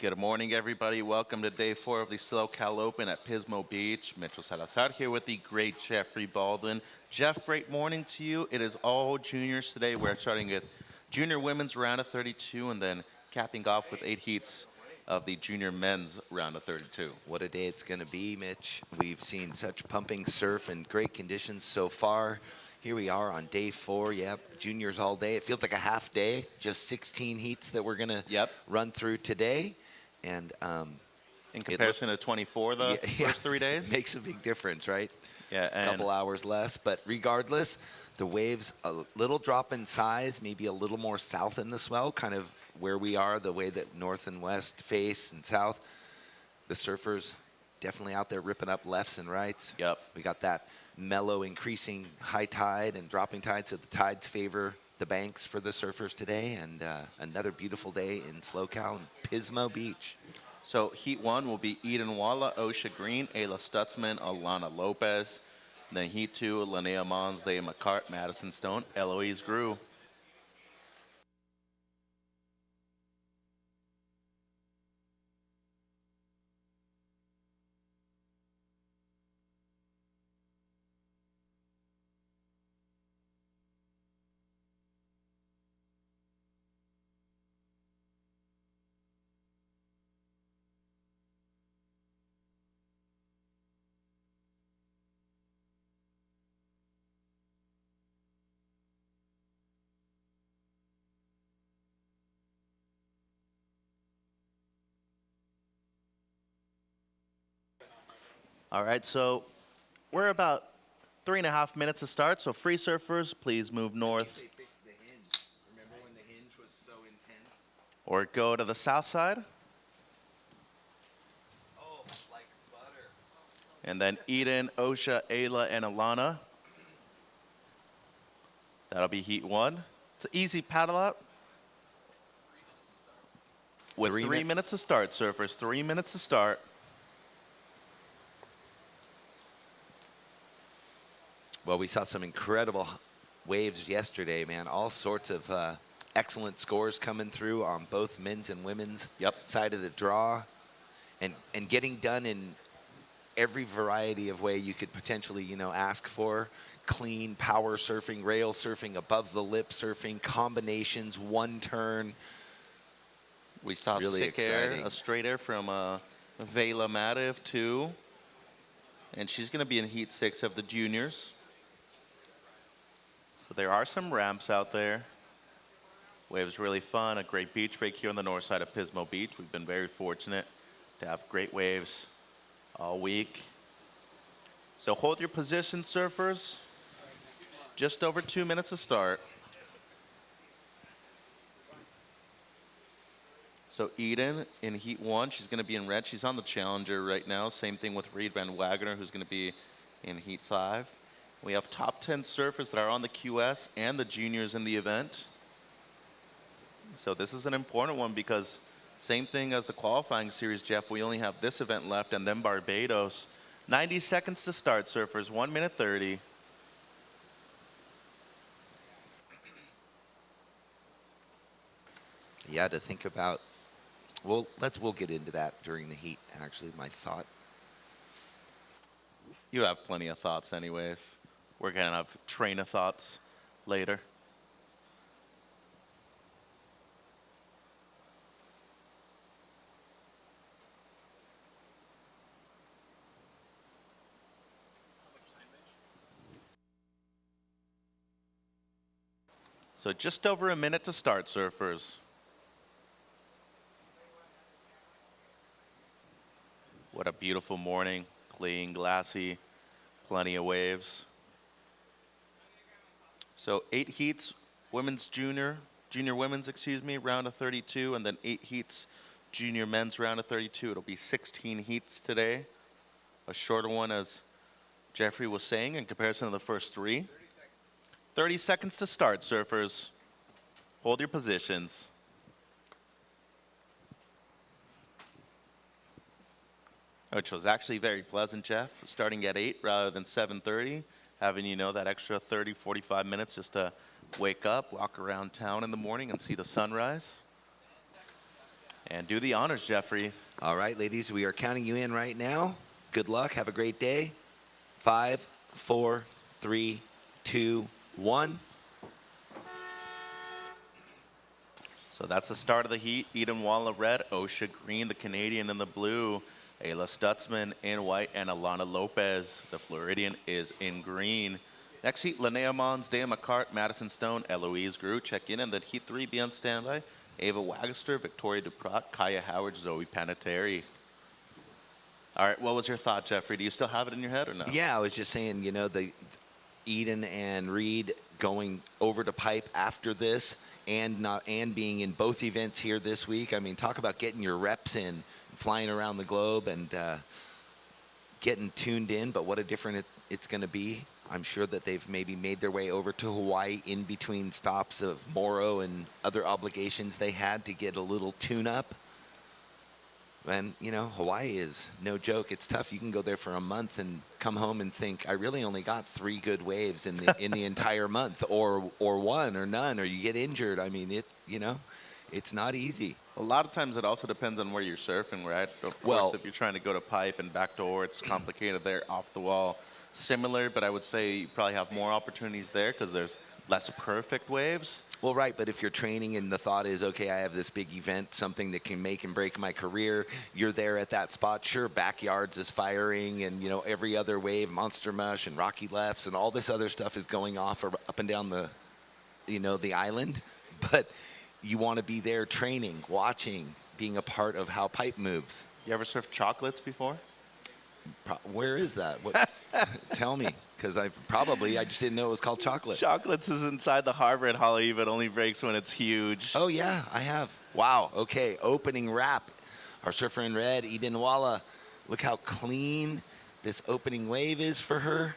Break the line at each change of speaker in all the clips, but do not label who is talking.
Good morning, everybody. Welcome to day 4 of the SLO CAL Open at Pismo Beach. Mitchell Salazar here with the great Jeffrey Baldwin. Jeff, great morning to you. It is all juniors today. We're starting with junior women's round of 32 and then capping off with 8 heats of the junior men's round of 32.
What a day it's going to be, Mitch. We've seen such pumping surf and great conditions so far. Here we are on day 4. Yep, juniors all day. It feels like a half day, just 16 heats that we're going to run through today. And
in comparison to 24 the first 3 days?
Makes a big difference, right?
Yeah.
A couple hours less. But regardless, the waves, a little drop in size, maybe a little more south in the swell, kind of where we are, the way that north and west face and south. The surfers definitely out there ripping up lefts and rights.
Yep.
We got that mellow increasing high tide and dropping tide, so the tides favor the banks for the surfers today, and another beautiful day in SLO CAL and Pismo Beach.
So Heat 1 will be Eden Walla, Osha Green, Ayla Stutzman, Alana Lopez. Then Heat 2, Linnea Mons, Leah McCart, Madison Stone, Eloise Grew. All right, so we're about 3.5 minutes to start, so free surfers, please move north.
They fixed the hinge. Remember when the hinge was so intense?
Or go to the south side.
Oh, like butter.
And then Eden, Osha, Ayla, and Alana. That'll be Heat 1. It's an easy paddle out. With 3 minutes to start, surfers. 3 minutes to start.
Well, we saw some incredible waves yesterday, man. All sorts of excellent scores coming through on both men's and women's side of the draw. And getting done in every variety of way you could potentially, ask for. Clean power surfing, rail surfing, above the lip surfing, combinations, one turn.
We saw
really
sick
exciting.
air, a straight air from Vela Mativ, too. And she's going to be in Heat 6 of the juniors. So there are some ramps out there. Waves really fun, a great beach break here on the north side of Pismo Beach. We've been very fortunate to have great waves all week. So hold your position, surfers. Just over 2 minutes to start. So Eden in Heat 1, she's going to be in red. She's on the Challenger right now. Same thing with Reed Van Wagner, who's going to be in Heat 5. We have top 10 surfers that are on the QS and the juniors in the event. So this is an important one because same thing as the qualifying series, Jeff. We only have this event left and then Barbados. 90 seconds to start, surfers. 1 minute 30.
Yeah, to think about. Well, we'll get into that during the heat, actually, my thought.
You have plenty of thoughts anyways. We're going to have train of thoughts later. So just over a minute to start, surfers. What a beautiful morning, clean, glassy, plenty of waves. So 8 heats, women's junior women's, round of 32, and then 8 heats, junior men's round of 32. It'll be 16 heats today. A shorter one, as Jeffrey was saying, in comparison to the first 3. 30 seconds to start, surfers. Hold your positions. Which was actually very pleasant, Jeff, starting at 8 rather than 7:30. Having, that extra 30, 45 minutes just to wake up, walk around town in the morning and see the sunrise. And do the honors, Jeffrey.
All right, ladies, we are counting you in right now. Good luck. Have a great day. 5, 4, 3, 2, 1.
So that's the start of the heat. Eden Walla red, Osha green, the Canadian in the blue, Ayla Stutzman in white, and Alana Lopez, the Floridian, is in green. Next heat, Linnea Mons, Dea McCart, Madison Stone, Eloise Grew, check in. And then heat 3, be on standby. Ava Wagster, Victoria Duprat, Kaya Howard, Zoe Panettiere. All right, what was your thought, Jeffrey? Do you still have it in your head or no?
Yeah, I was just saying, you know, the Eden and Reed going over to pipe after this and being in both events here this week. I mean, talk about getting your reps in, flying around the globe and getting tuned in, but what a different it's going to be. I'm sure that they've maybe made their way over to Hawaii in between stops of Morrow and other obligations they had to get a little tune-up. And, you know, Hawaii is no joke. It's tough. You can go there for a month and come home and think, I really only got 3 good waves in the entire month, or one, or none, or you get injured. I mean, it's not easy.
A lot of times it also depends on where you're surfing, right? Of course, if you're trying to go to pipe and backdoor, it's complicated there. Off the wall, similar, but I would say you probably have more opportunities there because there's less perfect waves.
Well, right, but if you're training and the thought is, okay, I have this big event, something that can make and break my career, you're there at that spot. Sure, backyards is firing and, you know, every other wave, Monster Mush and Rocky Lefts and all this other stuff is going off up and down the, you know, the island. But you want to be there training, watching, being a part of how pipe moves.
You ever surfed chocolates before?
Where is that? What? Tell me, because I just didn't know it was called chocolate.
Chocolates is inside the harbor at Hawaii, but only breaks when it's huge.
Oh, yeah, I have. Wow, okay, opening wrap. Our surfer in red, Eden Walla. Look how clean this opening wave is for her.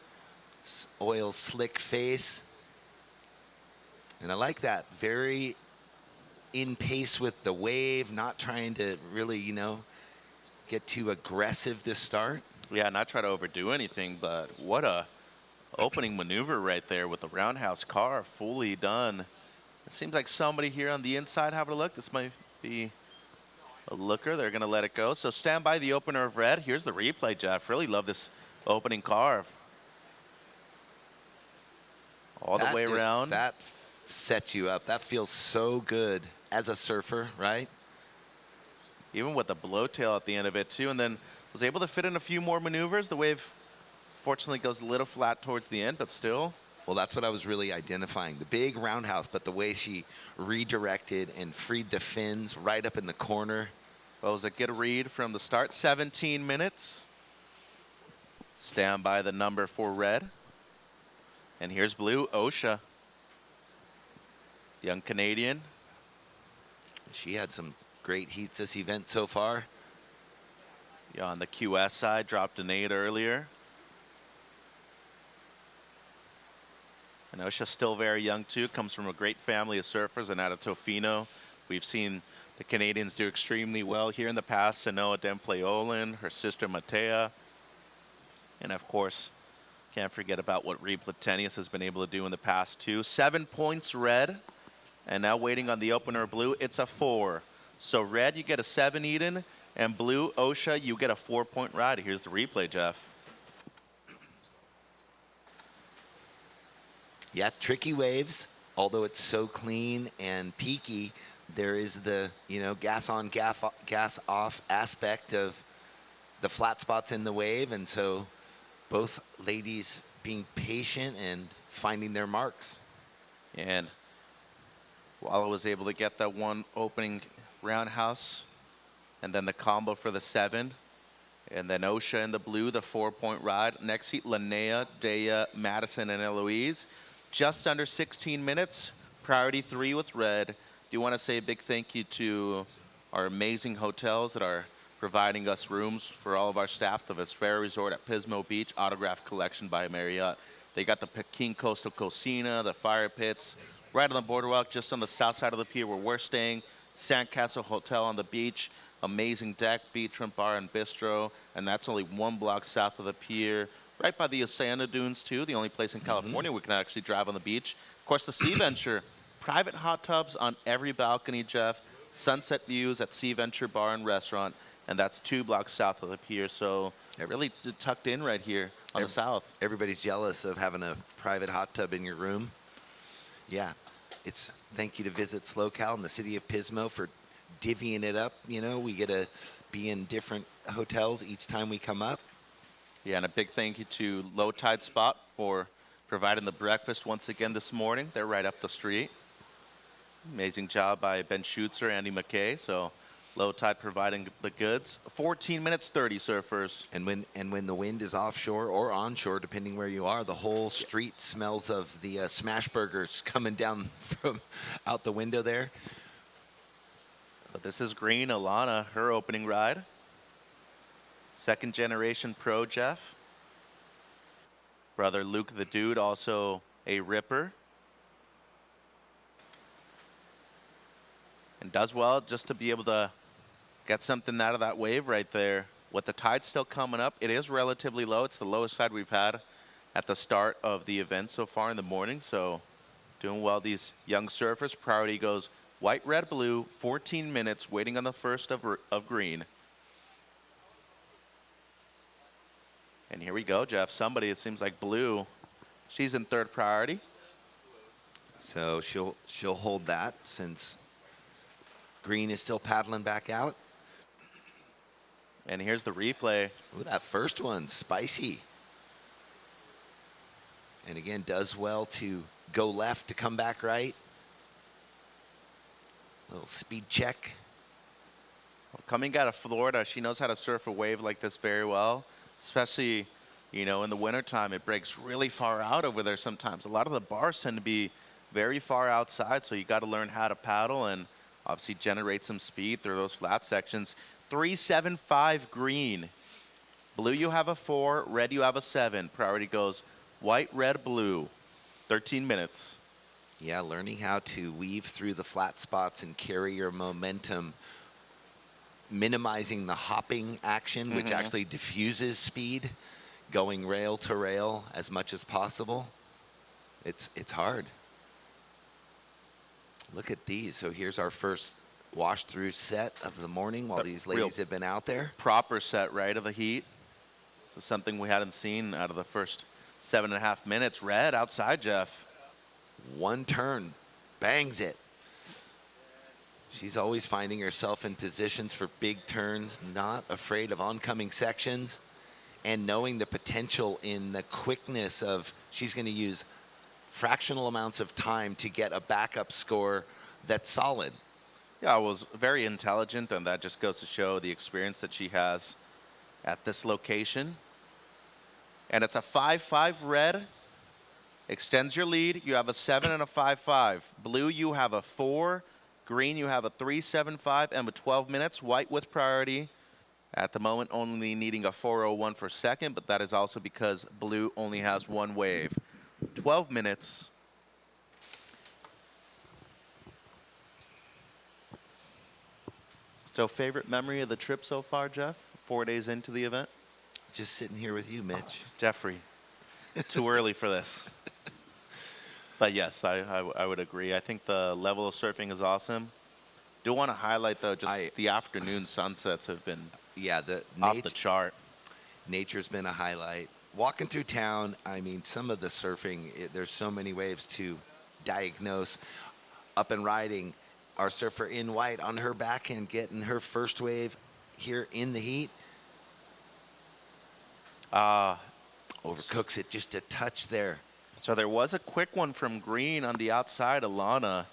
Oil slick face. And I like that. Very in pace with the wave, not trying to really, you know, get too aggressive to start.
Yeah, not try to overdo anything, but what a opening maneuver right there with the roundhouse car fully done. It seems like somebody here on the inside having a look. This might be a looker. They're going to let it go. So stand by the opener of red. Here's the replay, Jeff. Really love this opening carve. All the way around.
That sets you up. That feels so good as a surfer, right?
Even with the blowtail at the end of it, too. And then was able to fit in a few more maneuvers. The wave, fortunately, goes a little flat towards the end, but still.
Well, that's what I was really identifying. The big roundhouse, but the way she redirected and freed the fins right up in the corner.
Well, was a good read from the start. 17 minutes. Stand by the number for red. And here's blue, Osha. Young Canadian.
She had some great heats this event so far.
Yeah, on the QS side, dropped an 8 earlier. And Osha's still very young, too. Comes from a great family of surfers and out of Tofino. We've seen the Canadians do extremely well here in the past. Sanoa Demfleolin, her sister Matea. And, of course, can't forget about what Reed Platenius has been able to do in the past, too. 7 points red. And now waiting on the opener blue, it's a 4. So red, you get a 7, Eden. And blue, Osha, you get a 4-point ride. Here's the replay, Jeff.
Yeah, tricky waves. Although it's so clean and peaky, there is the, you know, gas on, gas off aspect of the flat spots in the wave. And so both ladies being patient and finding their marks.
And Walla was able to get that one opening roundhouse. And then the combo for the 7. And then Osha in the blue, the 4-point ride. Next heat, Linnea, Dea, Madison, and Eloise. Just under 16 minutes. Priority 3 with red. Do you want to say a big thank you to our amazing hotels that are providing us rooms for all of our staff. The Vespera Resort at Pismo Beach, Autograph Collection by Marriott. They got the Peking Coastal Cocina, the fire pits, right on the boardwalk, just on the south side of the pier where we're staying. Sandcastle Hotel on the beach. Amazing deck, beachfront bar and bistro, and that's only 1 block south of the pier, right by the Oceana Dunes too, the only place in California we can actually drive on the beach. Of course, the Sea Venture, private hot tubs on every balcony, Jeff. sunset views at Sea Venture Bar and Restaurant, and that's 2 blocks south of the pier. So really tucked in right here on the south.
Everybody's jealous of having a private hot tub in your room. Yeah, it's thank you to Visit SLO CAL in the city of Pismo for divvying it up. You know, we get to be in different hotels each time we come up.
Yeah, and a big thank you to Low Tide Spot for providing the breakfast once again this morning. They're right up the street. Amazing job by Ben Schutzer, Andy McKay. So Low Tide providing the goods. 14 minutes 30, surfers.
And when the wind is offshore or onshore, depending where you are, the whole street smells of the smash burgers coming down from out the window there.
So this is Green, Alana, her opening ride. Second generation pro, Jeff. Brother Luke the Dude, also a ripper. And does well just to be able to get something out of that wave right there. With the tide still coming up, it is relatively low. It's the lowest tide we've had at the start of the event so far in the morning. So doing well, these young surfers. Priority goes white, red, blue, 14 minutes, waiting on the first of green. And here we go, Jeff. Somebody, it seems like blue. She's in third priority.
So she'll hold that since Green is still paddling back out.
And here's the replay.
Ooh, that first one, spicy. And again, does well to go left to come back right. Little speed check.
Well, coming out of Florida, she knows how to surf a wave like this very well, especially, you know, in the wintertime. It breaks really far out over there sometimes. A lot of the bars tend to be very far outside, so you got to learn how to paddle and obviously generate some speed through those flat sections. 375 green. Blue, you have a 4. Red, you have a 7. Priority goes white, red, blue. 13 minutes.
Yeah, learning how to weave through the flat spots and carry your momentum, minimizing the hopping action, which actually diffuses speed, going rail to rail as much as possible. It's hard. Look at these. So here's our first wash through set of the morning while these ladies have been out there.
Proper set, right, of the heat. This is something we hadn't seen out of the first 7.5 minutes. Red outside, Jeff.
One turn, bangs it. She's always finding herself in positions for big turns, not afraid of oncoming sections, and knowing the potential in the quickness of she's going to use fractional amounts of time to get a backup score that's solid.
Yeah, it was very intelligent, and that just goes to show the experience that she has at this location. And it's a 5-5 red. Extends your lead. You have a 7 and a 5-5. Blue, you have a 4. Green, you have a 3-7-5, and with 12 minutes, white with priority. At the moment, only needing a 4:01 for second, but that is also because blue only has one wave. 12 minutes. So favorite memory of the trip so far, Jeff? 4 days into the event?
Just sitting here with you, Mitch.
Jeffrey, it's too early for this. But yes, I would agree. I think the level of surfing is awesome. Do want to highlight, though, just the afternoon sunsets have been off the chart.
Nature's been a highlight. Walking through town, I mean, some of the surfing, there's so many waves to diagnose. Up and riding, our surfer in white on her backhand, getting her first wave here in the heat. Overcooks it just a touch there.
So there was a quick one from Green on the outside, Alana.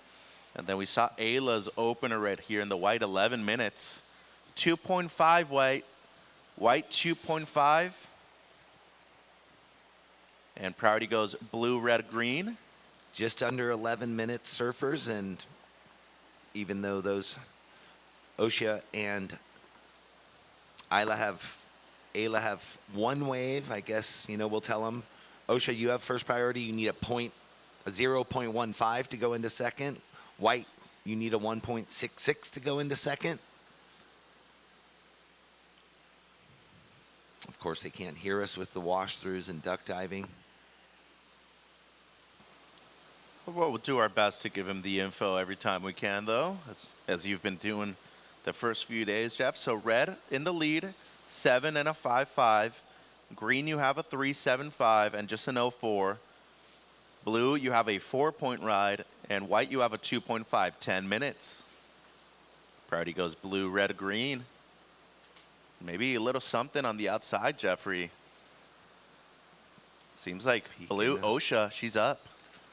And then we saw Ayla's opener right here in the white, 11 minutes. 2.5 white. White 2.5. And priority goes blue, red, green.
Just under 11 minutes surfers, and even though those Osha and Ayla have one wave, I guess, you know, we'll tell them, Osha, you have first priority. You need a 0.15 to go into second. White, you need a 1.66 to go into second. Of course, they can't hear us with the wash throughs and duck diving.
Well, we'll do our best to give him the info every time we can, though, as you've been doing the first few days, Jeff. So red in the lead, 7 and a 5.5. Green, you have a 3.75 and just an 0.4. Blue, you have a 4-point ride, and white, you have a 2.5. 10 minutes. Priority goes blue, red, green. Maybe a little something on the outside, Jeffrey. Seems like blue, OSHA, she's up.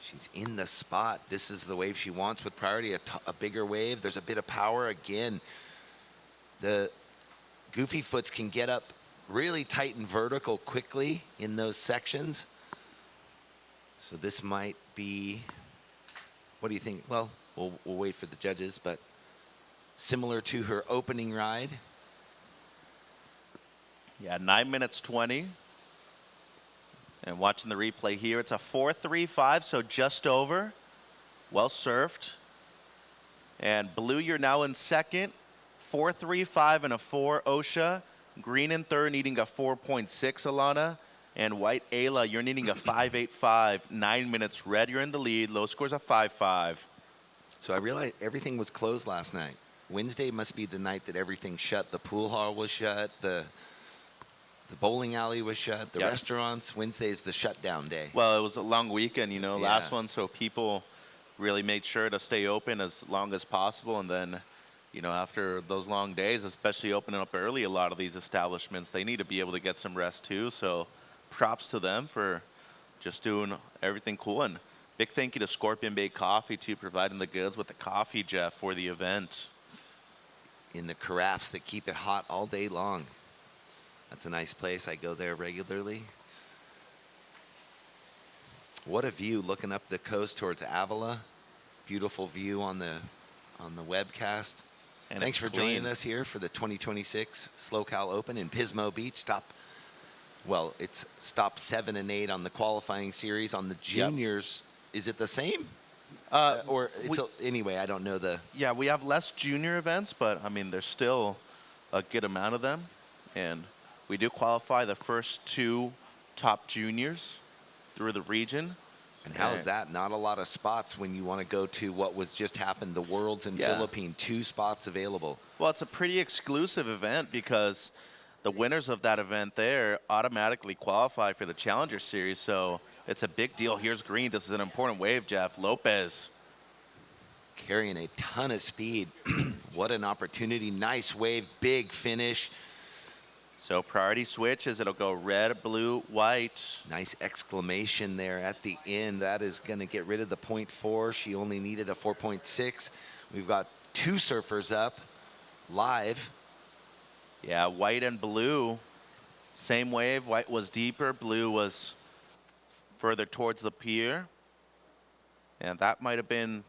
She's in the spot. This is the wave she wants with priority, a bigger wave. There's a bit of power. Again, the Goofy Foots can get up really tight and vertical quickly in those sections. So this might be, what do you think? Well, we'll wait for the judges, but similar to her opening ride.
Yeah, 9 minutes 20. And watching the replay here, it's a 4.35, so just over. Well surfed. And blue, you're now in second. 4.35 and a 4, OSHA. Green in third, needing a 4.6, Alana. And white, Ayla, you're needing a 5.85. 9 minutes. Red, you're in the lead. Low score's a 5.5.
So I realized everything was closed last night. Wednesday must be the night that everything shut. The pool hall was shut. The bowling alley was shut. The restaurants. Wednesday is the shutdown day.
Well, it was a long weekend, last one, so people really made sure to stay open as long as possible. And then, after those long days, especially opening up early, a lot of these establishments, they need to be able to get some rest too. So props to them for just doing everything cool. And big thank you to Scorpion Bay Coffee, too, providing the goods with the coffee, Jeff, for the event.
In the carafes that keep it hot all day long. That's a nice place. I go there regularly. What a view looking up the coast towards Avila. Beautiful view on the webcast. And thanks for joining us here for the 2026 SLO CAL Open in Pismo Beach. It's stop 7 and 8 on the qualifying series. On the juniors, is it the same? Anyway, I don't know the.
Yeah, we have less junior events, but there's still a good amount of them. And we do qualify the first 2 top juniors through the region.
And how is that? Not a lot of spots when you want to go to what was just happened, the Worlds in Philippines. 2 spots available.
Well, it's a pretty exclusive event because the winners of that event there automatically qualify for the Challenger Series. So it's a big deal. Here's green. This is an important wave, Jeff. Lopez.
Carrying a ton of speed. What an opportunity. Nice wave. Big finish.
So priority switches, it'll go red, blue, white.
Nice exclamation there at the end. That is going to get rid of the 0.4. She only needed a 4.6. We've got 2 surfers up live.
Yeah, white and blue, same wave. White was deeper, blue was further towards the pier. And that might have been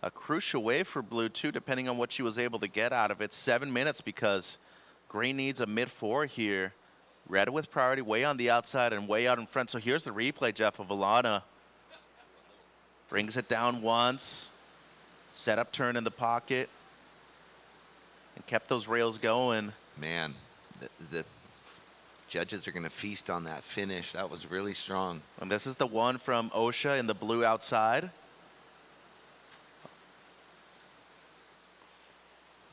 a crucial wave for blue too, depending on what she was able to get out of it. 7 minutes because green needs a mid-4 here. Red with priority way on the outside and way out in front. So here's the replay, Jeff, of Alana. Brings it down once. Set up turn in the pocket. And kept those rails going.
Man, the judges are going to feast on that finish. That was really strong.
And this is the one from OSHA in the blue outside.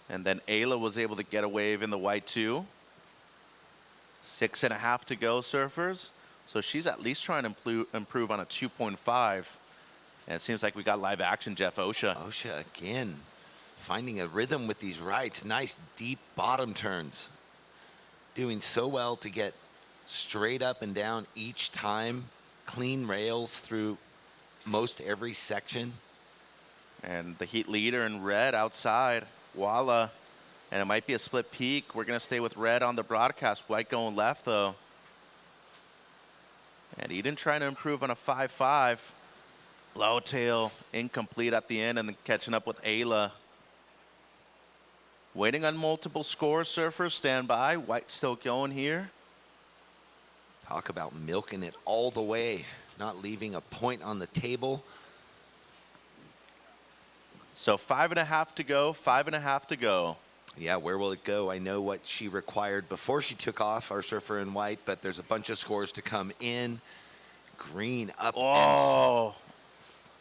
And then Ayla was able to get a wave in the white too. 6.5 to go, surfers. So she's at least trying to improve on a 2.5. And it seems like we got live action, Jeff. OSHA.
OSHA again, finding a rhythm with these rights. Nice deep bottom turns. Doing so well to get straight up and down each time. Clean rails through most every section.
And the heat leader in red outside. Walla, and it might be a split peak. We're going to stay with red on the broadcast. White going left, though. And Eden trying to improve on a 5.5. Blowtail incomplete at the end and then catching up with Ayla. Waiting on multiple scores, surfers. Stand by. White still going here.
Talk about milking it all the way. Not leaving a point on the table.
So 5.5 to go, 5.5 to go.
Yeah, where will it go? I know what she required before she took off, our surfer in white, but there's a bunch of scores to come in. Green up.
Oh,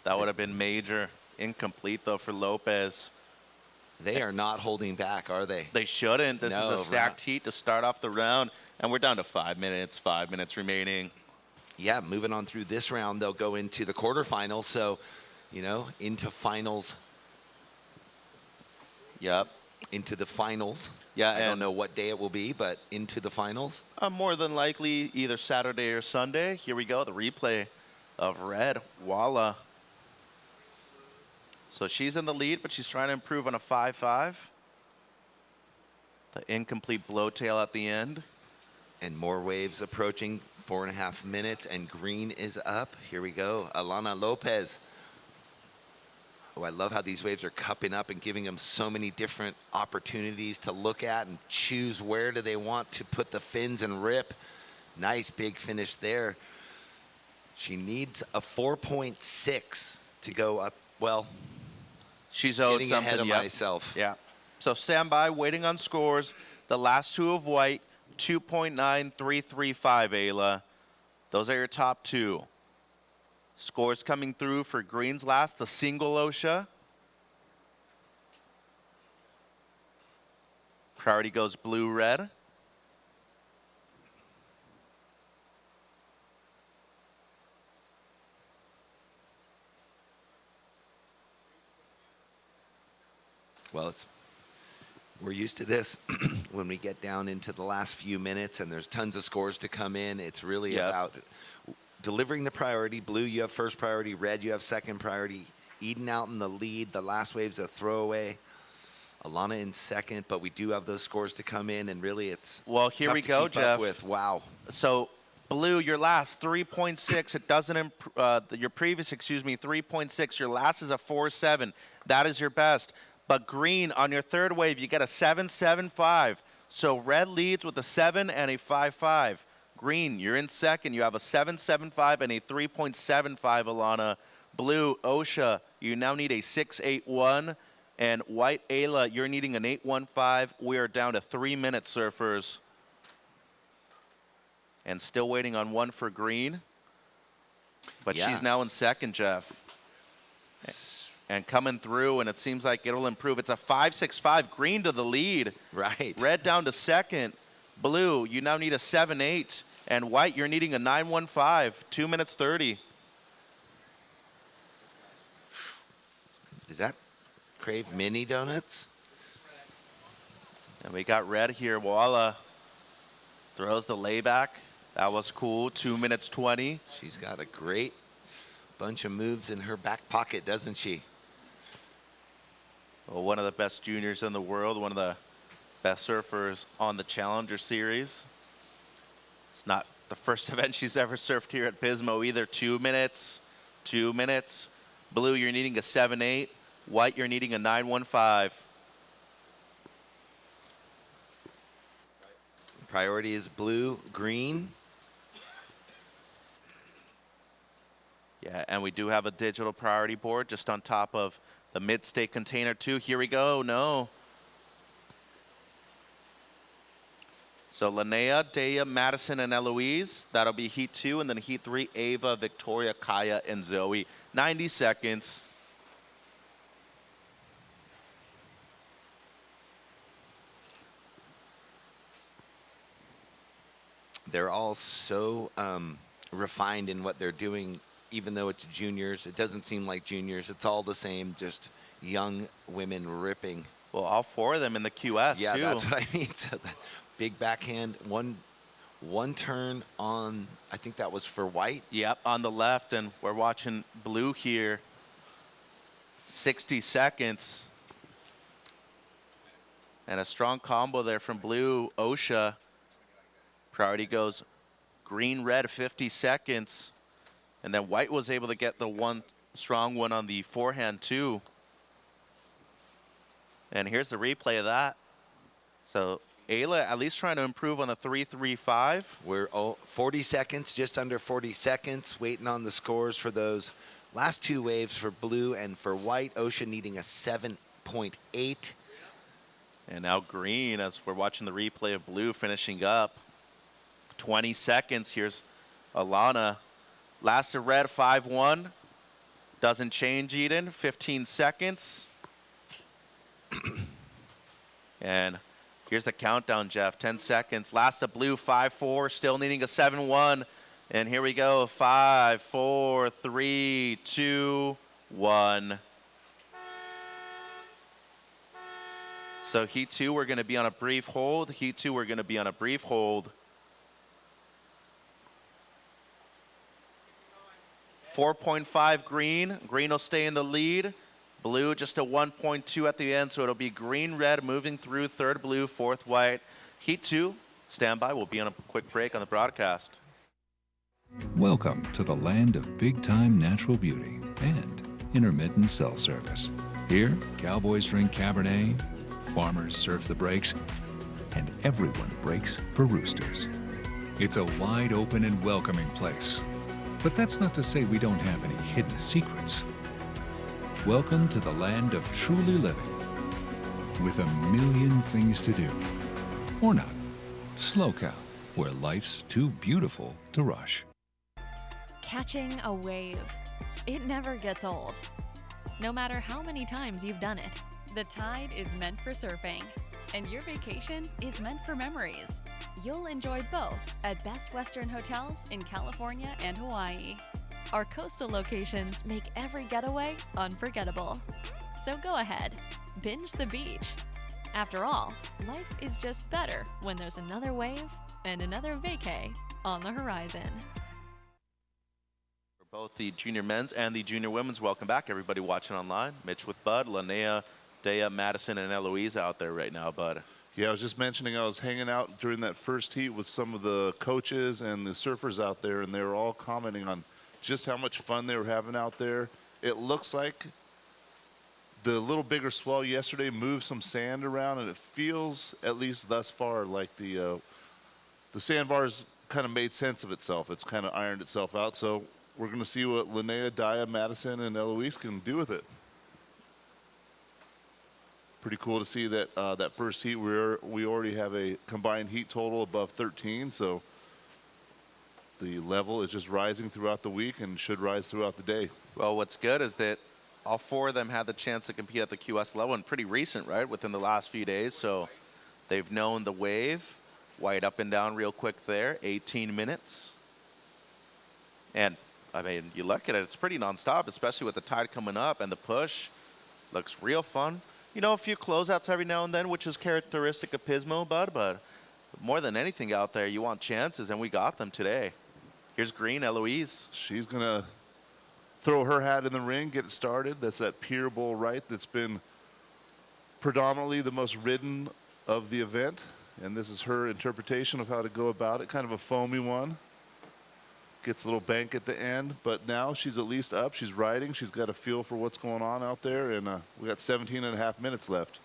That would have been major. Incomplete, though, for Lopez.
They are not holding back, are they?
They shouldn't. This is
No,
a stacked heat to start off the round, and we're down to 5 minutes, 5 minutes remaining.
Yeah, moving on through this round, they'll go into the quarterfinals. So, you know, into finals.
Yep.
Into the finals.
Yeah,
I don't know what day it will be, but into the finals.
More than likely either Saturday or Sunday. Here we go, the replay of Red Walla. So she's in the lead, but she's trying to improve on a 5-5. The incomplete blowtail at the end.
And more waves approaching, 4.5 minutes, and green is up. Here we go, Alana Lopez. Oh, I love how these waves are cupping up and giving them so many different opportunities to look at and choose where do they want to put the fins and rip. Nice big finish there. She needs a 4.6 to go up. Well,
she's owed
getting
something.
ahead of myself.
Yeah. So stand by, waiting on scores. The last two of white, 2.9335, Ayla. Those are your top two. Scores coming through for green's last, the single OSHA. Priority goes blue-red.
Well, we're used to this when we get down into the last few minutes and there's tons of scores to come in. It's really about delivering the priority. Blue, you have first priority. Red, you have second priority. Eden out in the lead. The last wave's a throwaway. Alana in second, but we do have those scores to come in, and really it's
well. Here we go, Jeff.
Wow.
So blue, your last 3.6. It doesn't your previous, 3.6. Your last is a 4.7. That is your best. But green on your third wave, you get a 7.75. So red leads with a 7 and a 5.5. Green, you're in second. You have a 7.75 and a 3.75, Alana. Blue, OSHA, you now need a 6.81. And white, Ayla, you're needing an 8.15. We are down to 3 minutes, surfers. And still waiting on one for green. But she's now in second, Jeff. And coming through, and it seems like it'll improve. It's a 5.65. Green to the lead.
Right.
Red down to second. Blue, you now need a 7.8. And white, you're needing a 9.15. 2 minutes 30.
Is that Crave Mini Donuts?
And we got red here. Walla throws the layback. That was cool. 2 minutes 20.
She's got a great bunch of moves in her back pocket, doesn't she?
Well, one of the best juniors in the world, one of the best surfers on the Challenger Series. It's not the first event she's ever surfed here at Pismo either. 2 minutes, 2 minutes. Blue, you're needing a 7.8. White, you're needing a 9.15.
Priority is blue, green.
Yeah, and we do have a digital priority board just on top of the mid-state container too. Here we go, no. So Linnea, Dea, Madison, and Eloise. That'll be Heat 2, and then Heat 3, Ava, Victoria, Kaya, and Zoe. 90 seconds.
They're all so refined in what they're doing, even though it's juniors. It doesn't seem like juniors. It's all the same, just young women ripping.
Well, all four of them in the QS,
yeah,
too.
Yeah, that's what I mean. So big backhand, one turn on, I think that was for white.
Yep, on the left, and we're watching blue here. 60 seconds. And a strong combo there from blue, OSHA. Priority goes green, red, 50 seconds. And then white was able to get the one strong one on the forehand, too. And here's the replay of that. So Ayla at least trying to improve on the 3.35.
We're 40 seconds, just under 40 seconds, waiting on the scores for those last two waves for blue and for white. OSHA needing a 7.8.
And now green, as we're watching the replay of blue finishing up. 20 seconds. Here's Alana. Last of red, 5.1. Doesn't change, Eden. 15 seconds. And here's the countdown, Jeff. 10 seconds. Last to blue, 5-4. Still needing a 7-1. And here we go. 5, 4, 3, 2, 1. So heat 2, we're going to be on a brief hold. Heat 2, we're going to be on a brief hold. 4.5 green. Green will stay in the lead. Blue just a 1.2 at the end, so it'll be green, red moving through, third blue, fourth white. Heat 2, stand by. We'll be on a quick break on the broadcast.
Welcome to the land of big-time natural beauty and intermittent cell service. Here, cowboys drink Cabernet, farmers surf the breaks, and everyone breaks for roosters. It's a wide open and welcoming place. But that's not to say we don't have any hidden secrets. Welcome to the land of truly living, with a million things to do. Or not. SLO CAL, where life's too beautiful to rush.
Catching a wave. It never gets old. No matter how many times you've done it. The tide is meant for surfing, and your vacation is meant for memories. You'll enjoy both at Best Western Hotels in California and Hawaii. Our coastal locations make every getaway unforgettable. So go ahead, binge the beach. After all, life is just better when there's another wave and another vacay on the horizon.
For both the junior men's and the junior women's, welcome back, everybody watching online. Mitch with Bud, Linnea, Dea, Madison, and Eloise out there right now, Bud.
Yeah, I was just mentioning I was hanging out during that first heat with some of the coaches and the surfers out there, and they were all commenting on just how much fun they were having out there. It looks like the little bigger swell yesterday moved some sand around, and it feels, at least thus far, like the sandbars kind of made sense of itself. It's kind of ironed itself out. So we're going to see what Linnea, Daya, Madison, and Eloise can do with it. Pretty cool to see that that first heat we already have a combined heat total above 13. So the level is just rising throughout the week and should rise throughout the day.
Well, what's good is that all four of them had the chance to compete at the QS level, and pretty recent, right, within the last few days. So they've known the wave. White up and down real quick there, 18 minutes. And, I mean, you look at it, it's pretty nonstop, especially with the tide coming up, and the push looks real fun. You know, a few closeouts every now and then, which is characteristic of Pismo, Bud, but more than anything out there, you want chances, and we got them today. Here's green, Eloise.
She's going to throw her hat in the ring, get it started. That's that Pier Bowl right that's been predominantly the most ridden of the event. And this is her interpretation of how to go about it. Kind of a foamy one. Gets a little bank at the end, but now she's at least up. She's riding. She's got a feel for what's going on out there, and we got 17 and a half minutes left.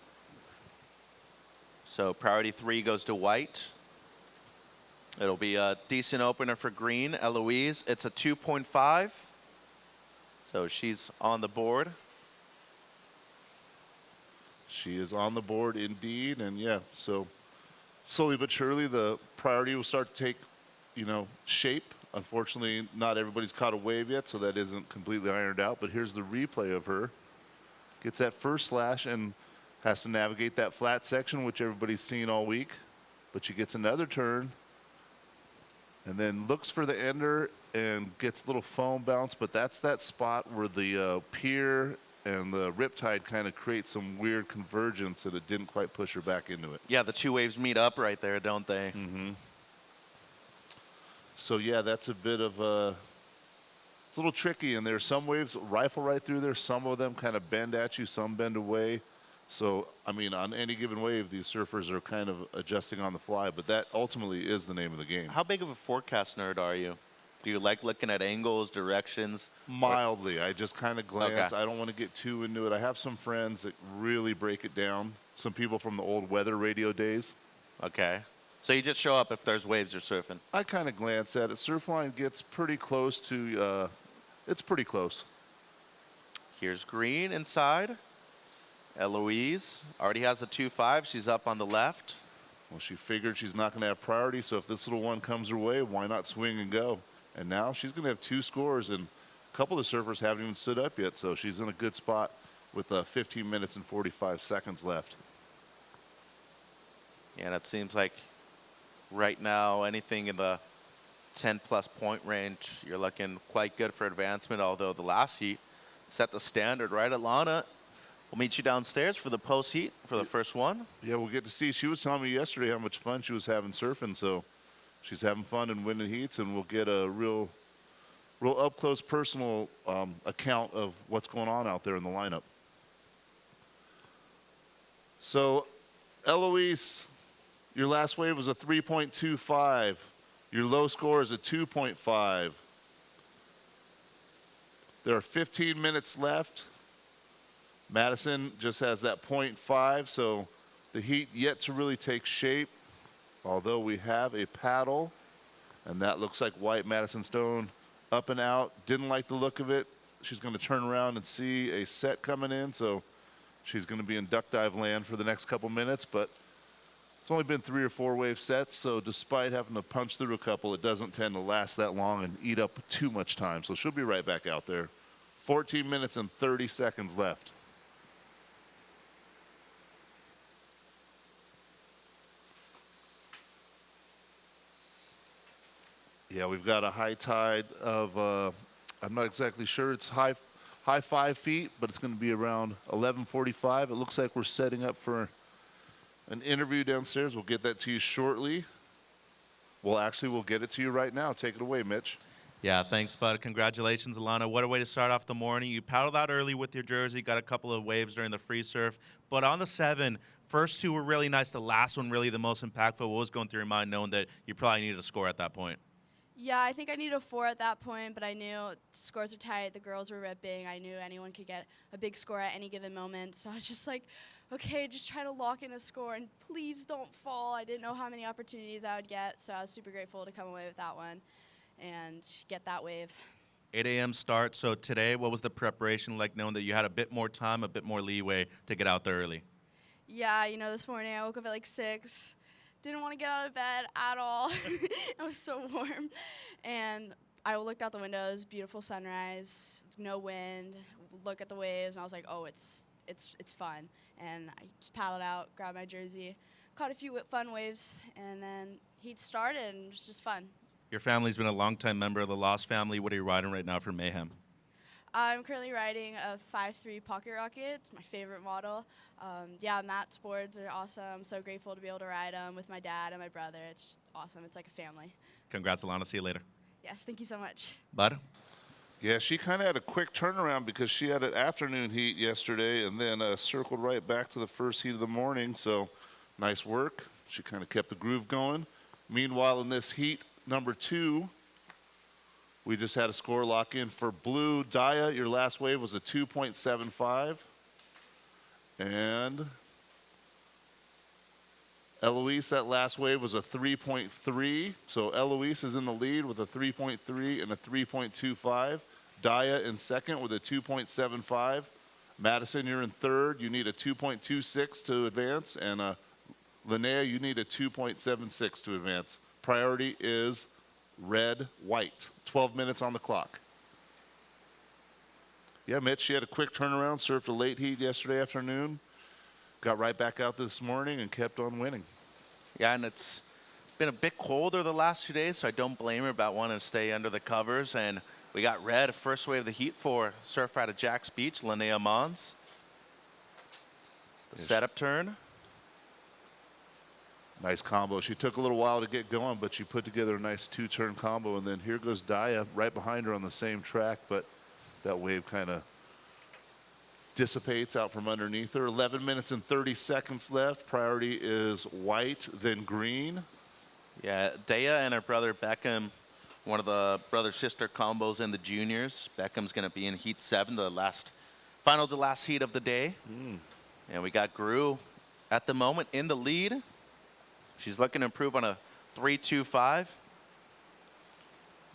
So priority 3 goes to white. It'll be a decent opener for green. Eloise, it's a 2.5. So she's on the board.
She is on the board indeed, and yeah, so slowly but surely the priority will start to take, you know, shape. Unfortunately, not everybody's caught a wave yet, so that isn't completely ironed out, but here's the replay of her. Gets that first slash and has to navigate that flat section, which everybody's seen all week, but she gets another turn and then looks for the ender and gets a little foam bounce, but that's that spot where the pier and the riptide kind of create some weird convergence that it didn't quite push her back into it.
Yeah, the two waves meet up right there, don't they?
Mm-hmm. So yeah, that's a bit of a, it's a little tricky, and there's some waves rifle right through there. Some of them kind of bend at you, some bend away. So, I mean, on any given wave, these surfers are kind of adjusting on the fly, but that ultimately is the name of the game.
How big of a forecast nerd are you? Do you like looking at angles, directions?
Mildly. I just kind of glance.
Okay.
I don't want to get too into it. I have some friends that really break it down. Some people from the old weather radio days.
Okay. So you just show up if there's waves you're surfing?
I kind of glance at it. Surfline gets pretty close to, it's pretty close.
Here's green inside. Eloise already has the 2.5. She's up on the left.
Well, she figured she's not going to have priority, so if this little one comes her way, why not swing and go? And now she's going to have 2 scores and couple of surfers haven't even stood up yet, so she's in a good spot with 15 minutes and 45 seconds left.
Yeah, and it seems like right now anything in the 10-plus point range, you're looking quite good for advancement, although the last heat set the standard, right, Alana? We'll meet you downstairs for the post heat for the first one.
Yeah, we'll get to see. She was telling me yesterday how much fun she was having surfing, so she's having fun and winning heats, and we'll get a real up-close personal account of what's going on out there in the lineup. So, Eloise, your last wave was a 3.25. Your low score is a 2.5. There are 15 minutes left. Madison just has that 0.5, so the heat yet to really take shape, although we have a paddle, and that looks like white. Madison Stone up and out. Didn't like the look of it. She's going to turn around and see a set coming in, so she's going to be in duck dive land for the next couple minutes, but it's only been 3 or 4 wave sets, so despite having to punch through a couple, it doesn't tend to last that long and eat up too much time, so she'll be right back out there. 14 minutes and 30 seconds left. Yeah, we've got a high tide of, I'm not exactly sure, it's high 5 feet, but it's going to be around 11:45. It looks like we're setting up for an interview downstairs. We'll get that to you shortly. Well, actually, we'll get it to you right now. Take it away, Mitch.
Yeah, thanks, bud. Congratulations, Alana. What a way to start off the morning. You paddled out early with your jersey, got a couple of waves during the free surf. But on the 7, first 2 were really nice. The last one really the most impactful. What was going through your mind knowing that you probably needed a score at that point?
Yeah, I think I needed a 4 at that point, but I knew scores are tight. The girls were ripping. I knew anyone could get a big score at any given moment. So I was just like, okay, just try to lock in a score and please don't fall. I didn't know how many opportunities I would get, so I was super grateful to come away with that one and get that wave.
8 a.m. start. So today, what was the preparation like knowing that you had a bit more time, a bit more leeway to get out there early?
Yeah, you know, this morning I woke up at like 6. Didn't want to get out of bed at all. It was so warm. And I looked out the windows, beautiful sunrise, no wind, look at the waves, and I was like, oh, it's fun. And I just paddled out, grabbed my jersey, caught a few fun waves, and then heat started, and it was just fun.
Your family's been a longtime member of the Lost family. What are you riding right now for Mayhem?
I'm currently riding a 5.3 Pocket Rocket. It's my favorite model. Yeah, Matt's boards are awesome. I'm so grateful to be able to ride them with my dad and my brother. It's just awesome. It's like a family.
Congrats, Alana. See you later.
Yes, thank you so much.
Bud?
Yeah, she kind of had a quick turnaround because she had an afternoon heat yesterday and then circled right back to the first heat of the morning. So nice work. She kind of kept the groove going. Meanwhile, in this heat number 2, we just had a score lock in for blue. Daya, your last wave was a 2.75. And Eloise, that last wave was a 3.3. So Eloise is in the lead with a 3.3 and a 3.25. Daya in second with a 2.75. Madison, you're in third. You need a 2.26 to advance. And Linnea, you need a 2.76 to advance. Priority is red, white. 12 minutes on the clock. Yeah, Mitch, she had a quick turnaround, surfed a late heat yesterday afternoon, got right back out this morning and kept on winning.
Yeah, and it's been a bit colder the last 2 days, so I don't blame her about wanting to stay under the covers. And we got red, first wave of the heat for surfer out of Jack's Beach, Linnea Mons. The setup turn.
Nice combo. She took a little while to get going, but she put together a nice 2-turn combo. And then here goes Daya right behind her on the same track, but that wave kind of dissipates out from underneath her. 11 minutes and 30 seconds left. Priority is white, then green.
Yeah, Daya and her brother Beckham, one of the brother-sister combos in the juniors. Beckham's going to be in heat 7, the final to last heat of the day. And we got Gru at the moment in the lead. She's looking to improve on a 3.25.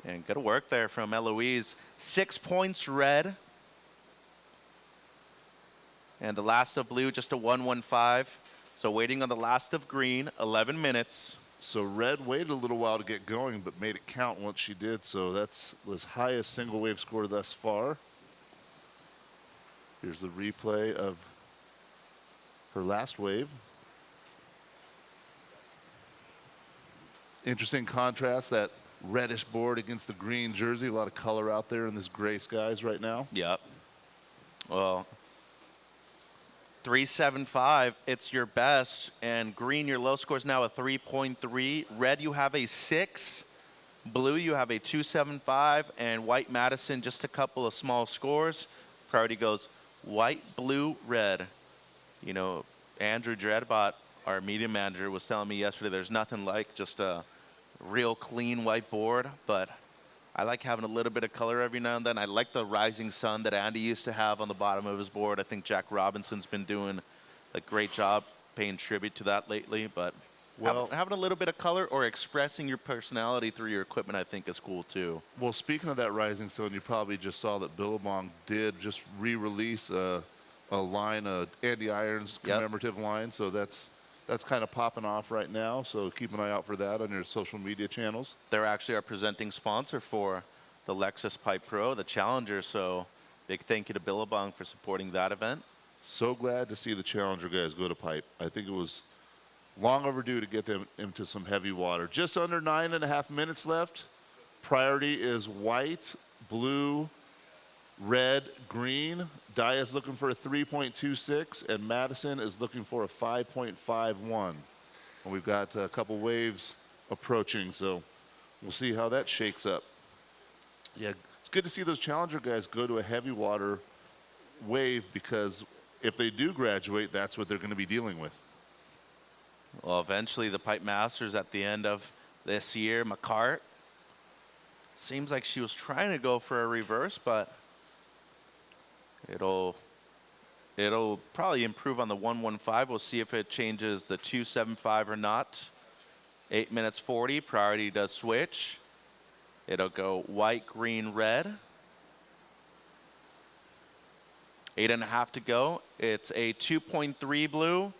And good work there from Eloise. 6 points red. And the last of blue, just a 1.15. So waiting on the last of green, 11 minutes.
So red waited a little while to get going, but made it count once she did. So that's the highest single wave score thus far. Here's the replay of her last wave. Interesting contrast, that reddish board against the green jersey. A lot of color out there in this gray skies right now.
Yep. Well, 375, it's your best, and green, your low score is now a 3.3. Red, you have a 6. Blue, you have a 275, and white Madison, just a couple of small scores. Priority goes white, blue, red. You know, Andrew Dreadbot, our media manager, was telling me yesterday there's nothing like just a real clean white board, but I like having a little bit of color every now and then. I like the rising sun that Andy used to have on the bottom of his board. I think Jack Robinson's been doing a great job paying tribute to that lately, but having a little bit of color or expressing your personality through your equipment, I think is cool too.
Well, speaking of that rising sun, you probably just saw that Billabong did just re-release a line, Andy Irons commemorative line, so that's kind of popping off right now, so keep an eye out for that on your social media channels.
They're actually our presenting sponsor for the Lexus Pipe Pro, the Challenger, so big thank you to Billabong for supporting that event.
So glad to see the Challenger guys go to pipe. I think it was long overdue to get them into some heavy water. Just under 9.5 minutes left. Priority is white, blue, red, green. Daya's looking for a 3.26, and Madison is looking for a 5.51. And we've got a couple waves approaching, so we'll see how that shakes up. Yeah, it's good to see those Challenger guys go to a heavy water wave, because if they do graduate, that's what they're going to be dealing with.
Well, eventually the Pipe Masters at the end of this year, McCart, seems like she was trying to go for a reverse, but it'll probably improve on the 115. We'll see if it changes the 275 or not. 8 minutes 40. Priority does switch. It'll go white, green, red. 8.5 to go. It's a 2.3 blue.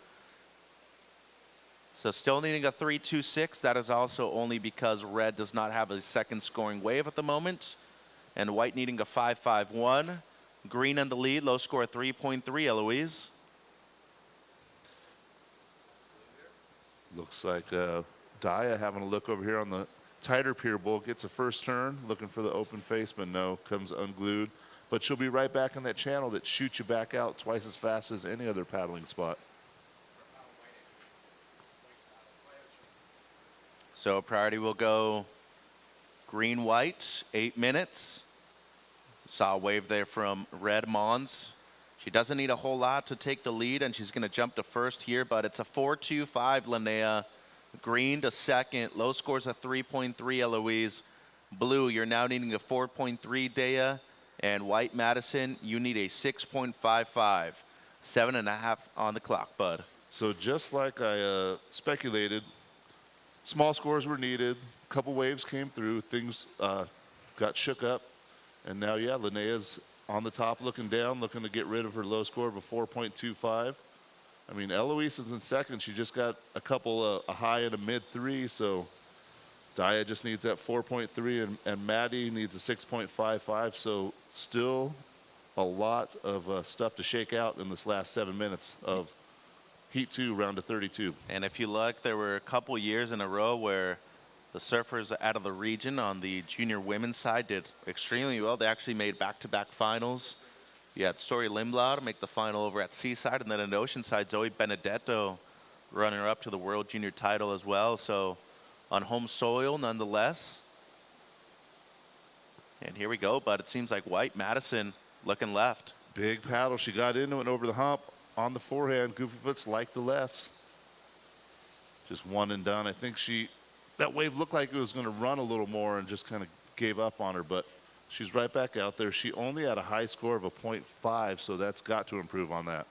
So still needing a 3.26. That is also only because red does not have a second scoring wave at the moment. And white needing a 5.51. Green in the lead, low score 3.3, Eloise.
Looks like Daya having a look over here on the tighter pier bowl, gets a first turn, looking for the open face, but no, comes unglued. But she'll be right back in that channel that shoots you back out twice as fast as any other paddling spot.
So priority will go green, white, 8 minutes. Saw a wave there from Red Mons. She doesn't need a whole lot to take the lead, and she's going to jump to first here, but it's a 4.25, Linnea. Green to second. Low scores a 3.3, Eloise. Blue, you're now needing a 4.3, Daya. And white Madison, you need a 6.55. 7.5 on the clock, bud.
So just like I speculated, small scores were needed. A couple waves came through. Things got shook up. And now, yeah, Linnea's on the top looking down, looking to get rid of her low score of a 4.25. I mean, Eloise is in second. She just got a couple, a high and a mid-3, so Daya just needs that 4.3, and Maddie needs a 6.55, so still a lot of stuff to shake out in this last 7 minutes of Heat 2, round of 32.
And if you look, there were a couple years in a row where the surfers out of the region on the junior women's side did extremely well. They actually made back-to-back finals. You had Story Lindblad make the final over at Seaside, and then in Oceanside, Zoe Benedetto runner-up to the world junior title as well. So on home soil, nonetheless. And here we go, but it seems like white Madison looking left.
Big paddle. She got into it and over the hump on the forehand. Goofy Foot's like the lefts. Just one and done. I think that wave looked like it was going to run a little more and just kind of gave up on her, but she's right back out there. She only had a high score of a 0.5, so that's got to improve on that.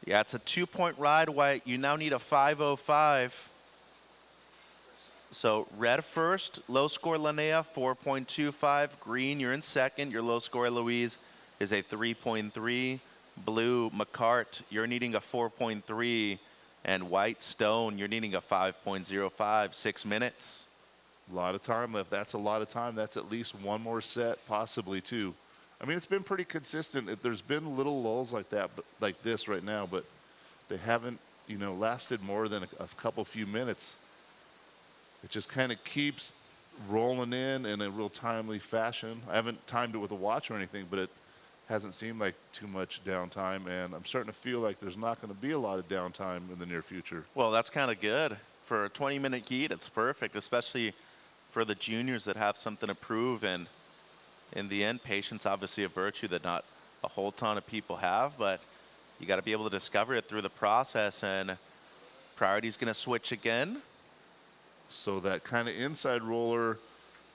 Yeah, it's a 2-point ride, white. You now need a 5.05. So red first, low score Linnea, 4.25. Green, you're in second. Your low score, Louise, is a 3.3. Blue, McCart, you're needing a 4.3. And white stone, you're needing a 5.05, 6 minutes.
A lot of time left. That's a lot of time. That's at least one more set, possibly two. I mean, it's been pretty consistent. There's been little lulls like that, but like this right now, but they haven't, lasted more than a couple few minutes. It just kind of keeps rolling in a real timely fashion. I haven't timed it with a watch or anything, but it hasn't seemed like too much downtime, and I'm starting to feel like there's not going to be a lot of downtime in the near future.
Well, that's kind of good. For a 20-minute heat, it's perfect, especially for the juniors that have something to prove. And in the end, patience obviously a virtue that not a whole ton of people have, but you got to be able to discover it through the process. And priority's going to switch again.
So that kind of inside roller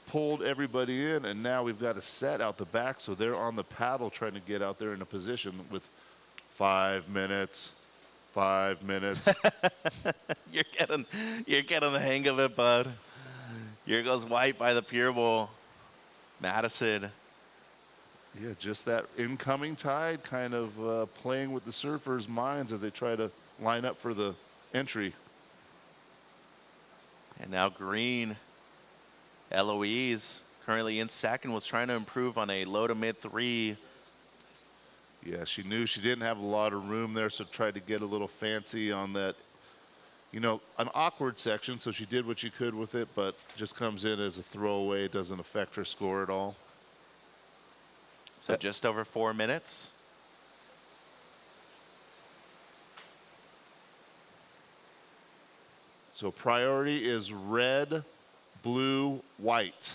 pulled everybody in, and now we've got a set out the back, so they're on the paddle trying to get out there in a position with 5 minutes. 5 minutes.
You're getting the hang of it, bud. Here goes white by the pier bowl. Madison.
Yeah, just that incoming tide kind of playing with the surfers' minds as they try to line up for the entry.
And now green. Eloise, currently in second, was trying to improve on a low to mid 3.
Yeah, she knew she didn't have a lot of room there, so tried to get a little fancy on that, an awkward section, so she did what she could with it, but just comes in as a throwaway. It doesn't affect her score at all.
So just over 4 minutes.
So priority is red, blue, white.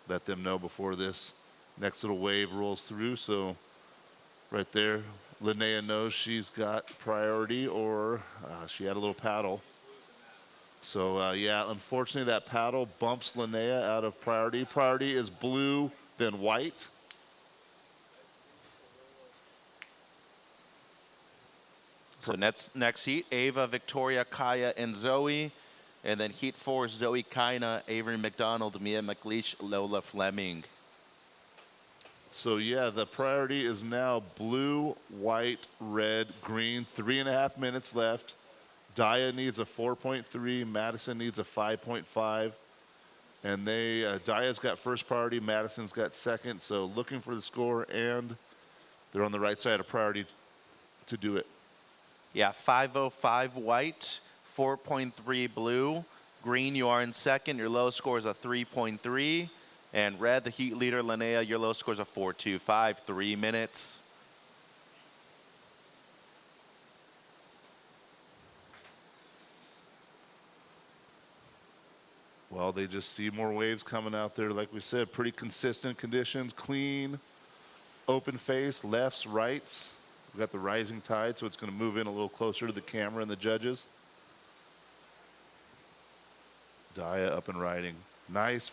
Let them know before this next little wave rolls through. So right there, Linnea knows she's got priority, or she had a little paddle. So yeah, unfortunately that paddle bumps Linnea out of priority. Priority is blue, then white.
So next heat, Ava, Victoria, Kaya, and Zoe. And then heat 4, Zoe Kaina, Avery McDonald, Mia McLeish, Lola Fleming.
So yeah, the priority is now blue, white, red, green. 3.5 minutes left. Daya needs a 4.3. Madison needs a 5.5. And Daya's got first priority. Madison's got second. So looking for the score, and they're on the right side of priority to do it.
Yeah, 5.05 white, 4.3 blue. Green, you are in second. Your low score is a 3.3. And red, the heat leader, Linnea, your low score is a 4.25, 3 minutes.
Well, they just see more waves coming out there. Like we said, pretty consistent conditions, clean, open face, lefts, rights. We've got the rising tide, so it's going to move in a little closer to the camera and the judges. Daya up and riding. Nice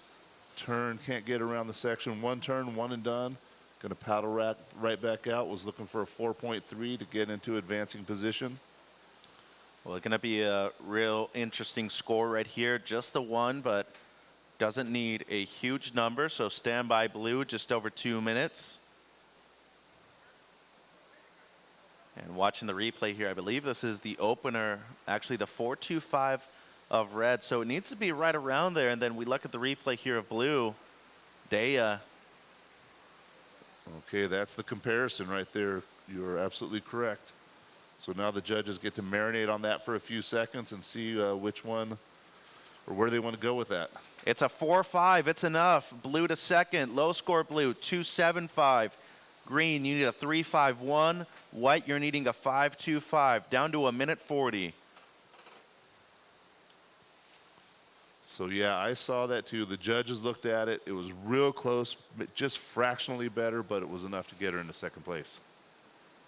turn, can't get around the section. One turn, one and done. Going to paddle right back out. Was looking for a 4.3 to get into advancing position.
Well, it's going to be a real interesting score right here. Just the one, but doesn't need a huge number. So stand by blue, just over 2 minutes. And watching the replay here, I believe this is the opener, actually the 4.25 of red. So it needs to be right around there. And then we look at the replay here of blue. Daya.
Okay, that's the comparison right there. You are absolutely correct. So now the judges get to marinate on that for a few seconds and see which one or where they want to go with that.
It's a 4.5. It's enough. Blue to second. Low score blue, 2.75. Green, you need a 3.51. White, you're needing a 5.25. Down to 1:40.
So yeah, I saw that too. The judges looked at it. It was real close, just fractionally better, but it was enough to get her into second place.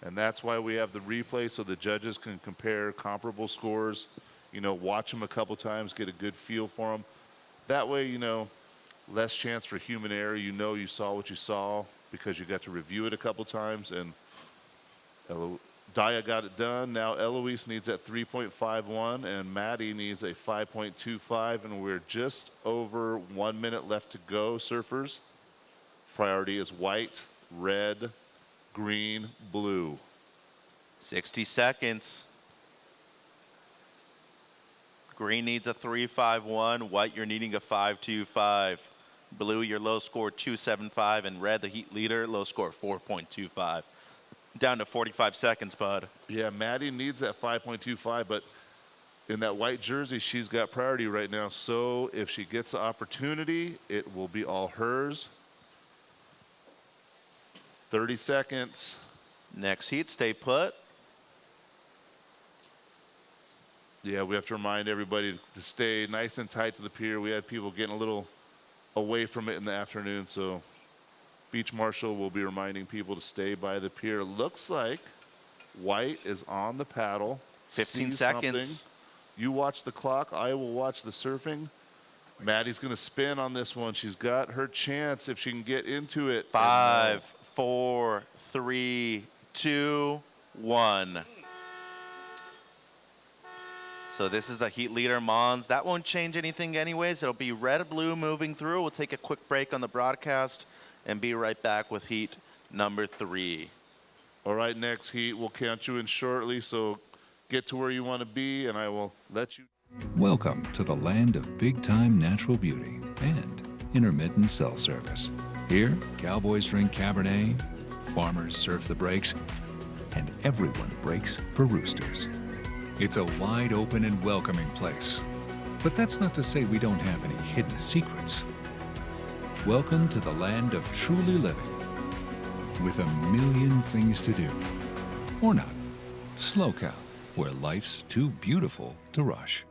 And that's why we have the replay, so the judges can compare comparable scores, watch them a couple times, get a good feel for them. That way, less chance for human error. You saw what you saw because you got to review it a couple times. And Daya got it done. Now Eloise needs that 3.51, and Maddie needs a 5.25, and we're just over 1 minute left to go, surfers. Priority is white, red, green, blue.
60 seconds. Green needs a 3.51. White, you're needing a 5.25. Blue, your low score 2.75. And red, the heat leader, low score 4.25. Down to 45 seconds, bud.
Yeah, Maddie needs that 5.25, but in that white jersey, she's got priority right now. So if she gets the opportunity, it will be all hers. 30 seconds.
Next heat, stay put.
Yeah, we have to remind everybody to stay nice and tight to the pier. We had people getting a little away from it in the afternoon, so Beach Marshal will be reminding people to stay by the pier. Looks like White is on the paddle.
15
See
seconds.
something. You watch the clock. I will watch the surfing. Maddie's going to spin on this one. She's got her chance if she can get into it.
5, 4, 3, 2, 1. So this is the heat leader, Mons. That won't change anything anyways. It'll be red, blue moving through. We'll take a quick break on the broadcast and be right back with heat number 3.
All right, next heat. We'll count you in shortly, so get to where you want to be, and I will let you.
Welcome to the land of big-time natural beauty and intermittent cell service. Here, cowboys drink Cabernet, farmers surf the breaks, and everyone breaks for roosters. It's a wide open and welcoming place. But that's not to say we don't have any hidden secrets. Welcome to the land of truly living, with a million things to do. Or not. SLO CAL, where life's too beautiful to rush.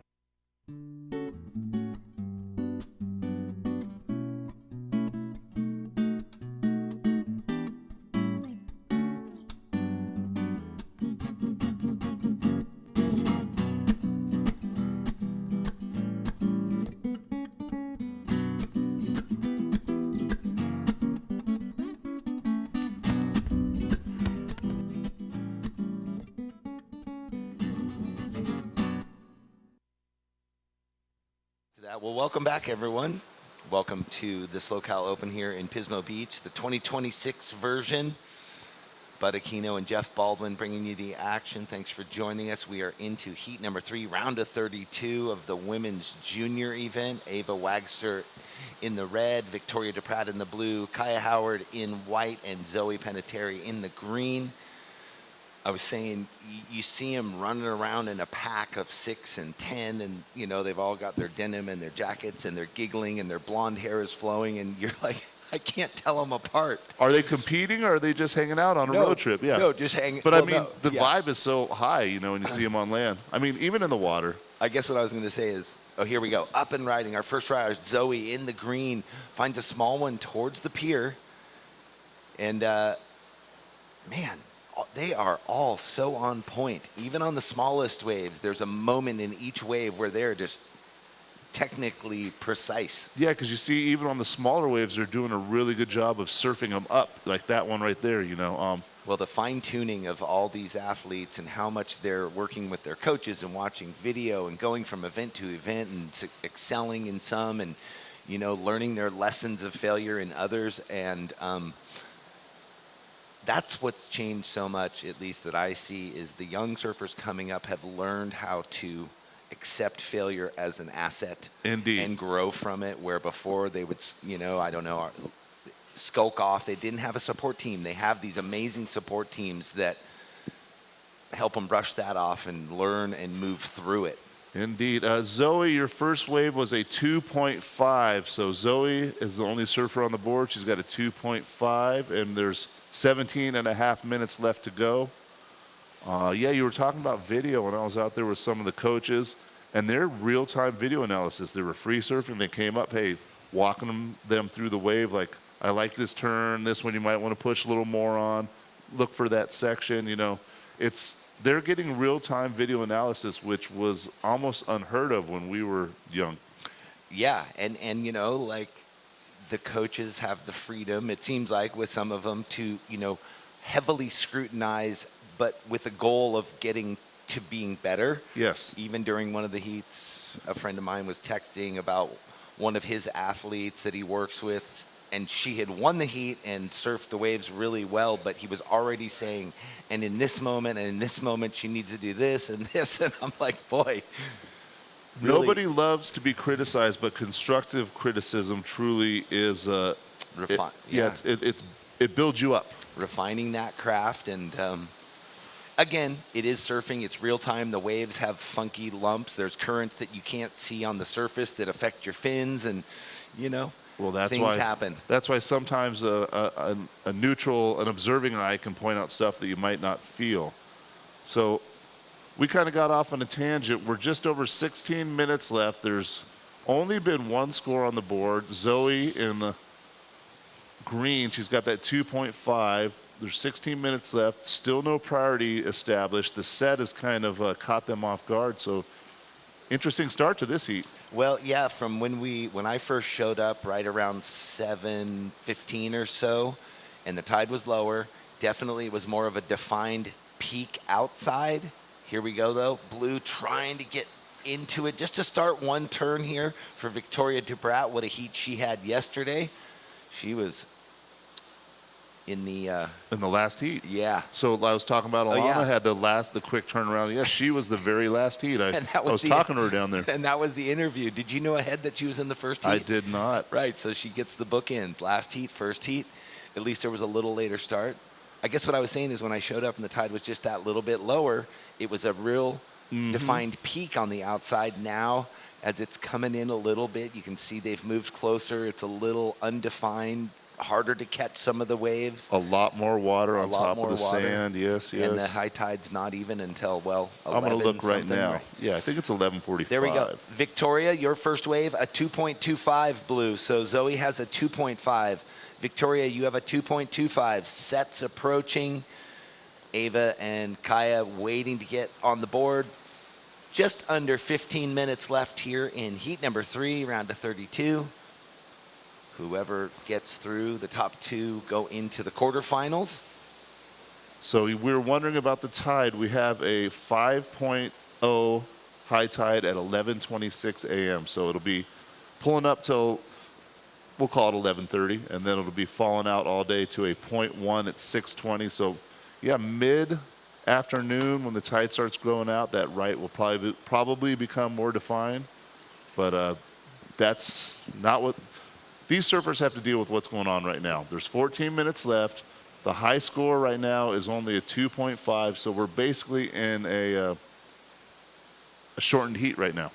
Well, welcome back, everyone. Welcome to the SLO CAL Open here in Pismo Beach, the 2026 version. Bud Aquino and Jeff Baldwin bringing you the action. Thanks for joining us. We are into heat number 3, round of 32 of the women's junior event. Ava Wagster in the red, Victoria DePratt in the blue, Kaya Howard in white, and Zoe Panettiere in the green. I was saying, you see them running around in a pack of 6 and 10, and you know they've all got their denim and their jackets, and they're giggling, and their blonde hair is flowing, and you're like, I can't tell them apart.
Are they competing, or are they just hanging out on a road trip? Yeah.
No, just hanging.
But well, I mean, the vibe is so high, you know, when you see them on land. I mean, even in the water.
I guess what I was going to say is, oh, here we go. Up and riding. Our first rider, Zoe, in the green, finds a small one towards the pier, and man. They are all so on point. Even on the smallest waves, there's a moment in each wave where they're just technically precise.
Yeah, because you see, even on the smaller waves, they're doing a really good job of surfing them up, like that one right there, you know.
Well, the fine-tuning of all these athletes and how much they're working with their coaches and watching video and going from event to event and excelling in some and, you know, learning their lessons of failure in others. And that's what's changed so much, at least that I see, is the young surfers coming up have learned how to accept failure as an asset.
Indeed.
And grow from it, where before they would, you know, I don't know, skulk off. They didn't have a support team. They have these amazing support teams that help them brush that off and learn and move through it.
Indeed. Zoe, your first wave was a 2.5. So Zoe is the only surfer on the board. She's got a 2.5, and there's 17 and a half minutes left to go. Yeah, you were talking about video when I was out there with some of the coaches, and their real-time video analysis. They were free surfing. They came up, hey, walking them through the wave, like, I like this turn, this one you might want to push a little more on, look for that section, you know. They're getting real-time video analysis, which was almost unheard of when we were young.
Yeah, and you know, like, the coaches have the freedom, it seems like, with some of them to, you know, heavily scrutinize, but with the goal of getting to being better.
Yes.
Even during one of the heats, a friend of mine was texting about one of his athletes that he works with, and she had won the heat and surfed the waves really well, but he was already saying, and in this moment, she needs to do this and this, and I'm like, boy, really
Nobody loves to be criticized, but constructive criticism truly is it builds you up.
refining that craft. And again, it is surfing. It's real time. The waves have funky lumps. There's currents that you can't see on the surface that affect your fins, and
Well, that's
things
why
happen.
That's why sometimes a neutral, an observing eye can point out stuff that you might not feel. So we kind of got off on a tangent. We're just over 16 minutes left. There's only been one score on the board. Zoe in the green, she's got that 2.5. There's 16 minutes left. Still no priority established. The set has kind of caught them off guard. So interesting start to this heat.
Well, yeah, from when I first showed up right around 7:15 or so, and the tide was lower, definitely it was more of a defined peak outside. Here we go, though. Blue trying to get into it just to start one turn here for Victoria Dubrat. What a heat she had yesterday. She was in the
last heat.
Yeah.
So I was talking about Alana
yeah.
had the quick turnaround. Yeah, she was the very last heat. I was talking to her down there.
And that was the interview. Did you know ahead that she was in the first heat?
I did not.
Right, so she gets the bookends. Last heat, first heat. At least there was a little later start. I guess what I was saying is when I showed up and the tide was just that little bit lower, it was a real defined peak on the outside. Now, as it's coming in a little bit, you can see they've moved closer. It's a little undefined, harder to catch some of the waves.
A lot more water on top of the
water.
sand. Yes, yes.
And the high tide's not even until, 11
I'm going to look right
something.
now. Yeah, I think it's 11:45.
There we go. Victoria, your first wave, a 2.25 blue. So Zoe has a 2.5. Victoria, you have a 2.25. Sets approaching. Ava and Kaya waiting to get on the board. Just under 15 minutes left here in heat number 3, round of 32. Whoever gets through, the top 2 go into the quarterfinals.
So we were wondering about the tide. We have a 5.0 high tide at 11:26 a.m. So it'll be pulling up till, we'll call it 11:30, and then it'll be falling out all day to a 0.1 at 6:20. So yeah, mid-afternoon when the tide starts growing out, that right will probably become more defined. But that's not what these surfers have to deal with. What's going on right now. There's 14 minutes left. The high score right now is only a 2.5, so we're basically in a shortened heat right now.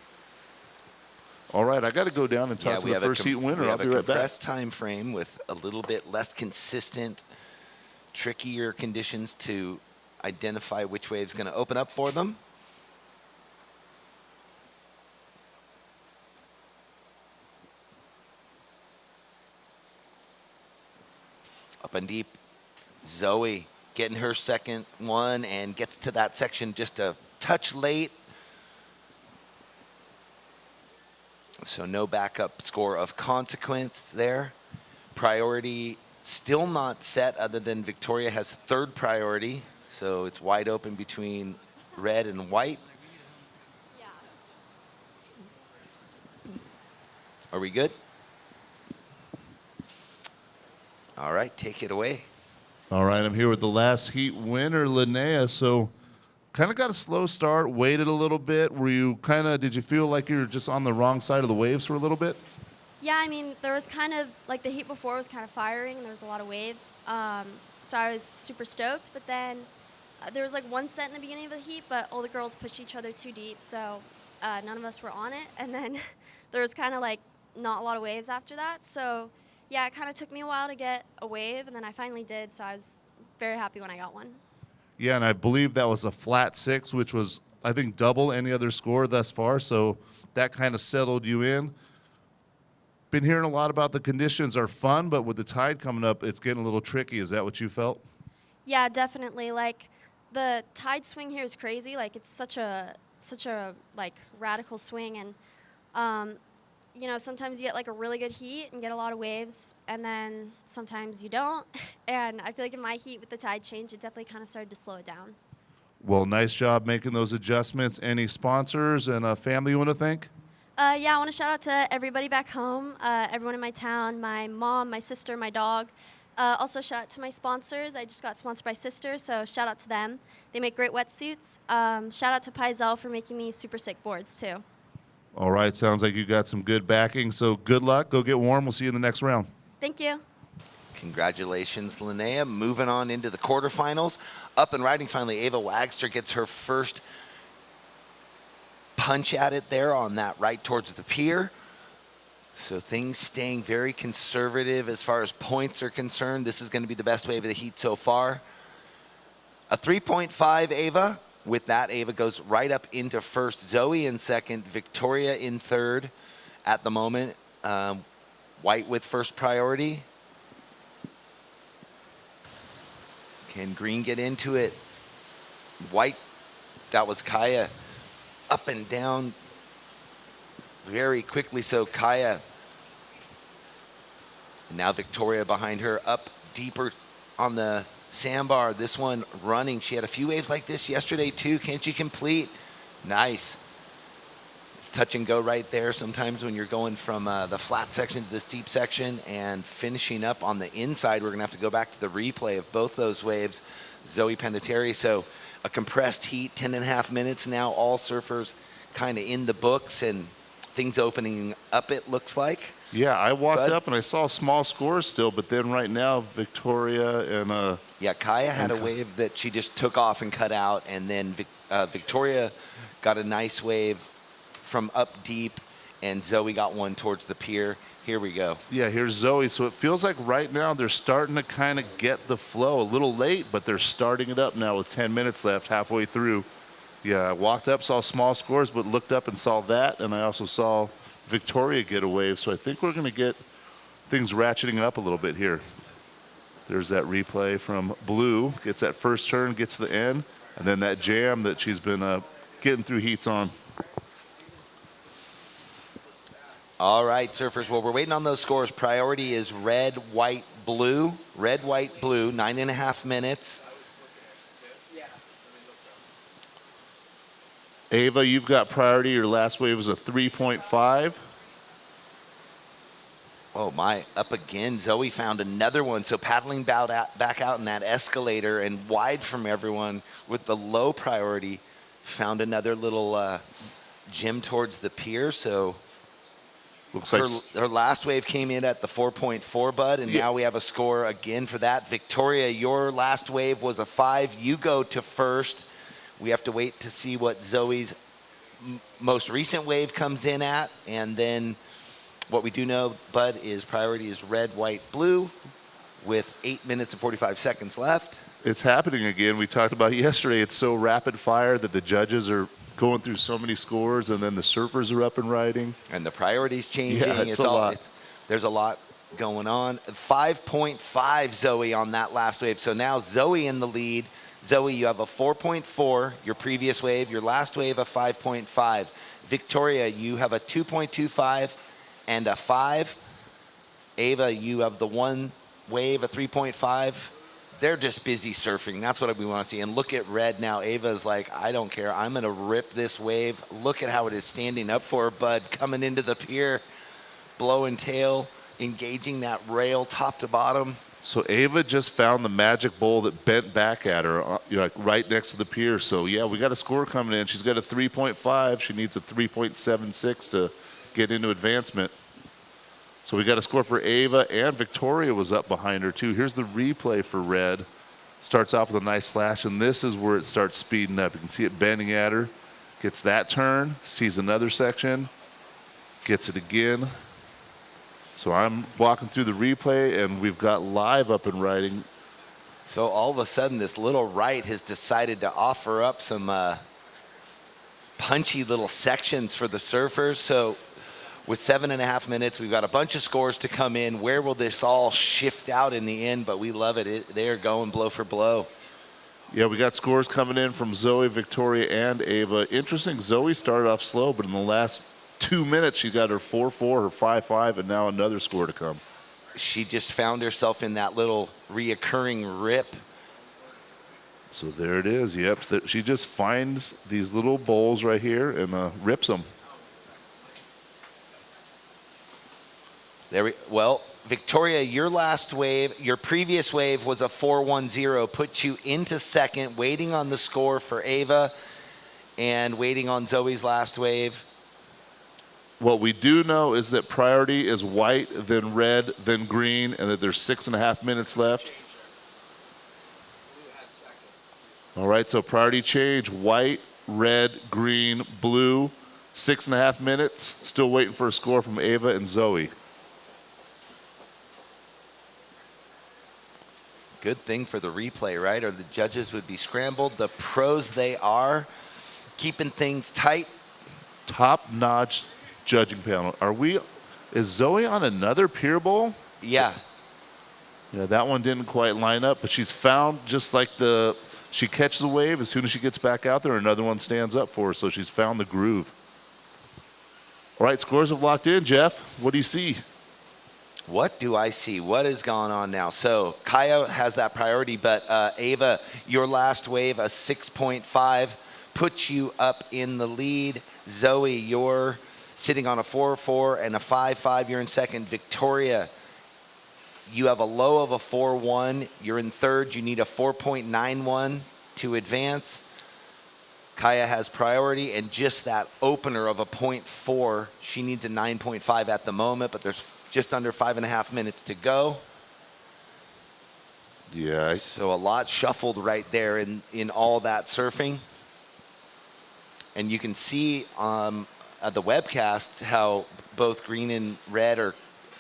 All right, I got to go down and talk to the first heat winner. I'll be right back.
We have a compressed time frame with a little bit less consistent, trickier conditions to identify which wave is going to open up for them. Up and deep, Zoe getting her second one and gets to that section just a touch late. So no backup score of consequence there. Priority still not set other than Victoria has third priority. So it's wide open between red and white. Are we good? All right, take it away.
All right, I'm here with the last heat winner, Linnea. So kind of got a slow start, waited a little bit. Did you feel like you were just on the wrong side of the waves for a little bit?
Yeah, I mean, there was kind of, like the heat before was kind of firing, and there was a lot of waves. So I was super stoked, but then there was like one set in the beginning of the heat, but all the girls pushed each other too deep, so none of us were on it. And then there was kind of like not a lot of waves after that. So yeah, it kind of took me a while to get a wave, and then I finally did, so I was very happy when I got one.
Yeah, and I believe that was a flat 6, which was, I think, double any other score thus far. So that kind of settled you in. Been hearing a lot about the conditions are fun, but with the tide coming up, it's getting a little tricky. Is that what you felt?
Yeah, definitely. Like the tide swing here is crazy. Like it's such a like radical swing, and you know, sometimes you get like a really good heat and get a lot of waves, and then sometimes you don't. And I feel like in my heat with the tide change, it definitely kind of started to slow it down.
Well, nice job making those adjustments. Any sponsors and family you want to thank?
Yeah, I want to shout out to everybody back home, everyone in my town, my mom, my sister, my dog. Also shout out to my sponsors. I just got sponsored by Sister, so shout out to them. They make great wetsuits. Shout out to Pismo for making me super sick boards too.
All right, sounds like you got some good backing. So good luck. Go get warm. We'll see you in the next round.
Thank you.
Congratulations, Linnea. Moving on into the quarterfinals. Up and riding finally, Ava Wagster gets her first punch at it there on that right towards the pier. So things staying very conservative as far as points are concerned. This is going to be the best wave of the heat so far. A 3.5 Ava. With that, Ava goes right up into first. Zoe in second. Victoria in third at the moment. White with first priority. Can Green get into it? White, that was Kaya. Up and down very quickly. So Kaya. Now Victoria behind her, up deeper on the sandbar. This one running. She had a few waves like this yesterday too. Can she complete? Nice. Touch and go right there sometimes when you're going from the flat section to the steep section, and finishing up on the inside. We're going to have to go back to the replay of both those waves. Zoe Pendateri. So a compressed heat, 10.5 minutes now. All surfers kind of in the books and things opening up, it looks like.
Yeah, I walked
Bud?
up and I saw small scores still, but then right now, Victoria and
Yeah, Kaya had a wave that she just took off and cut out, and then Victoria got a nice wave from up deep, and Zoe got one towards the pier. Here we go.
yeah, here's Zoe. So it feels like right now they're starting to kind of get the flow. A little late, but they're starting it up now with 10 minutes left, halfway through. Yeah, I walked up, saw small scores, but looked up and saw that, and I also saw Victoria get a wave. So I think we're going to get things ratcheting up a little bit here. There's that replay from Blue. Gets that first turn, gets the end, and then that jam that she's been getting through heats on.
All right, surfers. Well, we're waiting on those scores. Priority is red, white, blue. Red, white, blue, 9.5 minutes.
Ava, you've got priority. Your last wave was a 3.5.
Oh, my. Up again. Zoe found another one. So paddling back out in that escalator and wide from everyone with the low priority. Found another little gym towards the pier. So
Looks like
her last wave came in at the 4.4, Bud, and now we have a score again for that. Victoria, your last wave was a 5. You go to first. We have to wait to see what Zoe's most recent wave comes in at, and then what we do know, Bud, is priority is red, white, blue with 8 minutes and 45 seconds left.
it's happening again. We talked about it yesterday. It's so rapid fire that the judges are going through so many scores, and then the surfers are up and riding.
And the priorities changing.
Yeah, it's a lot.
There's a lot going on. 5.5 Zoe on that last wave. So now Zoe in the lead. Zoe, you have a 4.4, your previous wave. Your last wave, a 5.5. Victoria, you have a 2.25 and a 5. Ava, you have the one wave, a 3.5. They're just busy surfing. That's what we want to see. And look at red now. Ava's like, I don't care. I'm going to rip this wave. Look at how it is standing up for her, Bud, coming into the pier, blowing tail, engaging that rail top to bottom.
So Ava just found the magic bowl that bent back at her, like right next to the pier. So yeah, we got a score coming in. She's got a 3.5. She needs a 3.76 to get into advancement. So we got a score for Ava, and Victoria was up behind her too. Here's the replay for red. Starts off with a nice slash, and this is where it starts speeding up. You can see it bending at her. Gets that turn, sees another section, gets it again. So I'm walking through the replay, and we've got live up and riding.
So all of a sudden, this little right has decided to offer up some punchy little sections for the surfers. So with 7.5 minutes, we've got a bunch of scores to come in. Where will this all shift out in the end? But we love it. They are going blow for blow.
Yeah, we got scores coming in from Zoe, Victoria, and Ava. Interesting, Zoe started off slow, but in the last 2 minutes, she got her 4.4, her 5.5, and now another score to come.
She just found herself in that little reoccurring rip.
So there it is. Yep, she just finds these little bowls right here and rips them.
Well, Victoria, your last wave, your previous wave was a 4.10, put you into second, waiting on the score for Ava and waiting on Zoe's last wave.
What we do know is that priority is white, then red, then green, and that there's 6.5 minutes left. All right, so priority change, white, red, green, blue, 6.5 minutes. Still waiting for a score from Ava and Zoe.
Good thing for the replay, right? Or the judges would be scrambled. The pros they are, keeping things tight.
Top-notch judging panel. Is Zoe on another Pier Bowl?
Yeah.
Yeah, that one didn't quite line up, but she's found just like she catches a wave, as soon as she gets back out there, another one stands up for her, so she's found the groove. All right, scores have locked in. Jeff, what do you see?
What do I see? What is going on now? So Kaya has that priority, but Ava, your last wave, a 6.5, puts you up in the lead. Zoe, you're sitting on a 4.4 and a 5.5. You're in second. Victoria, you have a low of a 4.1. You're in third. You need a 4.91 to advance. Kaya has priority, and just that opener of a 0.4. She needs a 9.5 at the moment, but there's just under 5.5 minutes to go.
Yeah.
So a lot shuffled right there in all that surfing. And you can see at the webcast how both green and red are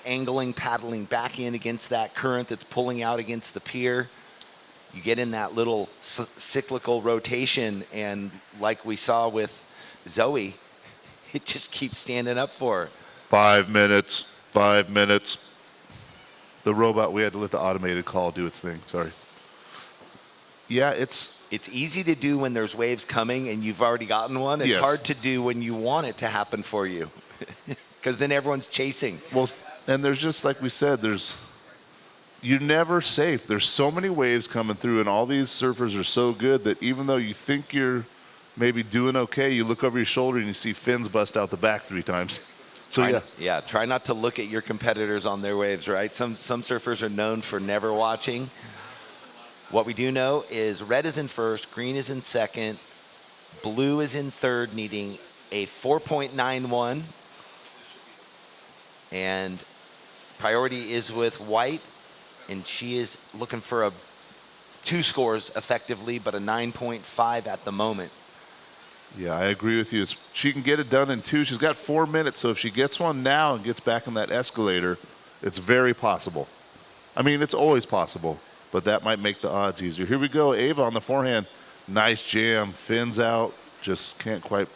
angling, paddling back in against that current that's pulling out against the pier. You get in that little cyclical rotation, and like we saw with Zoe, it just keeps standing up for her.
5 minutes. 5 minutes. The robot, we had to let the automated call do its thing. Sorry. Yeah, it's
easy to do when there's waves coming and you've already gotten one. It's hard to do when you want it to happen for you, because then everyone's chasing.
Well, and there's just like we said, you're never safe. There's so many waves coming through, and all these surfers are so good that even though you think you're maybe doing okay, you look over your shoulder and you see fins bust out the back 3 times. So
try not to look at your competitors on their waves, right? Some surfers are known for never watching. What we do know is red is in first, green is in second, blue is in third, needing a 4.91, and priority is with white, and she is looking for 2 scores effectively, but a 9.5 at the moment.
Yeah, I agree with you. She can get it done in 2. She's got 4 minutes, so if she gets one now and gets back on that escalator, it's very possible. I mean, it's always possible, but that might make the odds easier. Here we go. Ava on the forehand. Nice jam. Fins out. Just can't quite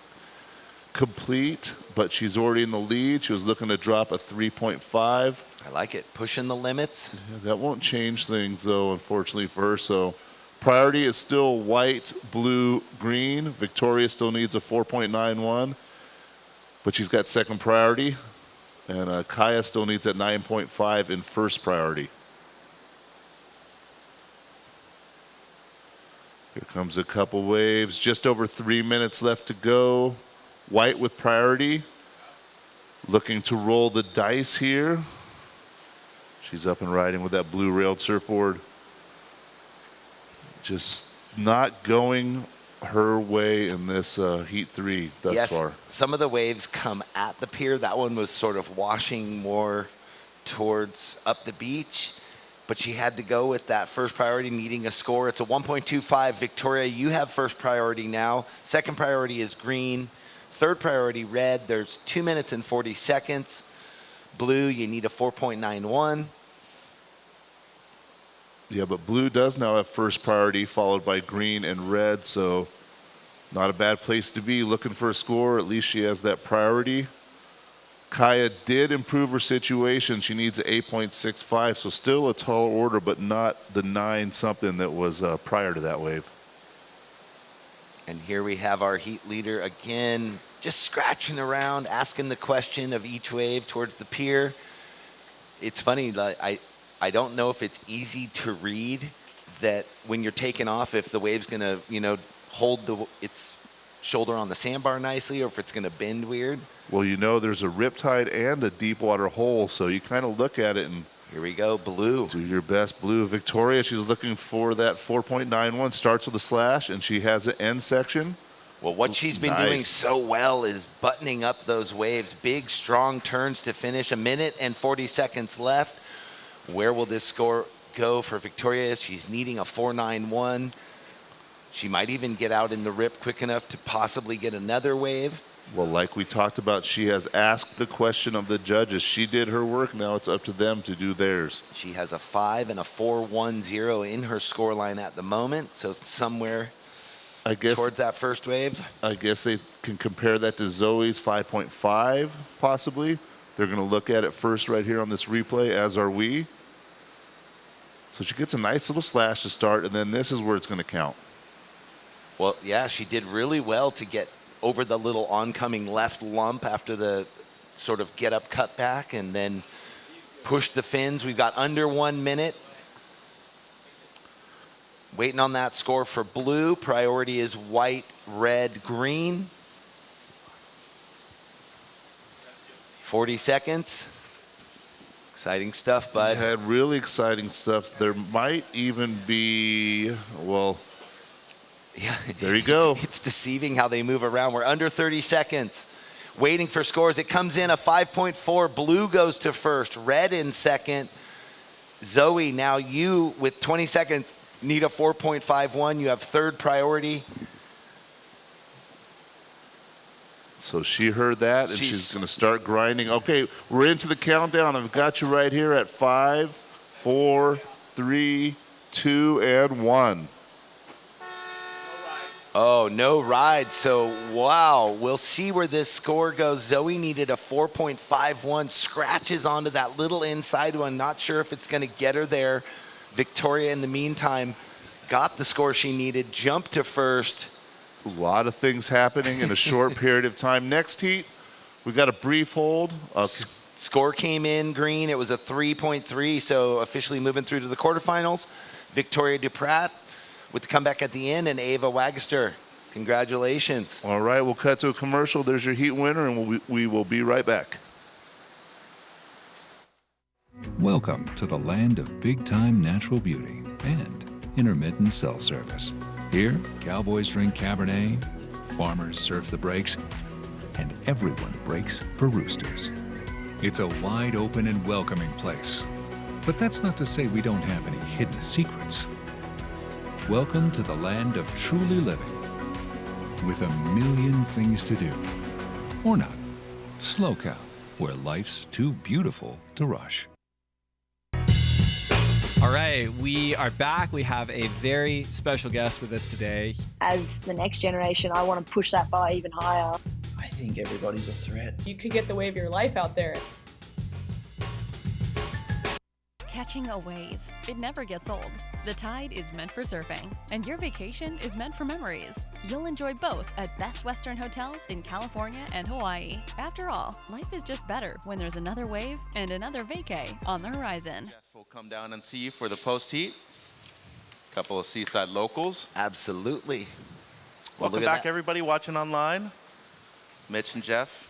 complete, but she's already in the lead. She was looking to drop a 3.5.
I like it. Pushing the limits.
Yeah, that won't change things, though, unfortunately for her. So priority is still white, blue, green. Victoria still needs a 4.91, but she's got second priority. And Kaya still needs a 9.5 in first priority. Here comes a couple waves. Just over 3 minutes left to go. White with priority. Looking to roll the dice here. She's up and riding with that blue railed surfboard. Just not going her way in this Heat 3 thus far.
Some of the waves come at the pier. That one was sort of washing more towards up the beach, but she had to go with that first priority, needing a score. It's a 1.25. Victoria, you have first priority now. Second priority is green. Third priority, red. There's 2 minutes and 40 seconds. Blue, you need a 4.91.
Yeah, but blue does now have first priority, followed by green and red, so not a bad place to be. Looking for a score, at least she has that priority. Kaya did improve her situation. She needs an 8.65, so still a tall order, but not the 9-something that was prior to that wave.
And here we have our heat leader again, just scratching around, asking the question of each wave towards the pier. It's funny, I don't know if it's easy to read that when you're taking off, if the wave's gonna, hold its shoulder on the sandbar nicely, or if it's gonna bend weird.
Well, there's a riptide and a deep water hole, so you kind of look at it and
here we go, blue.
Do your best, blue. Victoria, she's looking for that 4.91, starts with a slash, and she has an end section.
Well, what she's been doing so well is buttoning up those waves. Big, strong turns to finish. 1 minute and 40 seconds left. Where will this score go for Victoria? She's needing a 4.91. She might even get out in the rip quick enough to possibly get another wave.
Well, like we talked about, she has asked the question of the judges. She did her work. Now it's up to them to do theirs.
She has a 5 and a 4.10 in her scoreline at the moment. So somewhere towards that first wave.
I guess they can compare that to Zoe's 5.5, possibly. They're going to look at it first right here on this replay, as are we. So she gets a nice little slash to start, and then this is where it's going to count.
Well, yeah, she did really well to get over the little oncoming left lump after the sort of get-up cutback and then push the fins. We've got under 1 minute. Waiting on that score for blue. Priority is white, red, green. 40 seconds. Exciting stuff, bud.
Yeah, really exciting stuff. There might even be, well,
yeah,
there you go.
It's deceiving how they move around. We're under 30 seconds. Waiting for scores. It comes in a 5.4. Blue goes to first. Red in second. Zoe, now you with 20 seconds need a 4.51. You have third priority.
So she heard that, and she's going to start grinding. Okay, we're into the countdown. I've got you right here at 5, 4, 3, 2, and 1.
Oh, no ride. So, wow, we'll see where this score goes. Zoe needed a 4.51, scratches onto that little inside one. Not sure if it's going to get her there. Victoria, in the meantime, got the score she needed, jumped to first.
A lot of things happening in a short period of time. Next heat, we got a brief hold.
Score came in green. It was a 3.3, so officially moving through to the quarterfinals. Victoria Duprat with the comeback at the end, and Ava Wagster. Congratulations.
All right, we'll cut to a commercial. There's your heat winner, and we will be right back.
Welcome to the land of big-time natural beauty and intermittent cell service. Here, cowboys drink Cabernet, farmers surf the breaks, and everyone breaks for roosters. It's a wide open and welcoming place. But that's not to say we don't have any hidden secrets. Welcome to the land of truly living, with a million things to do. Or not. SLO CAL, where life's too beautiful to rush.
All right, we are back. We have a very special guest with us today.
As the next generation, I want to push that bar even higher.
I think everybody's a threat.
You could get the wave of your life out there.
Catching a wave. It never gets old. The tide is meant for surfing, and your vacation is meant for memories. You'll enjoy both at Best Western Hotels in California and Hawaii. After all, life is just better when there's another wave and another vacay on the horizon.
Jeff will come down and see you for the post-heat. Couple of seaside locals.
Absolutely.
Welcome back, everybody watching online. Mitch and Jeff.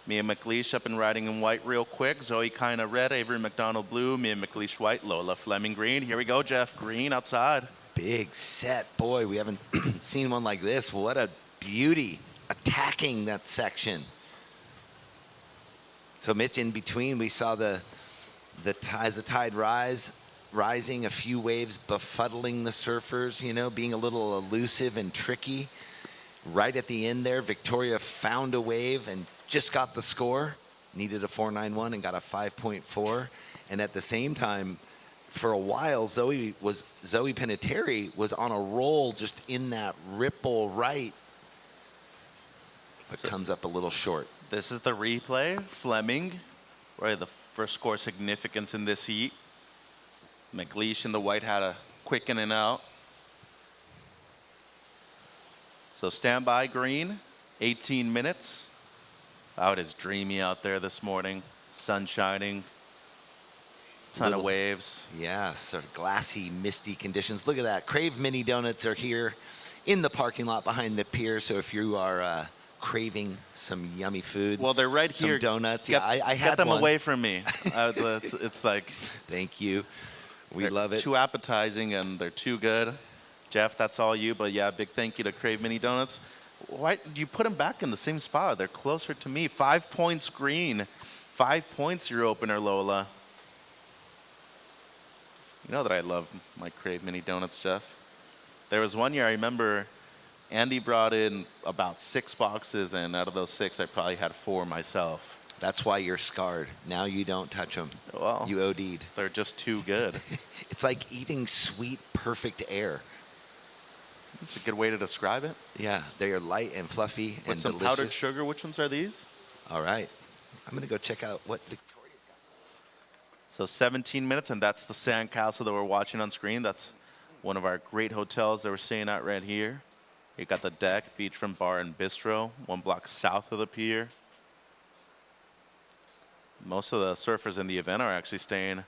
Mia McLeish up and riding in white real quick. Zoe kind of red, Avery McDonald blue, Mia McLeish white, Lola Fleming green. Here we go, Jeff. Green outside.
Big set. Boy, we haven't seen one like this. What a beauty attacking that section. So Mitch, in between, we saw as the tide rising, a few waves befuddling the surfers, you know, being a little elusive and tricky. Right at the end there, Victoria found a wave and just got the score, needed a 4.91 and got a 5.4. And at the same time, for a while, Zoe Peneteri was on a roll just in that ripple right, but comes up a little short.
This is the replay. Fleming, right, the first score significance in this heat. McLeish in the white had a quick in and out. So standby green, 18 minutes. Wow, it is dreamy out there this morning. Sun shining, ton of waves.
Yeah, sort of glassy, misty conditions. Look at that. Crave Mini Donuts are here in the parking lot behind the pier. So if you are craving some yummy food,
well, they're right
some
here.
Donuts.
Get,
I had
get them
one.
away from me. It's like.
Thank you. We love it.
Too appetizing and they're too good. Jeff, that's all you. But yeah, big thank you to Crave Mini Donuts. Why do you put them back in the same spot? They're closer to me. 5 points green. 5 points your opener, Lola. You know that I love my Crave Mini Donuts, Jeff. There was one year I remember Andy brought in about 6 boxes, and out of those 6, I probably had 4 myself.
That's why you're scarred. Now you don't touch them.
Well,
you OD'd.
They're just too good.
It's like eating sweet, perfect air.
That's a good way to describe it.
Yeah, they are light and fluffy
With
and
some
delicious.
powdered sugar. Which ones are these?
All right. I'm going to go check out what Victoria's got.
So 17 minutes, and that's the sandcastle that we're watching on screen. That's one of our great hotels that we're staying at right here. You got the deck, beachfront bar and bistro, 1 block south of the pier. Most of the surfers in the event are actually staying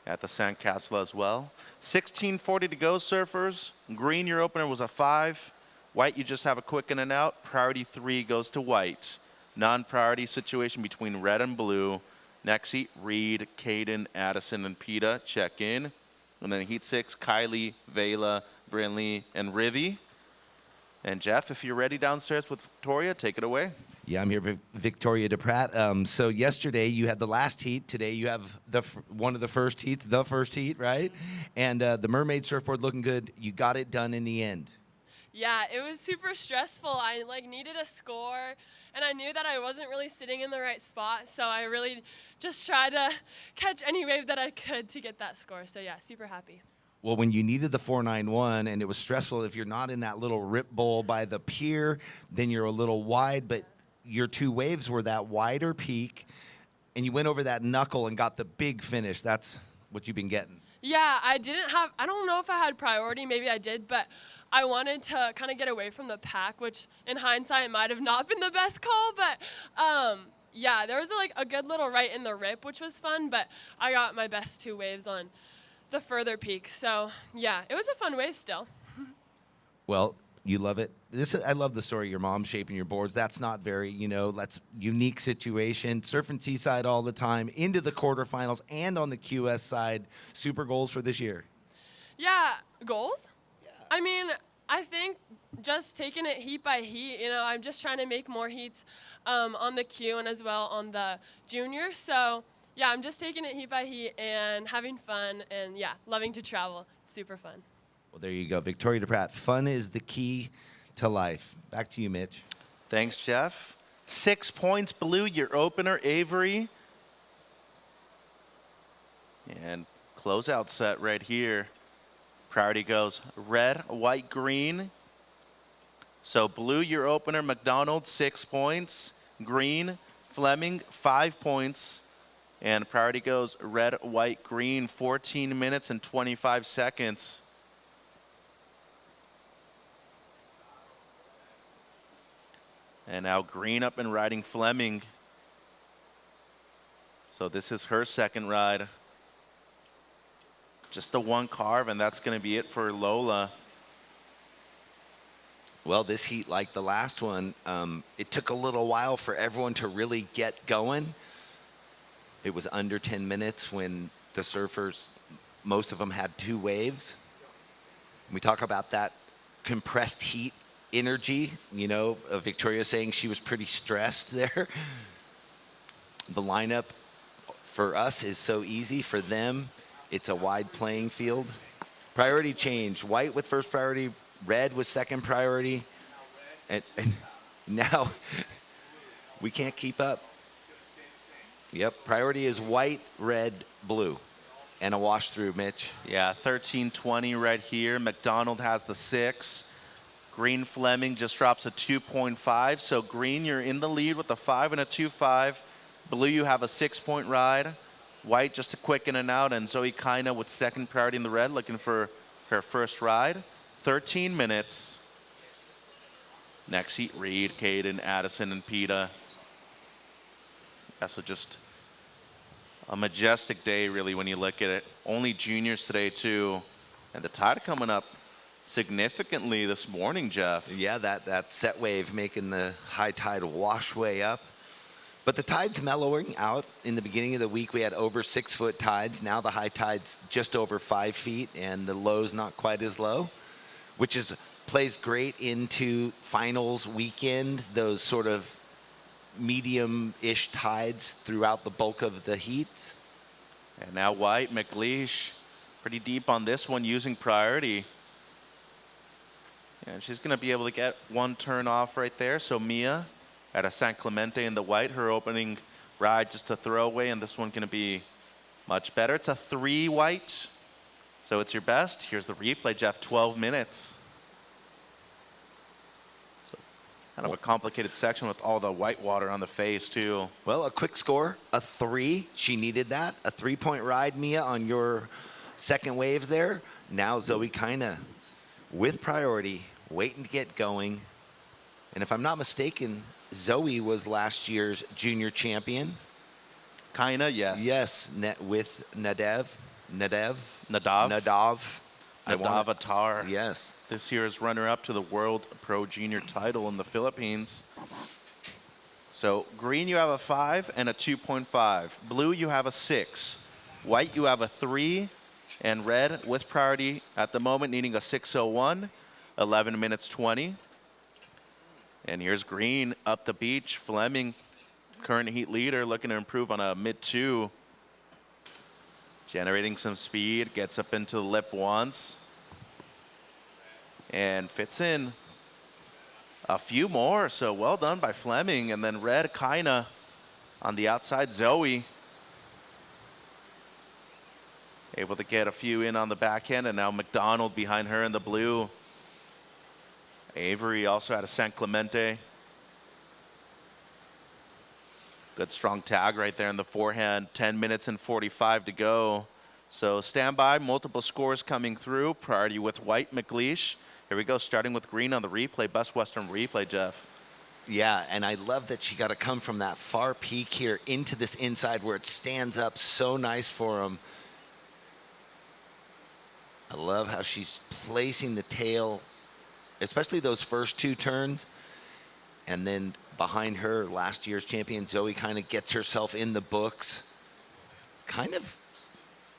at the sandcastle as well. 16:40 to go, surfers. Green, your opener was a 5. White, you just have a quick in and out. Priority 3 goes to white. Non-priority situation between red and blue. Next heat, Reed, Caden, Addison, and Peta check in. And then heat 6, Kylie, Vela, Brinley, and Rivy. And Jeff, if you're ready downstairs with Victoria, take it away.
Yeah, I'm here with Victoria DePratt. So yesterday you had the last heat. Today you have one of the first heats, right? And the Mermaid surfboard looking good. You got it done in the end.
Yeah, it was super stressful. I needed a score, and I knew that I wasn't really sitting in the right spot, so I really just tried to catch any wave that I could to get that score. So yeah, super happy.
Well, when you needed the 491 and it was stressful, if you're not in that little rip bowl by the pier, then you're a little wide, but your 2 waves were that wider peak, and you went over that knuckle and got the big finish. That's what you've been getting.
Yeah, I don't know if I had priority, maybe I did, but I wanted to kind of get away from the pack, which in hindsight might have not been the best call, but yeah, there was a good little right in the rip, which was fun, but I got my best 2 waves on the further peak. So yeah, it was a fun wave still.
Well, you love it. I love the story of your mom shaping your boards. That's not very, that's unique situation. Surfing Seaside all the time, into the quarterfinals and on the QS side. Super goals for this year.
Yeah, goals? Yeah. I mean, I think just taking it heat by heat, I'm just trying to make more heats on the Q and as well on the junior. So yeah, I'm just taking it heat by heat and having fun and yeah, loving to travel. It's super fun.
Well, there you go. Victoria DePratt, fun is the key to life. Back to you, Mitch.
Thanks, Jeff. 6 points, blue, your opener, Avery. And closeout set right here. Priority goes red, white, green. So blue, your opener, McDonald, 6 points. Green, Fleming, 5 points. And priority goes red, white, green, 14 minutes and 25 seconds. And now green up and riding Fleming. So this is her second ride. Just a 1 carve, and that's going to be it for Lola.
Well, this heat, like the last one, it took a little while for everyone to really get going. It was under 10 minutes when the surfers, most of them had 2 waves. We talk about that compressed heat energy, Victoria saying she was pretty stressed there. The lineup for us is so easy. For them, it's a wide playing field. Priority change. White with first priority, red with second priority. And now we can't keep up. Yep, priority is white, red, blue. And a wash through, Mitch.
Yeah, 13:20 right here. McDonald has the 6. Green Fleming just drops a 2.5. So green, you're in the lead with a 5 and a 2.5. Blue, you have a 6-point ride. White, just a quick in and out. And Zoe Kaina with second priority in the red, looking for her first ride. 13 minutes. Next heat, Reed, Caden, Addison, and Peta. Yeah, so just a majestic day, really, when you look at it. Only juniors today, too. And the tide coming up significantly this morning, Jeff.
Yeah, that set wave making the high tide wash way up. But the tide's mellowing out. In the beginning of the week, we had over 6-foot tides. Now the high tide's just over 5 feet, and the low's not quite as low. which plays great into finals weekend, those sort of medium-ish tides throughout the bulk of the heats.
And now White, McLeish, pretty deep on this one using priority. And she's going to be able to get one turn off right there. So Mia at a San Clemente in the white, her opening ride just a throwaway, and this one going to be much better. It's a 3 white, so it's your best. Here's the replay, Jeff, 12 minutes. So kind of a complicated section with all the white water on the face too.
Well, a quick score, a 3. She needed that. A 3-point ride, Mia, on your second wave there. Now Zoe kind of with priority, waiting to get going. And if I'm not mistaken, Zoe was last year's junior champion.
Kinda, yes.
Yes, with Nadav.
Atar.
Yes.
This year's runner-up to the World Pro Junior title in the Philippines. So green, you have a 5 and a 2.5. Blue, you have a 6. White, you have a 3. And red, with priority at the moment, needing a 6:01, 11 minutes 20. And here's green up the beach. Fleming, current heat leader, looking to improve on a mid-2. Generating some speed, gets up into the lip once. And fits in a few more, so well done by Fleming. And then red, Kaina on the outside, Zoe. Able to get a few in on the back end, and now McDonald behind her in the blue. Avery also had a San Clemente. Good strong tag right there in the forehand. 10 minutes and 45 to go. So stand by, multiple scores coming through. Priority with White, McLeish. Here we go, starting with green on the replay, Best Western replay, Jeff.
Yeah, and I love that she got to come from that far peak here into this inside where it stands up so nice for him. I love how she's placing the tail, especially those first 2 turns. And then behind her, last year's champion, Zoe kind of gets herself in the books. Kind of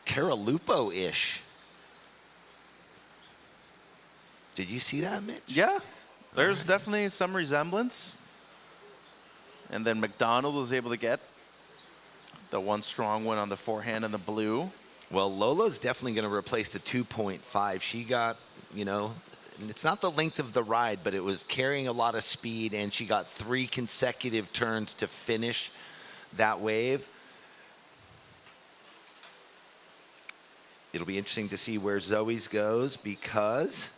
Caralupo-ish. Did you see that, Mitch?
Yeah, there's definitely some resemblance. And then McDonald was able to get the one strong one on the forehand in the blue.
Well, Lola's definitely going to replace the 2.5. She got, you know, it's not the length of the ride, but it was carrying a lot of speed, and she got 3 consecutive turns to finish that wave. It'll be interesting to see where Zoe's goes because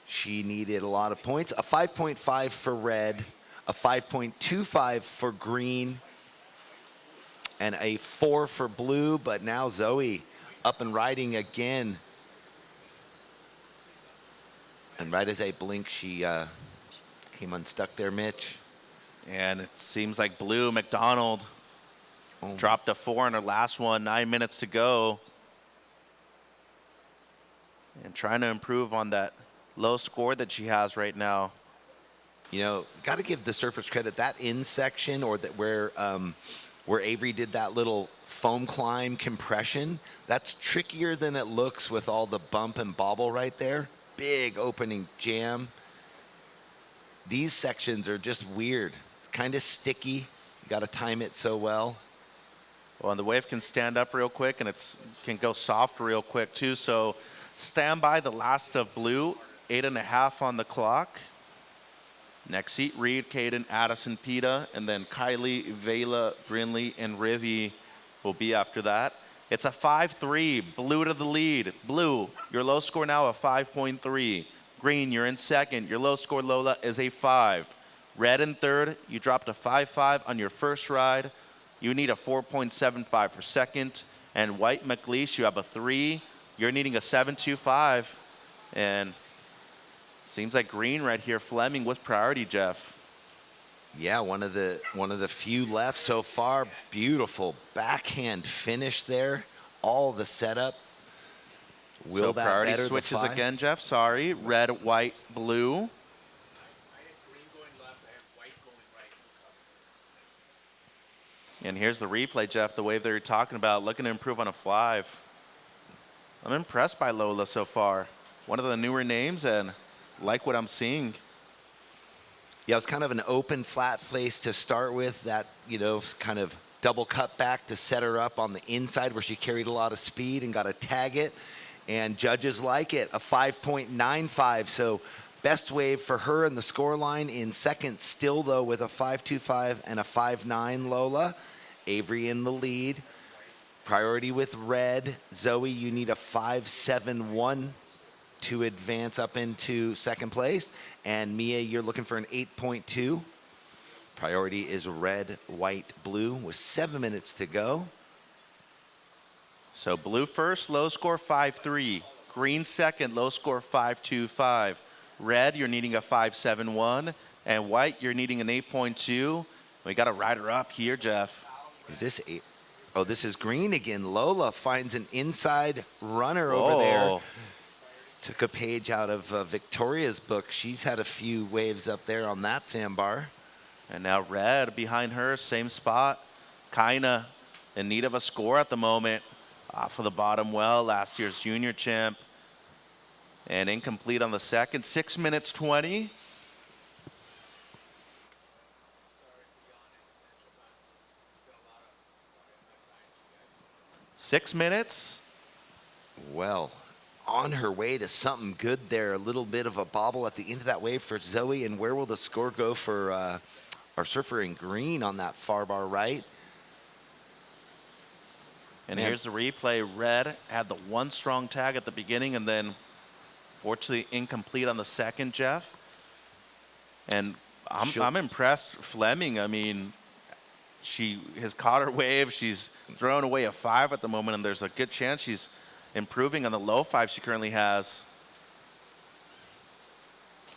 she needed a lot of points. A 5.5 for red, a 5.25 for green, and a 4 for blue, but now Zoe up and riding again. And right as I blink, she came unstuck there, Mitch.
And it seems like blue, McDonald, dropped a 4 in her last one, 9 minutes to go. And trying to improve on that low score that she has right now.
You know, got to give the surfers credit. That in section, or that where Avery did that little foam climb compression, that's trickier than it looks with all the bump and bobble right there. Big opening jam. These sections are just weird. It's kind of sticky. You got to time it so well.
Well, and the wave can stand up real quick, and it can go soft real quick too. So stand by, the last of blue, 8.5 on the clock. Next seat, Reed, Caden, Addison, Peta, and then Kylie, Vela, Brinley, and Rivi will be after that. It's a 5-3, blue to the lead. Blue, your low score now a 5.3. Green, you're in second. Your low score, Lola, is a 5. Red in third, you dropped a 5.5 on your first ride. You need a 4.75 for second. And White, McLeish, you have a 3. You're needing a 7.25. And seems like green right here, Fleming with priority, Jeff.
Yeah, one of the few left so far. Beautiful backhand finish there. All the setup. Will
So
that
priority
better
switches
the 5?
again, Jeff. Sorry. Red, white, blue. And here's the replay, Jeff. The wave that you're talking about, looking to improve on a 5. I'm impressed by Lola so far. one of the newer names, and like what I'm seeing.
Yeah, it was kind of an open, flat place to start with. That, kind of double cut back to set her up on the inside where she carried a lot of speed and got to tag it. And judges like it, a 5.95. So best wave for her in the score line. In second still, though, with a 5.25 and a 5.9 Lola. Avery in the lead. Priority with red. Zoe, you need a 5.71 to advance up into second place. And Mia, you're looking for an 8.2. Priority is red, white, blue with 7 minutes to go.
So blue first, low score 5.3. Green second, low score 5.25. Red, you're needing a 5.71. And white, you're needing an 8.2. We got a rider up here, Jeff.
Is this eight? Oh, this is green again. Lola finds an inside runner over there. Took a page out of Victoria's book. She's had a few waves up there on that sandbar.
And now red behind her, same spot. Kinda in need of a score at the moment. Off of the bottom well, last year's junior champ. And incomplete on the second, 6 minutes 20. Six minutes.
Well, on her way to something good there. A little bit of a bobble at the end of that wave for Zoe. And where will the score go for our surfer in green on that far bar right?
And here's the replay. Red had the one strong tag at the beginning and then fortunately incomplete on the second, Jeff. And I'm impressed. Fleming, I mean, she has caught her wave. She's thrown away a 5 at the moment, and there's a good chance she's improving on the low 5 she currently has.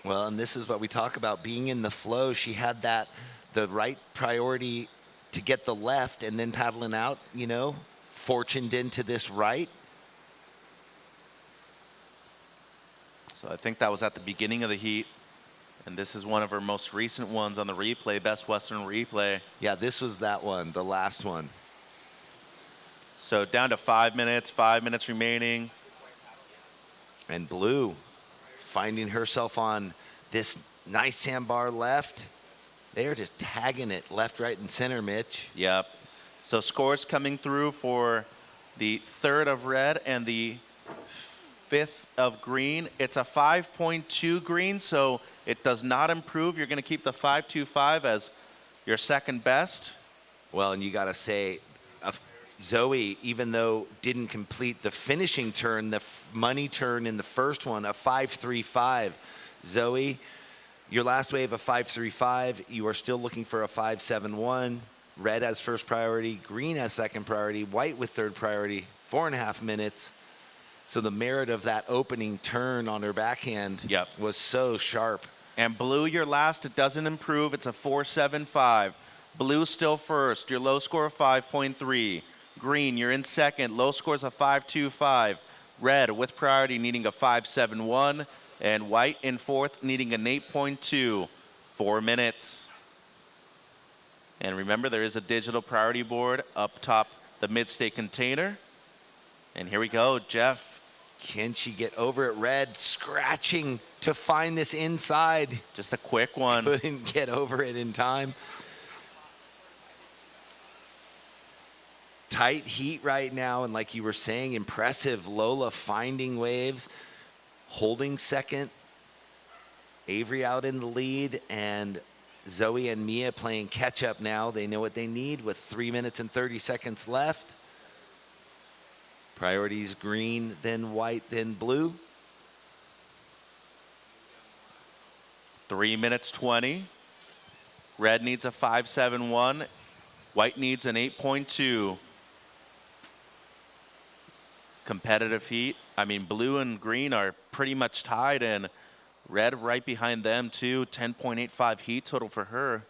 Well, and this is what we talk about, being in the flow. She had the right priority to get the left and then paddling out, fortuned into this right.
So I think that was at the beginning of the heat. And this is one of her most recent ones on the replay, Best Western Replay.
Yeah, this was that one, the last one.
So down to 5 minutes remaining.
And Blue finding herself on this nice sandbar left. They're just tagging it left, right, and center, Mitch.
Yep. So scores coming through for the third of red and the fifth of green. It's a 5.2 green, so it does not improve. You're going to keep the 5.25 as your second best.
Well, and you got to say, Zoe, even though didn't complete the finishing turn, the money turn in the first one, a 5.35. Zoe, your last wave, a 5.35. You are still looking for a 5.71. Red as first priority, green as second priority, white with third priority, 4.5 minutes. So the merit of that opening turn on her backhand was so sharp.
And blue, your last, it doesn't improve. It's a 4.75. Blue still first. Your low score of 5.3. Green, you're in second. Low score's a 5.25. Red with priority needing a 5.71. And white in fourth needing an 8.2. 4 minutes. And remember, there is a digital priority board up top the mid-state container. And here we go, Jeff.
Can she get over it? Red scratching to find this inside.
Just a quick one.
Couldn't get over it in time. Tight heat right now, and like you were saying, impressive. Lola finding waves, holding second. Avery out in the lead, and Zoe and Mia playing catch up now. They know what they need with 3 minutes and 30 seconds left. Priorities green, then white, then blue.
3 minutes 20. Red needs a 5.71. White needs an 8.2. Competitive heat. I mean, blue and green are pretty much tied, and red right behind them too. 10.85 heat total for her.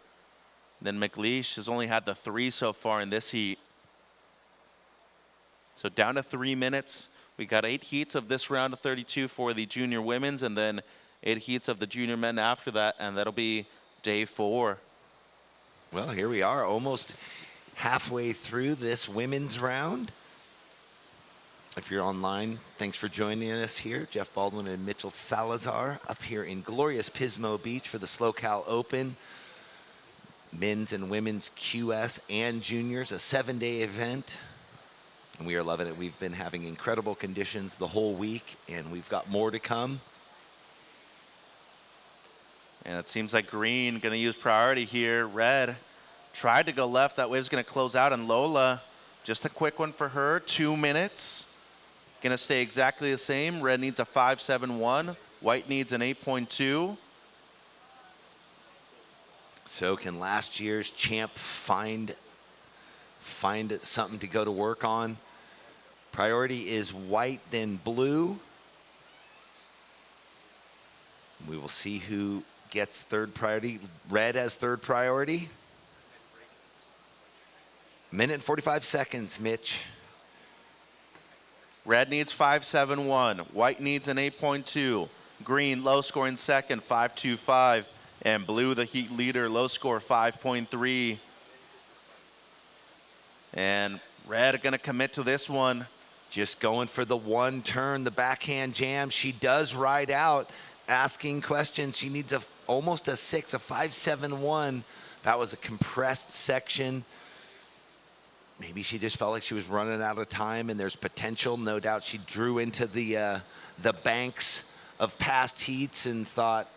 Then McLeish has only had the 3 so far in this heat. So down to 3 minutes. We got 8 heats of this round of 32 for the junior women's, and then 8 heats of the junior men after that, and that'll be day 4.
Well, here we are, almost halfway through this women's round. If you're online, thanks for joining us here. Jeff Baldwin and Mitchell Salazar up here in glorious Pismo Beach for the SLO CAL Open. Men's and women's QS and juniors, a 7-day event. And we are loving it. We've been having incredible conditions the whole week, and we've got more to come.
And it seems like green going to use priority here. Red tried to go left. That wave's going to close out. And Lola, just a quick one for her. 2 minutes. Going to stay exactly the same. Red needs a 5.71. White needs an 8.2.
So can last year's champ find something to go to work on? Priority is white, then blue. We will see who gets third priority. Red has third priority. Minute and 45 seconds, Mitch.
Red needs 5.71. White needs an 8.2. Green, low scoring second, 5.25. And blue, the heat leader, low score, 5.3. And red going to commit to this one.
Just going for the one turn, the backhand jam. She does ride out, asking questions. She needs almost a 6, a 5.71. That was a compressed section. Maybe she just felt like she was running out of time and there's potential. No doubt she drew into the banks of past heats and thought,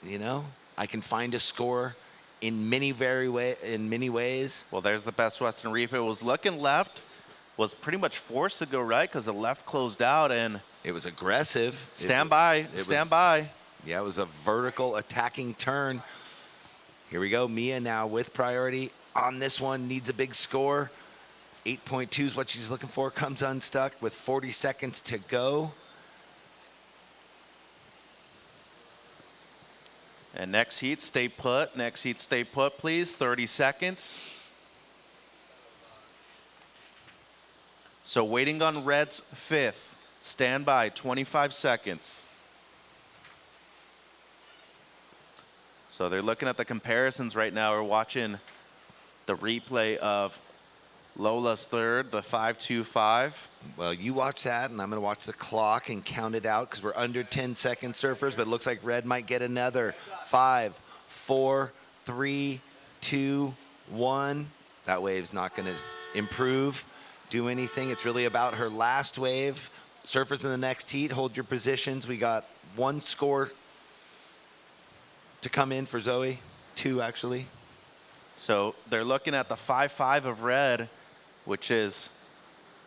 you know, I can find a score in many ways.
Well, there's the Best Western replay. Was looking left, was pretty much forced to go right because the left closed out, and
it was aggressive.
Stand by.
Yeah, it was a vertical attacking turn. Here we go. Mia now with priority on this one, needs a big score. 8.2 is what she's looking for. Comes unstuck with 40 seconds to go.
And next heat, stay put. Next heat, stay put, please. 30 seconds. So waiting on red's fifth. Stand by, 25 seconds. So they're looking at the comparisons right now. We're watching the replay of Lola's third, the 5.25.
Well, you watch that, and I'm going to watch the clock and count it out because we're under 10 second surfers, but it looks like red might get another. 5, 4, 3, 2, 1. That wave's not going to improve, do anything. It's really about her last wave. Surfers in the next heat, hold your positions. We got one score to come in for Zoe. 2, actually.
So they're looking at the 5.5 of red, which is,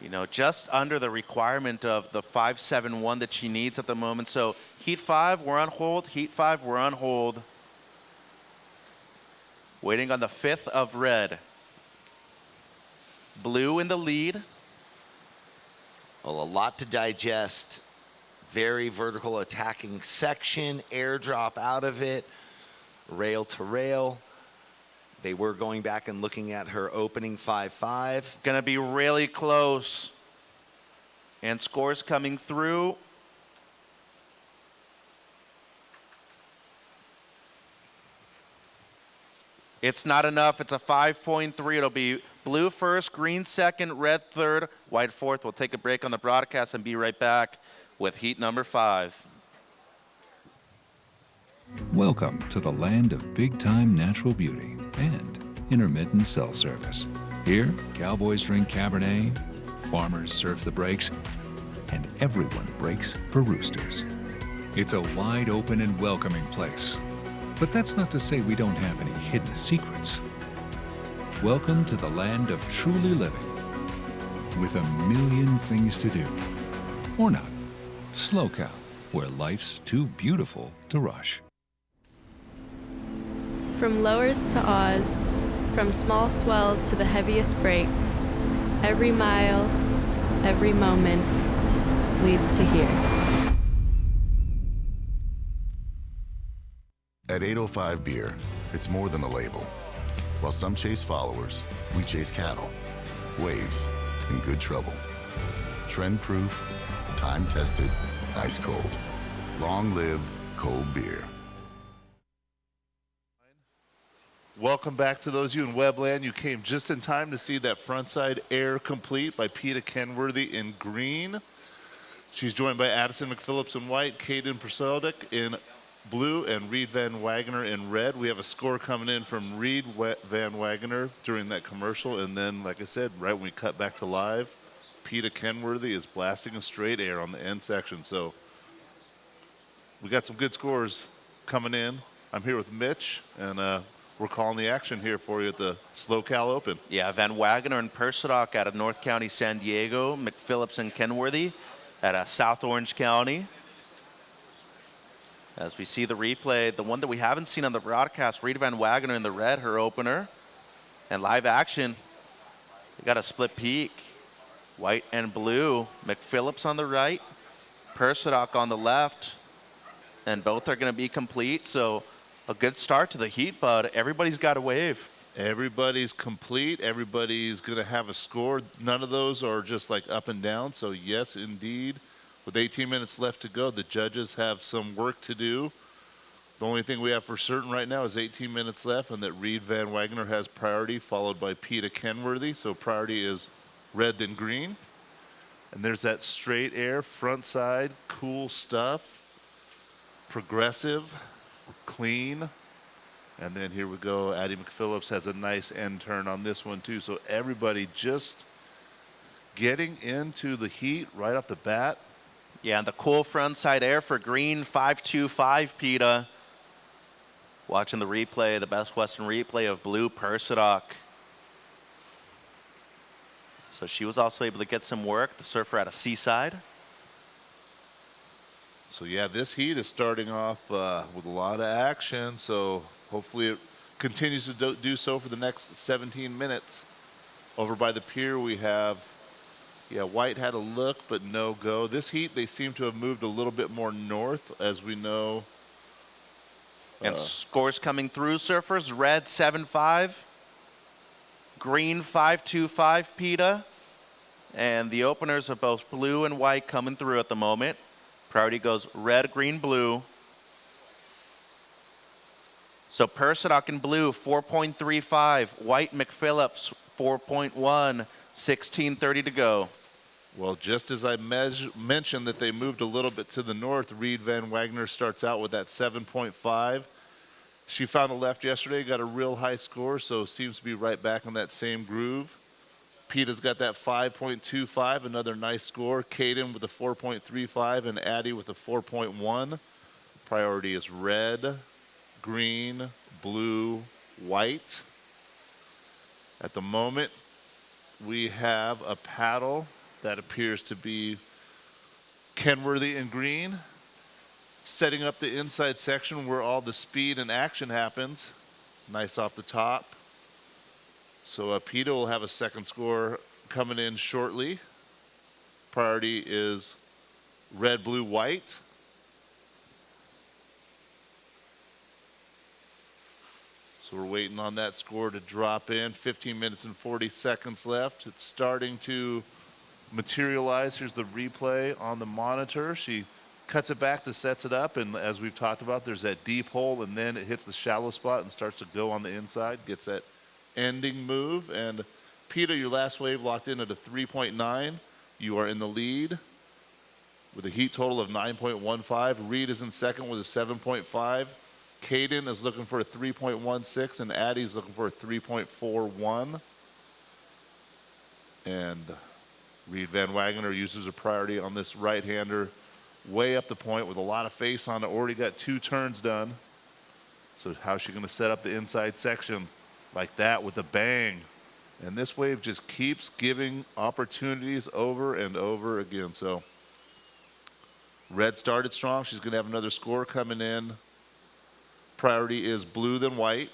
you know, just under the requirement of the 5.71 that she needs at the moment. So heat 5, we're on hold. Heat 5, we're on hold. Waiting on the 5th of red. Blue in the lead.
Well, a lot to digest. Very vertical attacking section, airdrop out of it, rail to rail. They were going back and looking at her opening 5.5.
Gonna be really close. And scores coming through. It's not enough, it's a 5.3. It'll be blue first, green second, red third, white fourth. We'll take a break on the broadcast and be right back with heat number 5.
Welcome to the land of big-time natural beauty and intermittent cell service. Here, cowboys drink Cabernet, farmers surf the breaks, and everyone breaks for roosters. It's a wide open and welcoming place. But that's not to say we don't have any hidden secrets. Welcome to the land of truly living, with a million things to do. Or not. SLO CAL, where life's too beautiful to rush.
From lowers to awes, from small swells to the heaviest breaks, every mile, every moment leads to here.
At 805 Beer, it's more than a label. While some chase followers, we chase cattle, waves, and good trouble. Trend-proof, time-tested, ice cold. Long live cold beer.
welcome back to those of you in Webland. You came just in time to see that frontside air complete by Peta Kenworthy in green. She's joined by Addison McPhillips in white, Caden Perseldick in blue, and Reed Van Wagoner in red. We have a score coming in from Reed Van Wagoner during that commercial, and then, like I said, right when we cut back to live, Peta Kenworthy is blasting a straight air on the end section. So we got some good scores coming in. I'm here with Mitch, and we're calling the action here for you at the SLO CAL Open.
Yeah, Van Wagoner and Persidock out of North County, San Diego. McPhillips and Kenworthy at South Orange County. As we see the replay, the one that we haven't seen on the broadcast, Reed Van Wagoner in the red, her opener. And live action, we got a split peak. White and blue. McPhillips on the right, Persidock on the left. And both are going to be complete, so a good start to the heat, bud. Everybody's got a wave.
Everybody's complete. Everybody's going to have a score. None of those are just like up and down. So, yes, indeed, with 18 minutes left to go, the judges have some work to do. The only thing we have for certain right now is 18 minutes left, and that Reed Van Wagoner has priority, followed by Peta Kenworthy. So priority is red then green. And there's that straight air, front side, cool stuff, progressive, clean. And then here we go. Addie McPhillips has a nice end turn on this one, too. So everybody just getting into the heat right off the bat.
Yeah, and the cool front side air for green, 5.25, Peta. Watching the replay, the Best Western replay of blue, Persidock. So she was also able to get some work, the surfer at a seaside.
So, yeah, this heat is starting off with a lot of action. So hopefully it continues to do so for the next 17 minutes. Over by the pier, we have, yeah, White had a look, but no go. This heat, they seem to have moved a little bit more north, as we know.
And scores coming through, surfers. Red, 7.5. Green, 5.25, Peta. And the openers are both blue and white coming through at the moment. Priority goes red, green, blue. So Persidock in blue, 4.35. White, McPhillips, 4.1. 16:30 to go.
Well, just as I mentioned that they moved a little bit to the north, Reed Van Wagoner starts out with that 7.5. She found a left yesterday, got a real high score, so seems to be right back on that same groove. Peta's got that 5.25, another nice score. Caden with a 4.35 and Addie with a 4.1. Priority is red, green, blue, white. At the moment, we have a paddle that appears to be Kenworthy in green, setting up the inside section where all the speed and action happens. Nice off the top. So Peta will have a second score coming in shortly. Priority is red, blue, white. So we're waiting on that score to drop in. 15 minutes and 40 seconds left. It's starting to materialize. Here's the replay on the monitor. She cuts it back to sets it up, and as we've talked about, there's that deep hole, and then it hits the shallow spot and starts to go on the inside, gets that ending move. And Peta, your last wave locked in at a 3.9. You are in the lead with a heat total of 9.15. Reed is in second with a 7.5. Caden is looking for a 3.16, and Addie's looking for a 3.41. And Reed Van Wagoner uses a priority on this right-hander way up the point with a lot of face on it. Already got 2 turns done. So how's she going to set up the inside section like that with a bang? And this wave just keeps giving opportunities over and over again. So red started strong. She's going to have another score coming in. Priority is blue then white.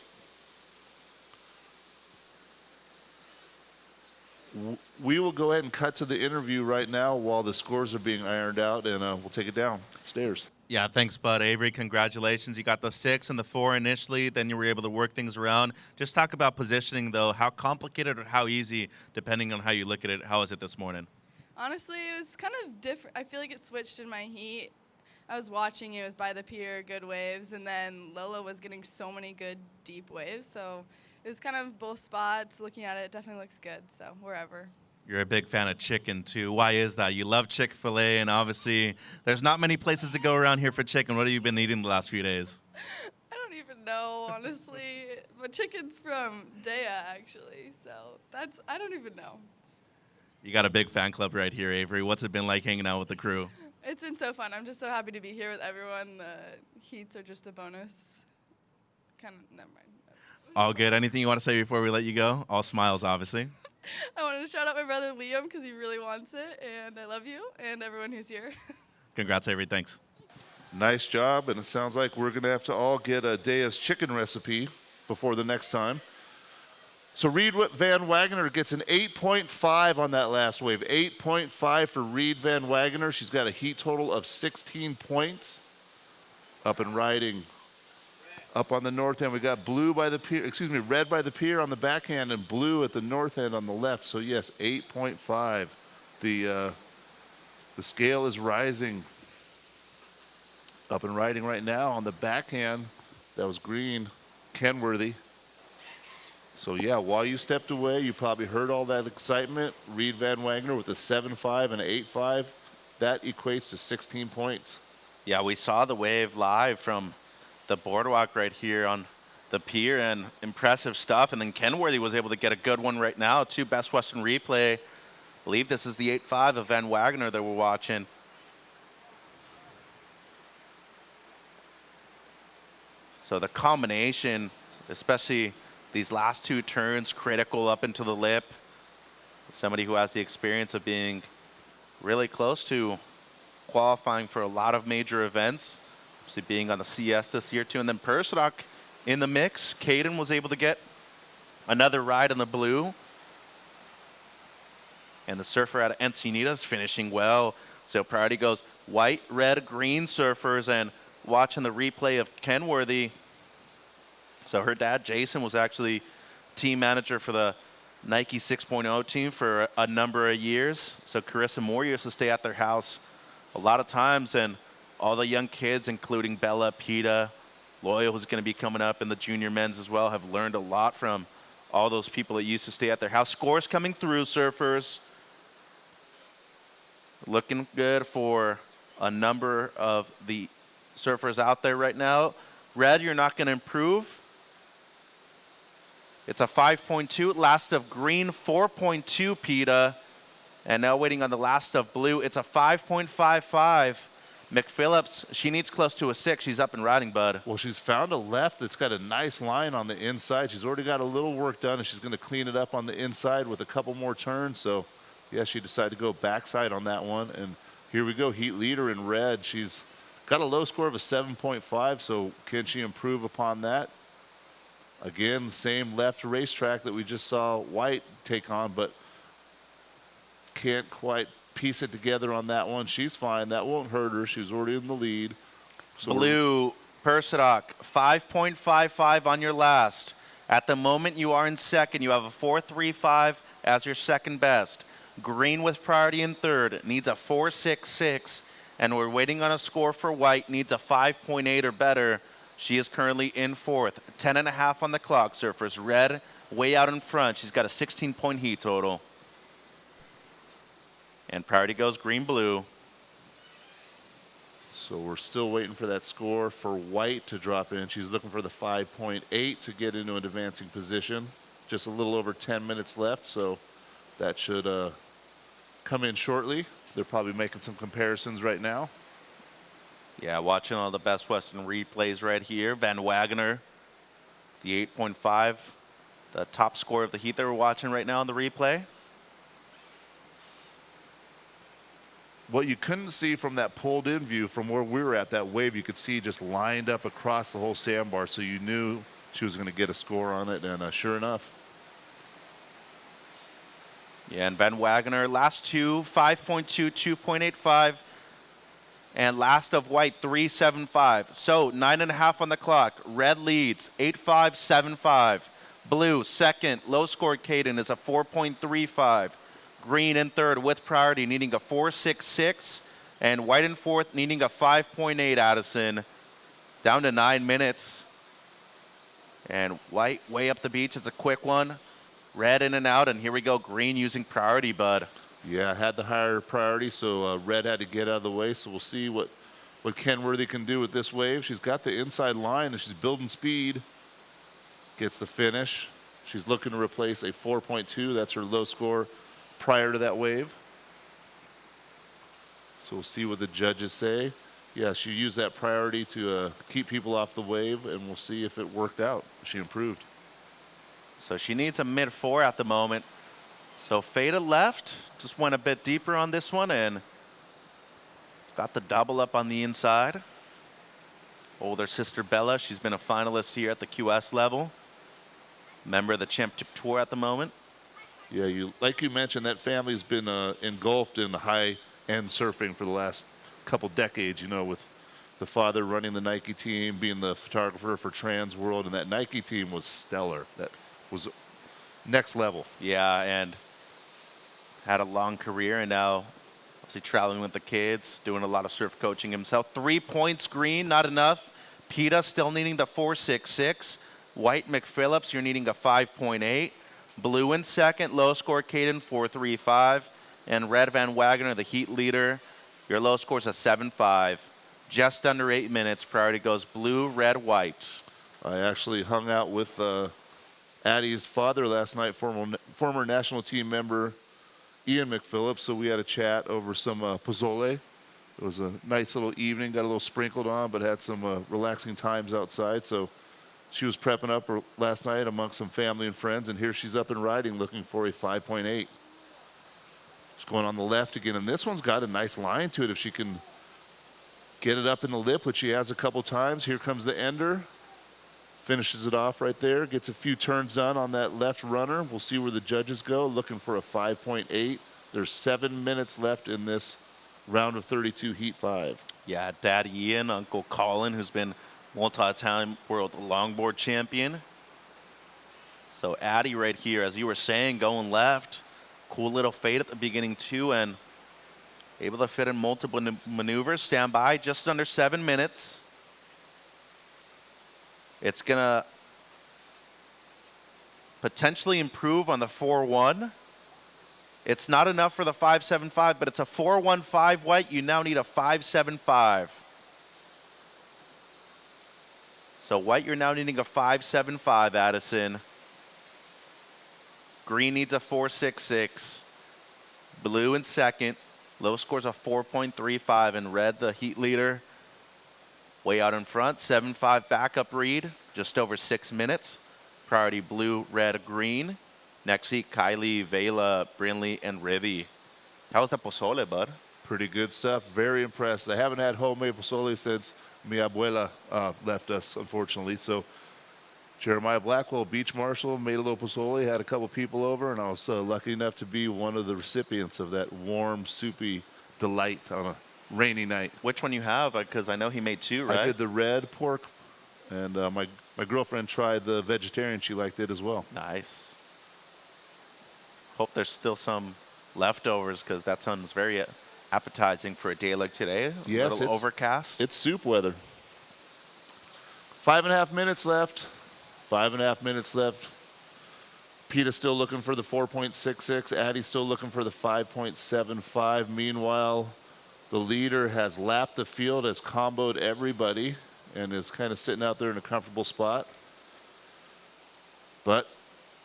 We will go ahead and cut to the interview right now while the scores are being ironed out, and we'll take it down stairs.
Yeah, thanks, Bud. Avery, congratulations. You got the 6 and the 4 initially, then you were able to work things around. Just talk about positioning, though. How complicated or how easy, depending on how you look at it? How is it this morning?
Honestly, it was kind of different. I feel like it switched in my heat.
I was watching, it was by the pier, good waves, and then Lola was getting so many good deep waves, so it was kind of both spots. Looking at it, it definitely looks good, so wherever.
You're a big fan of chicken, too. Why is that? You love Chick-fil-A, and obviously there's not many places to go around here for chicken. What have you been eating the last few days?
I don't even know, honestly, but chicken's from Dea, actually, so I don't even know.
You got a big fan club right here, Avery. What's it been like hanging out with the crew?
It's been so fun. I'm just so happy to be here with everyone. The heats are just a bonus. Never mind.
All good. Anything you want to say before we let you go? All smiles, obviously.
I wanted to shout out my brother Liam because he really wants it, and I love you and everyone who's here.
Congrats, Avery. Thanks.
Nice job, and it sounds like we're going to have to all get a Dea's chicken recipe before the next time. So Reed Van Wagener gets an 8.5 on that last wave. 8.5 for Reed Van Wagener. She's got a heat total of 16 points. Up and riding. Up on the north end, we got red by the pier on the backhand and blue at the north end on the left. So yes, 8.5. The scale is rising. Up and riding right now on the backhand. That was green, Kenworthy. So yeah, while you stepped away, you probably heard all that excitement. Reed Van Wagener with a 7.5 and an 8.5. That equates to 16 points.
Yeah, we saw the wave live from the boardwalk right here on the pier, and impressive stuff. And then Kenworthy was able to get a good one right now, too. Best Western replay. I believe this is the 8.5 of Van Wagener that we're watching. So the combination, especially these last two turns, critical up into the lip. Somebody who has the experience of being really close to qualifying for a lot of major events. Obviously being on the CS this year too. And then Persidoc in the mix. Caden was able to get another ride in the blue. And the surfer out of Encinitas finishing well. So priority goes white, red, green surfers. And watching the replay of Kenworthy. So her dad, Jason, was actually team manager for the Nike 6.0 team for a number of years. So Carissa Moore used to stay at their house a lot of times, and all the young kids, including Bella, Peta, Loyal, who's going to be coming up, and the junior men's as well, have learned a lot from all those people that used to stay at their house. Scores coming through, surfers. Looking good for a number of the surfers out there right now. Red, you're not going to improve. It's a 5.2. Last of green, 4.2, Peta. And now waiting on the last of blue. It's a 5.55. McPhillips, she needs close to a 6. She's up and riding, bud.
Well, she's found a left that's got a nice line on the inside. She's already got a little work done, and she's going to clean it up on the inside with a couple more turns. So, yeah, she decided to go backside on that one. And here we go, heat leader in red. She's got a low score of a 7.5, so can she improve upon that? Again, the same left racetrack that we just saw White take on, but can't quite piece it together on that one. She's fine. That won't hurt her. She was already in the lead. So
blue, Persidoc, 5.55 on your last. At the moment, you are in second. You have a 4.35 as your second best. Green with priority in third. Needs a 4.66. And we're waiting on a score for White. Needs a 5.8 or better. She is currently in fourth. 10.5 on the clock. Surfers red way out in front. She's got a 16-point heat total. And priority goes green-blue.
So we're still waiting for that score for White to drop in. She's looking for the 5.8 to get into an advancing position. Just a little over 10 minutes left, so that should come in shortly. They're probably making some comparisons right now.
Yeah, watching all the Best Western replays right here. Van Wagener, the 8.5, the top score of the heat that we're watching right now on the replay.
What you couldn't see from that pulled-in view from where we were at, that wave, you could see just lined up across the whole sandbar, so you knew she was going to get a score on it, and sure enough.
Yeah, and Van Wagener, last two, 5.2, 2.85, and last of White, 3.75. So 9.5 on the clock. Red leads, 8.5, 7.5. Blue, second, low-scored Caden is a 4.35. Green in third with priority, needing a 4.66. And White in fourth, needing a 5.8, Addison. Down to 9 minutes. And White way up the beach. It's a quick one. Red in and out, and here we go. Green using priority, bud.
Yeah, had the higher priority, so Red had to get out of the way. So we'll see what Kenworthy can do with this wave. She's got the inside line, and she's building speed. Gets the finish. She's looking to replace a 4.2. That's her low score prior to that wave. So we'll see what the judges say. Yeah, she used that priority to keep people off the wave, and we'll see if it worked out. She improved.
So she needs a mid-4 at the moment. So Fada left, just went a bit deeper on this one and got the double up on the inside. Older sister Bella, she's been a finalist here at the QS level. Member of the championship tour at the moment.
Yeah, like you mentioned, that family's been engulfed in high-end surfing for the last couple decades, with the father running the Nike team, being the photographer for Trans World, and that Nike team was stellar. That was next level.
Yeah, and had a long career, and now obviously traveling with the kids, doing a lot of surf coaching himself. 3 points green, not enough. PETA still needing the 4.66. White McPhillips, you're needing a 5.8. Blue in second, low score Caden 4.35. And Red Van Wagner, the heat leader, your low score is a 7.5. Just under 8 minutes. Priority goes blue, red, white.
I actually hung out with Addie's father last night, former national team member Ian McPhillips, so we had a chat over some pozole. It was a nice little evening, got a little sprinkled on, but had some relaxing times outside. So she was prepping up last night amongst some family and friends, and here she's up and riding looking for a 5.8. She's going on the left again, and this one's got a nice line to it if she can get it up in the lip, which she has a couple times. Here comes the ender. Finishes it off right there. Gets a few turns done on that left runner. We'll see where the judges go. Looking for a 5.8. There's 7 minutes left in this round of 32 Heat 5.
Yeah, Daddy Ian, Uncle Colin, who's been multi-time world longboard champion. So Addie right here, as you were saying, going left. Cool little fade at the beginning too, and able to fit in multiple maneuvers. Stand by, just under 7 minutes. It's going to potentially improve on the 4.1. It's not enough for the 5.75, but it's a 4.15 White. You now need a 5.75. So White, you're now needing a 5.75, Addison. Green needs a 4.66. Blue in second. Low scores a 4.35, and red, the heat leader, way out in front. 7.5 backup read, just over 6 minutes. Priority blue, red, green. Next heat, Kylie, Vela, Brinley, and Rivy. How was the pozole, bud?
Pretty good stuff. Very impressed. I haven't had homemade pozole since mi abuela left us, unfortunately. So Jeremiah Blackwell, beach marshal, made a little pozole, had a couple people over, and I was lucky enough to be one of the recipients of that warm, soupy delight on a rainy night.
Which one you have? Because I know he made two, right?
I did the red pork, and my girlfriend tried the vegetarian. She liked it as well.
Nice. Hope there's still some leftovers, because that sounds very appetizing for a day like today.
Yes,
a little overcast.
It's soup weather. 5.5 minutes left. 5.5 minutes left. PETA's still looking for the 4.66. Addie's still looking for the 5.75. Meanwhile, the leader has lapped the field, has comboed everybody, and is kind of sitting out there in a comfortable spot. But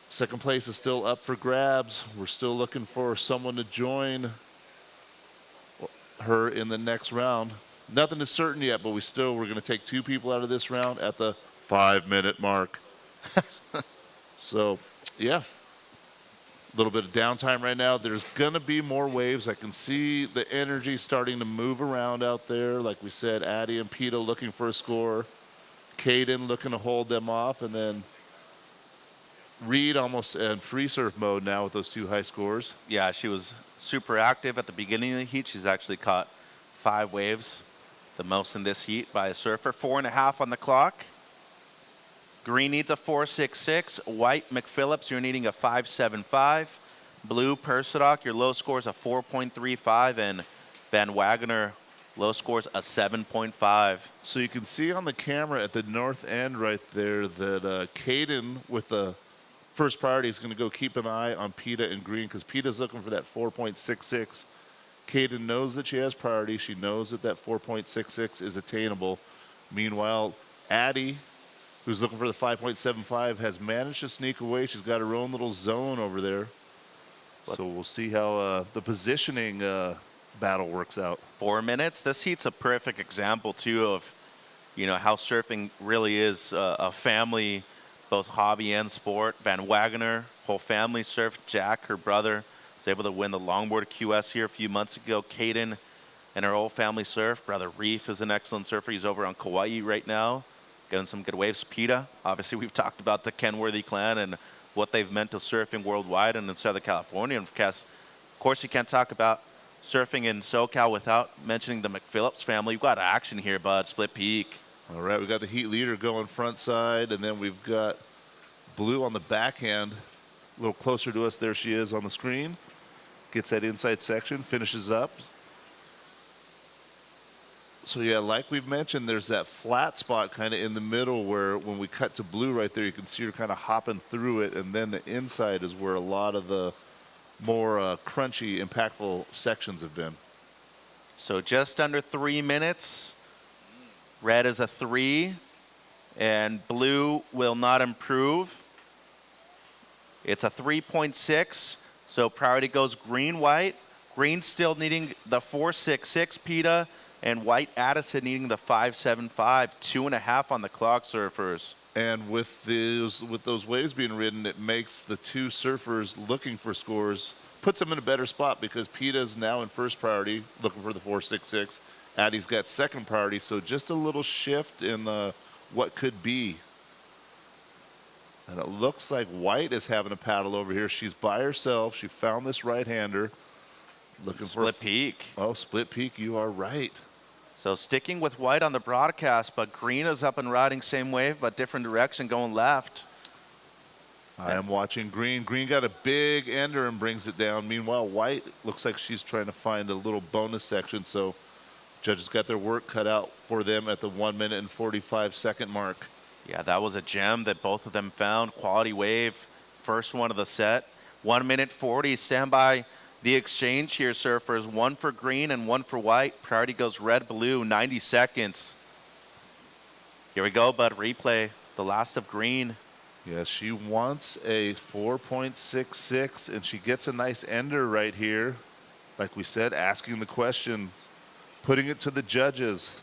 second place is still up for grabs. We're still looking for someone to join her in the next round. Nothing is certain yet, but we're going to take 2 people out of this round at the 5-minute mark. So, yeah, a little bit of downtime right now. There's going to be more waves. I can see the energy starting to move around out there. Like we said, Addie and PETA looking for a score. Caden looking to hold them off. And then Reed almost in free surf mode now with those 2 high scores.
Yeah, she was super active at the beginning of the heat. She's actually caught 5 waves, the most in this heat by a surfer. 4.5 on the clock. Green needs a 4.66. White, McPhillips, you're needing a 5.75. Blue, Persidoc, your low score is a 4.35. And Van Wagner Low scores a 7.5.
So you can see on the camera at the north end right there that Caden with the first priority is going to go keep an eye on PETA and Green because PETA's looking for that 4.66. Caden knows that she has priority. She knows that that 4.66 is attainable. Meanwhile, Addie, who's looking for the 5.75, has managed to sneak away. She's got her own little zone over there. So we'll see how the positioning battle works out.
4 minutes. This heat's a perfect example too of, how surfing really is a family, both hobby and sport. Van Wagener, whole family surfed. Jack, her brother, was able to win the longboard QS here a few months ago. Caden and her whole family surf. Brother Reef is an excellent surfer. He's over on Kauai right now, getting some good waves. PETA, obviously we've talked about the Kenworthy clan and what they've meant to surfing worldwide and in Southern California. And of course, you can't talk about surfing in SoCal without mentioning the McPhillips family. We've got action here, bud. Split Peak.
All right, we got the heat leader going front side, and then we've got Blue on the backhand. A little closer to us, there she is on the screen. Gets that inside section, finishes up. So yeah, like we've mentioned, there's that flat spot kind of in the middle where when we cut to Blue right there, you can see her kind of hopping through it, and then the inside is where a lot of the more crunchy, impactful sections have been.
So just under 3 minutes. Red is a 3, and Blue will not improve. It's a 3.6, so priority goes Green, White. Green still needing the 4.66 PETA, and White Addison needing the 5.75, 2.5 on the clock, surfers.
And with those waves being ridden, it makes the two surfers looking for scores, puts them in a better spot because PETA's now in first priority, looking for the 4.66. Addie's got second priority, so just a little shift in what could be. And it looks like White is having a paddle over here. She's by herself. She found this right-hander. Looking
Split Peak.
Oh, Split Peak, you are right.
So sticking with White on the broadcast, but Green is up and riding same wave, but different direction, going left.
I am watching Green. Green got a big ender and brings it down. Meanwhile, White looks like she's trying to find a little bonus section, so judges got their work cut out for them at the 1 minute and 45-second mark.
Yeah, that was a gem that both of them found. Quality wave, first one of the set. 1 minute 40, stand by the exchange here, surfers. One for Green and one for White. Priority goes Red, Blue, 90 seconds. Here we go, bud, replay, the last of Green.
Yeah, she wants a 4.66, and she gets a nice ender right here. Like we said, asking the question, putting it to the judges.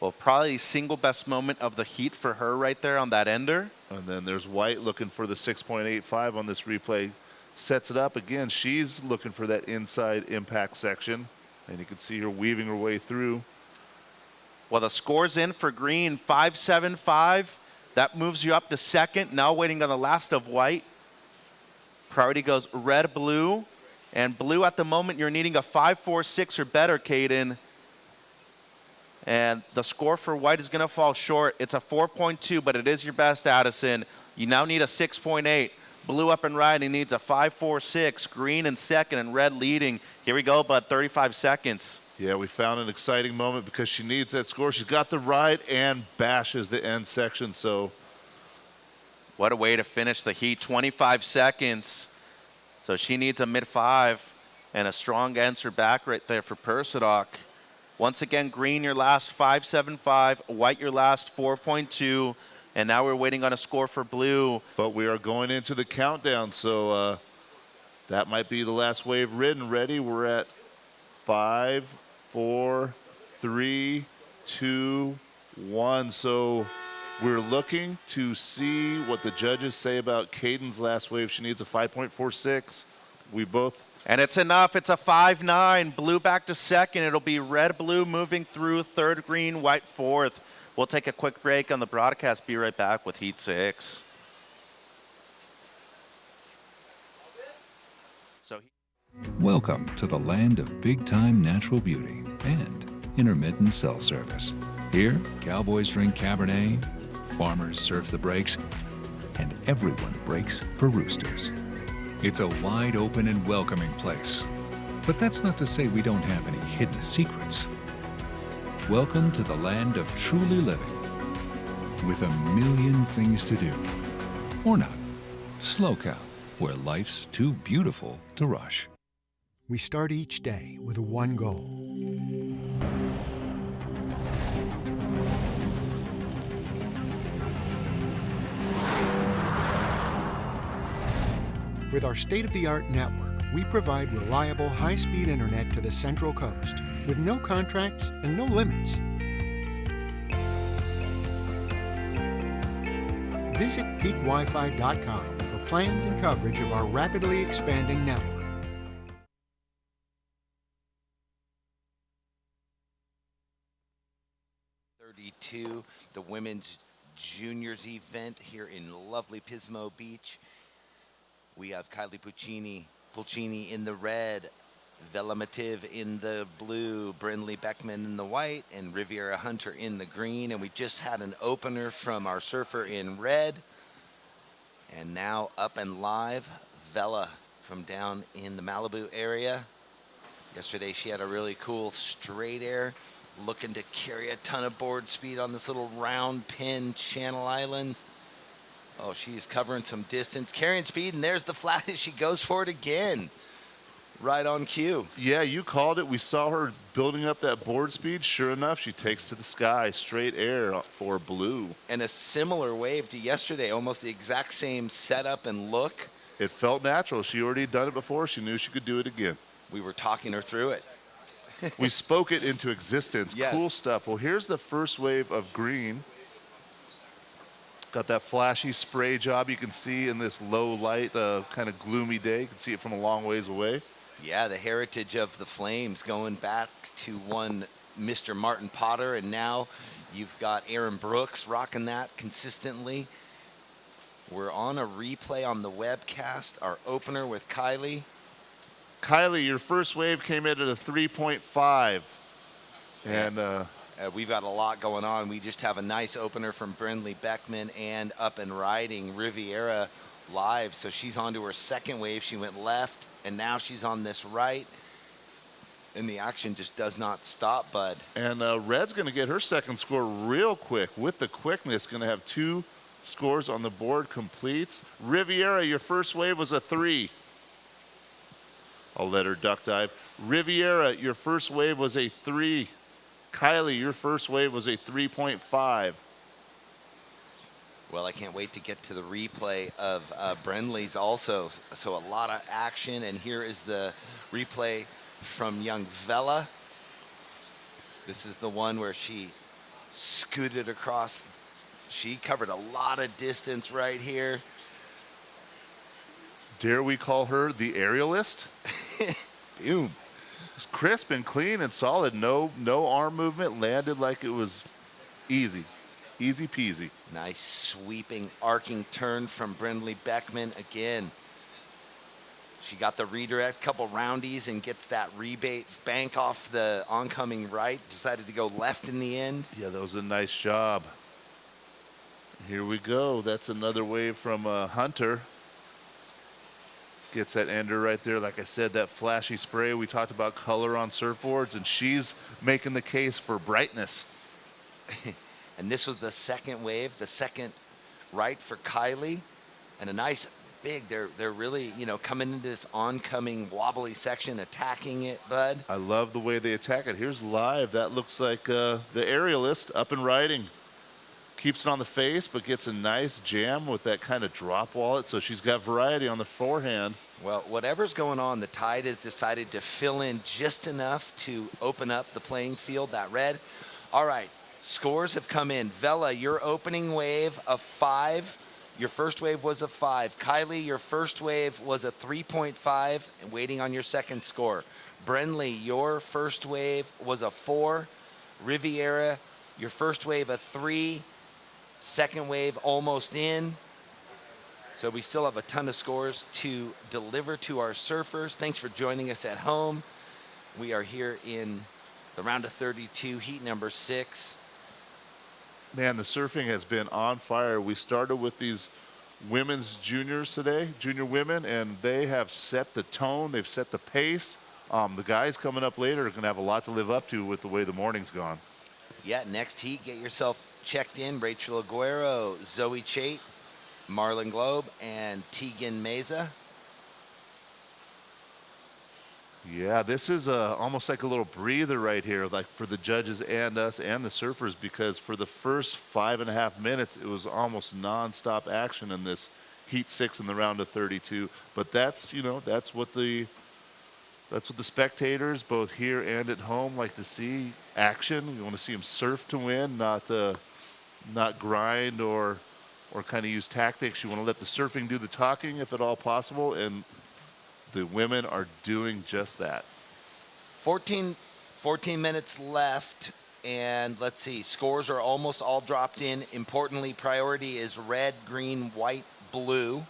Well, probably single best moment of the heat for her right there on that ender.
And then there's White looking for the 6.85 on this replay. Sets it up again. She's looking for that inside impact section. And you can see her weaving her way through.
Well, the score's in for Green, 5.75. That moves you up to second. Now waiting on the last of White. Priority goes Red, Blue. And Blue at the moment, you're needing a 5.46 or better, Caden. And the score for White is going to fall short. It's a 4.2, but it is your best, Addison. You now need a 6.8. Blue up and riding needs a 5.46. Green in second and Red leading. Here we go, bud, 35 seconds.
Yeah, we found an exciting moment because she needs that score. She's got the ride and bashes the end section, so.
What a way to finish the heat, 25 seconds. So she needs a mid-5 and a strong answer back right there for Persidoc. Once again, Green your last 5.75, White your last 4.2, and now we're waiting on a score for Blue.
But we are going into the countdown, so that might be the last wave ridden. Ready? We're at 5, 4, 3, 2, 1. So we're looking to see what the judges say about Caden's last wave. She needs a 5.46. We both.
And it's enough. It's a 5.9. Blue back to second. It'll be Red, Blue moving through, third Green, White fourth. We'll take a quick break on the broadcast. Be right back with Heat 6.
Welcome to the land of big-time natural beauty and intermittent cell service. Here, cowboys drink Cabernet, farmers surf the breaks, and everyone breaks for roosters. It's a wide open and welcoming place. But that's not to say we don't have any hidden secrets. Welcome to the land of truly living, with a million things to do. Or not. SLO CAL, where life's too beautiful to rush.
We start each day with one goal. With our state-of-the-art network, we provide reliable, high-speed internet to the Central Coast with no contracts and no limits. Visit peakwifi.com for plans and coverage of our rapidly expanding network.
The women's juniors event here in lovely Pismo Beach. We have Kylie Pulcini in the red, Velamative in the blue, Brindley Beckman in the white, and Riviera Hunter in the green. And we just had an opener from our surfer in red. And now up and live, Vela from down in the Malibu area. Yesterday she had a really cool straight air, looking to carry a ton of board speed on this little round pin Channel Island. Oh, she's covering some distance, carrying speed, and there's the flash. She goes for it again. Right on cue.
Yeah, you called it. We saw her building up that board speed. Sure enough, she takes to the sky, straight air for blue.
And a similar wave to yesterday, almost the exact same setup and look.
It felt natural. She already done it before. She knew she could do it again.
We were talking her through it.
We spoke it into existence.
Yes.
Cool stuff. Well, here's the first wave of green. Got that flashy spray job you can see in this low light, kind of gloomy day. You can see it from a long ways away.
Yeah, the heritage of the Flames going back to one Mr. Martin Potter, and now you've got Aaron Brooks rocking that consistently. We're on a replay on the webcast, our opener with Kylie.
Kylie, your first wave came in at a 3.5. And
we've got a lot going on. We just have a nice opener from Brindley Beckman and up and riding Riviera live. So she's on to her second wave. She went left, and now she's on this right. And the action just does not stop, bud.
And Red's going to get her second score real quick. With the quickness, going to have 2 scores on the board completes. Riviera, your first wave was a 3. I'll let her duck dive. Riviera, your first wave was a 3. Kylie, your first wave was a 3.5.
Well, I can't wait to get to the replay of Brindley's also. So a lot of action, and here is the replay from young Vela. This is the one where she scooted across. She covered a lot of distance right here.
Dare we call her the aerialist?
Boom.
It's crisp and clean and solid. No arm movement. Landed like it was easy. Easy peasy.
Nice sweeping, arcing turn from Brindley Beckman again. She got the redirect, couple roundies, and gets that rebate bank off the oncoming right. Decided to go left in the end.
Yeah, that was a nice job. Here we go. That's another wave from Hunter. Gets that ender right there. Like I said, that flashy spray. We talked about color on surfboards, and she's making the case for brightness.
And this was the second wave, the second right for Kylie. And a nice big, they're really, coming into this oncoming wobbly section, attacking it, bud.
I love the way they attack it. Here's live. That looks like the aerialist up and riding. Keeps it on the face, but gets a nice jam with that kind of drop wallet. So she's got variety on the forehand.
Well, whatever's going on, the tide has decided to fill in just enough to open up the playing field, that red. All right, scores have come in. Vela, your opening wave of 5. Your first wave was a 5. Kylie, your first wave was a 3.5, and waiting on your second score. Brindley, your first wave was a 4. Riviera, your first wave a 3. Second wave almost in. So we still have a ton of scores to deliver to our surfers. Thanks for joining us at home. We are here in the round of 32, heat number 6.
Man, the surfing has been on fire. We started with these women's juniors today, junior women, and they have set the tone. They've set the pace The guys coming up later are going to have a lot to live up to with the way the morning's gone.
Yeah, next heat, get yourself checked in. Rachel Aguero, Zoe Chait, Marlon Globe, and Tegan Meza.
Yeah, this is almost like a little breather right here, like for the judges and us and the surfers, because for the first 5.5 minutes, it was almost nonstop action in this heat 6 in the round of 32. But that's, you know, that's what the spectators, both here and at home, like to see. Action. You want to see them surf to win, not grind or kind of use tactics. You want to let the surfing do the talking, if at all possible, and the women are doing just that.
14 minutes left, and let's see, scores are almost all dropped in. Importantly, priority is red, green, white, blue.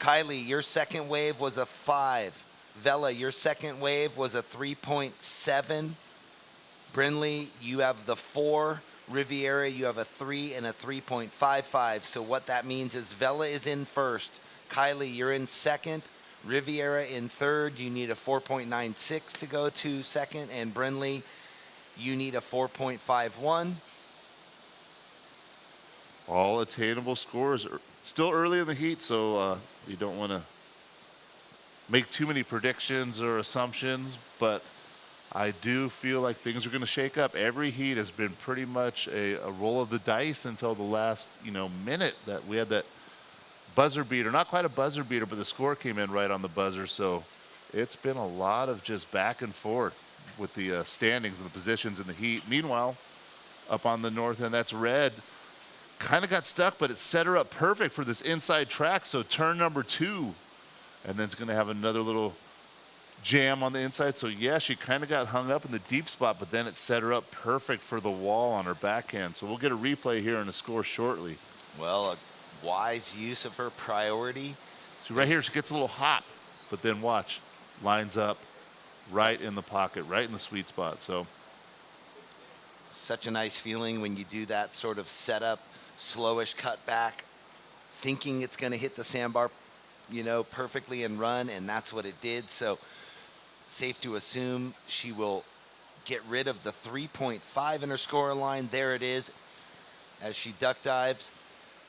Kylie, your second wave was a 5. Vela, your second wave was a 3.7. Brinley, you have the 4. Riviera, you have a 3 and a 3.55. So what that means is Vela is in first. Kylie, you're in second. Riviera in third. You need a 4.96 to go to second. And Brinley, you need a 4.51.
All attainable scores. Still early in the heat, so you don't want to make too many predictions or assumptions, but I do feel like things are going to shake up. Every heat has been pretty much a roll of the dice until the last, minute that we had that buzzer beater. Not quite a buzzer beater, but the score came in right on the buzzer. So it's been a lot of just back and forth with the standings and the positions in the heat. Meanwhile, up on the north end, that's red. Kind of got stuck, but it set her up perfect for this inside track. So turn number 2, and then it's going to have another little jam on the inside. So yeah, she kind of got hung up in the deep spot, but then it set her up perfect for the wall on her backhand. So we'll get a replay here and a score shortly.
Well, a wise use of her priority.
So right here, she gets a little hot, but then watch, lines up right in the pocket, right in the sweet spot. So
such a nice feeling when you do that sort of setup, slowish cut back, thinking it's going to hit the sandbar, perfectly and run, and that's what it did. So safe to assume she will get rid of the 3.5 in her score line. There it is as she duck dives.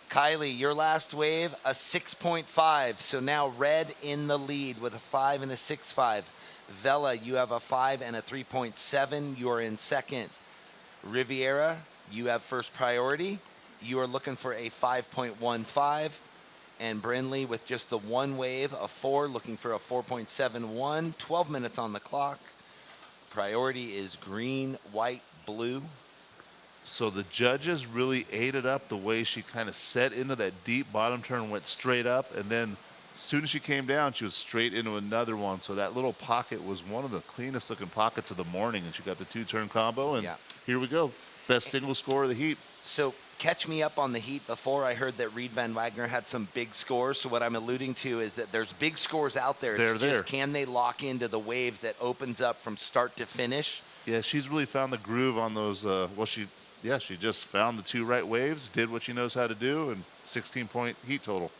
Kylie, your last wave, a 6.5. So now red in the lead with a 5 and a 6.5. Vela, you have a 5 and a 3.7. You are in second. Riviera, you have first priority. You are looking for a 5.15. And Brinley with just the one wave, a 4, looking for a 4.71. 12 minutes on the clock. Priority is green, white, blue.
So the judges really ate it up the way she kind of set into that deep bottom turn, went straight up, and then as soon as she came down, she was straight into another one. So that little pocket was one of the cleanest looking pockets of the morning, and she got the 2-turn combo, and here we go. Best single score of the heat.
So catch me up on the heat. Before I heard that Reed Van Wagner had some big scores. So what I'm alluding to is that there's big scores out there. It's just can they lock into the wave that opens up from start to finish?
Yeah, she's really found the groove on those. She just found the 2 right waves, did what she knows how to do, and 16-point heat total.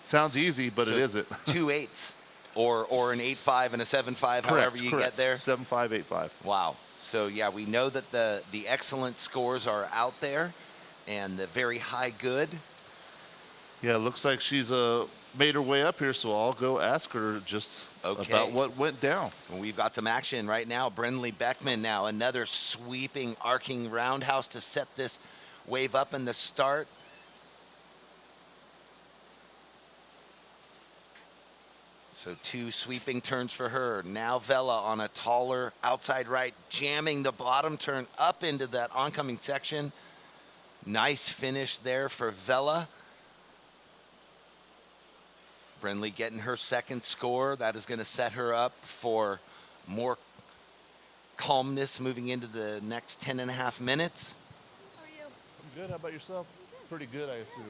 Sounds easy, but
so
it isn't.
2 8s or an 8.5 and a 7.5, however you get there.
7.5, 8.5.
Wow. So yeah, we know that the excellent scores are out there, and the very high good.
Yeah, it looks like she's made her way up here, so I'll go ask her just about what went down.
We've got some action right now. Brinley Beckman now, another sweeping, arcing roundhouse to set this wave up in the start. So 2 sweeping turns for her. Now Vela on a taller outside right, jamming the bottom turn up into that oncoming section. Nice finish there for Vela. Brinley getting her second score. That is going to set her up for more calmness moving into the next 10.5 minutes.
How are you? I'm good. How about yourself? Pretty good, I assume.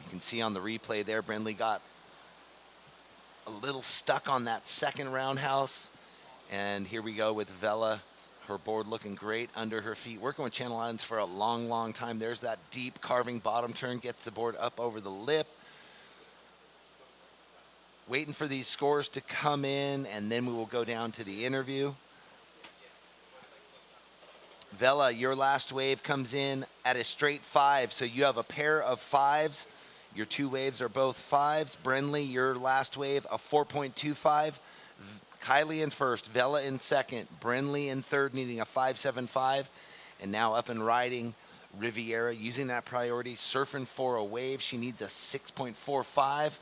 You can see on the replay there, Brinley got a little stuck on that second roundhouse. And here we go with Vela. Her board looking great under her feet. Working with channel lines for a long, long time. There's that deep carving bottom turn. Gets the board up over the lip. Waiting for these scores to come in, and then we will go down to the interview. Vela, your last wave comes in at a straight 5, so you have a pair of 5s. Your 2 waves are both 5s. Brenly, your last wave, a 4.25. Kylie in first, Vela in second, Brenly in third, needing a 5.75. And now up and riding, Riviera, using that priority, surfing for a wave. She needs a 6.45.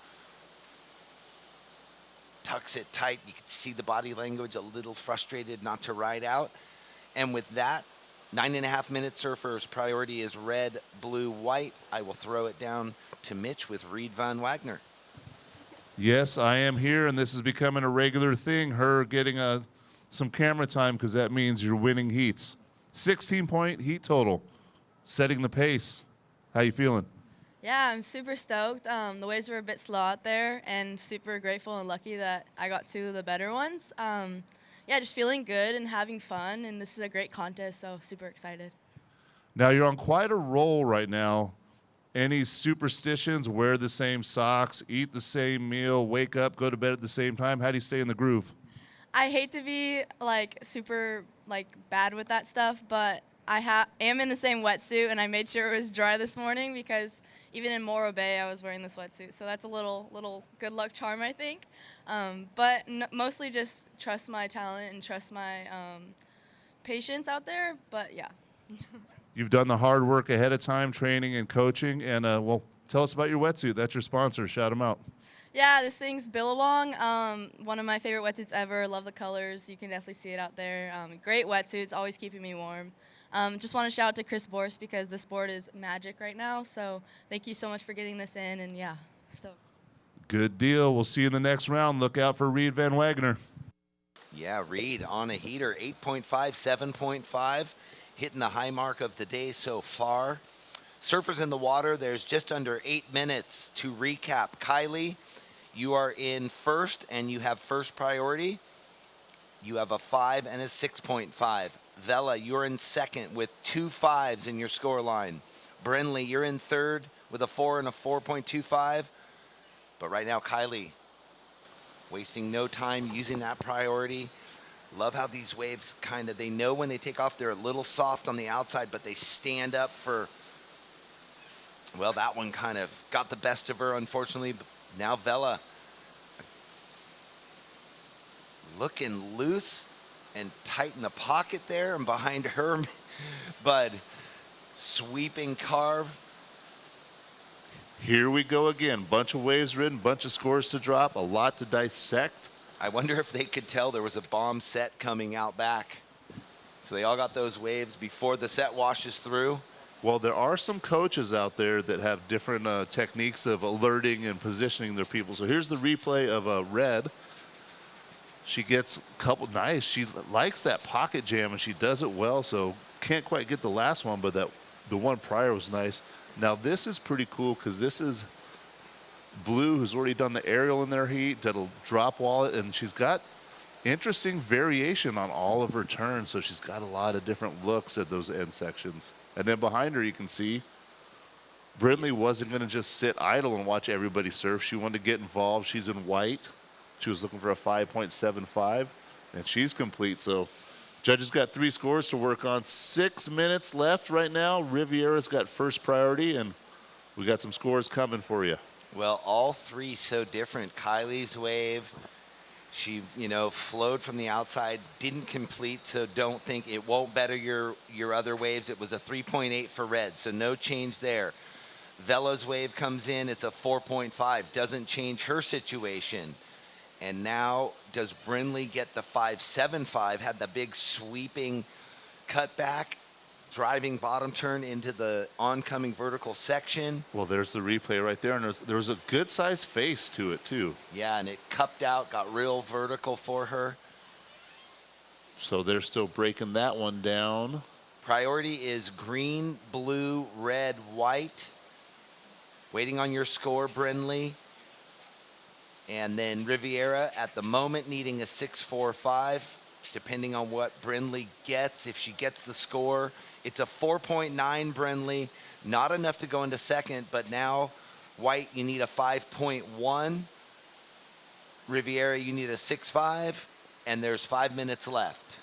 Tucks it tight. You can see the body language, a little frustrated not to ride out. And with that, 9.5-minute surfers. Priority is red, blue, white. I will throw it down to Mitch with Reed Van Wagner.
Yes, I am here, and this is becoming a regular thing, her getting some camera time, because that means you're winning heats. 16-point heat total, setting the pace. How you feeling?
Yeah, I'm super stoked. The waves were a bit slow out there, and super grateful and lucky that I got 2 of the better ones. Yeah, just feeling good and having fun, and this is a great contest, so super excited.
Now, you're on quite a roll right now. Any superstitions? Wear the same socks, eat the same meal, wake up, go to bed at the same time? How do you stay in the groove?
I hate to be super bad with that stuff, but I am in the same wetsuit, and I made sure it was dry this morning because even in Morro Bay I was wearing this wetsuit, so that's a little good luck charm, I think. But mostly just trust my talent and trust my patience out there. But yeah.
You've done the hard work ahead of time, training and coaching, and well, tell us about your wetsuit. That's your sponsor. Shout them out.
Yeah, this thing's Billabong, one of my favorite wetsuits ever. Love the colors. You can definitely see it out there. Great wetsuits, always keeping me warm. Just want to shout out to Chris Borst because this board is magic right now. So thank you so much for getting this in, and yeah, stoked.
Good deal. We'll see you in the next round. Look out for Reed Van Wagner.
Yeah, Reed on a heater, 8.5, 7.5, hitting the high mark of the day so far. Surfers in the water, there's just under 8 minutes to recap. Kylie, you are in first, and you have first priority. You have a 5 and a 6.5. Vela, you're in second with 2 5s in your score line. Brenly, you're in third with a 4 and a 4.25. But right now, Kylie, wasting no time using that priority. Love how these waves they know when they take off, they're a little soft on the outside, but they stand up for, well, that one kind of got the best of her, unfortunately. Now Vela looking loose and tight in the pocket there, and behind her, Bud, sweeping carve.
Here we go again. Bunch of waves ridden, bunch of scores to drop, a lot to dissect.
I wonder if they could tell there was a bomb set coming out back. So they all got those waves before the set washes through.
Well, there are some coaches out there that have different techniques of alerting and positioning their people. So here's the replay of Red. She gets a couple, nice. She likes that pocket jam, and she does it well. So can't quite get the last one, but the one prior was nice. Now this is pretty cool because this is Blue, who's already done the aerial in their heat, did a drop wallet, and she's got interesting variation on all of her turns. So she's got a lot of different looks at those end sections. And then behind her, you can see Brinley wasn't going to just sit idle and watch everybody surf. She wanted to get involved. She's in white. She was looking for a 5.75, and she's complete. So judges got 3 scores to work on. 6 minutes left right now. Riviera's got first priority, and we got some scores coming for you.
Well, all 3 so different. Kylie's wave, she, flowed from the outside, didn't complete, so don't think it won't better your other waves. It was a 3.8 for Red, so no change there. Vela's wave comes in, it's a 4.5, doesn't change her situation. And now, does Brinley get the 5.75? Had the big sweeping cutback, driving bottom turn into the oncoming vertical section.
Well, there's the replay right there, and there was a good-sized face to it, too.
Yeah, and it cupped out, got real vertical for her.
So they're still breaking that one down.
Priority is green, blue, red, white. Waiting on your score, Brinley. And then Riviera at the moment needing a 6.45, depending on what Brinley gets. If she gets the score, it's a 4.9 Brinley. Not enough to go into second, but now White, you need a 5.1. Riviera, you need a 6.5, and there's 5 minutes left.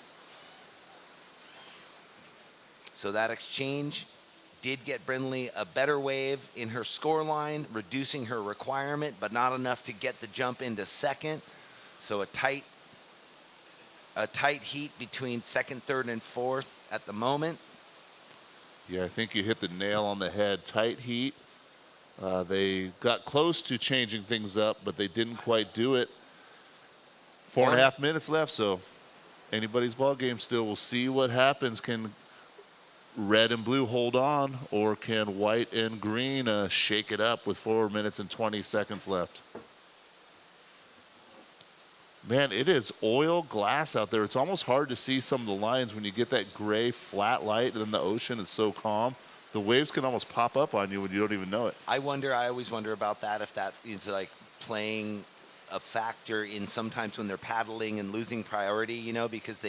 So that exchange did get Brindley a better wave in her score line, reducing her requirement, but not enough to get the jump into second. So a tight heat between second, third, and fourth at the moment.
Yeah, I think you hit the nail on the head. Tight heat. They got close to changing things up, but they didn't quite do it. 4.5 minutes left, so anybody's ball game still. We'll see what happens. Can red and blue hold on, or can white and green shake it up with 4 minutes and 20 seconds left? Man, it is oil glass out there. It's almost hard to see some of the lines when you get that gray flat light and then the ocean is so calm. The waves can almost pop up on you when you don't even know it.
I always wonder about that, if that is like playing a factor in sometimes when they're paddling and losing priority, you know, because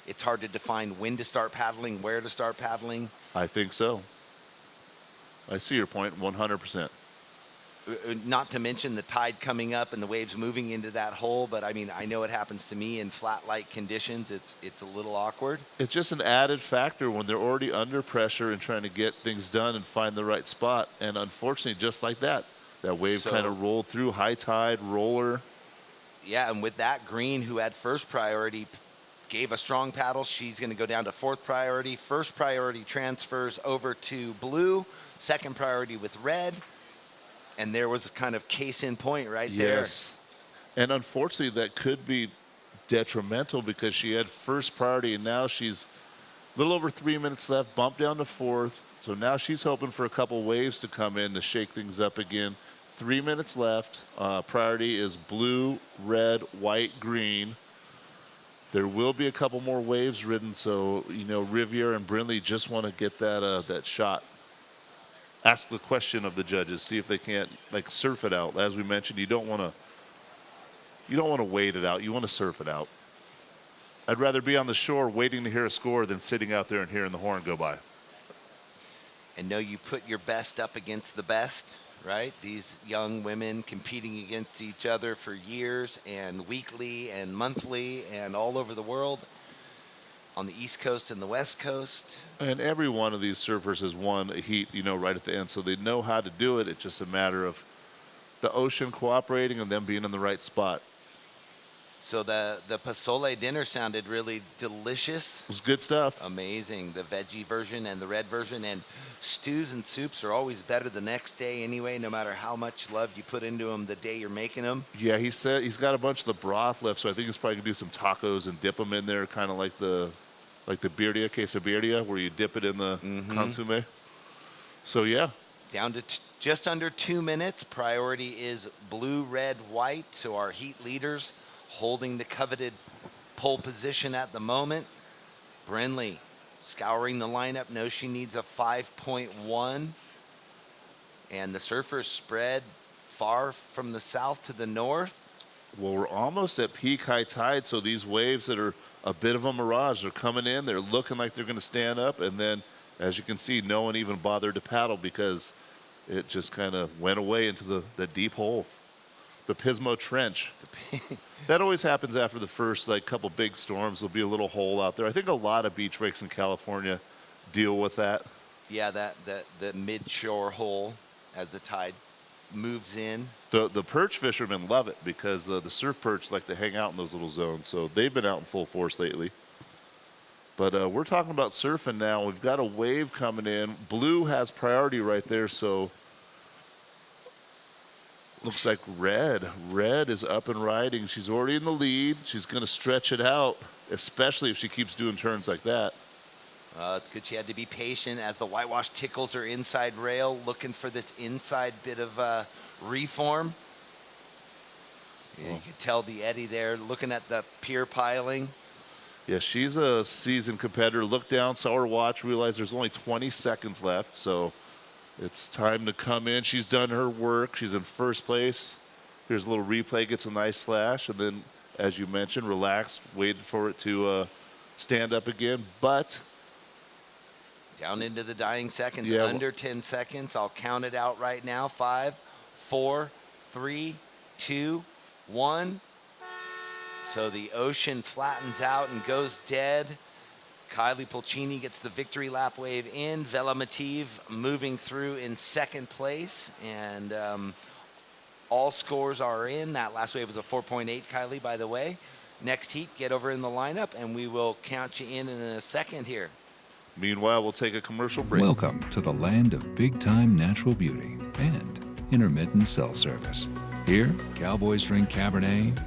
it's hard to define when to start paddling, where to start paddling.
I think so. I see your point 100%.
Not to mention the tide coming up and the waves moving into that hole, but I mean, I know it happens to me in flat light conditions. It's a little awkward.
It's just an added factor when they're already under pressure and trying to get things done and find the right spot. And unfortunately, just like that wave kind of rolled through, high tide, roller.
Yeah, and with that, Green, who had first priority, gave a strong paddle. She's going to go down to fourth priority. First priority transfers over to blue. Second priority with red. And there was a kind of case in point right there.
Yes. And unfortunately, that could be detrimental because she had first priority, and now she's a little over 3 minutes left, bumped down to fourth. So now she's hoping for a couple waves to come in to shake things up again. 3 minutes left. Priority is blue, red, white, green. There will be a couple more waves ridden, so, you know, Riviera and Brindley just want to get that shot. Ask the question of the judges, see if they can't like surf it out. As we mentioned, you don't want to wait it out. You want to surf it out. I'd rather be on the shore waiting to hear a score than sitting out there and hearing the horn go by.
And know you put your best up against the best, right? These young women competing against each other for years and weekly and monthly and all over the world, on the East Coast and the West Coast.
And every one of these surfers has won a heat, you know, right at the end. So they know how to do it. It's just a matter of the ocean cooperating and them being in the right spot.
So the pozole dinner sounded really delicious.
It was good stuff.
Amazing. The veggie version and the red version. And stews and soups are always better the next day anyway, no matter how much love you put into them the day you're making them.
Yeah, he said he's got a bunch of the broth left, so I think he's probably going to do some tacos and dip them in there, kind of like the birria, quesabirria, where you dip it in the consomme. So, yeah.
Down to just under 2 minutes. Priority is blue, red, white. So our heat leaders holding the coveted pole position at the moment. Brindley scouring the lineup, knows she needs a 5.1. And the surfers spread far from the south to the north.
Well, we're almost at peak high tide, so these waves that are a bit of a mirage are coming in. They're looking like they're going to stand up, and then, as you can see, no one even bothered to paddle because it just kind of went away into the deep hole, the Pismo Trench. That always happens after the first couple big storms. There'll be a little hole out there. I think a lot of beach breaks in California deal with that.
Yeah, the mid-shore hole as the tide moves in.
The perch fishermen love it because the surf perch like to hang out in those little zones. So they've been out in full force lately. But we're talking about surfing now. We've got a wave coming in. Blue has priority right there, so looks like red. Red is up and riding. She's already in the lead. She's going to stretch it out, especially if she keeps doing turns like that.
It's good she had to be patient as the whitewash tickles her inside rail, looking for this inside bit of reform. Yeah, you could tell the eddy there, looking at the pier piling.
Yeah, she's a seasoned competitor. Looked down, saw her watch, realized there's only 20 seconds left, so it's time to come in. She's done her work. She's in first place. Here's a little replay, gets a nice slash, and then, as you mentioned, relaxed, waited for it to stand up again, but
down into the dying seconds,
yeah,
under 10 seconds. I'll count it out right now. 5, 4, 3, 2, 1. So the ocean flattens out and goes dead. Kylie Pulcini gets the victory lap wave in. Vela Mativ moving through in second place. And all scores are in. That last wave was a 4.8, Kylie, by the way. Next heat, get over in the lineup, and we will count you in a second here.
Meanwhile, we'll take a commercial break.
Welcome to the land of big-time natural beauty and intermittent cell service. Here, cowboys drink Cabernet,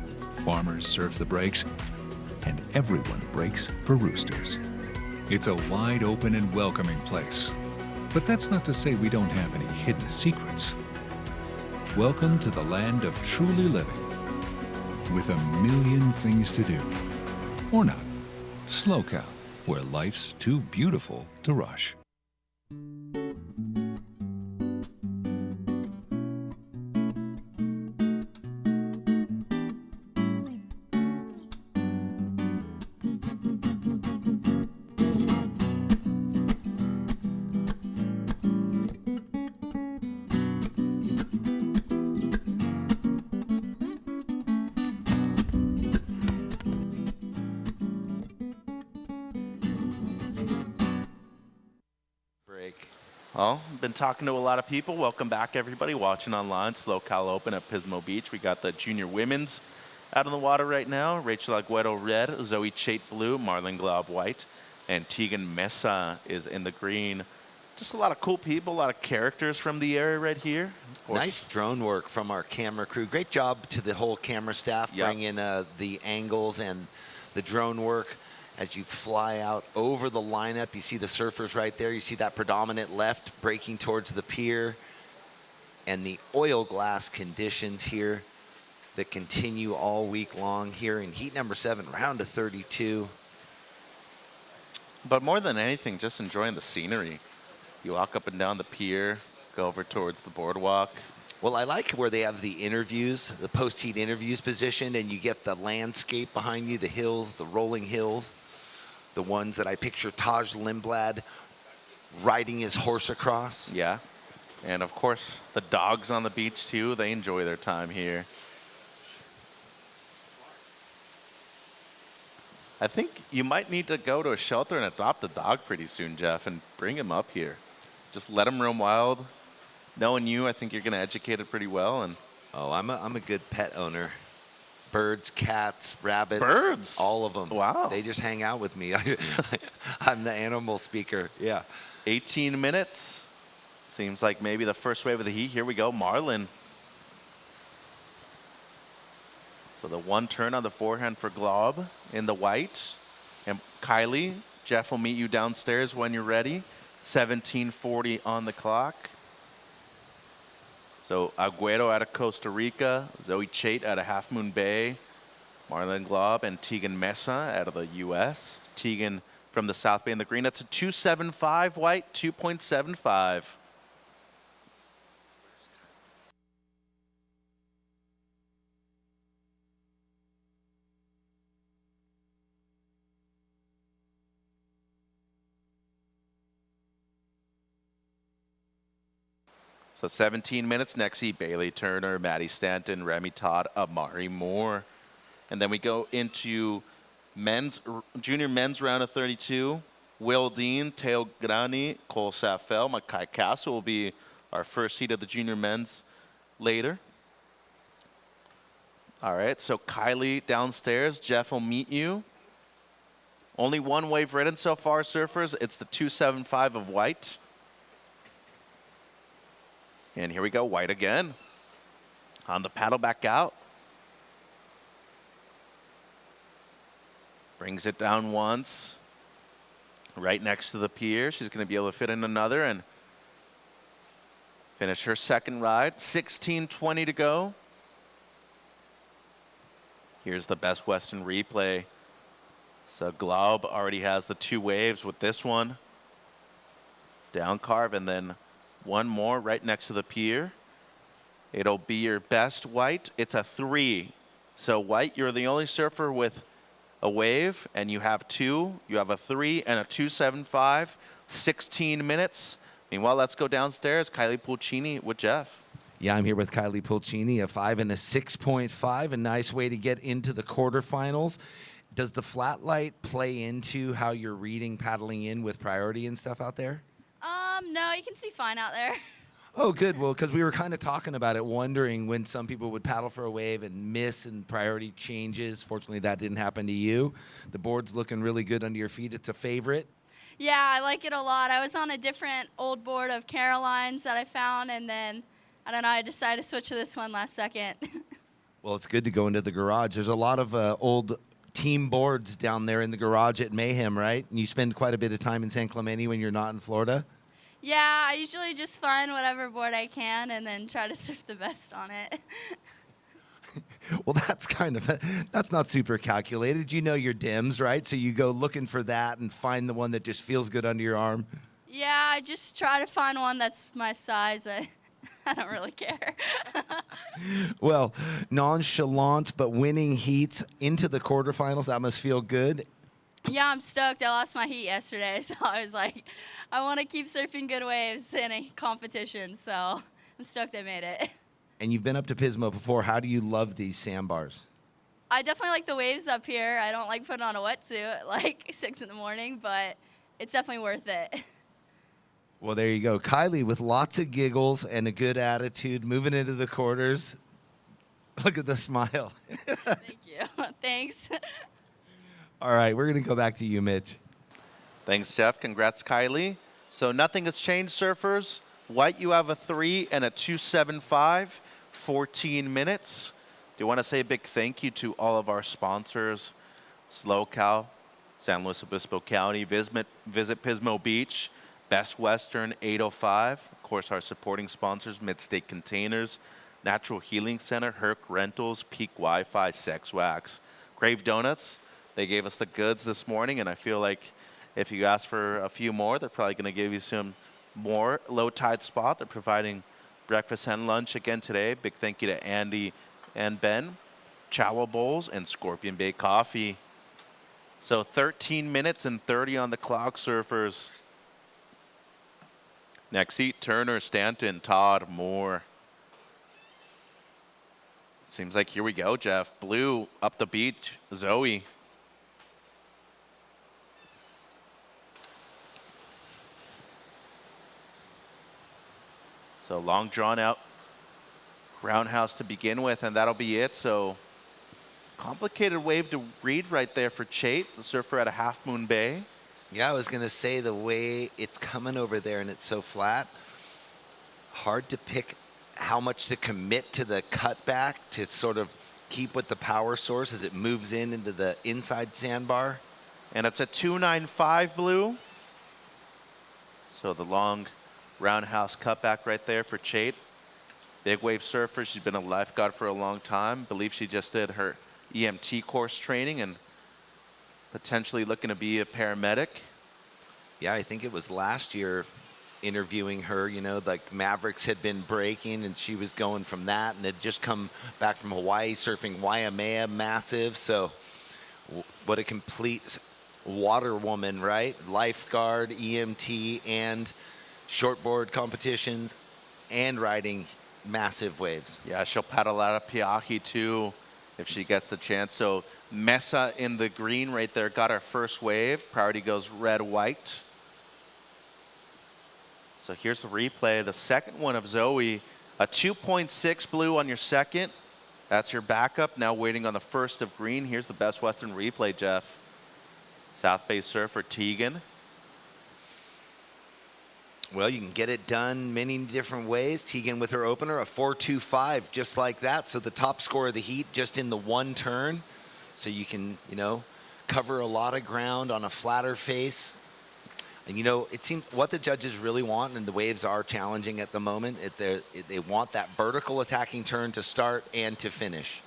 farmers surf the breaks, and everyone breaks for roosters. It's a wide open and welcoming place. But that's not to say we don't have any hidden secrets. Welcome to the land of truly living, with a million things to do. Or not. SLO CAL, where life's too beautiful to rush.
Well, been talking to a lot of people. Welcome back, everybody watching online. SLO CAL Open at Pismo Beach. We got the junior women's out in the water right now. Rachel Agüero red, Zoe Chait blue, Marlon Glaub white, and Tegan Mesa is in the green. Just a lot of cool people, a lot of characters from the area right here.
Nice drone work from our camera crew. Great job to the whole camera staff, bringing the angles and the drone work. As you fly out over the lineup, you see the surfers right there. You see that predominant left breaking towards the pier. And the oil glass conditions here that continue all week long here in heat number 7, round of 32.
But more than anything, just enjoying the scenery. You walk up and down the pier, go over towards the boardwalk.
Well, I like where they have the interviews, the post-heat interviews positioned, and you get the landscape behind you, the hills, the rolling hills. The ones that I picture Taj Lindblad riding his horse across.
Yeah. And of course, the dogs on the beach too. They enjoy their time here. I think you might need to go to a shelter and adopt a dog pretty soon, Jeff, and bring him up here. Just let him roam wild. Knowing you, I think you're going to educate it pretty well. And
oh, I'm a good pet owner. Birds, cats, rabbits.
Birds?
All of them.
Wow.
They just hang out with me. I'm the animal speaker. Yeah.
18 minutes. Seems like maybe the first wave of the heat. Here we go, Marlon. So the one turn on the forehand for Glaub in the white. And Kylie, Jeff will meet you downstairs when you're ready. 17:40 on the clock. So Agüero out of Costa Rica, Zoe Chait out of Half Moon Bay, Marlon Glaub and Tegan Mesa out of the U.S. Tegan from the South Bay in the green. That's a 2.75 white, 2.75. So 17 minutes next heat, Bailey Turner, Maddie Stanton, Remy Todd, Amari Moore. And then we go into junior men's round of 32. Will Dean, Teo Grani, Cole Saffel, Makai Castle will be our first heat of the junior men's later. All right, so Kylie downstairs. Jeff will meet you. Only one wave ridden so far, surfers. It's the 2.75 of white. And here we go, white again. On the paddle back out. Brings it down once. Right next to the pier. She's going to be able to fit in another and finish her second ride. 16:20 to go. Here's the Best Western replay. So Glaub already has the 2 waves with this one. Down carve and then one more right next to the pier. It'll be your best white. It's a 3. So white, you're the only surfer with a wave, and you have 2. You have a 3 and a 2.75. 16 minutes. Meanwhile, let's go downstairs. Kylie Pulcini with Jeff.
Yeah, I'm here with Kylie Pulcini, a 5 and a 6.5, a nice way to get into the quarterfinals. Does the flat light play into how you're reading paddling in with priority and stuff out there?
No, you can see fine out there.
Oh, good. Well, because we were kind of talking about it, wondering when some people would paddle for a wave and miss and priority changes. Fortunately, that didn't happen to you. The board's looking really good under your feet. It's a favorite.
Yeah, I like it a lot. I was on a different old board of Caroline's that I found, and then, I don't know, I decided to switch to this one last second.
Well, it's good to go into the garage. There's a lot of old team boards down there in the garage at Mayhem, right? And you spend quite a bit of time in San Clemente when you're not in Florida?
Yeah, I usually just find whatever board I can and then try to surf the best on it.
Well, that's not super calculated. You know your dims, right? So you go looking for that and find the one that just feels good under your arm.
Yeah, I just try to find one that's my size. I don't really care.
Well, nonchalant but winning heats into the quarterfinals, that must feel good.
Yeah, I'm stoked. I lost my heat yesterday, so I was like, I want to keep surfing good waves in a competition, so I'm stoked I made it.
And you've been up to Pismo before. How do you love these sandbars?
I definitely like the waves up here. I don't like putting on a wetsuit at like 6 in the morning, but it's definitely worth it.
Well, there you go. Kylie with lots of giggles and a good attitude, moving into the quarters. Look at the smile.
Thank you. Thanks.
All right, we're going to go back to you, Mitch.
Thanks, Jeff. Congrats, Kylie. So nothing has changed, surfers. White, you have a 3 and a 2.75, 14 minutes. Do you want to say a big thank you to all of our sponsors, SLO CAL, San Luis Obispo County, visit Pismo Beach, Best Western 805, of course our supporting sponsors, Mid-State Containers, Natural Healing Center, Herc Rentals, Peak Wi-Fi, Sex Wax, Crave Donuts. They gave us the goods this morning, and I feel like if you ask for a few more, they're probably going to give you some more. Low Tide Spot, they're providing breakfast and lunch again today. Big thank you to Andy and Ben, Chow Bowls, and Scorpion Bay Coffee. So 13 minutes and 30 on the clock, surfers. Next heat, Turner, Stanton, Todd, Moore. Seems like here we go, Jeff. Blue up the beach, Zoe. So long drawn out roundhouse to begin with, and that'll be it. So complicated wave to read right there for Chait, the surfer at a Half Moon Bay.
Yeah, I was going to say the way it's coming over there and it's so flat, hard to pick how much to commit to the cutback to sort of keep with the power source as it moves into the inside sandbar.
And it's a 2.95 blue. So the long roundhouse cutback right there for Chait. Big wave surfer. She's been a lifeguard for a long time. Believe she just did her EMT course training and potentially looking to be a paramedic.
Yeah, I think it was last year interviewing her, you know, like Mavericks had been breaking and she was going from that and had just come back from Hawaii surfing Waimea massive. So what a complete water woman, right? Lifeguard, EMT, and shortboard competitions and riding massive waves.
Yeah, she'll paddle out of Piahi too if she gets the chance. So Mesa in the green right there got our first wave. Priority goes red-white. So here's the replay. The second one of Zoe, a 2.6 blue on your second. That's your backup. Now waiting on the first of green. Here's the Best Western replay, Jeff. South Bay surfer Tegan.
Well, you can get it done many different ways. Tegan with her opener, a 4.25, just like that. So the top score of the heat just in the one turn. So you can, you know, cover a lot of ground on a flatter face. And, you know, it seems what the judges really want, and the waves are challenging at the moment, they want that vertical attacking turn to start and to finish.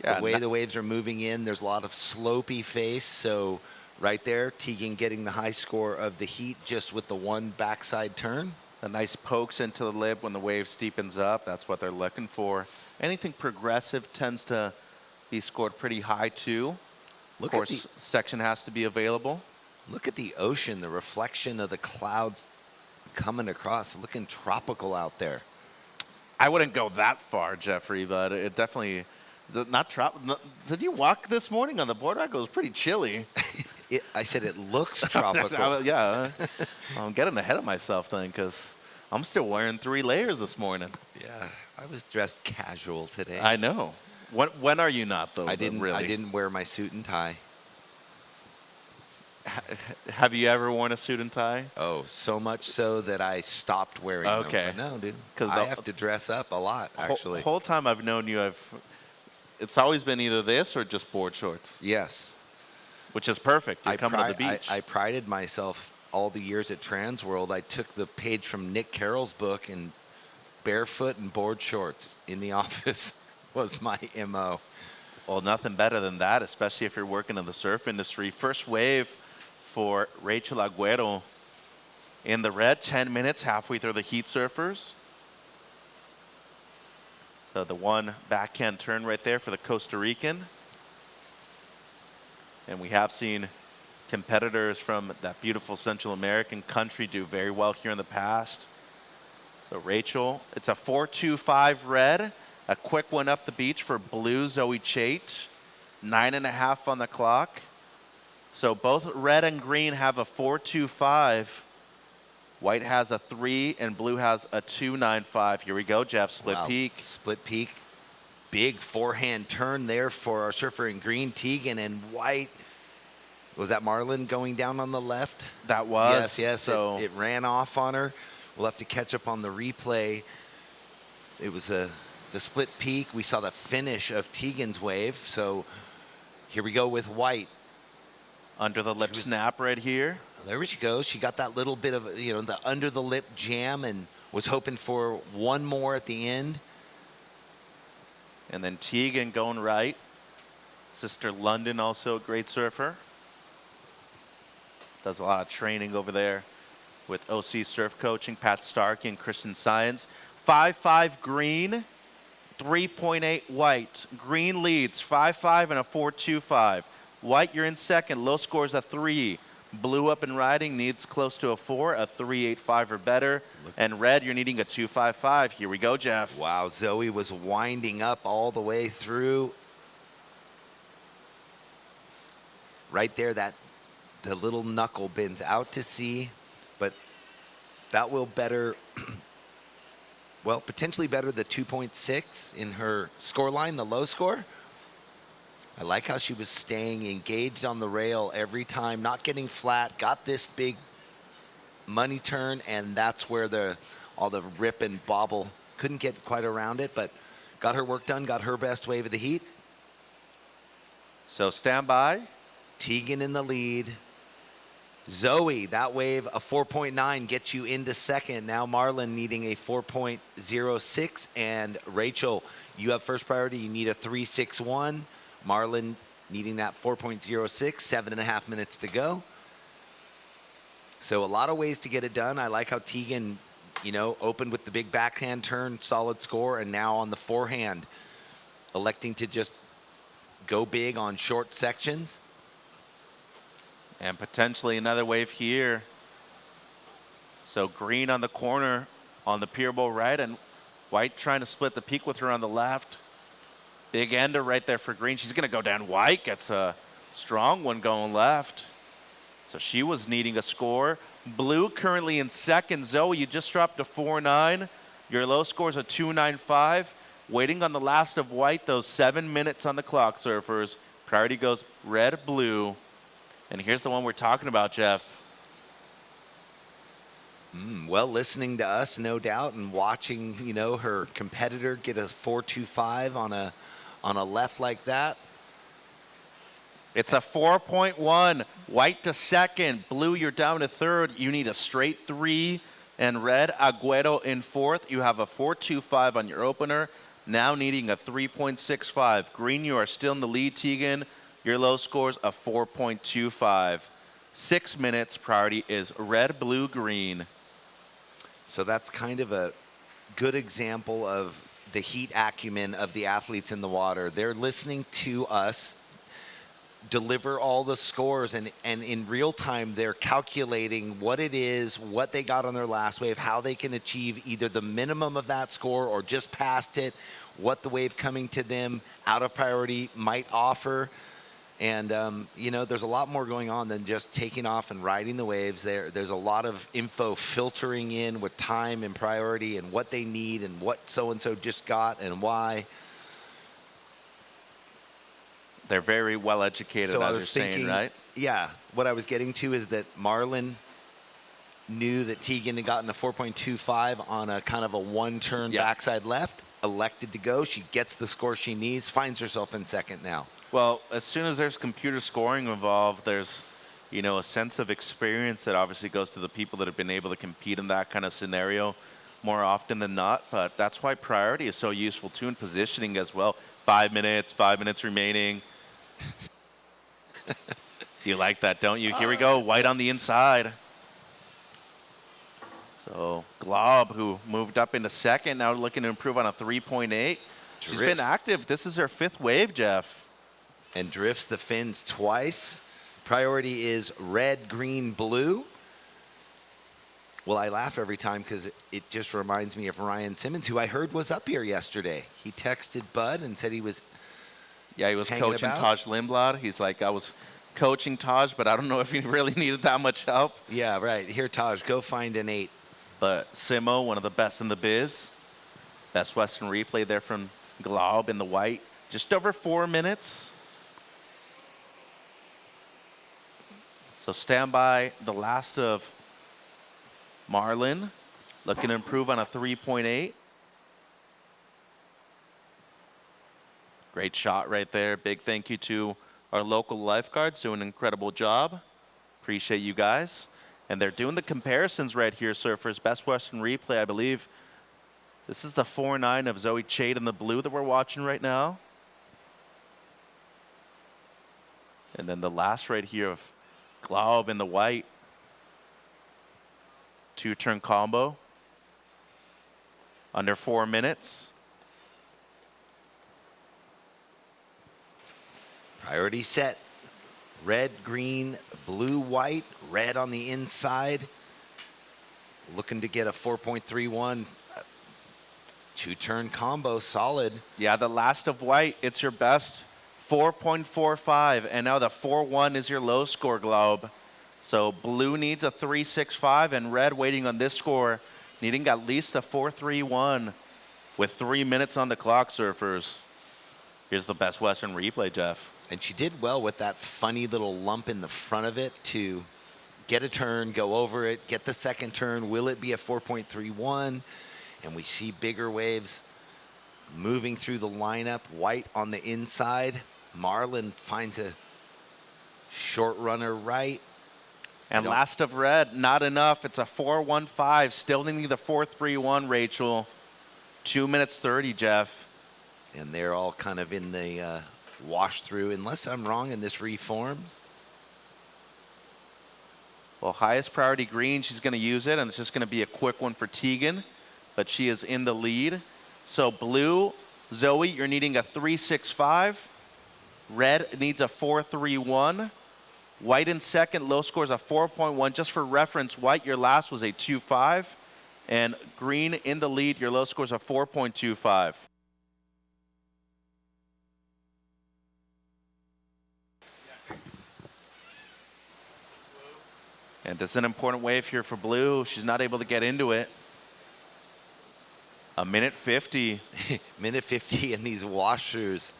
Yeah, the way the waves are moving in, there's a lot of slopey face. So right there, Tegan getting the high score of the heat just with the one backside turn.
The nice pokes into the lip when the wave steepens up. That's what they're looking for. Anything progressive tends to be scored pretty high too. Of course, section has to be available.
Look at the ocean, the reflection of the clouds coming across, looking tropical out there.
I wouldn't go that far, Jeffrey, but it definitely not tropical. Did you walk this morning on the boardwalk? It was pretty chilly.
I said it looks tropical.
Yeah, I'm getting ahead of myself then because I'm still wearing 3 layers this morning.
Yeah, I was dressed casual today.
I know. When are you not though?
I didn't.
Really?
I didn't wear my suit and tie.
Have you ever worn a suit and tie?
Oh, so much so that I stopped wearing them.
Okay.
No, dude. Because I have to dress up a lot, actually.
Whole time I've known you, it's always been either this or just board shorts.
Yes.
Which is perfect. You're coming to the beach.
I prided myself all the years at Transworld. I took the page from Nick Carroll's book, and barefoot and board shorts in the office was my MO.
Well, nothing better than that, especially if you're working in the surf industry. First wave for Rachel Agüero in the red, 10 minutes halfway through the heat surfers. So the one backhand turn right there for the Costa Rican. And we have seen competitors from that beautiful Central American country do very well here in the past. So Rachel, it's a 4.25 red. A quick one up the beach for blue Zoe Chait. 9.5 on the clock. So both red and green have a 4.25. White has a 3 and blue has a 2.95. Here we go, Jeff. Split peak.
Split peak. Big forehand turn there for our surfer in green, Tegan, and white. Was that Marlon going down on the left?
That was.
Yes.
So
it ran off on her. We'll have to catch up on the replay. It was the split peak. We saw the finish of Tegan's wave. So here we go with white.
Under the lip snap right here.
There she goes. She got that little bit of, the under the lip jam and was hoping for one more at the end.
And then Tegan going right. Sister London, also a great surfer. Does a lot of training over there with OC Surf Coaching, Pat Starkey and Kristen Science. 5.5 green, 3.8 white. Green leads 5.5 and a 4.25. White, you're in second. Low scores a 3. Blue up and riding needs close to a 4, a 3.85 or better. And red, you're needing a 2.55. Here we go, Jeff.
Wow, Zoe was winding up all the way through. Right there, the little knuckle bends out to sea, but that will better, well, potentially better the 2.6 in her score line, the low score. I like how she was staying engaged on the rail every time, not getting flat, got this big money turn, and that's where all the rip and bobble, couldn't get quite around it, but got her work done, got her best wave of the heat.
So stand by.
Tegan in the lead. Zoe, that wave, a 4.9 gets you into second. Now Marlon needing a 4.06, and Rachel, you have first priority. You need a 3.61. Marlon needing that 4.06, 7.5 minutes to go. So a lot of ways to get it done. I like how Tegan, opened with the big backhand turn, solid score, and now on the forehand, electing to just go big on short sections.
And potentially another wave here. So green on the corner on the pier bowl right, and white trying to split the peak with her on the left. Big ender right there for green. She's going to go down white. Gets a strong one going left. So she was needing a score. Blue currently in second. Zoe, you just dropped a 4.9. Your low score is a 2.95. Waiting on the last of white, those 7 minutes on the clock, surfers. Priority goes red, blue. And here's the one we're talking about, Jeff.
Well, listening to us, no doubt, and watching, her competitor get a 4.25 on a left like that.
It's a 4.1. White to second. Blue, you're down to third. You need a straight 3. And red, Agüero in fourth. You have a 4.25 on your opener. Now needing a 3.65. Green, you are still in the lead, Tegan. Your low scores a 4.25. 6 minutes. Priority is red, blue, green.
So that's kind of a good example of the heat acumen of the athletes in the water. They're listening to us. deliver all the scores, and in real time they're calculating what it is, what they got on their last wave, how they can achieve either the minimum of that score or just past it, what the wave coming to them out of priority might offer. And, you know, there's a lot more going on than just taking off and riding the waves. There's a lot of info filtering in with time and priority and what they need and what so-and-so just got and why.
They're very well educated,
So I
as
was
you're
thinking,
saying, right?
Yeah, what I was getting to is that Marlin knew that Tegan had gotten a 4.25 on a kind of a one-turn backside left, elected to go. She gets the score she needs, finds herself in second now.
Well, as soon as there's computer scoring involved, there's, you know, a sense of experience that obviously goes to the people that have been able to compete in that kind of scenario more often than not. But that's why priority is so useful too in positioning as well. 5 minutes remaining. You like that, don't you? Here we go, white on the inside. So Glob, who moved up into second, now looking to improve on a 3.8. She's been active. This is her 5th wave, Jeff.
And drifts the fins twice. Priority is red, green, blue. Well, I laugh every time because it just reminds me of Ryan Simmons, who I heard was up here yesterday. He texted Bud and said he was
he was coaching Taj Lindblad. He's like, I was coaching Taj, but I don't know if he really needed that much help.
Yeah, right. Here, Taj, go find an 8.
But Simo, one of the best in the biz. Best Western replay there from Glob in the white. Just over 4 minutes. So stand by the last of Marlin, looking to improve on a 3.8. Great shot right there. Big thank you to our local lifeguards, doing an incredible job. Appreciate you guys. And they're doing the comparisons right here, surfers. Best Western replay, I believe. This is the 4.9 of Zoe Chade in the blue that we're watching right now. And then the last right here of Glob in the white. 2-turn combo. Under 4 minutes.
Priority set. Red, green, blue, white. Red on the inside. Looking to get a 4.31. 2-turn combo, solid.
Yeah, the last of white, it's your best 4.45, and now the 4.1 is your low score, Globe. So blue needs a 3.65, and red waiting on this score, needing at least a 4.31 with 3 minutes on the clock, surfers. Here's the Best Western replay, Jeff.
And she did well with that funny little lump in the front of it to get a turn, go over it, get the second turn. Will it be a 4.31? And we see bigger waves moving through the lineup. White on the inside. Marlin finds a short runner right.
And last of red, not enough. It's a 4.15. Still needing the 4.31, Rachel. 2 minutes 30, Jeff.
And they're all kind of in the wash through, unless I'm wrong and this reforms.
Well, highest priority green, she's going to use it, and it's just going to be a quick one for Tegan, but she is in the lead. So blue, Zoe, you're needing a 3.65. Red needs a 4.31. White in second, low scores a 4.1. Just for reference, white, your last was a 2.5. And green in the lead, your low scores a 4.25. And this is an important wave here for blue. She's not able to get into it. A minute 50.
Minute 50 in these washers.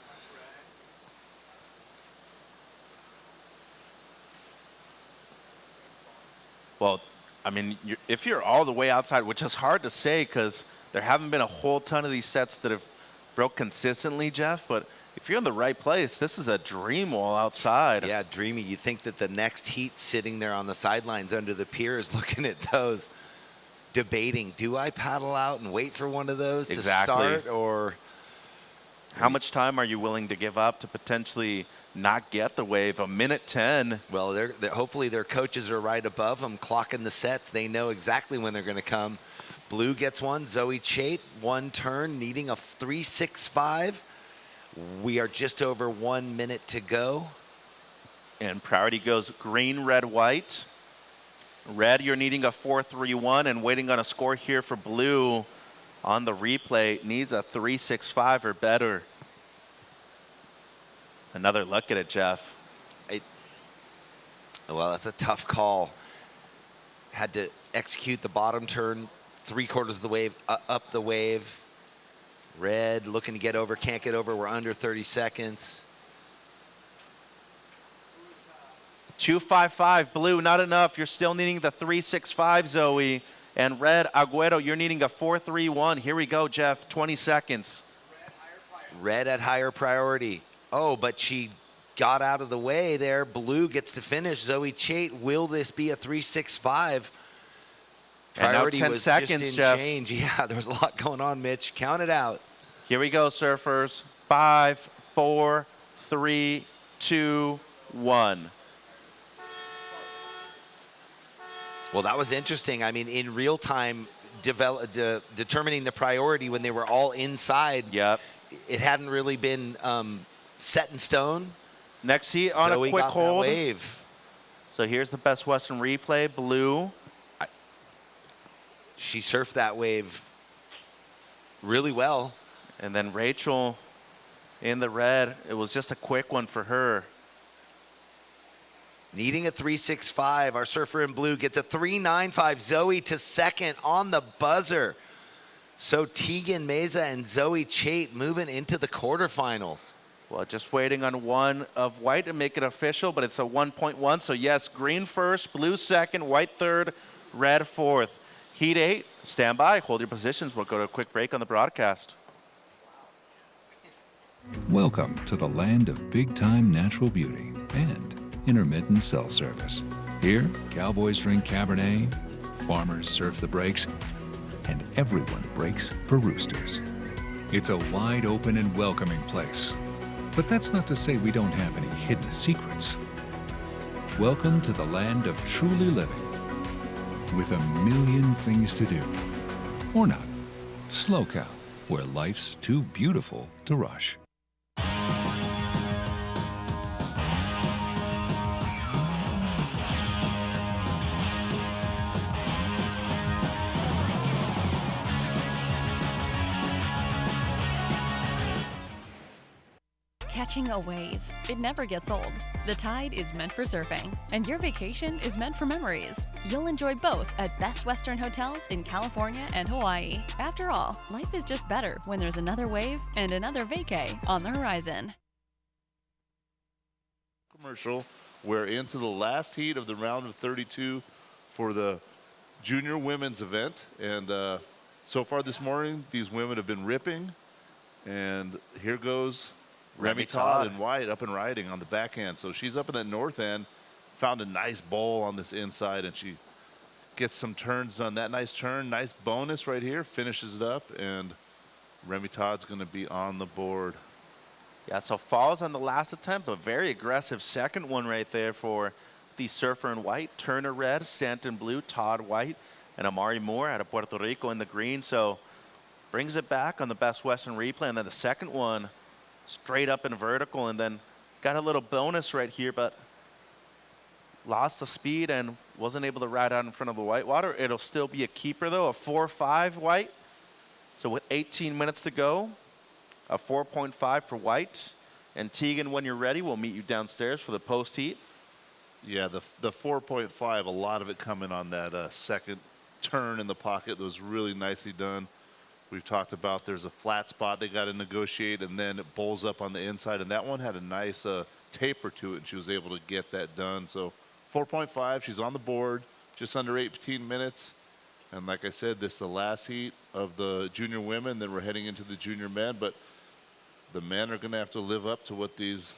Well, I mean, if you're all the way outside, which is hard to say because there haven't been a whole ton of these sets that have broke consistently, Jeff, but if you're in the right place, this is a dream wall outside.
Yeah, dreamy. You think that the next heat sitting there on the sidelines under the pier is looking at those, debating, do I paddle out and wait for one of those to start, or
how much time are you willing to give up to potentially not get the wave? A minute 10.
Well, they're hopefully their coaches are right above them, clocking the sets. They know exactly when they're going to come. Blue gets one. Zoe Chait, one turn, needing a 3.65. We are just over 1 minute to go.
And priority goes green, red, white. Red, you're needing a 4-3-1 and waiting on a score here for blue on the replay. Needs a 3-6-5 or better. Another look at it, Jeff.
Well, that's a tough call. Had to execute the bottom turn, 3/4 of the wave, up the wave. Red looking to get over, can't get over. We're under 30 seconds.
2-5-5, blue, not enough. You're still needing the 3-6-5, Zoe. And red, Agüero, you're needing a 4-3-1. Here we go, Jeff, 20 seconds.
Red at higher priority. Oh, but she got out of the way there. Blue gets to finish. Zoe Chait, will this be a 3-6-5?
And now 10
was
seconds,
just in
Jeff.
change. Yeah, there was a lot going on, Mitch. Count it out.
Here we go, surfers. 5, 4, 3, 2, 1.
Well, that was interesting. I mean, in real time, determining the priority when they were all inside.
Yep.
It hadn't really been set in stone.
Next heat on
so
a quick hold.
Wave.
So here's the Best Western replay. Blue.
She surfed that wave really well.
And then Rachel in the red. It was just a quick one for her.
Needing a 3-6-5. Our surfer in blue gets a 3-9-5. Zoe to second on the buzzer. So Tegan Meza and Zoe Chait moving into the quarterfinals.
Well, just waiting on one of white to make it official, but it's a 1.1. So yes, green first, blue second, white third, red fourth. Heat 8, stand by, hold your positions. We'll go to a quick break on the broadcast.
Welcome to the land of big-time natural beauty and intermittent cell service. Here, cowboys drink Cabernet, farmers surf the breaks, and everyone breaks for roosters. It's a wide open and welcoming place. But that's not to say we don't have any hidden secrets. Welcome to the land of truly living, with a million things to do. Or not. SLO CAL, where life's too beautiful to rush.
Catching a wave. It never gets old. The tide is meant for surfing, and your vacation is meant for memories. You'll enjoy both at Best Western hotels in California and Hawaii. After all, life is just better when there's another wave and another vacay on the horizon.
Commercial. We're into the last heat of the round of 32 for the junior women's event. And so far this morning, these women have been ripping. And here goes Remy Todd and White up and riding on the backhand. So she's up in that north end, found a nice bowl on this inside, and she gets some turns on that nice turn. Nice bonus right here, finishes it up, and Remy Todd's going to be on the board.
Yeah, so falls on the last attempt, a very aggressive second one right there for the surfer in white. Turner red, Stanton blue, Todd white, and Amari Moore out of Puerto Rico in the green. So brings it back on the Best Western replay, and then the second one straight up and vertical, and then got a little bonus right here, but lost the speed and wasn't able to ride out in front of the whitewater. It'll still be a keeper though, a 4-5 white. So with 18 minutes to go, a 4.5 for white. And Tegan, when you're ready, we'll meet you downstairs for the post heat.
Yeah, the 4.5, a lot of it coming on that second turn in the pocket that was really nicely done. We've talked about there's a flat spot they got to negotiate, and then it bowls up on the inside, and that one had a nice taper to it, and she was able to get that done. So 4.5, she's on the board, just under 18 minutes. And like I said, this is the last heat of the junior women, then we're heading into the junior men, but the men are going to have to live up to what these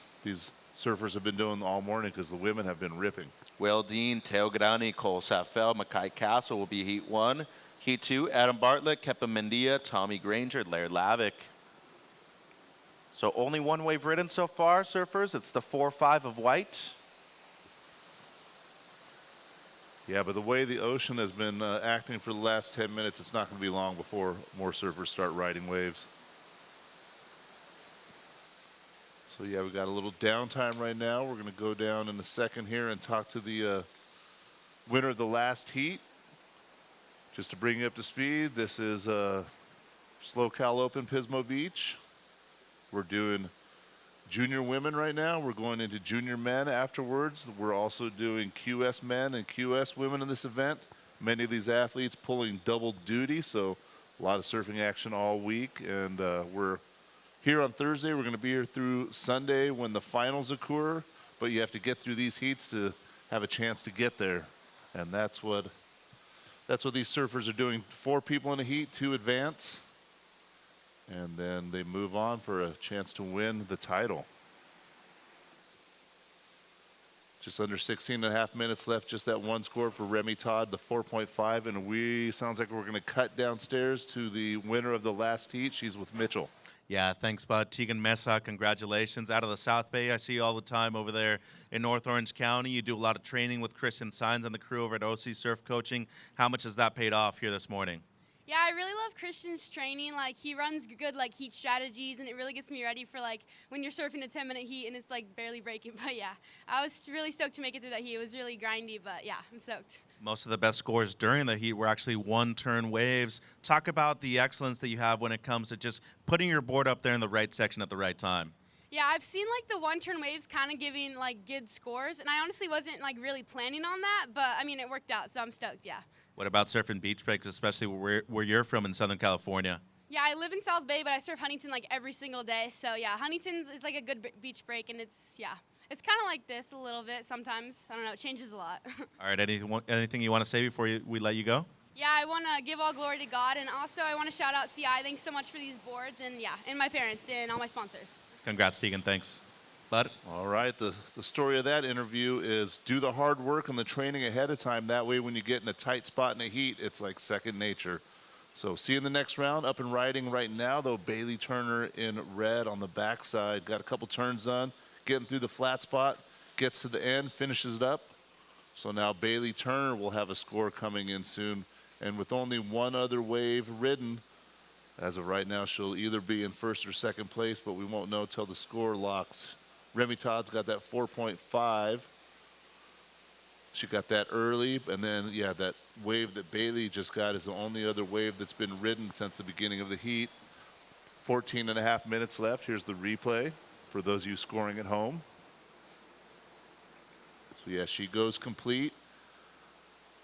surfers have been doing all morning, because the women have been ripping.
Will Dean, Teo Grani, Cole Saffel, Makai Castle will be heat 1. Heat 2, Adam Bartlett, Kepa Mendia, Tommy Granger, Laird Lavick. So only one wave ridden so far, surfers. It's the 4-5 of white.
Yeah, but the way the ocean has been acting for the last 10 minutes, it's not going to be long before more surfers start riding waves. So yeah, we got a little downtime right now. We're going to go down in a second here and talk to the winner of the last heat. Just to bring you up to speed, this is SLO CAL Open Pismo Beach. We're doing junior women right now. We're going into junior men afterwards. We're also doing QS men and QS women in this event. Many of these athletes pulling double duty, so a lot of surfing action all week. And we're here on Thursday. We're going to be here through Sunday when the finals occur, but you have to get through these heats to have a chance to get there. And that's what these surfers are doing. 4 people in a heat, 2 advance. And then they move on for a chance to win the title. Just under 16 and a half minutes left, just that one score for Remy Todd, the 4.5. And sounds like we're going to cut downstairs to the winner of the last heat. She's with Mitchell.
Yeah, thanks, bud. Tegan Mesa, congratulations. Out of the South Bay, I see you all the time over there in North Orange County. You do a lot of training with Christian Sines and the crew over at OC Surf Coaching. How much has that paid off here this morning?
Yeah, I really love Christian's training. Like, he runs good, like, heat strategies, and it really gets me ready for, like, when you're surfing a 10-minute heat and it's, like, barely breaking. But, yeah, I was really stoked to make it through that heat. It was really grindy, but, yeah, I'm stoked.
Most of the best scores during the heat were actually one-turn waves. Talk about the excellence that you have when it comes to just putting your board up there in the right section at the right time.
Yeah, I've seen, like, the one-turn waves kind of giving, like, good scores, and I honestly wasn't, like, really planning on that, but, I mean, it worked out, so I'm stoked, yeah.
What about surfing beach breaks, especially where you're from in Southern California?
Yeah, I live in South Bay, but I surf Huntington, like, every single day, so, yeah, Huntington is, like, a good beach break, and it's, yeah. It's kind of like this a little bit sometimes. I don't know. It changes a lot.
All right. Anything you want to say before we let you go?
Yeah, I want to give all glory to God, and also I want to shout out CI. Thanks so much for these boards, and yeah, and my parents and all my sponsors.
Congrats, Tegan. Thanks. Bud?
All right. The story of that interview is do the hard work and the training ahead of time. That way when you get in a tight spot in a heat, it's like second nature. So see you in the next round. Up and riding right now, though, Bailey Turner in red on the backside. Got a couple turns done. Getting through the flat spot, gets to the end, finishes it up. So now Bailey Turner will have a score coming in soon. And with only one other wave ridden, as of right now, she'll either be in first or second place, but we won't know till the score locks. Remy Todd's got that 4.5. She got that early, and then, yeah, that wave that Bailey just got is the only other wave that's been ridden since the beginning of the heat. 14 and a half minutes left. Here's the replay for those of you scoring at home. So yeah, she goes complete.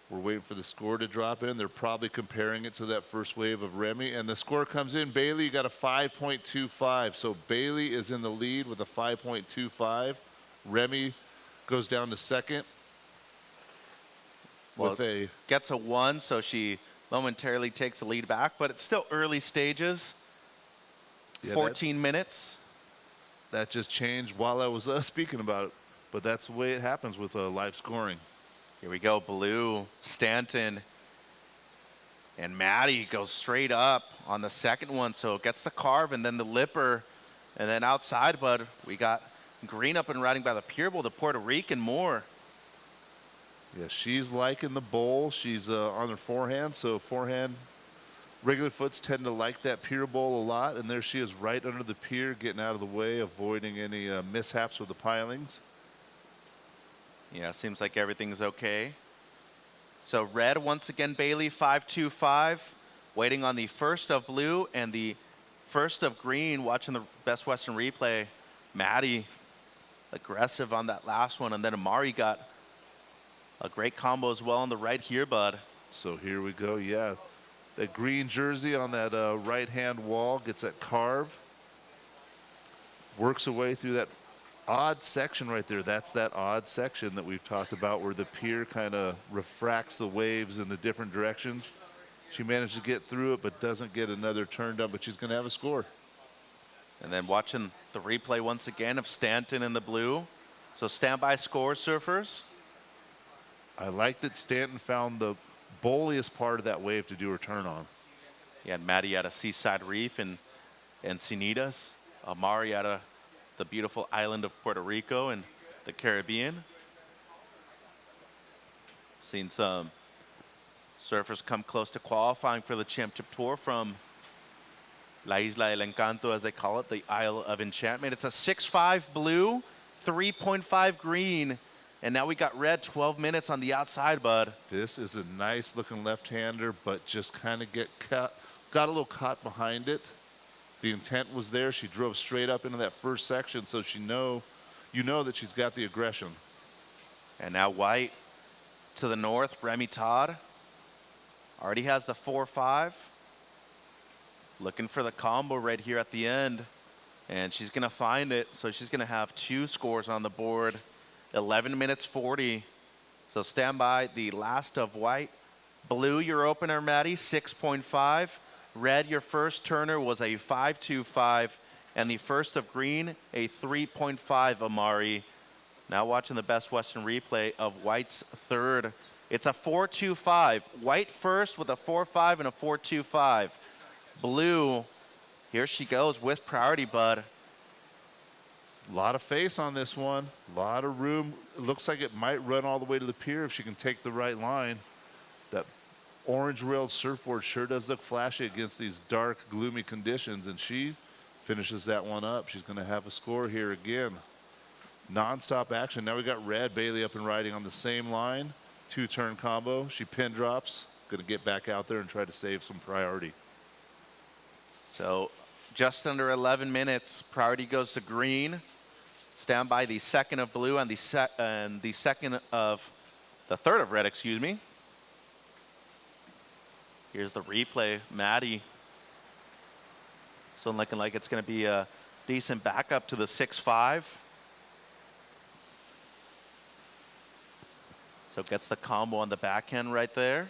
We're waiting for the score to drop in. They're probably comparing it to that first wave of Remy. And the score comes in. Bailey got a 5.25. So Bailey is in the lead with a 5.25. Remy goes down to second.
Well, gets a 1, so she momentarily takes the lead back. But it's still early stages. Yeah, 14 minutes.
That just changed while I was speaking about it. But that's the way it happens with live scoring.
Here we go. Blue, Stanton, and Maddie goes straight up on the second one. So it gets the carve and then the lipper. And then outside, bud, we got Green up and riding by the pier bowl, the Puerto Rican Moore.
Yeah, she's liking the bowl. She's on her forehand. So forehand, regular foots tend to like that pier bowl a lot. And there she is right under the pier, getting out of the way, avoiding any mishaps with the pilings.
Yeah, seems like everything's okay. So red, once again, Bailey, 5.25. Waiting on the first of blue and the first of green. Watching the Best Western replay. Maddie, aggressive on that last one. And then Amari got a great combo as well on the right here, bud.
So here we go, yeah. That green jersey on that right-hand wall gets that carve. Works her way through that odd section right there. That's that odd section that we've talked about where the pier kind of refracts the waves in the different directions. She managed to get through it, but doesn't get another turn done, but she's going to have a score.
And then watching the replay once again of Stanton in the blue. So standby score, surfers.
I like that Stanton found the bowliest part of that wave to do her turn on.
Yeah, and Maddie at a Seaside Reef in Encinitas. Amari at the beautiful island of Puerto Rico and the Caribbean. Seen some surfers come close to qualifying for the championship tour from La Isla del Encanto, as they call it, the Isle of Enchantment. It's a 6-5 blue, 3.5 green. And now we got red, 12 minutes on the outside, bud.
This is a nice looking left-hander, but just kind of got a little caught behind it. The intent was there. She drove straight up into that first section, so you know that she's got the aggression.
And now white to the north, Remy Todd already has the 4-5. Looking for the combo right here at the end. And she's going to find it, so she's going to have 2 scores on the board. 11 minutes 40. So stand by. The last of white. Blue, your opener, Maddie, 6.5. Red, your first turner, was a 5.25. And the first of green, a 3.5, Amari. Now watching the Best Western replay of white's third. It's a 4.25. White first with a 4.5 and a 4.25. Blue, here she goes with priority, bud.
A lot of face on this one. A lot of room. It looks like it might run all the way to the pier if she can take the right line. That orange-railed surfboard sure does look flashy against these dark, gloomy conditions, and she finishes that one up. She's going to have a score here again. Non-stop action. Now we got red. Bailey up and riding on the same line. 2-turn combo. She pin drops. Going to get back out there and try to save some priority.
So just under 11 minutes. Priority goes to green. Stand by the second of blue and the third of red, excuse me. Here's the replay, Maddie. So looking like it's going to be a decent backup to the 6.5. So gets the combo on the backhand right there.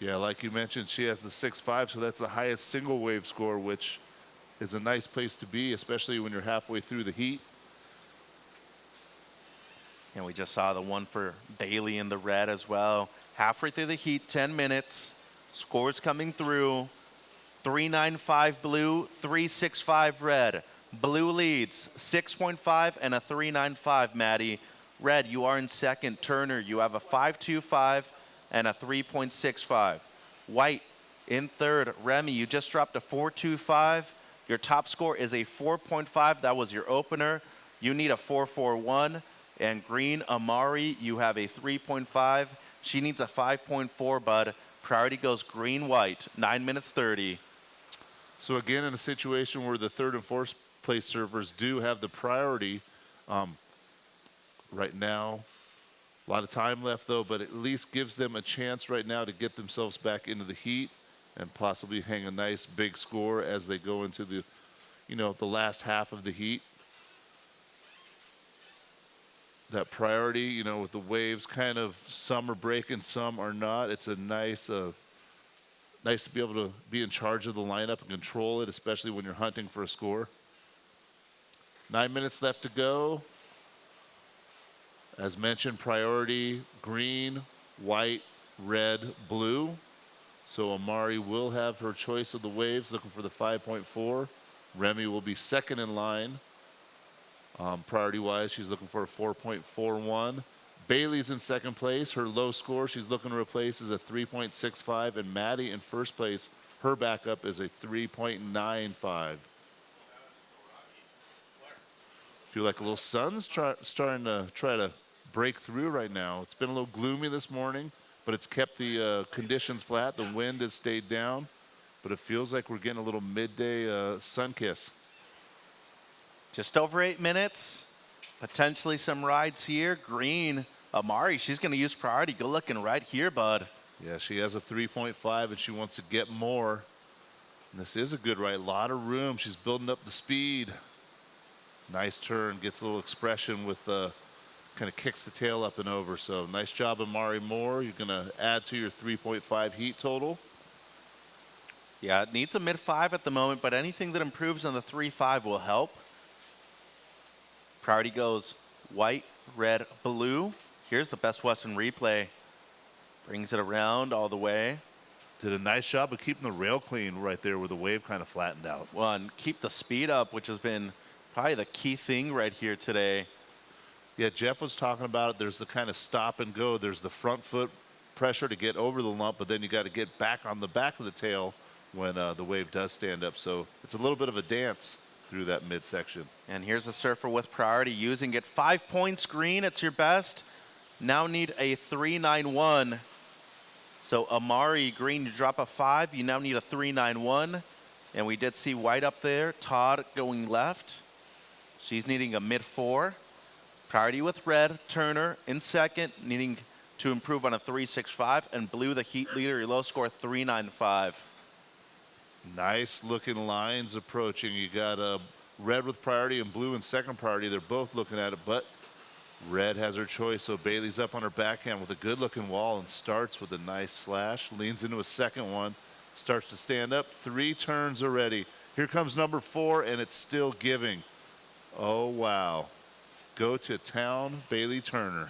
Yeah, like you mentioned, she has the 6.5, so that's the highest single wave score, which is a nice place to be, especially when you're halfway through the heat.
And we just saw the one for Bailey in the red as well. Halfway through the heat, 10 minutes. Scores coming through. 3.95 blue, 3.65 red. Blue leads 6.5 and a 3.95, Maddie. Red, you are in second. Turner, you have a 5.25 and a 3.65. White in third. Remy, you just dropped a 4.25. Your top score is a 4.5. That was your opener. You need a 4.41. And green, Amari, you have a 3.5. She needs a 5.4, bud. Priority goes green, white, 9 minutes 30.
So again, in a situation where the third and fourth place surfers do have the priority, right now, a lot of time left though, but at least gives them a chance right now to get themselves back into the heat and possibly hang a nice big score as they go into the, the last half of the heat. That priority, with the waves kind of, some are breaking, some are not. It's a nice to be able to be in charge of the lineup and control it, especially when you're hunting for a score. 9 minutes left to go. As mentioned, priority, green, white, red, blue. So Amari will have her choice of the waves, looking for the 5.4. Remy will be second in line. Priority-wise, she's looking for a 4.41. Bailey's in second place. Her low score she's looking to replace is a 3.65. And Maddie in first place, her backup is a 3.95. Feel like a little sun's starting to try to break through right now. It's been a little gloomy this morning, but it's kept the conditions flat. The wind has stayed down, but it feels like we're getting a little midday sun kiss.
Just over 8 minutes. Potentially some rides here. Green, Amari, she's going to use priority. Good looking right here, bud.
Yeah, she has a 3.5, and she wants to get more. And this is a good ride. A lot of room. She's building up the speed. Nice turn. Gets a little expression with kind of kicks the tail up and over. So nice job, Amari Moore. You're going to add to your 3.5 heat total.
Yeah, it needs a mid-5 at the moment, but anything that improves on the 3.5 will help. Priority goes white, red, blue. Here's the Best Western replay. Brings it around all the way.
Did a nice job of keeping the rail clean right there where the wave kind of flattened out.
Well, and keep the speed up, which has been probably the key thing right here today.
Yeah, Jeff was talking about it. There's the kind of stop and go. There's the front foot pressure to get over the lump, but then you got to get back on the back of the tail when the wave does stand up. So it's a little bit of a dance through that midsection.
And here's a surfer with priority using it. 5 points green, it's your best. Now need a 391. So Amari, green, you drop a 5. You now need a 391. And we did see white up there. Todd going left. She's needing a mid-4. Priority with red. Turner in second, needing to improve on a 365. And blue, the heat leader, your low score 395.
Nice looking lines approaching. You got red with priority and blue in second priority. They're both looking at it, but red has her choice. So Bailey's up on her backhand with a good looking wall and starts with a nice slash. Leans into a second one. Starts to stand up. 3 turns already. Here comes number 4, and it's still giving. Oh, wow. Go to town, Bailey Turner.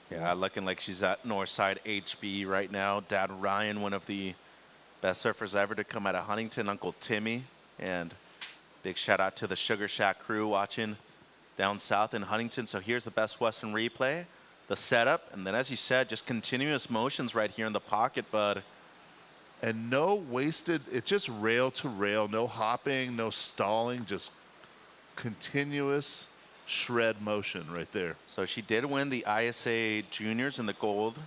Yeah, looking like she's at Northside HB right now. Dad Ryan, one of the best surfers ever to come out of Huntington, Uncle Timmy. And big shout out to the Sugar Shack crew watching down south in Huntington. So here's the Best Western replay, the setup, and then as you said, just continuous motions right here in the pocket, bud.
And no wasted, it's just rail to rail, no hopping, no stalling, just continuous shred motion right there.
So she did win the ISA Juniors in the gold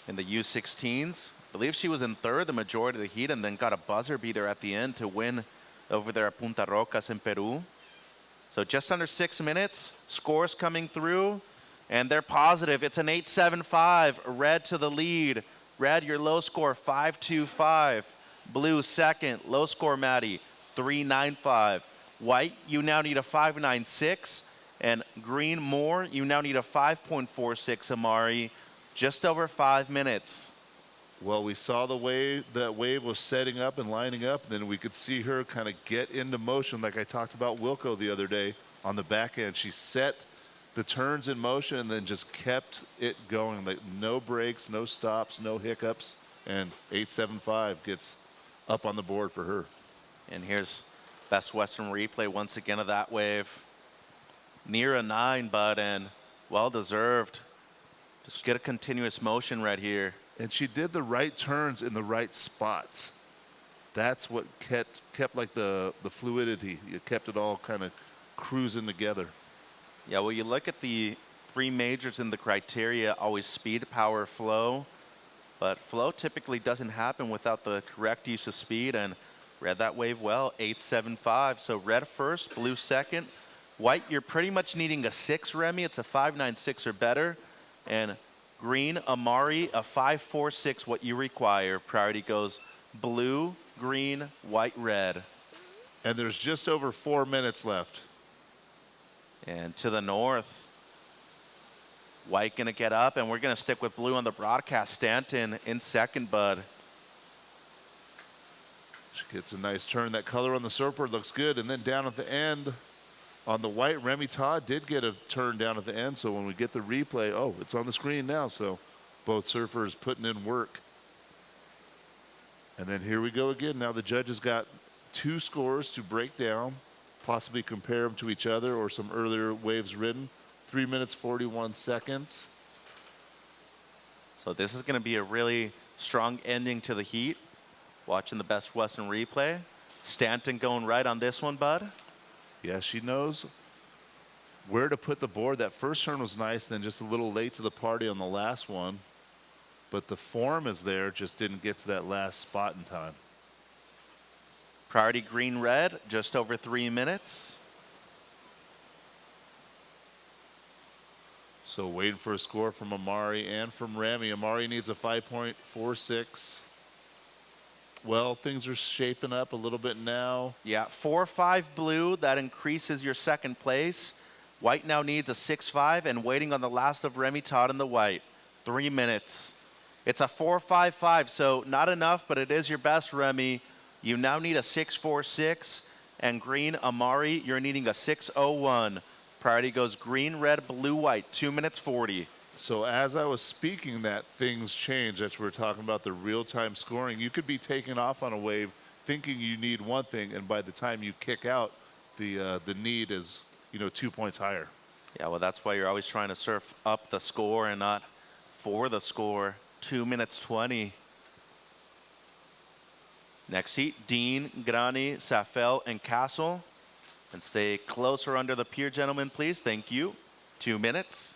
in the U16s. I believe she was in third the majority of the heat and then got a buzzer beater at the end to win over there at Punta Rocas in Peru. So just under 6 minutes, scores coming through, and they're positive. It's an 8.75, red to the lead. Red, your low score, 5.25. Blue, second, low score, Maddie, 3.95. White, you now need a 5.96. And green, more, you now need a 5.46, Amari. Just over 5 minutes.
Well, we saw the wave, that wave was setting up and lining up, and then we could see her kind of get into motion like I talked about Wilco the other day on the back end. She set the turns in motion and then just kept it going. Like no breaks, no stops, no hiccups, and 8.75 gets up on the board for her.
And here's Best Western replay once again of that wave. Near a 9, bud, and well-deserved. Just get a continuous motion right here.
And she did the right turns in the right spots. That's what kept like the fluidity. It kept it all kind of cruising together.
Yeah, well, you look at the 3 majors in the criteria, always speed, power, flow. But flow typically doesn't happen without the correct use of speed, and read that wave well, 8.75. So red first, blue second. White, you're pretty much needing a 6, Remy. It's a 5.96 or better. And green, Amari, a 5.46, what you require. Priority goes blue, green, white, red.
And there's just over 4 minutes left.
And to the north, white gonna get up, and we're gonna stick with blue on the broadcast. Stanton in second, bud.
She gets a nice turn. That color on the surfboard looks good. And then down at the end on the white, Remy Todd did get a turn down at the end. So when we get the replay, oh, it's on the screen now. So both surfers putting in work. And then here we go again. Now the judges got 2 scores to break down, possibly compare them to each other or some earlier waves ridden. 3 minutes, 41 seconds.
So this is going to be a really strong ending to the heat. Watching the Best Western replay. Stanton going right on this one, bud.
Yeah, she knows where to put the board. That first turn was nice, then just a little late to the party on the last one. But the form is there, just didn't get to that last spot in time.
Priority green, red, just over 3 minutes.
So waiting for a score from Amari and from Remy. Amari needs a 5.46. Well, things are shaping up a little bit now.
Yeah, 4.5 blue, that increases your second place. White now needs a 6.5 and waiting on the last of Remy Todd in the white. 3 minutes. It's a 4.55, so not enough, but it is your best, Remy. You now need a 6.46, and green, Amari, you're needing a 6.01. Priority goes green, red, blue, white, 2 minutes 40.
So as I was speaking that, things change. That's what we're talking about, the real-time scoring. You could be taking off on a wave thinking you need one thing, and by the time you kick out, the need is, 2 points higher.
Yeah, well, that's why you're always trying to surf up the score and not for the score. 2 minutes 20. Next heat, Dean, Grani, Safel, and Castle. And stay closer under the pier, gentlemen, please. Thank you. 2 minutes.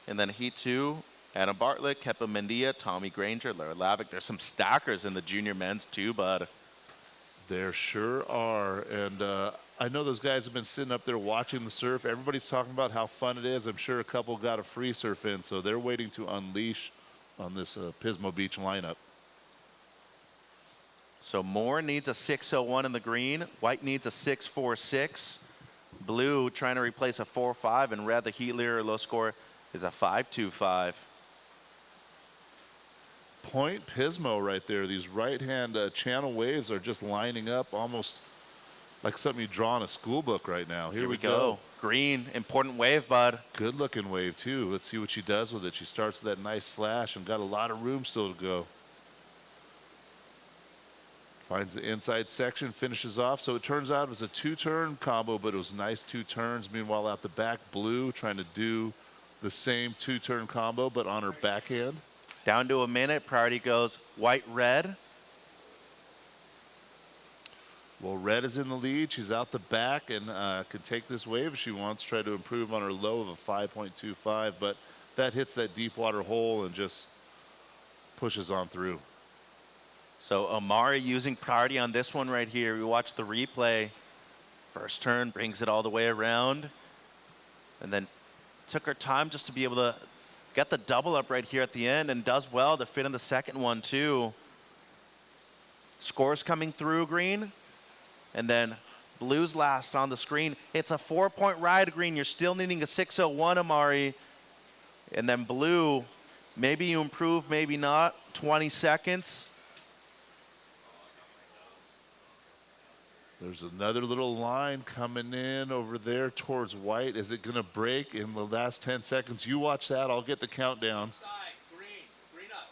And then heat 2, Adam Bartlett, Kepa Mendia, Tommy Granger, Larry Lavick. There's some stackers in the junior men's too, bud.
There sure are. And I know those guys have been sitting up there watching the surf. Everybody's talking about how fun it is. I'm sure a couple got a free surf in, so they're waiting to unleash on this Pismo Beach lineup.
So Moore needs a 601 in the green. White needs a 646. Blue trying to replace a 4-5, and red, the heat leader low score, is a 5-2-5.
Point Pismo right there. These right-hand channel waves are just lining up almost like something you draw in a school book right now. Here we go.
Green, important wave, bud.
Good looking wave too. Let's see what she does with it. She starts with that nice slash and got a lot of room still to go. Finds the inside section, finishes off. So it turns out it was a 2-turn combo, but it was nice 2 turns. Meanwhile, out the back, Blue trying to do the same 2-turn combo, but on her backhand.
Down to a minute. Priority goes white, red.
Well, red is in the lead. She's out the back and can take this wave if she wants. Try to improve on her low of a 5.25, but that hits that deep water hole and just pushes on through.
So Amari using priority on this one right here. We watch the replay. First turn, brings it all the way around. And then took her time just to be able to get the double up right here at the end, and does well to fit in the second one too. Scores coming through, Green. And then Blue's last on the screen. It's a 4-point ride, Green. You're still needing a 601, Amari. And then Blue, maybe you improve, maybe not. 20 seconds.
There's another little line coming in over there towards white. Is it going to break in the last 10 seconds? You watch that. I'll get the countdown.
Green up.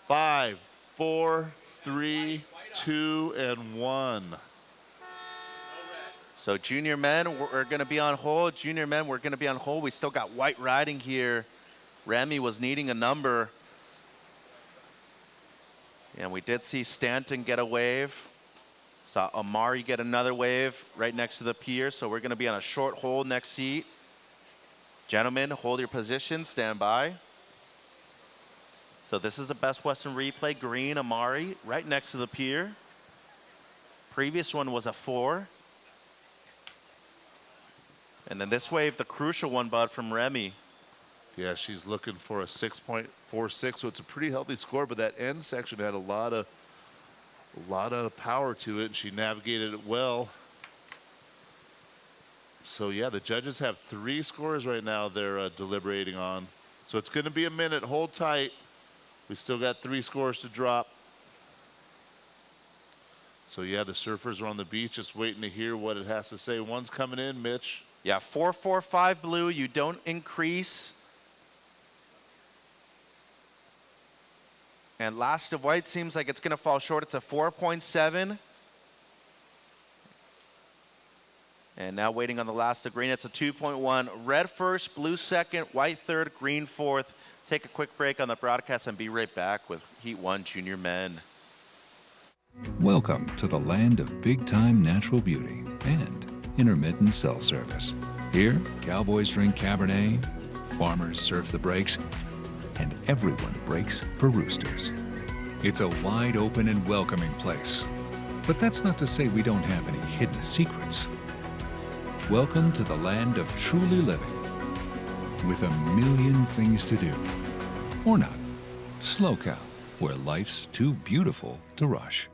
5, 4, 3, 2, and 1.
So junior men, we're going to be on hold. Junior men, we're going to be on hold. We still got white riding here. Remy was needing a number. And we did see Stanton get a wave. Saw Amari get another wave right next to the pier. So we're going to be on a short hold next heat. Gentlemen, hold your position. Stand by. So this is the Best Western replay. Green, Amari, right next to the pier. Previous one was a 4. And then this wave, the crucial one, bud, from Remy.
Yeah, she's looking for a 6.46, so it's a pretty healthy score, but that end section had a lot of power to it, and she navigated it well. So yeah, the judges have 3 scores right now they're deliberating on. So it's going to be a minute. Hold tight. We still got 3 scores to drop. So yeah, the surfers are on the beach just waiting to hear what it has to say. One's coming in, Mitch.
Yeah, 4-4-5 Blue. You don't increase. And last of white seems like it's going to fall short. It's a 4.7. And now waiting on the last of green. It's a 2.1. Red first, blue second, white third, green fourth. Take a quick break on the broadcast and be right back with Heat 1 Junior Men.
Welcome to the land of big-time natural beauty and intermittent cell service. Here, cowboys drink Cabernet, farmers surf the breaks, and everyone breaks for roosters. It's a wide open and welcoming place. But that's not to say we don't have any hidden secrets. Welcome to the land of truly living, with a million things to do. Or not. SLO CAL, where life's too beautiful to rush.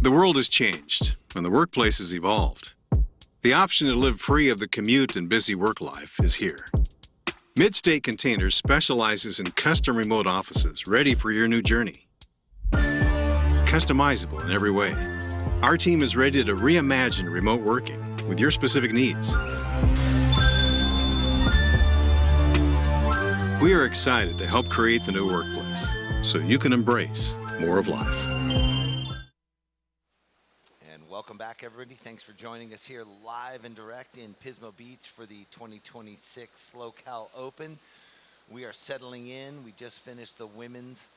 The world has changed, and the workplace has evolved. The option to live free of the commute and busy work life is here. Midstate Containers specializes in custom remote offices ready for your new journey. Customizable in every way, our team is ready to reimagine remote working with your specific needs. We are excited to help create the new workplace so you can embrace more of life.
Welcome back, everybody. Thanks for joining us here live and direct in Pismo Beach for the 2026 SLO CAL Open. We are settling in. We just finished the women's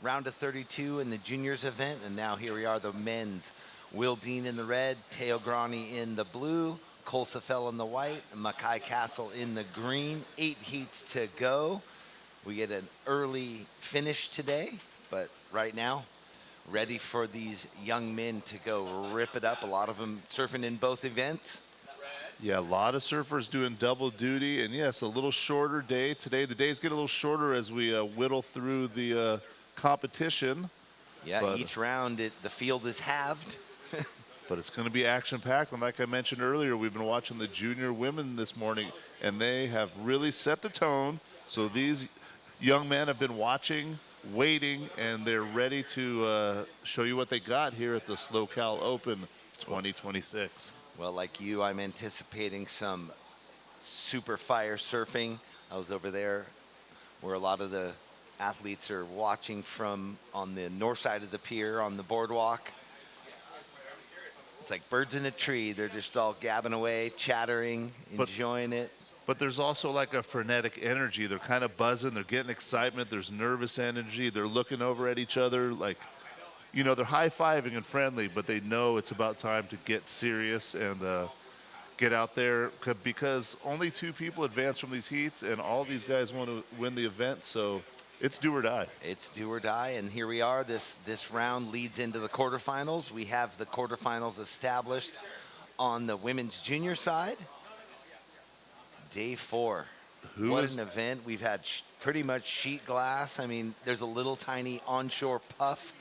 round of 32 in the juniors event, and now here we are, the men's. Will Dean in the red, Teo Grani in the blue, Cole Safel in the white, and Mackay Castle in the green. 8 heats to go. We get an early finish today, but right now, ready for these young men to go rip it up. A lot of them surfing in both events.
Yeah, a lot of surfers doing double duty, and yes, a little shorter day today. The days get a little shorter as we whittle through the competition.
Yeah,
but
each round the field is halved.
But it's going to be action-packed, and like I mentioned earlier, we've been watching the junior women this morning, and they have really set the tone. So these young men have been watching, waiting, and they're ready to show you what they got here at the SLO CAL Open 2026.
Well, like you, I'm anticipating some super fire surfing. I was over there where a lot of the athletes are watching from on the north side of the pier on the boardwalk. It's like birds in a tree. They're just all gabbing away, chattering, enjoying it.
But there's also like a frenetic energy. They're kind of buzzing. They're getting excitement. There's nervous energy. They're looking over at each other like, you know, they're high-fiving and friendly, but they know it's about time to get serious and get out there because only 2 people advance from these heats, and all these guys want to win the event, so it's do or die.
It's do or die, and here we are. This round leads into the quarterfinals. We have the quarterfinals established on the women's junior side. Day 4. What an event. We've had pretty much sheet glass. I mean, there's a little tiny onshore puff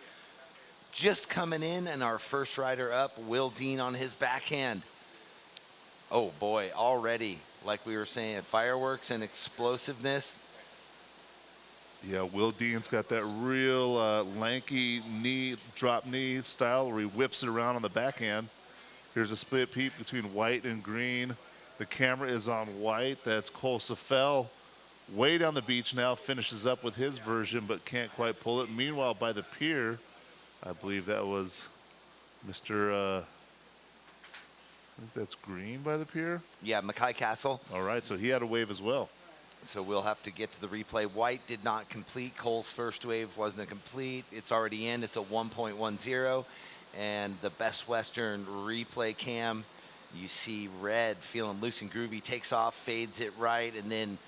just coming in, and our first rider up, Will Dean on his backhand. Oh boy, already, like we were saying, fireworks and explosiveness.
Yeah, Will Dean's got that real lanky knee, drop knee style where he whips it around on the backhand. Here's a split peep between white and green. The camera is on white. That's Cole Safel. Way down the beach now, finishes up with his version, but can't quite pull it. Meanwhile, by the pier, I believe that was Mr. I think that's green by the pier.
Yeah, Mackay Castle.
All right, so he had a wave as well.
So we'll have to get to the replay. White did not complete. Cole's first wave wasn't a complete. It's already in. It's a 1.10. And the Best Western replay cam, you see red feeling loose and groovy, takes off, fades it right, and then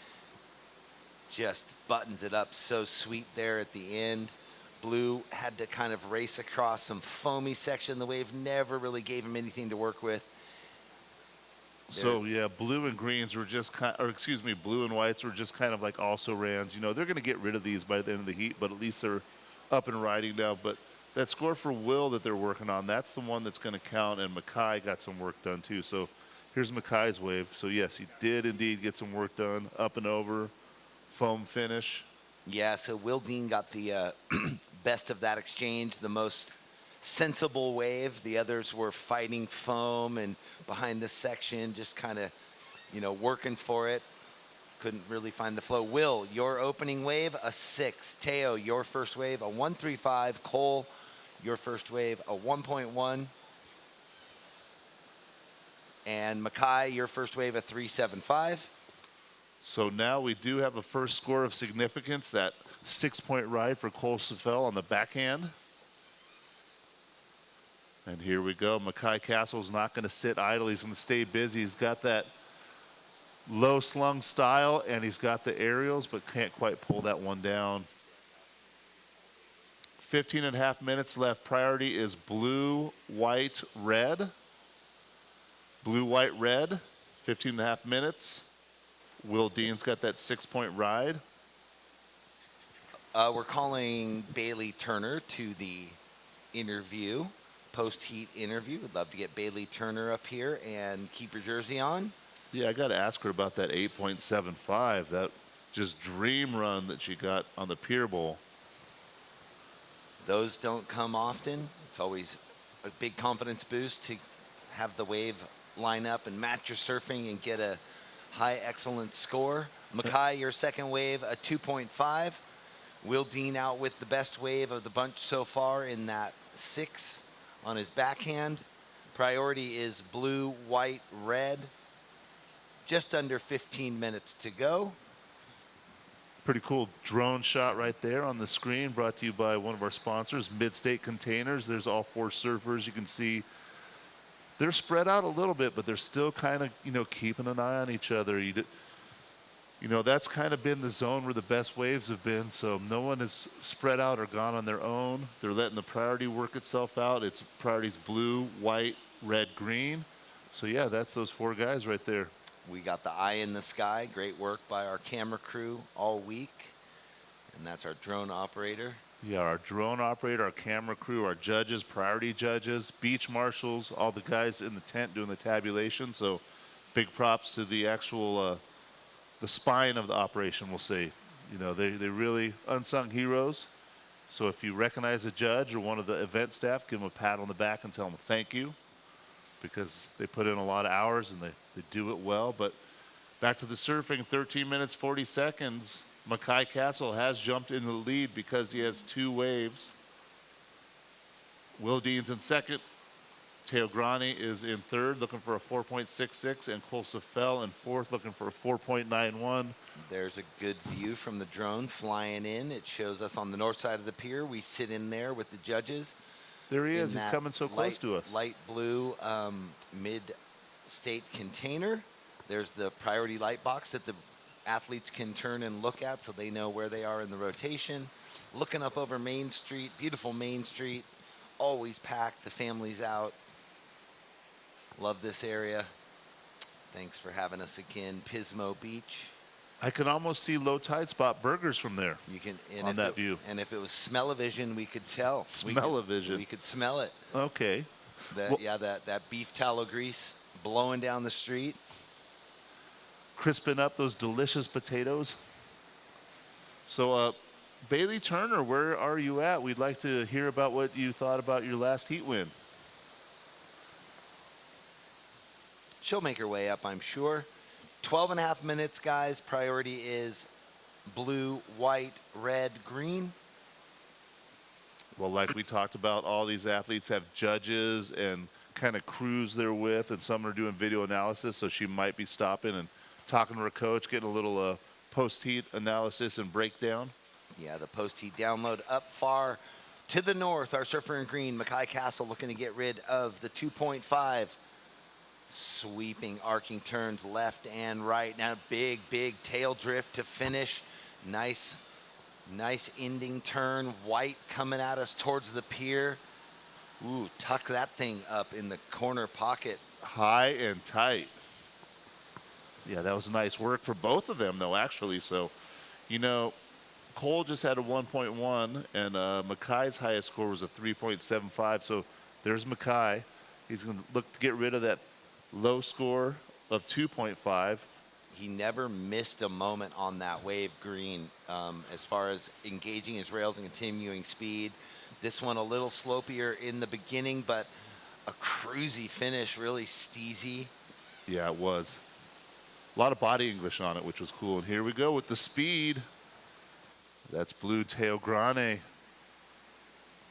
just buttons it up so sweet there at the end. Blue had to kind of race across some foamy section. The wave never really gave him anything to work with.
So yeah, blue and greens were just blue and whites were just kind of like also rans. You know, they're going to get rid of these by the end of the heat, but at least they're up and riding now. But that score for Will that they're working on, that's the one that's going to count, and Mackay got some work done too. So here's Mackay's wave. So yes, he did indeed get some work done, up and over, foam finish.
Yeah, so Will Dean got the best of that exchange, the most sensible wave. The others were fighting foam and behind the section, just kind of, you know, working for it. Couldn't really find the flow. Will, your opening wave, a 6. Teo, your first wave, a 1.35. Cole, your first wave, a 1.1. And Mackay, your first wave, a 3.75.
So now we do have a first score of significance, that 6-point ride for Cole Safel on the backhand. And here we go. Mackay Castle's not going to sit idle. He's going to stay busy. He's got that low slung style, and he's got the aerials, but can't quite pull that one down. 15.5 minutes left. Priority is blue, white, red. Blue, white, red. 15.5 minutes. Will Dean's got that 6-point ride.
We're calling Bailey Turner to the interview, post-heat interview. We'd love to get Bailey Turner up here and keep your jersey on.
Yeah, I got to ask her about that 8.75, that just dream run that she got on the Pier Bowl.
Those don't come often. It's always a big confidence boost to have the wave line up and match your surfing and get a high excellence score. Mackay, your second wave, a 2.5. Will Dean out with the best wave of the bunch so far in that 6 on his backhand. Priority is blue, white, red. Just under 15 minutes to go.
Pretty cool drone shot right there on the screen, brought to you by one of our sponsors, Mid-State Containers. There's all 4 surfers. You can see they're spread out a little bit, but they're still kind of, you know, keeping an eye on each other. You know, that's kind of been the zone where the best waves have been, so no one is spread out or gone on their own. They're letting the priority work itself out. It's priorities blue, white, red, green. So yeah, that's those 4 guys right there.
We got the eye in the sky. Great work by our camera crew all week. And that's our drone operator.
Yeah, our drone operator, our camera crew, our judges, priority judges, beach marshals, all the guys in the tent doing the tabulation. So big props to the actual, the spine of the operation, we'll say. You know, they really unsung heroes. So if you recognize a judge or one of the event staff, give them a pat on the back and tell them thank you, because they put in a lot of hours and they do it well. But back to the surfing, 13 minutes, 40 seconds. Mackay Castle has jumped in the lead because he has 2 waves. Will Dean's in second. Teo Grani is in third, looking for a 4.66, and Colsa fell in fourth, looking for a 4.91.
There's a good view from the drone flying in. It shows us on the north side of the pier. We sit in there with the judges.
There he is. He's coming so close to us.
Light blue mid-state container. There's the priority light box that the athletes can turn and look at so they know where they are in the rotation. Looking up over Main Street, beautiful Main Street, always packed, the family's out. Love this area. Thanks for having us again, Pismo Beach.
I can almost see low tide spot burgers from there.
You can
on that view.
And if it was smell-o-vision, we could tell.
Smell-o-vision.
We could smell it.
Okay.
That beef tallow grease blowing down the street.
Crisping up those delicious potatoes. So, Bailey Turner, where are you at? We'd like to hear about what you thought about your last heat win.
She'll make her way up, I'm sure. 12.5 minutes, guys. Priority is blue, white, red, green.
Well, like we talked about, all these athletes have judges and kind of crews they're with, and some are doing video analysis, so she might be stopping and talking to her coach, getting a little post-heat analysis and breakdown.
Yeah, the post-heat download up far to the north. Our surfer in green, Mackay Castle, looking to get rid of the 2.5. Sweeping, arcing turns left and right. Now big tail drift to finish. Nice ending turn. White coming at us towards the pier. Ooh, tuck that thing up in the corner pocket.
High and tight. Yeah, that was nice work for both of them, though, actually. So, you know, Cole just had a 1.1, and Mackay's highest score was a 3.75. So there's Mackay. He's going to look to get rid of that low score of 2.5.
He never missed a moment on that wave green as far as engaging his rails and continuing speed. This one a little slopier in the beginning, but a cruisy finish, really steezy.
Yeah, it was. A lot of body English on it, which was cool. And here we go with the speed. That's Blue Teo Grani.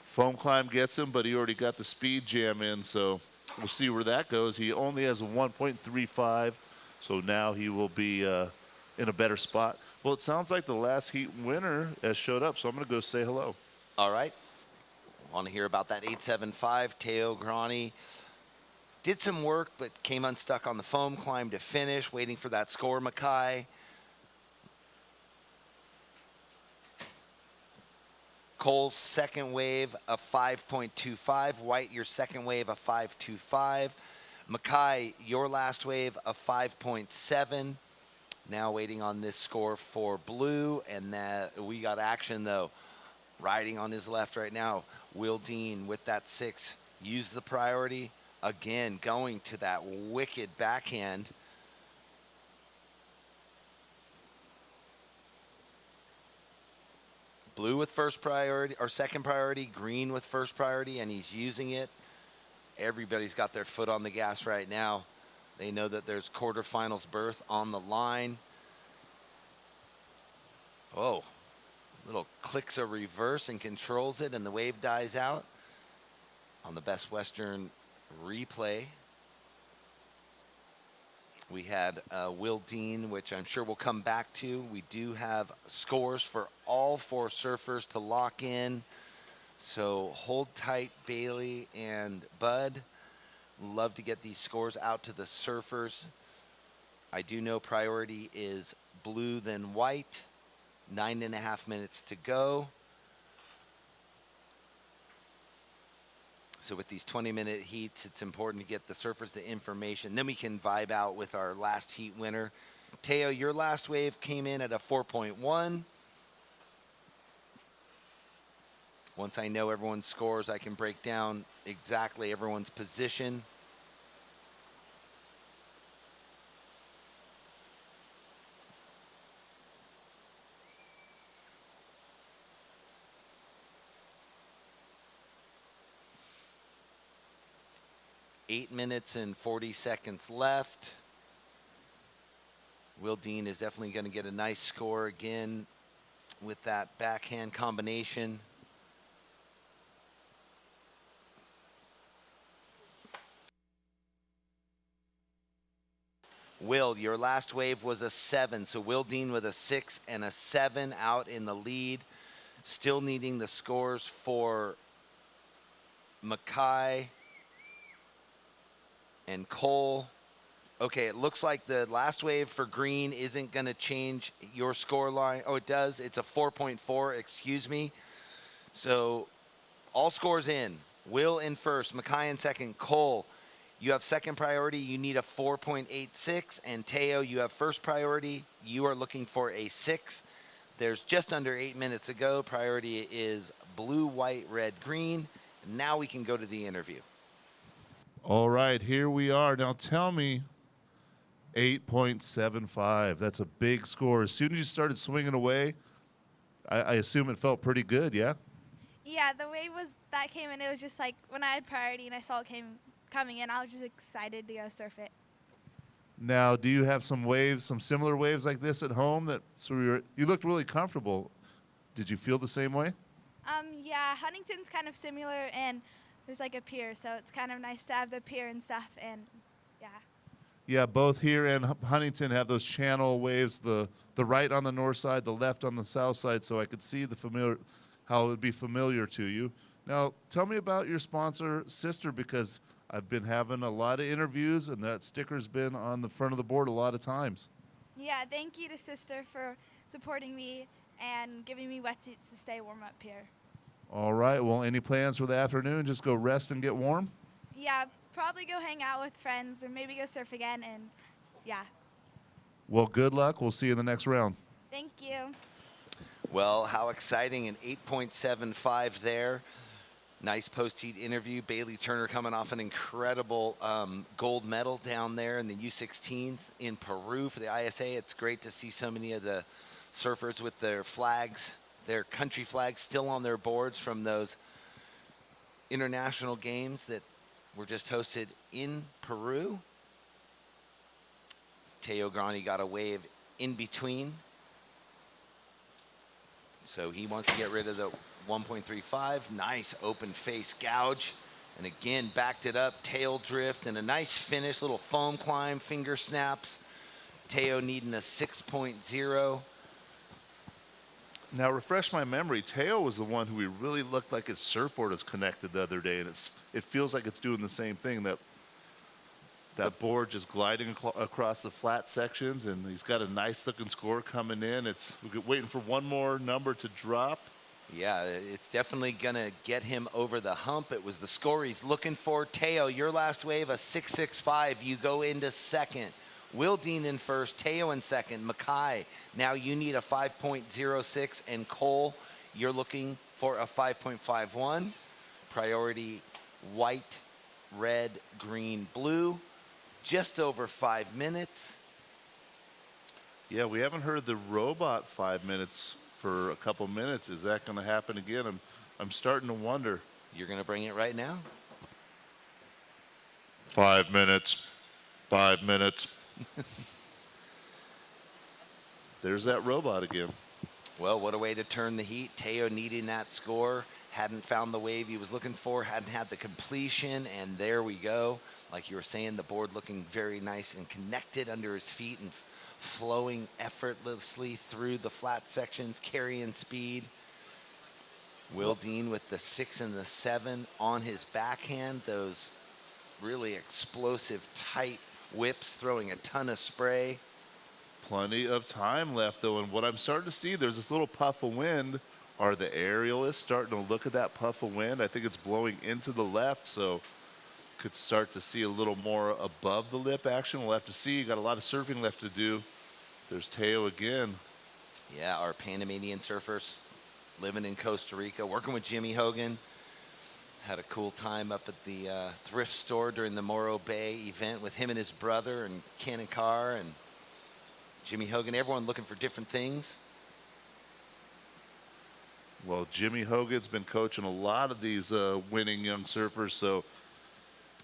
Foam climb gets him, but he already got the speed jam in, so we'll see where that goes. He only has a 1.35, so now he will be in a better spot. Well, it sounds like the last heat winner has showed up, so I'm going to go say hello.
All right. Want to hear about that 875 Teo Grani. Did some work, but came unstuck on the foam climb to finish, waiting for that score, Mackay. Cole's second wave, a 5.25. White, your second wave, a 5.25. Mackay, your last wave, a 5.7. Now waiting on this score for Blue, and that we got action, though. Riding on his left right now, Will Dean with that 6. Use the priority. Again, going to that wicked backhand. Blue with first priority, or second priority, green with first priority, and he's using it. Everybody's got their foot on the gas right now. They know that there's quarterfinals berth on the line. Oh, little clicks a reverse and controls it, and the wave dies out on the Best Western replay. We had Will Dean, which I'm sure we'll come back to. We do have scores for all 4 surfers to lock in. So hold tight, Bailey and Bud. Love to get these scores out to the surfers. I do know priority is blue then white. 9.5 minutes to go. So with these 20-minute heats, it's important to get the surfers the information. Then we can vibe out with our last heat winner. Teo, your last wave came in at a 4.1. Once I know everyone's scores, I can break down exactly everyone's position. Eight minutes and 40 seconds left. Will Dean is definitely going to get a nice score again with that backhand combination. Will, your last wave was a 7, so Will Dean with a 6 and a 7 out in the lead. Still needing the scores for Mackay and Cole. Okay, it looks like the last wave for Green isn't going to change your score line. Oh, it does. It's a 4.4, excuse me. So all scores in. Will in first, Mackay in second, Cole. You have second priority, you need a 4.86, and Teo, you have first priority, you are looking for a 6. There's just under 8 minutes to go. Priority is blue, white, red, green. Now we can go to the interview.
All right, here we are. Now tell me, 8.75. That's a big score. As soon as you started swinging away, I assume it felt pretty good, yeah?
Yeah, the wave that came in, it was just like when I had priority and I saw it coming in, I was just excited to go surf it.
Now, do you have some waves, some similar waves like this at home? You looked really comfortable. Did you feel the same way?
Yeah, Huntington's kind of similar, and there's like a pier, so it's kind of nice to have the pier and stuff, and yeah.
Yeah, both here and Huntington have those channel waves, the right on the north side, the left on the south side, so I could see how it would be familiar to you. Now, tell me about your sponsor, Sister, because I've been having a lot of interviews, and that sticker's been on the front of the board a lot of times.
Yeah, thank you to Sister for supporting me and giving me wetsuits to stay warm up here.
All right, well, any plans for the afternoon? Just go rest and get warm?
Yeah, probably go hang out with friends or maybe go surf again, and yeah.
Well, good luck. We'll see you in the next round.
Thank you.
Well, how exciting, an 8.75 there. Nice post-heat interview. Bailey Turner coming off an incredible gold medal down there in the U16 in Peru for the ISA. It's great to see so many of the surfers with their flags, their country flags still on their boards from those international games that were just hosted in Peru. Teo Grani got a wave in between. So he wants to get rid of the 1.35. Nice open face gouge. And again, backed it up, tail drift, and a nice finish, little foam climb, finger snaps. Teo needing a 6.0.
Now, refresh my memory. Teo was the one who really looked like his surfboard was connected the other day, and it feels like it's doing the same thing. That board just gliding across the flat sections, and he's got a nice-looking score coming in. We're waiting for one more number to drop.
Yeah, it's definitely going to get him over the hump. It was the score he's looking for. Teo, your last wave, a 6.65. You go into second. Will Dean in first, Teo in second. Mackay, now you need a 5.06. And Cole, you're looking for a 5.51. Priority white, red, green, blue. Just over 5 minutes.
Yeah, we haven't heard the robot 5 minutes for a couple minutes. Is that going to happen again? I'm starting to wonder.
You're going to bring it right now?
5 minutes. 5 minutes. There's that robot again.
Well, what a way to turn the heat. Teo needing that score. hadn't found the wave he was looking for, hadn't had the completion, and there we go. Like you were saying, the board looking very nice and connected under his feet and flowing effortlessly through the flat sections, carrying speed. Will Dean with the 6 and the 7 on his backhand, those really explosive, tight whips, throwing a ton of spray.
Plenty of time left, though, and what I'm starting to see, there's this little puff of wind. Are the aerialists starting to look at that puff of wind? I think it's blowing into the left, so could start to see a little more above the lip action. We'll have to see. Got a lot of surfing left to do. There's Teo again.
Yeah, our Panamanian surfers living in Costa Rica, working with Jimmy Hogan. Had a cool time up at the thrift store during the Morro Bay event with him and his brother and Ken and Carr and Jimmy Hogan. Everyone looking for different things.
Well, Jimmy Hogan's been coaching a lot of these winning young surfers. So,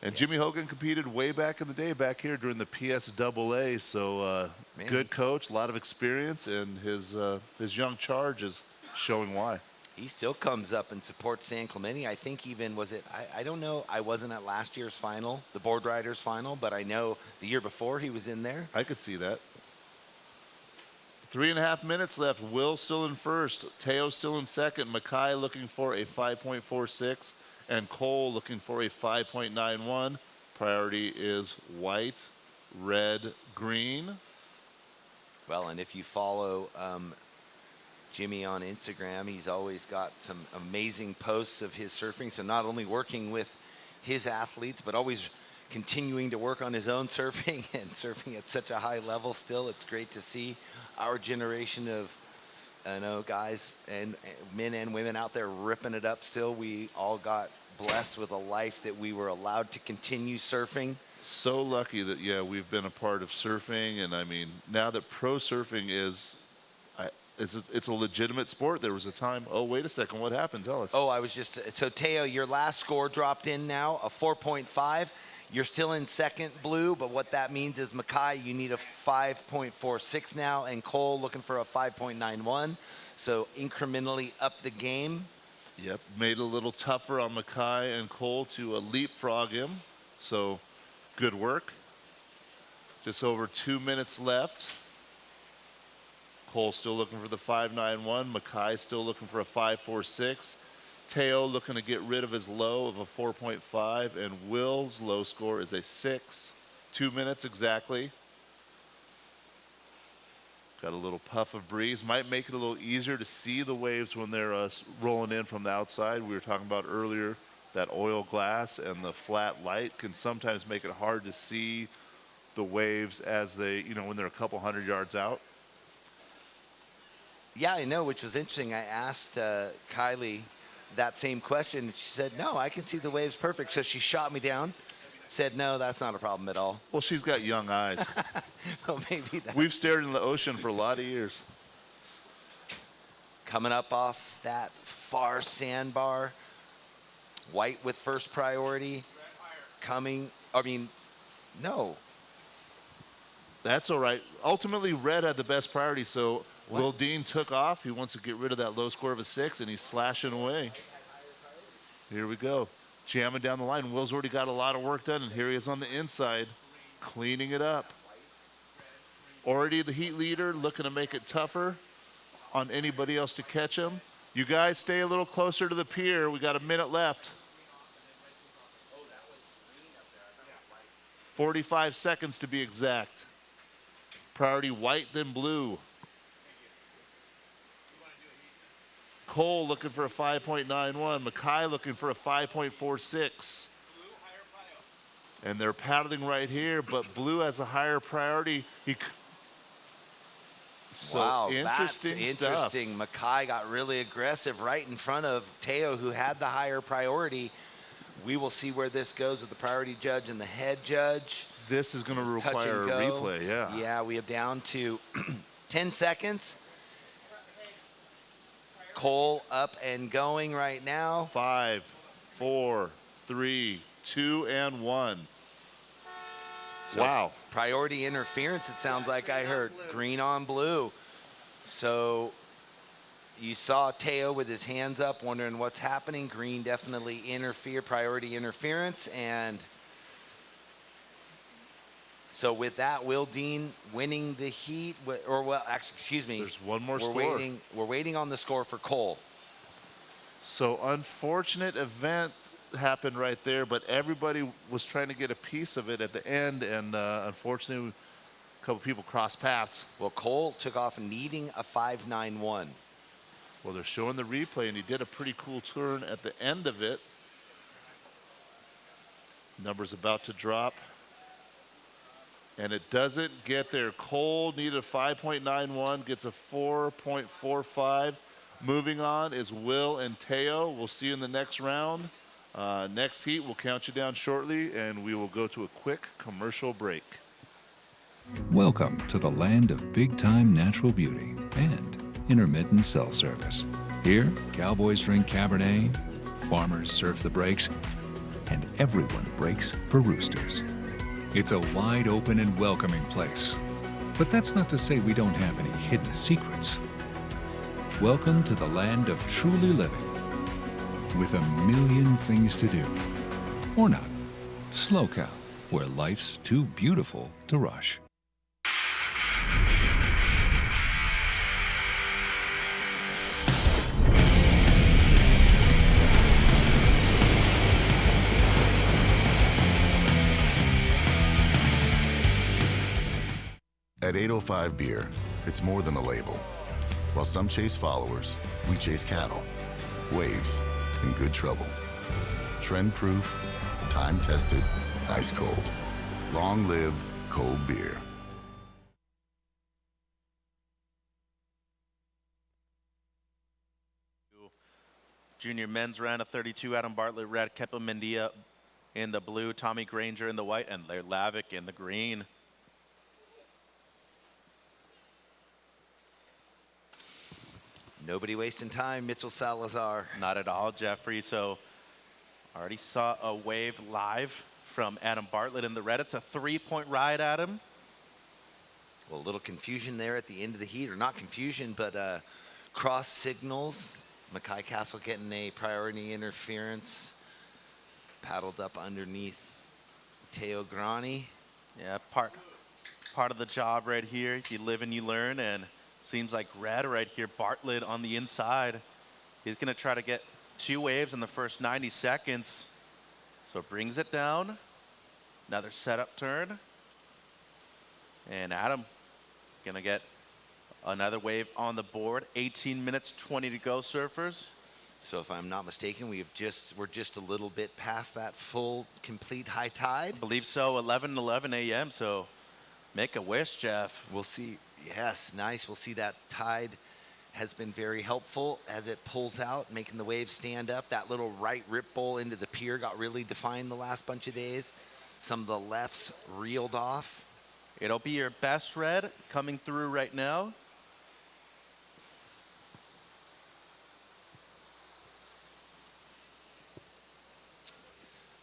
and Jimmy Hogan competed way back in the day, back here during the PSAA. So, good coach, a lot of experience, and his young charge is showing why.
He still comes up and supports San Clemente. I think even, was it, I don't know, I wasn't at last year's final, the board riders final, but I know the year before he was in there.
I could see that. 3.5 minutes left. Will still in first. Teo still in second. Mackay looking for a 5.46. And Cole looking for a 5.91. Priority is white, red, green.
Well, and if you follow Jimmy on Instagram, he's always got some amazing posts of his surfing. So not only working with his athletes, but always continuing to work on his own surfing and surfing at such a high level still. It's great to see our generation of guys and men and women out there ripping it up still. We all got blessed with a life that we were allowed to continue surfing.
So lucky that, yeah, we've been a part of surfing. And I mean, now that pro surfing is, it's a legitimate sport. There was a time, oh, wait a second, what happened? Tell us.
Oh, I was just, so Teo, your last score dropped in now, a 4.5. You're still in second, Blue, but what that means is, Mackay, you need a 5.46 now, and Cole looking for a 5.91. So incrementally up the game.
Yep, made it a little tougher on Mackay and Cole to leapfrog him. So good work. Just over 2 minutes left. Cole still looking for the 5.91. Mackay still looking for a 5.46. Teo looking to get rid of his low of a 4.5, and Will's low score is a 6. 2 minutes exactly. Got a little puff of breeze. Might make it a little easier to see the waves when they're rolling in from the outside. We were talking about earlier that oil glass and the flat light can sometimes make it hard to see the waves as they, when they're a couple hundred yards out.
Yeah, I know, which was interesting. I asked Kylie that same question, and she said, no, I can see the waves perfect. So she shot me down, said, no, that's not a problem at all.
Well, she's got young eyes.
Well, maybe that.
We've stared in the ocean for a lot of years.
Coming up off that far sandbar, white with first priority, no.
That's all right. Ultimately, red had the best priority, so Will Dean took off. He wants to get rid of that low score of a 6, and he's slashing away. Here we go. Jamming down the line. Will's already got a lot of work done, and here he is on the inside, cleaning it up. Already the heat leader, looking to make it tougher on anybody else to catch him. You guys stay a little closer to the pier. We got a minute left. 45 seconds to be exact. Priority white, then blue. Cole looking for a 5.91. Mackay looking for a 5.46. And they're paddling right here, but blue has a higher priority.
Wow,
interesting
that's
stuff.
interesting. Mackay got really aggressive right in front of Teo, who had the higher priority. We will see where this goes with the priority judge and the head judge.
This is going to require a replay, yeah.
Yeah, we have down to 10 seconds. Cole up and going right now.
5, 4, 3, 2, and 1.
So wow. Priority interference, it sounds like I heard. Green on blue. So You saw Teo with his hands up, wondering what's happening. Green definitely priority interference. And so with that, Will Dean winning the heat, excuse me.
There's one more score.
We're waiting on the score for Cole.
So unfortunate event happened right there, but everybody was trying to get a piece of it at the end, and unfortunately, a couple people crossed paths.
Well, Cole took off needing a 5.91.
Well, they're showing the replay, and he did a pretty cool turn at the end of it. Number's about to drop. And it doesn't get there. Cole needed a 5.91, gets a 4.45. Moving on is Will and Teo. We'll see you in the next round. Next heat, we'll count you down shortly, and we will go to a quick commercial break.
Welcome to the land of big-time natural beauty and intermittent cell service. Here, cowboys drink Cabernet, farmers surf the breaks, and everyone breaks for roosters. It's a wide open and welcoming place. But that's not to say we don't have any hidden secrets. Welcome to the land of truly living, with a million things to do. Or not. SLO CAL, where life's too beautiful to rush.
At 805 Beer, it's more than a label. While some chase followers, we chase cattle, waves, and good trouble. Trend-proof, time-tested, ice cold. Long live cold beer.
Junior men's round of 32, Adam Bartlett red, Kepa Mendia in the blue, Tommy Granger in the white, and Laird Lavick in the green.
Nobody wasting time, Mitchell Salazar.
Not at all, Jeffrey. So already saw a wave live from Adam Bartlett in the red. It's a 3-point ride, Adam.
Well, a little confusion there at the end of the heat, or not confusion, but cross signals. Mackay Castle getting a priority interference. Paddled up underneath Teo Grani.
Yeah, part of the job right here. You live and you learn, and seems like red right here. Bartlett on the inside. He's going to try to get 2 waves in the first 90 seconds. So brings it down. Another setup turn. And Adam going to get another wave on the board. 18 minutes, 20 to go, surfers.
So if I'm not mistaken, we're just a little bit past that full, complete high tide.
I believe so, 11 a.m. So make a wish, Jeff.
We'll see. Yes, nice. We'll see that tide has been very helpful as it pulls out, making the waves stand up. That little right rip bowl into the pier got really defined the last bunch of days. Some of the lefts reeled off.
It'll be your best red coming through right now.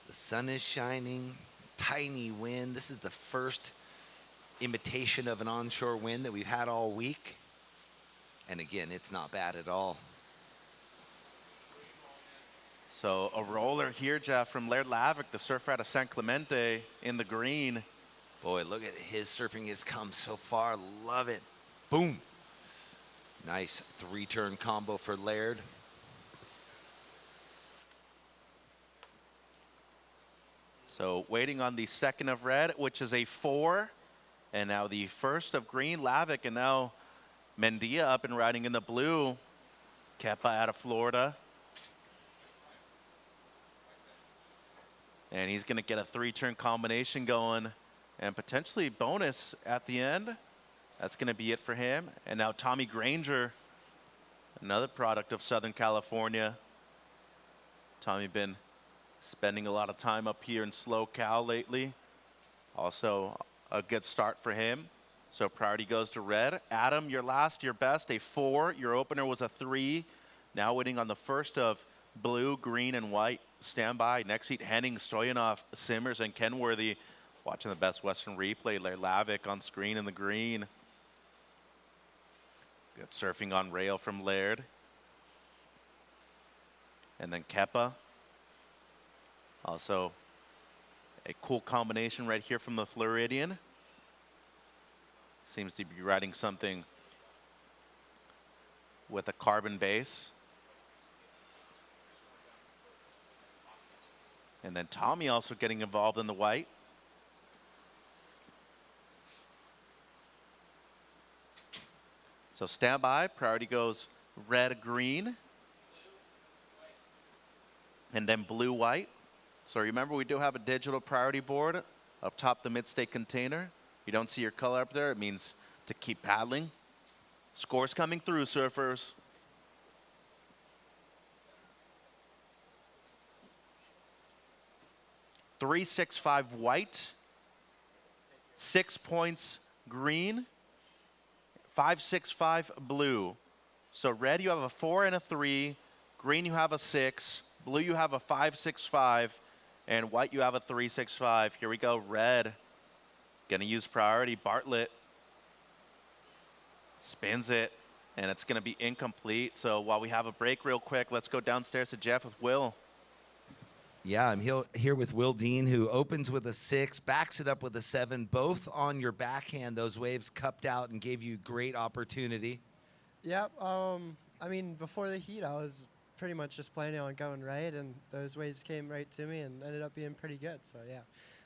The sun is shining, tiny wind. This is the first imitation of an onshore wind that we've had all week. And again, it's not bad at all.
So a roller here, Jeff, from Laird Lavick, the surfer out of San Clemente in the green.
Boy, look at his surfing has come so far. Love it. Boom. Nice 3-turn combo for Laird.
So waiting on the second of red, which is a 4. And now the first of green, Lavick, and now Mendia up and riding in the blue. Kepa out of Florida. And he's going to get a 3-turn combination going and potentially bonus at the end. That's going to be it for him. And now Tommy Granger, another product of Southern California. Tommy been spending a lot of time up here in SLO CAL lately. Also a good start for him. So priority goes to red. Adam, your last, your best, a 4. Your opener was a 3. Now waiting on the first of blue, green, and white. Standby. Next heat, Henning, Stoyanov, Simmers, and Kenworthy. Watching the Best Western replay. Laird Lavick on screen in the green. Good surfing on rail from Laird. And then Kepa. Also a cool combination right here from the Floridian. Seems to be riding something with a carbon base. And then Tommy also getting involved in the white. So stand by, priority goes red, green, and then blue, white. So remember, we do have a digital priority board up top the mid-stake container. You don't see your color up there, it means to keep paddling. Scores coming through, surfers. $365 white, 6 points green, 565 blue. So red, you have a 4 and a 3. Green, you have a 6. Blue, you have a 565. And white, you have a 365. Here we go, red. Gonna use priority. Bartlett spins it, and it's gonna be incomplete. So while we have a break real quick, let's go downstairs to Jeff with Will.
Yeah, I'm here with Will Dean, who opens with a 6, backs it up with a 7, both on your backhand. Those waves cupped out and gave you great opportunity.
Yep. I mean, before the heat, I was pretty much just planning on going right, and those waves came right to me and ended up being pretty good. So, yeah,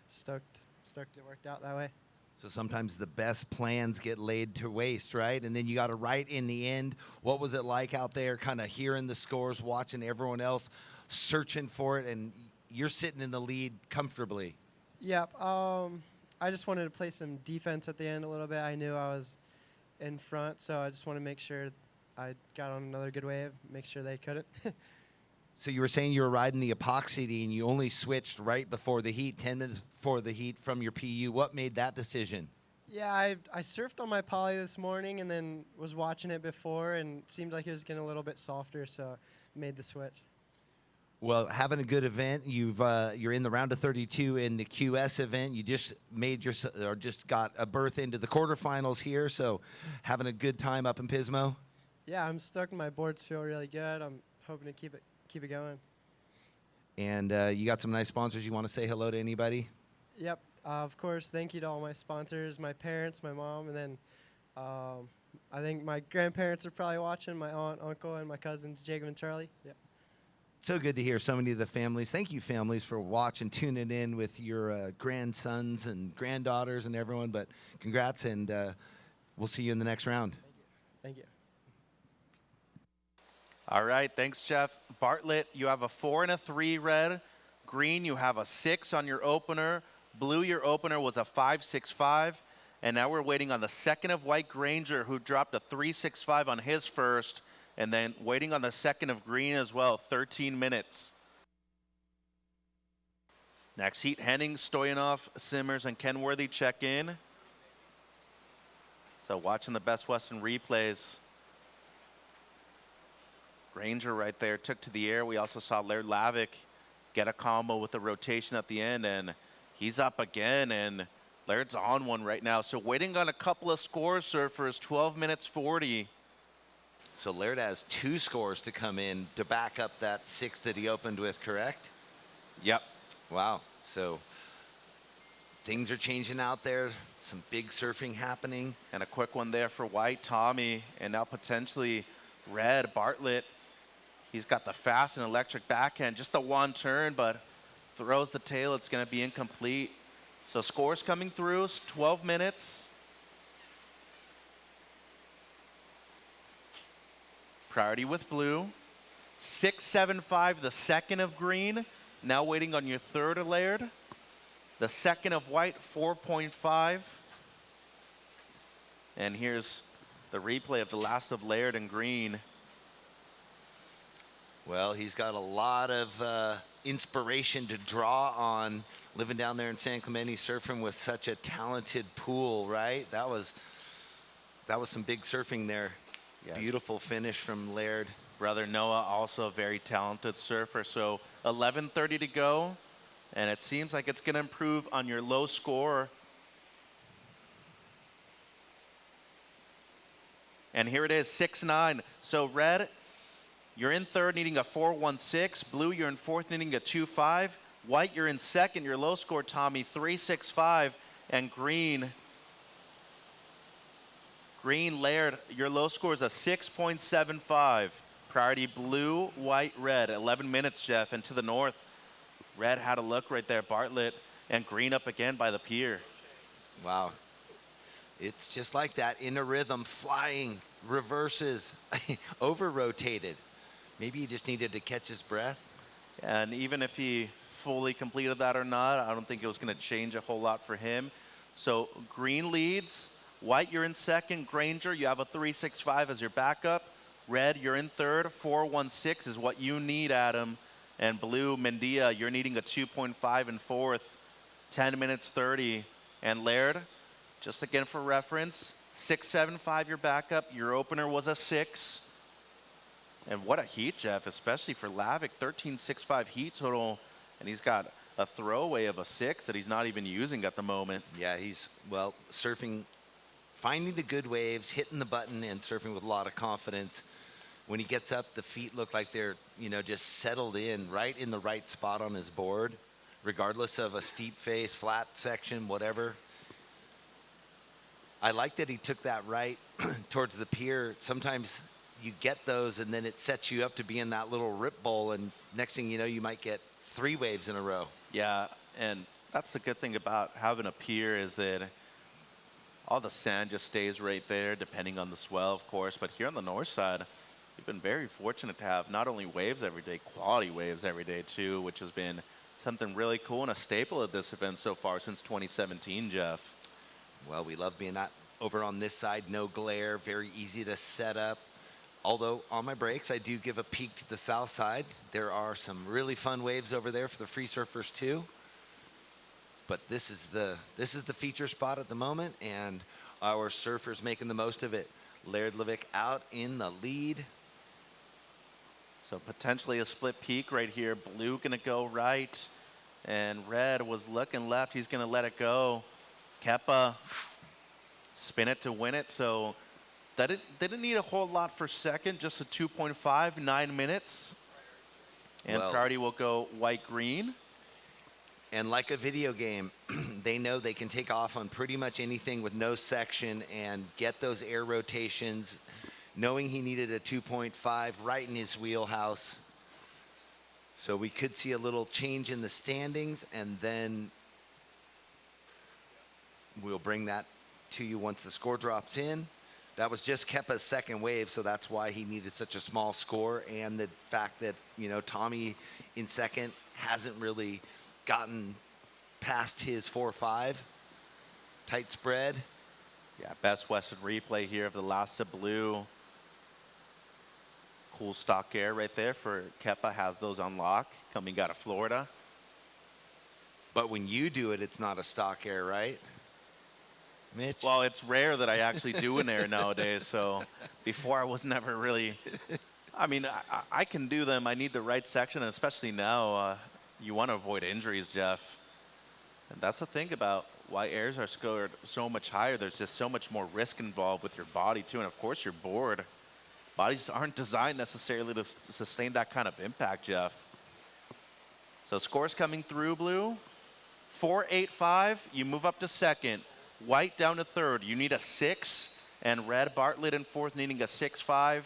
stoked it worked out that way.
So sometimes the best plans get laid to waste, right? And then you got it right in the end. What was it like out there, kind of hearing the scores, watching everyone else searching for it, and you're sitting in the lead comfortably?
Yep. I just wanted to play some defense at the end a little bit. I knew I was in front, so I just want to make sure I got on another good wave, make sure they couldn't.
So you were saying you were riding the epoxy and you only switched right before the heat, 10 minutes before the heat from your PU. What made that decision?
Yeah, I surfed on my poly this morning and then was watching it before, and it seemed like it was getting a little bit softer, so made the switch.
Well, having a good event. You're in the round of 32 in the QS event. You just just got a berth into the quarterfinals here. So, having a good time up in Pismo.
Yeah, I'm stoked. My boards feel really good. I'm hoping to keep it going.
And you got some nice sponsors. You want to say hello to anybody?
Yep. Of course. Thank you to all my sponsors, my parents, my mom, and then I think my grandparents are probably watching. My aunt, uncle, and my cousins, Jacob and Charlie. Yep.
So good to hear so many of the families. Thank you, families, for watching, tuning in with your grandsons and granddaughters and everyone. But congrats, and we'll see you in the next round.
Thank you.
All right, thanks, Jeff. Bartlett, you have a 4 and a 3 red. Green, you have a 6 on your opener. Blue, your opener was a 565. And now we're waiting on the second of white Granger, who dropped a 365 on his first. And then waiting on the second of green as well, 13 minutes. Next heat, Henning, Stoyanov, Simmers, and Kenworthy check in. So watching the Best Western replays. Granger right there took to the air. We also saw Laird Lavick get a combo with a rotation at the end, and he's up again, and Laird's on one right now. So waiting on a couple of scores, surfers, 12 minutes 40.
So Laird has 2 scores to come in to back up that 6 that he opened with, correct?
Yep.
Wow. So things are changing out there. Some big surfing happening.
And a quick one there for white, Tommy, and now potentially red, Bartlett. He's got the fast and electric backhand, just a one turn, but throws the tail. It's going to be incomplete. So scores coming through, 12 minutes. Priority with blue. 675, the second of green. Now waiting on your third of Laird. The second of white, 4.5. And here's the replay of the last of Laird and green.
Well, he's got a lot of inspiration to draw on, living down there in San Clemente, surfing with such a talented pool, right? That was some big surfing there. Yes. Beautiful finish from Laird.
Brother Noah, also a very talented surfer. So 11:30 to go, and it seems like it's going to improve on your low score. And here it is, 6-9. So red, you're in third needing a 4.16. Blue, you're in fourth needing a 2.5. White, you're in second. Your low score, Tommy, 3.65. And green, Laird, your low score is a 6.75. Priority blue, white, red. 11 minutes, Jeff. And to the north, red had a look right there. Bartlett and green up again by the pier.
Wow. It's just like that, in a rhythm, flying, reverses, over-rotated. Maybe he just needed to catch his breath.
And even if he fully completed that or not, I don't think it was going to change a whole lot for him. So green leads. White, you're in second. Granger, you have a 3.65 as your backup. Red, you're in third. 4.16 is what you need, Adam. And blue, Mendia, you're needing a 2.5 in fourth. 10 minutes 30. And Laird, just again for reference, 6.75 your backup. Your opener was a 6. And what a heat, Jeff, especially for Lavick. 13.65 heat total. And he's got a throwaway of a 6 that he's not even using at the moment.
Yeah, he's, well, surfing, finding the good waves, hitting the button, and surfing with a lot of confidence. When he gets up, the feet look like they're, just settled in, right in the right spot on his board, regardless of a steep face, flat section, whatever. I like that he took that right towards the pier. Sometimes you get those, and then it sets you up to be in that little rip bowl, and next thing you know, you might get 3 waves in a row.
Yeah, and that's the good thing about having a pier is that all the sand just stays right there, depending on the swell, of course. But here on the north side, we've been very fortunate to have not only waves every day, quality waves every day too, which has been something really cool and a staple of this event so far since 2017, Jeff.
Well, we love being over on this side, no glare, very easy to set up. Although on my breaks, I do give a peek to the south side. There are some really fun waves over there for the free surfers too. But this is the feature spot at the moment, and our surfers making the most of it. Laird Levick out in the lead.
So potentially a split peak right here. Blue gonna go right, and red was looking left. He's gonna let it go. Kepa spin it to win it. So that didn't need a whole lot for second, just a 2.5, 9 minutes. And priority will go white-green.
And like a video game, they know they can take off on pretty much anything with no section and get those air rotations, knowing he needed a 2.5 right in his wheelhouse. So we could see a little change in the standings, and then we'll bring that to you once the score drops in. That was just Kepa's second wave, so that's why he needed such a small score, and the fact that, Tommy in second hasn't really gotten past his 4.5. Tight spread.
Yeah, best Western replay here of the Lhasa Blue. Cool stock air right there for Kepa, has those on lock coming out of Florida.
But when you do it, it's not a stock air, right, Mitch?
Well, it's rare that I actually do an air nowadays, so before I was never really, I can do them. I need the right section, and especially now, you want to avoid injuries, Jeff. And that's the thing about why airs are scored so much higher. There's just so much more risk involved with your body, too, and of course your board. Bodies aren't designed necessarily to sustain that kind of impact, Jeff. So scores coming through, Blue. 4.85, you move up to second. White down to third, you need a 6. And red, Bartlett in fourth, needing a 6.5.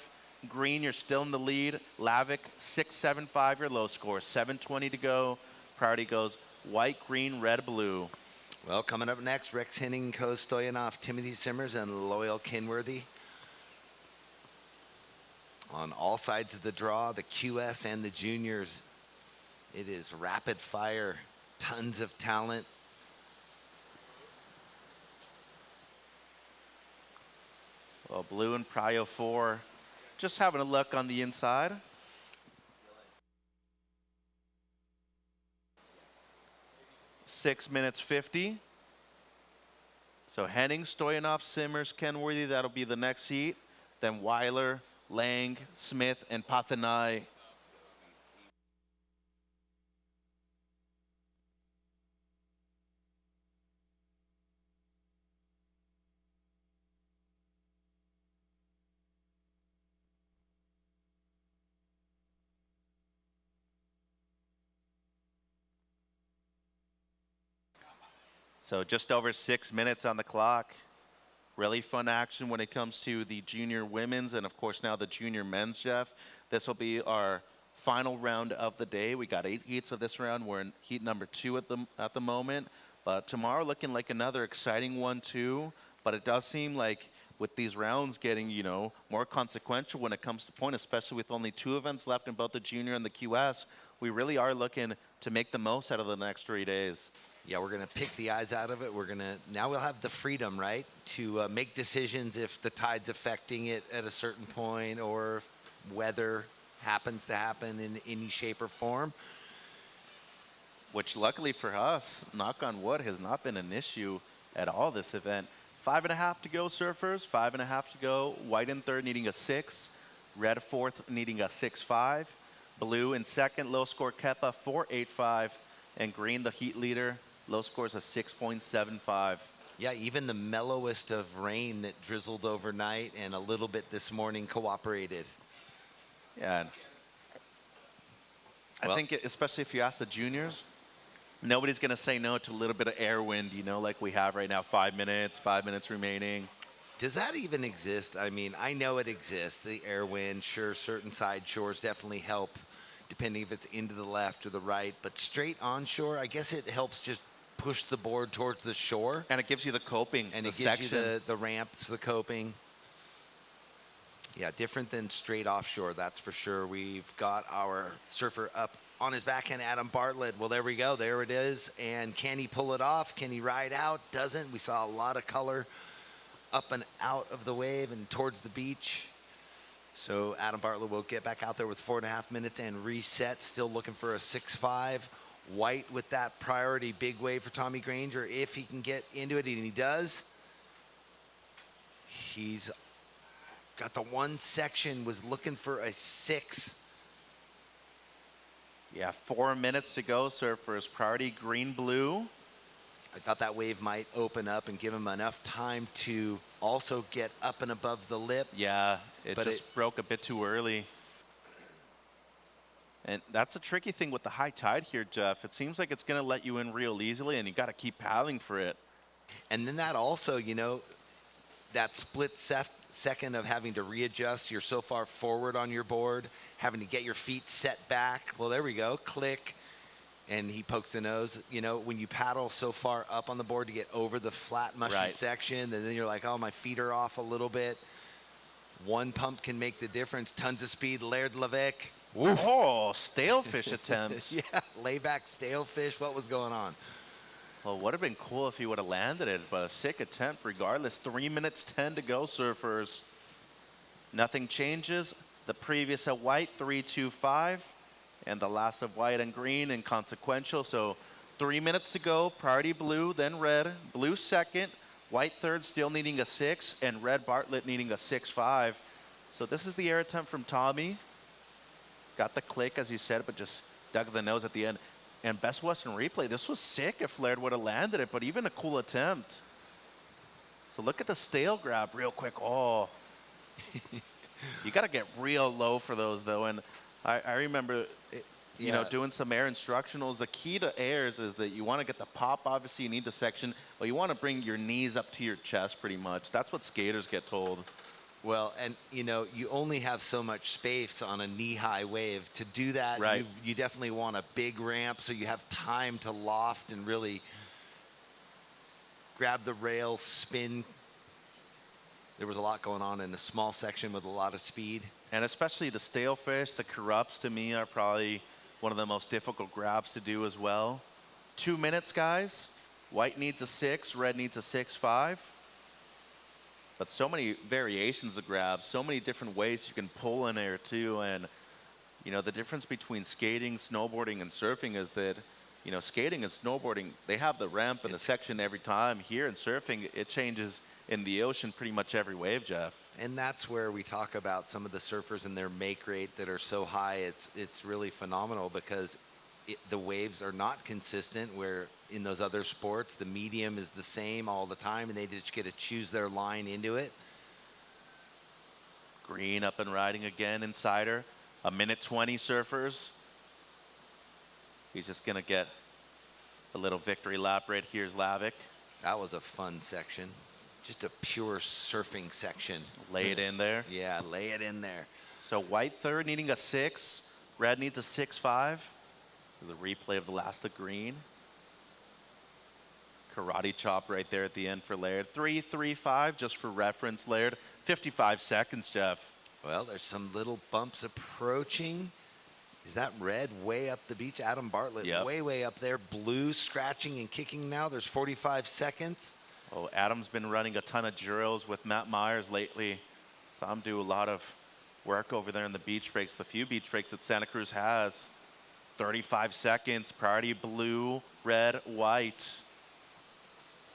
Green, you're still in the lead. Lavick, 6.75, your low score. 7:20 to go. Priority goes white, green, red, blue.
Well, coming up next, Rex Henning, Koz Stoyanov, Timothy Simmers, and Loyal Kinworthy. On all sides of the draw, the QS and the juniors. It is rapid fire, tons of talent.
Well, blue and Prio 4, just having a look on the inside. Six minutes 50. So Henning, Stoyanov, Simmers, Kenworthy, that'll be the next heat. Then Weiler, Lang, Smith, and Pathanai. So just over 6 minutes on the clock. Really fun action when it comes to the junior women's and, of course, now the junior men's, Jeff. This will be our final round of the day. We got 8 heats of this round. We're in heat number 2 at the moment. But tomorrow looking like another exciting one, too. But it does seem like with these rounds getting, you know, more consequential when it comes to point, especially with only 2 events left in both the junior and the QS, we really are looking to make the most out of the next 3 days.
Yeah, we're going to pick the eyes out of it. Now we'll have the freedom, right, to make decisions if the tide's affecting it at a certain point or weather happens to happen in any shape or form.
Which luckily for us, knock on wood, has not been an issue at all this event. 5.5 to go, surfers. 5.5 to go. White in third, needing a 6. Red fourth, needing a 6.5. Blue in second, low score Kepa, 4.85. And green, the heat leader, low score is a 6.75.
Yeah, even the mellowest of rain that drizzled overnight and a little bit this morning cooperated.
Yeah. I think, especially if you ask the juniors, nobody's going to say no to a little bit of air wind, you know, like we have right now, 5 minutes remaining.
Does that even exist? I mean, I know it exists, the air wind. Sure, certain side shores definitely help, depending if it's into the left or the right. But straight onshore, I guess it helps just push the board towards the shore.
And it gives you the coping,
and
the
it gives
section.
you the ramps, the coping. Yeah, different than straight offshore, that's for sure. We've got our surfer up on his backhand, Adam Bartlett. Well, there we go. There it is. And can he pull it off? Can he ride out? Doesn't. We saw a lot of color up and out of the wave and towards the beach. So Adam Bartlett will get back out there with 4.5 minutes and reset. Still looking for a 6.5. White with that priority big wave for Tommy Granger. If he can get into it, and he does. He's got the one section, was looking for a 6.
Yeah, 4 minutes to go, surfers. Priority green-blue.
I thought that wave might open up and give him enough time to also get up and above the lip.
Yeah, it broke a bit too early. And that's a tricky thing with the high tide here, Jeff. It seems like it's going to let you in real easily, and you got to keep paddling for it.
And then that also, you know, that split second of having to readjust. You're so far forward on your board, having to get your feet set back. Well, there we go. Click. And he pokes the nose. You know, when you paddle so far up on the board to get over the flat, mushy section, and then you're like, oh, my feet are off a little bit. One pump can make the difference. Tons of speed. Laird Levesque.
Oh, stalefish attempts.
Yeah, layback stalefish. What was going on?
Well, it would have been cool if he would have landed it, but a sick attempt regardless. 3 minutes 10 to go, surfers. Nothing changes. The previous at white, 3.25. And the last of white and green inconsequential. So 3 minutes to go. Priority blue, then red. Blue second. White third, still needing a 6. And red Bartlett needing a 6.5. So this is the air attempt from Tommy. Got the click, as you said, but just dug the nose at the end. And Best Western replay. This was sick if Laird would have landed it, but even a cool attempt. So look at the stale grab real quick. Oh. You got to get real low for those, though. And I remember, you know, doing some air instructionals. The key to airs is that you want to get the pop. Obviously, you need the section, but you want to bring your knees up to your chest pretty much. That's what skaters get told.
Well, and, you know, you only have so much space on a knee-high wave. To do that, you definitely want a big ramp so you have time to loft and really grab the rail, spin. There was a lot going on in a small section with a lot of speed.
And especially the stale fish, the corrupts, to me, are probably one of the most difficult grabs to do as well. 2 minutes, guys. White needs a 6, red needs a 6.5. But so many variations of grabs, so many different ways you can pull in air too. And, you know, the difference between skating, snowboarding, and surfing is that, you know, skating and snowboarding, they have the ramp and the section every time. Here in surfing, it changes in the ocean pretty much every wave, Jeff.
And that's where we talk about some of the surfers and their make rate that are so high. It's really phenomenal because the waves are not consistent, where in those other sports, the medium is the same all the time, and they just get to choose their line into it.
Green up and riding again, insider. 1:20, surfers. He's just going to get a little victory lap right here. Here's Lavick.
That was a fun section. Just a pure surfing section.
Lay it in there.
Yeah, lay it in there.
So white third needing a 6. Red needs a 6.5. The replay of the last of green. Karate chop right there at the end for Laird. 3.35 just for reference, Laird. 55 seconds, Jeff.
Well, there's some little bumps approaching. Is that red way up the beach? Adam Bartlett way up there. Blue scratching and kicking now. There's 45 seconds.
Oh, Adam's been running a ton of drills with Matt Myers lately. Saw him do a lot of work over there in the beach breaks, the few beach breaks that Santa Cruz has. 35 seconds, priority blue, red, white.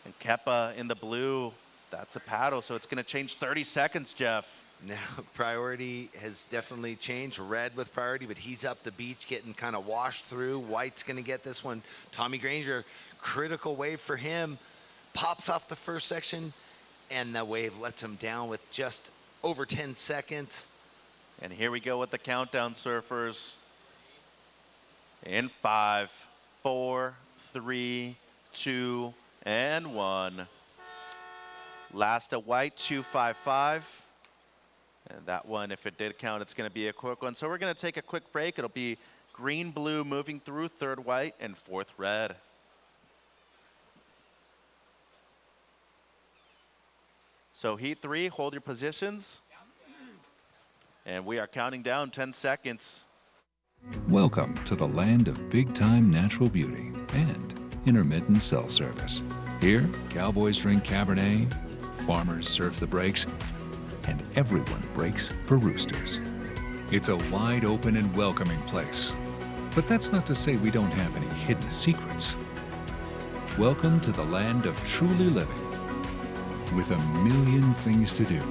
And Kepa in the blue, that's a paddle, so it's gonna change 30 seconds, Jeff.
Now, priority has definitely changed. Red with priority, but he's up the beach getting kind of washed through. White's going to get this one. Tommy Granger, critical wave for him. Pops off the first section, and the wave lets him down with just over 10 seconds.
And here we go with the countdown, surfers. In 5, 4, 3, 2, and 1. Last at white, 2.55. And that one, if it did count, it's going to be a quick one. So we're going to take a quick break. It'll be green, blue moving through, third white, and fourth red. So heat 3, hold your positions. And we are counting down 10 seconds.
Welcome to the land of big-time natural beauty and intermittent cell service. Here, cowboys drink Cabernet, farmers surf the breaks, and everyone breaks for roosters. It's a wide open and welcoming place. But that's not to say we don't have any hidden secrets. Welcome to the land of truly living, with a million things to do.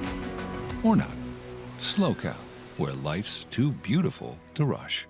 Or not. SLO CAL, where life's too beautiful to rush.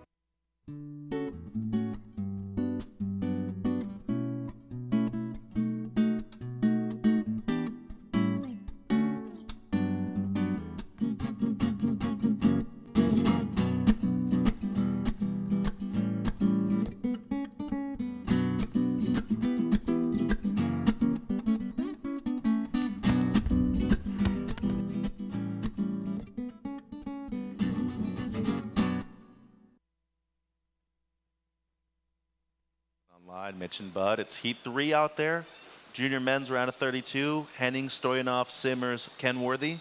Mitch and Bud. It's heat 3 out there. Junior men's round of 32. Henning, Stoyanov, Simmers, Kenworthy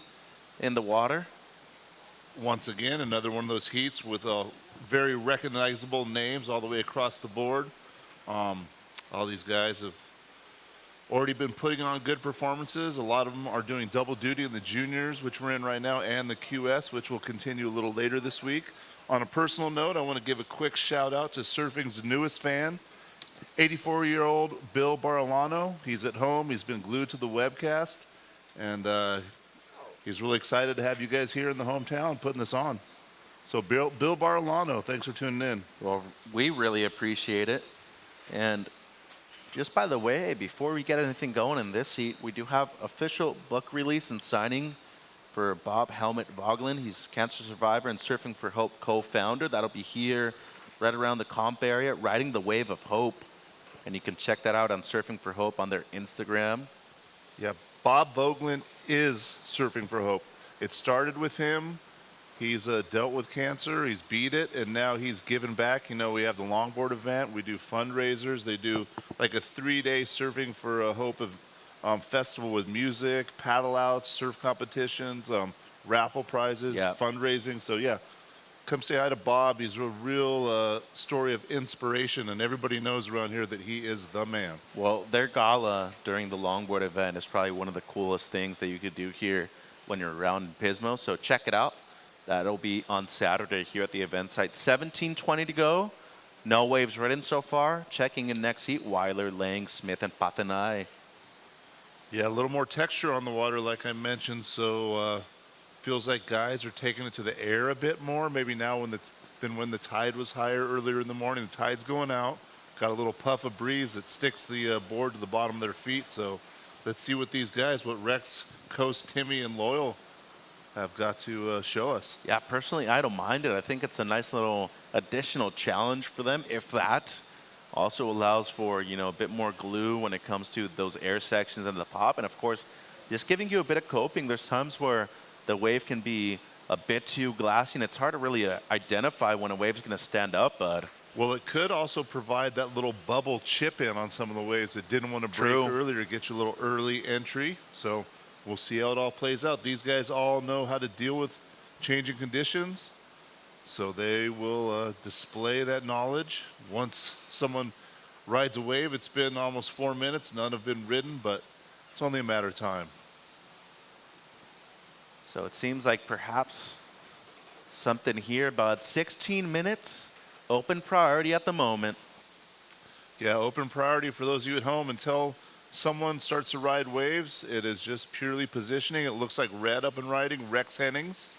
in the water.
Once again, another one of those heats with very recognizable names all the way across the board. All these guys have already been putting on good performances. A lot of them are doing double duty in the juniors, which we're in right now, and the QS, which will continue a little later this week. On a personal note, I want to give a quick shout out to surfing's newest fan, 84-year-old Bill Barolano. He's at home. He's been glued to the webcast, and he's really excited to have you guys here in the hometown putting this on. So Bill Barolano, thanks for tuning in.
Well, we really appreciate it. And just by the way, before we get anything going in this heat, we do have official book release and signing for Bob Helmut Vogelin. He's cancer survivor and Surfing for Hope co-founder. That'll be here right around the comp area, riding the wave of hope. And you can check that out on Surfing for Hope on their Instagram.
Yeah, Bob Vogelin is Surfing for Hope. It started with him. He's dealt with cancer. He's beat it, and now he's given back. You know, we have the longboard event. We do fundraisers. They do like a 3-day Surfing for Hope of festival with music, paddle outs, surf competitions, raffle prizes, fundraising. So yeah, come say hi to Bob. He's a real story of inspiration, and everybody knows around here that he is the man.
Well, their gala during the longboard event is probably one of the coolest things that you could do here when you're around in Pismo. So check it out. That'll be on Saturday here at the event site. 17:20 to go. No waves written so far. Checking in next heat, Weiler, Lang, Smith, and Patanai.
Yeah, a little more texture on the water, like I mentioned. So feels like guys are taking it to the air a bit more. Maybe now than when the tide was higher earlier in the morning. The tide's going out. Got a little puff of breeze that sticks the board to the bottom of their feet. So let's see what these guys, what Rex, Coast, Timmy, and Loyal have got to show us.
Yeah, personally, I don't mind it. I think it's a nice little additional challenge for them, if that. Also allows for, a bit more glue when it comes to those air sections and the pop. And of course, just giving you a bit of coping. There's times where the wave can be a bit too glassy, and it's hard to really identify when a wave is going to stand up, bud.
Well, it could also provide that little bubble chip in on some of the waves that didn't want to break
True.
earlier, get you a little early entry. So we'll see how it all plays out. These guys all know how to deal with changing conditions, so they will display that knowledge. Once someone rides a wave, it's been almost 4 minutes. None have been ridden, but it's only a matter of time.
So it seems like perhaps something here, about 16 minutes, open priority at the moment.
Yeah, open priority for those of you at home until someone starts to ride waves. It is just purely positioning. It looks like Red up and riding, Rex Hennings.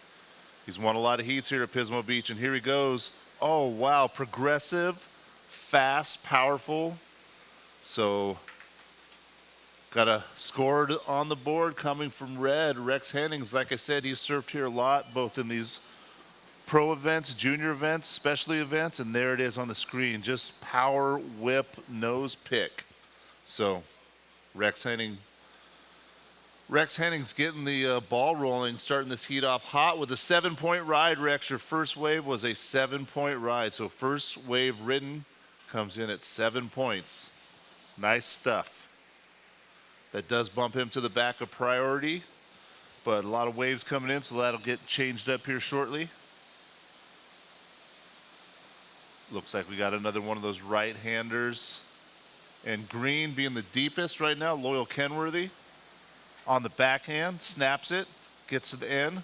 He's won a lot of heats here at Pismo Beach, and here he goes. Oh, wow, progressive, fast, powerful. So got a score on the board coming from Red, Rex Hennings. Like I said, he's surfed here a lot, both in these pro events, junior events, specialty events, and there it is on the screen. Just power whip nose pick. So Rex Hennings getting the ball rolling, starting this heat off hot with a 7-point ride. Rex, your first wave was a 7-point ride. So first wave ridden comes in at 7 points. Nice stuff. That does bump him to the back of priority, but a lot of waves coming in, so that'll get changed up here shortly. Looks like we got another one of those right-handers. And Green being the deepest right now, Loyal Kenworthy on the backhand, snaps it, gets to the end.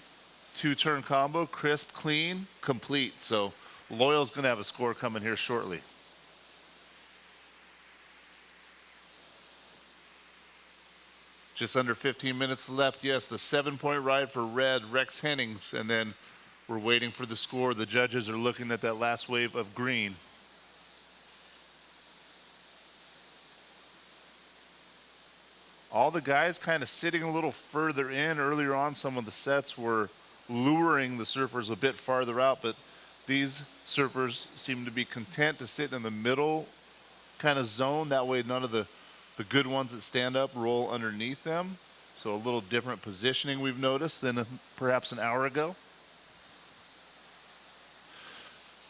2-turn combo, crisp, clean, complete. So Loyal's gonna have a score coming here shortly. Just under 15 minutes left. Yes, the 7-point ride for Red, Rex Hennings, and then we're waiting for the score. The judges are looking at that last wave of Green. All the guys kind of sitting a little further in. Earlier on, some of the sets were luring the surfers a bit farther out, but these surfers seem to be content to sit in the middle kind of zone. That way none of the good ones that stand up roll underneath them. So a little different positioning we've noticed than perhaps an hour ago.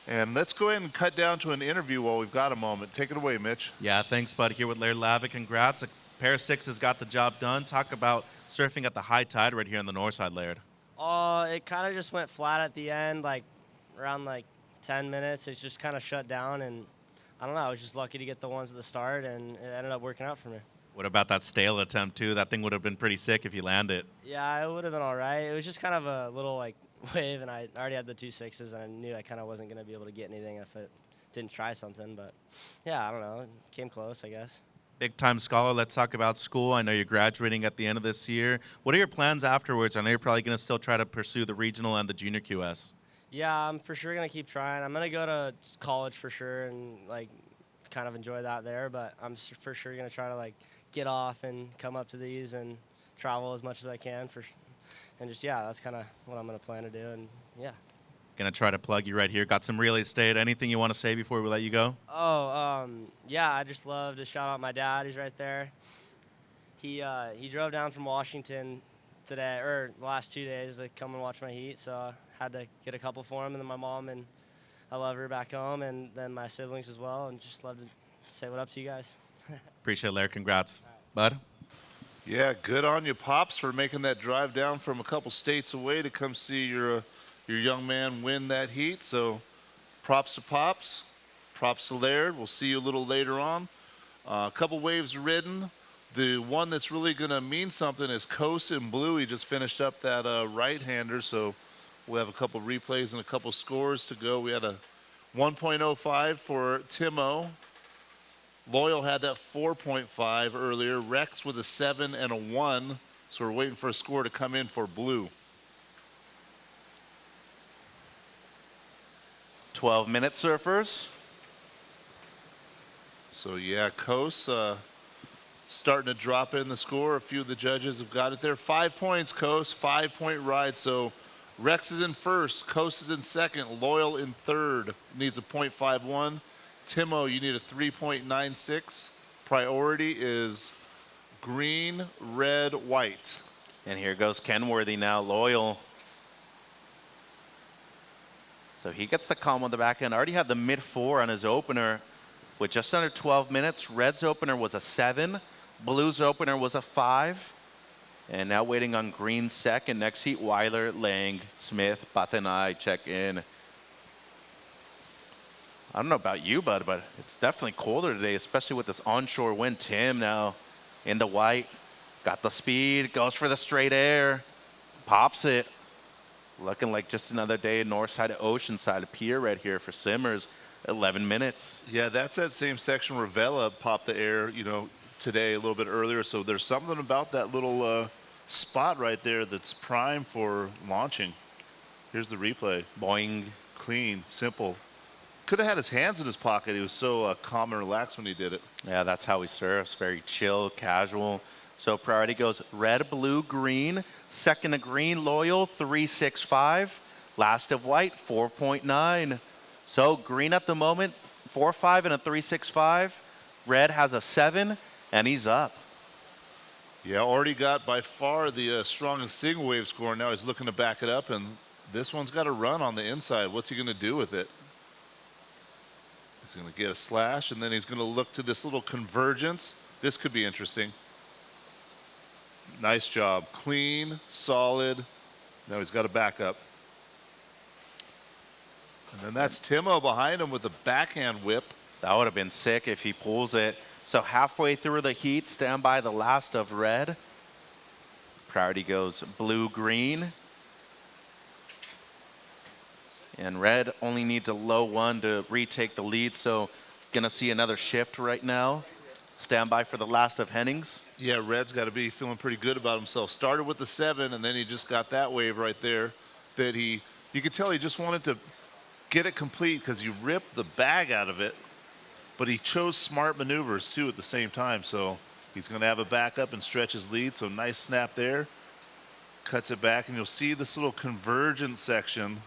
And let's go ahead and cut down to an interview while we've got a moment. Take it away, Mitch.
Yeah, thanks, bud. Here with Laird Lavick. Congrats. A pair of sixes got the job done. Talk about surfing at the high tide right here on the north side, Laird.
It kind of just went flat at the end, around 10 minutes. It just kind of shut down, and I don't know. I was just lucky to get the ones at the start, and it ended up working out for me.
What about that stale attempt, too? That thing would have been pretty sick if you land it.
Yeah, it would have been all right. It was just kind of a little, wave, and I already had the 2 sixes, and I knew I kind of wasn't going to be able to get anything if it didn't try something. But, yeah, I don't know. It came close, I guess.
Big-time scholar. Let's talk about school. I know you're graduating at the end of this year. What are your plans afterwards? I know you're probably going to still try to pursue the regional and the junior QS.
Yeah, I'm for sure going to keep trying. I'm going to go to college for sure and, kind of enjoy that there, but I'm for sure going to try to get off and come up to these and travel as much as I can and just that's kind of what I'm going to plan to do, and yeah.
Gonna try to plug you right here. Got some real estate. Anything you want to say before we let you go?
Yeah, I just love to shout out my dad. He's right there. He drove down from Washington today, or the last 2 days, to come and watch my heat, so I had to get a couple for him, and then my mom, and I love her back home, and then my siblings as well, and just love to say what up to you guys.
Appreciate it, Larry. Congrats. Bud?
Yeah, good on you, Pops, for making that drive down from a couple states away to come see your young man win that heat. So props to Pops, props to Laird. We'll see you a little later on. A couple waves ridden. The one that's really going to mean something is Coase in blue. He just finished up that right-hander, so we'll have a couple replays and a couple scores to go. We had a 1.05 for Timo. Loyal had that 4.5 earlier. Rex with a 7 and a 1. So we're waiting for a score to come in for blue.
12-minute surfers.
So yeah, Coase starting to drop in the score. A few of the judges have got it there. 5 points, Coase, 5-point ride. So Rex is in first, Coase is in second, Loyal in third. Needs a .51. Timo, you need a 3.96. Priority is green, red, white.
And here goes Kenworthy now, Loyal. So he gets the calm on the back end. Already had the mid-4 on his opener with just under 12 minutes. Red's opener was a 7. Blue's opener was a 5. And now waiting on green's second. Next heat, Weiler, Lang, Smith, Bathenai check in. I don't know about you, bud, but it's definitely colder today, especially with this onshore wind. Tim now in the white. Got the speed, goes for the straight air, pops it. Looking like just another day north side of Oceanside Pier right here for Simmers. 11 minutes.
Yeah, that's that same section where Vela popped the air, today a little bit earlier. So there's something about that little spot right there that's prime for launching. Here's the replay.
Boing.
Clean, simple. Could have had his hands in his pocket. He was so calm and relaxed when he did it.
Yeah, that's how he surfs. Very chill, casual. So priority goes red, blue, green. Second to green, Loyal, 3.65. Last of white, 4.9. So green at the moment, 4.5 and a 3.65. Red has a 7, and he's up.
Yeah, already got by far the strongest single wave score. Now he's looking to back it up, and this one's got a run on the inside. What's he going to do with it? He's going to get a slash, and then he's going to look to this little convergence. This could be interesting. Nice job. Clean, solid. Now he's got a backup. And then that's Timo behind him with a backhand whip.
That would have been sick if he pulls it. So halfway through the heat, stand by the last of red. Priority goes blue, green. And red only needs a low 1 to retake the lead. So gonna see another shift right now. Stand by for the last of Hennings.
Yeah, red's got to be feeling pretty good about himself. Started with the 7, and then he just got that wave right there that you could tell he just wanted to get it complete because he ripped the bag out of it, but he chose smart maneuvers too at the same time. So he's going to have a backup and stretch his lead. So nice snap there. Cuts it back, and you'll see this little convergence section.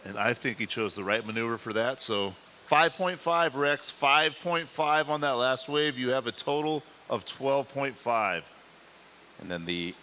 And I think he chose the right maneuver for that. So 5.5, Rex, 5.5 on that last wave. You have a total of 12.5.
And then the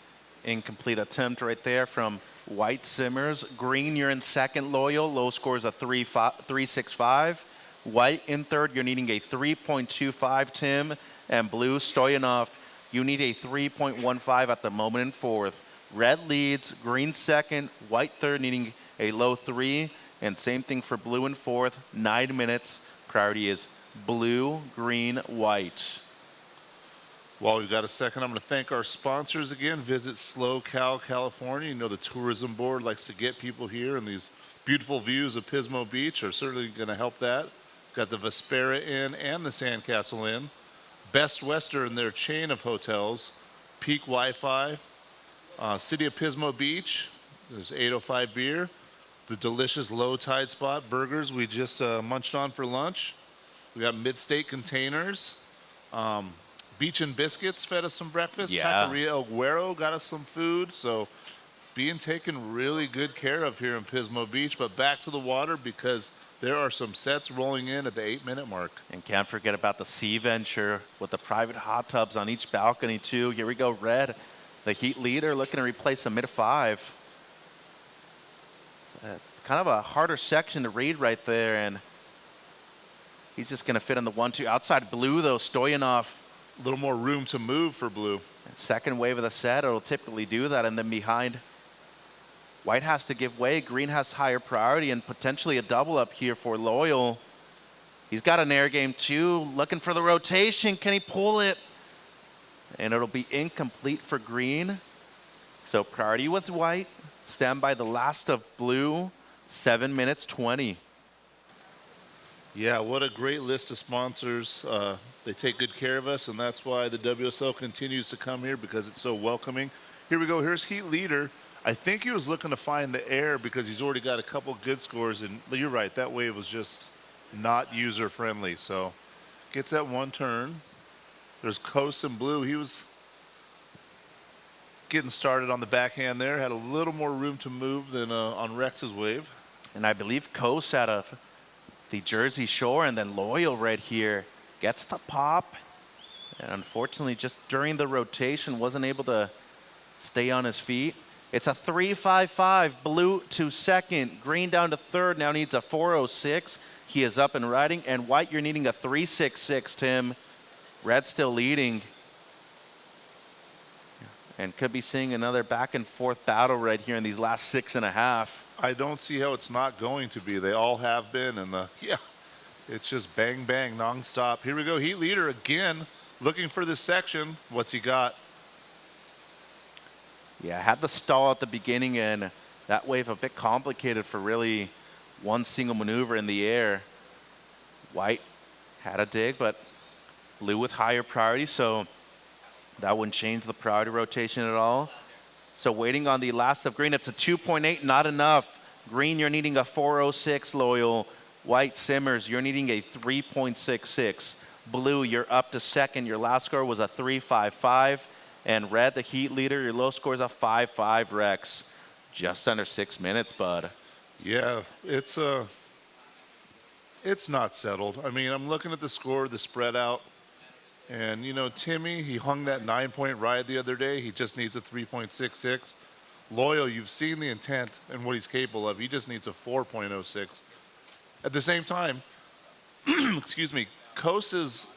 incomplete attempt right there from White Simmers. Green, you're in second, Loyal. Low score is a 3.65. White in third, you're needing a 3.25, Tim. And Blue, Stoyanov, you need a 3.15 at the moment in fourth. Red leads, green second, white third, needing a low 3. And same thing for blue in fourth, 9 minutes. Priority is blue, green, white.
While we've got a second, I'm going to thank our sponsors again. Visit SLO CAL, California. You know the tourism board likes to get people here, and these beautiful views of Pismo Beach are certainly going to help that. Got the Vespera Inn and the Sandcastle Inn. Best Western, their chain of hotels. Peak Wi-Fi. City of Pismo Beach. There's 805 beer. The delicious Low Tide Spot burgers we just munched on for lunch. We got Mid-State Containers. Beach and Biscuits fed us some breakfast.
Yeah.
Taqueria El Güero got us some food. So being taken really good care of here in Pismo Beach. But back to the water because there are some sets rolling in at the 8-minute mark.
And can't forget about the Sea Venture with the private hot tubs on each balcony too. Here we go, Red, the heat leader, looking to replace a mid-5. Kind of a harder section to read right there, and he's just going to fit in the 1-2. Outside Blue, though, Stoyanov.
A little more room to move for Blue.
Second wave of the set, it'll typically do that, and then behind, White has to give way. Green has higher priority and potentially a double up here for Loyal. He's got an air game, too, looking for the rotation. Can he pull it? And it'll be incomplete for Green. So priority with White. Stand by the last of Blue. 7 minutes 20.
Yeah, what a great list of sponsors. They take good care of us, and that's why the WSL continues to come here because it's so welcoming. Here we go. Here's heat leader. I think he was looking to find the air because he's already got a couple good scores, and you're right, that wave was just not user-friendly. So gets that one turn. There's Kos and Blue. He was getting started on the backhand there. Had a little more room to move than on Rex's wave.
And I believe Kos out of the Jersey Shore, and then Loyal right here gets the pop. And unfortunately, just during the rotation, wasn't able to stay on his feet. It's a 3.55. Blue to second. Green down to third. Now needs a 4.06. He is up and riding. And White, you're needing a 3.66, Tim. Red still leading. And could be seeing another back and forth battle right here in these last 6.5.
I don't see how it's not going to be. They all have been. And yeah, it's just bang, bang, nonstop. Here we go. Heat leader again, looking for this section. What's he got?
Yeah, had the stall at the beginning, and that wave a bit complicated for really one single maneuver in the air. White had a dig, but Blue with higher priority, so that wouldn't change the priority rotation at all. So waiting on the last of Green, it's a 2.8, not enough. Green, you're needing a 4.06, Loyal. White, Simmers, you're needing a 3.66. Blue, you're up to second. Your last score was a 3.55. And Red, the heat leader, your low score is a 5.5, Rex. Just under 6 minutes, bud.
Yeah, it's not settled. I mean, I'm looking at the score, the spread out. And, you know, Timmy, he hung that 9-point ride the other day. He just needs a 3.66. Loyal, you've seen the intent and what he's capable of. He just needs a 4.06. At the same time, excuse me, Kosa's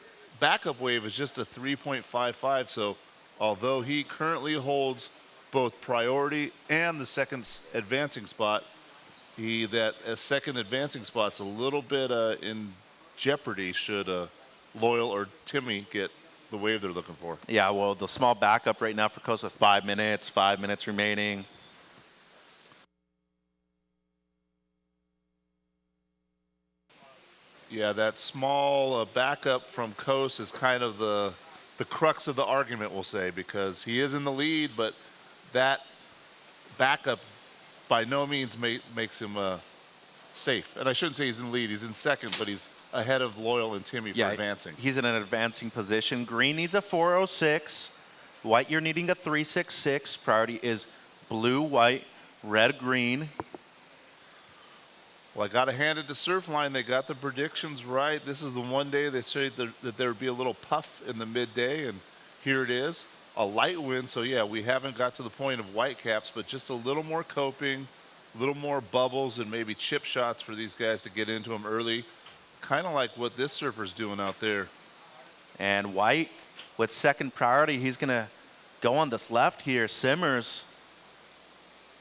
backup wave is just a 3.55. So although he currently holds both priority and the second advancing spot, that second advancing spot's a little bit in jeopardy should Loyal or Timmy get the wave they're looking for.
Yeah, well, the small backup right now for Kosa with 5 minutes remaining.
Yeah, that small backup from Kos is kind of the crux of the argument, we'll say, because he is in the lead, but that backup by no means makes him safe. And I shouldn't say he's in the lead. He's in second, but he's ahead of Loyal and Timmy for advancing.
He's in an advancing position. Green needs a 4.06. White, you're needing a 3.66. Priority is Blue, White, Red, Green.
Well, I got to hand it to Surfline. They got the predictions right. This is the one day they said that there would be a little puff in the midday, and here it is. A light wind, so yeah, we haven't got to the point of whitecaps, but just a little more coping, a little more bubbles, and maybe chip shots for these guys to get into them early. Kind of like what this surfer's doing out there.
And White with second priority, he's going to go on this left here. Simmers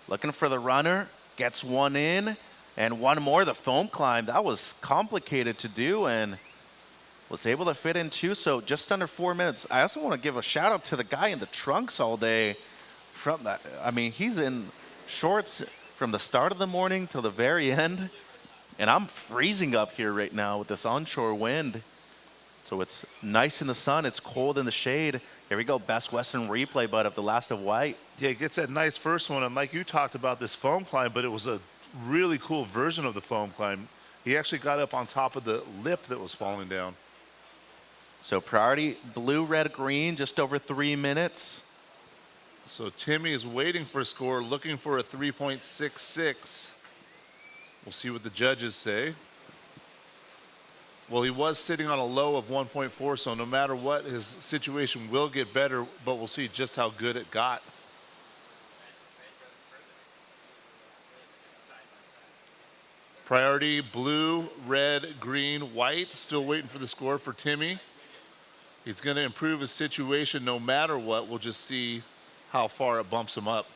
looking for the runner, gets one in. And one more, the foam climb. That was complicated to do and was able to fit in two, so just under 4 minutes. I also want to give a shout out to the guy in the trunks all day from that. I mean, he's in shorts from the start of the morning till the very end. And I'm freezing up here right now with this onshore wind. So it's nice in the sun, it's cold in the shade. Here we go, Best Western replay, bud, of the last of White.
Yeah, he gets that nice first one, and like you talked about this foam climb, but it was a really cool version of the foam climb. He actually got up on top of the lip that was falling down.
So priority, Blue, Red, Green, just over 3 minutes.
So Timmy is waiting for a score, looking for a 3.66. We'll see what the judges say. Well, he was sitting on a low of 1.4, so no matter what, his situation will get better, but we'll see just how good it got. Priority, Blue, Red, Green, White. Still waiting for the score for Timmy. He's going to improve his situation no matter what. We'll just see how far it bumps him up.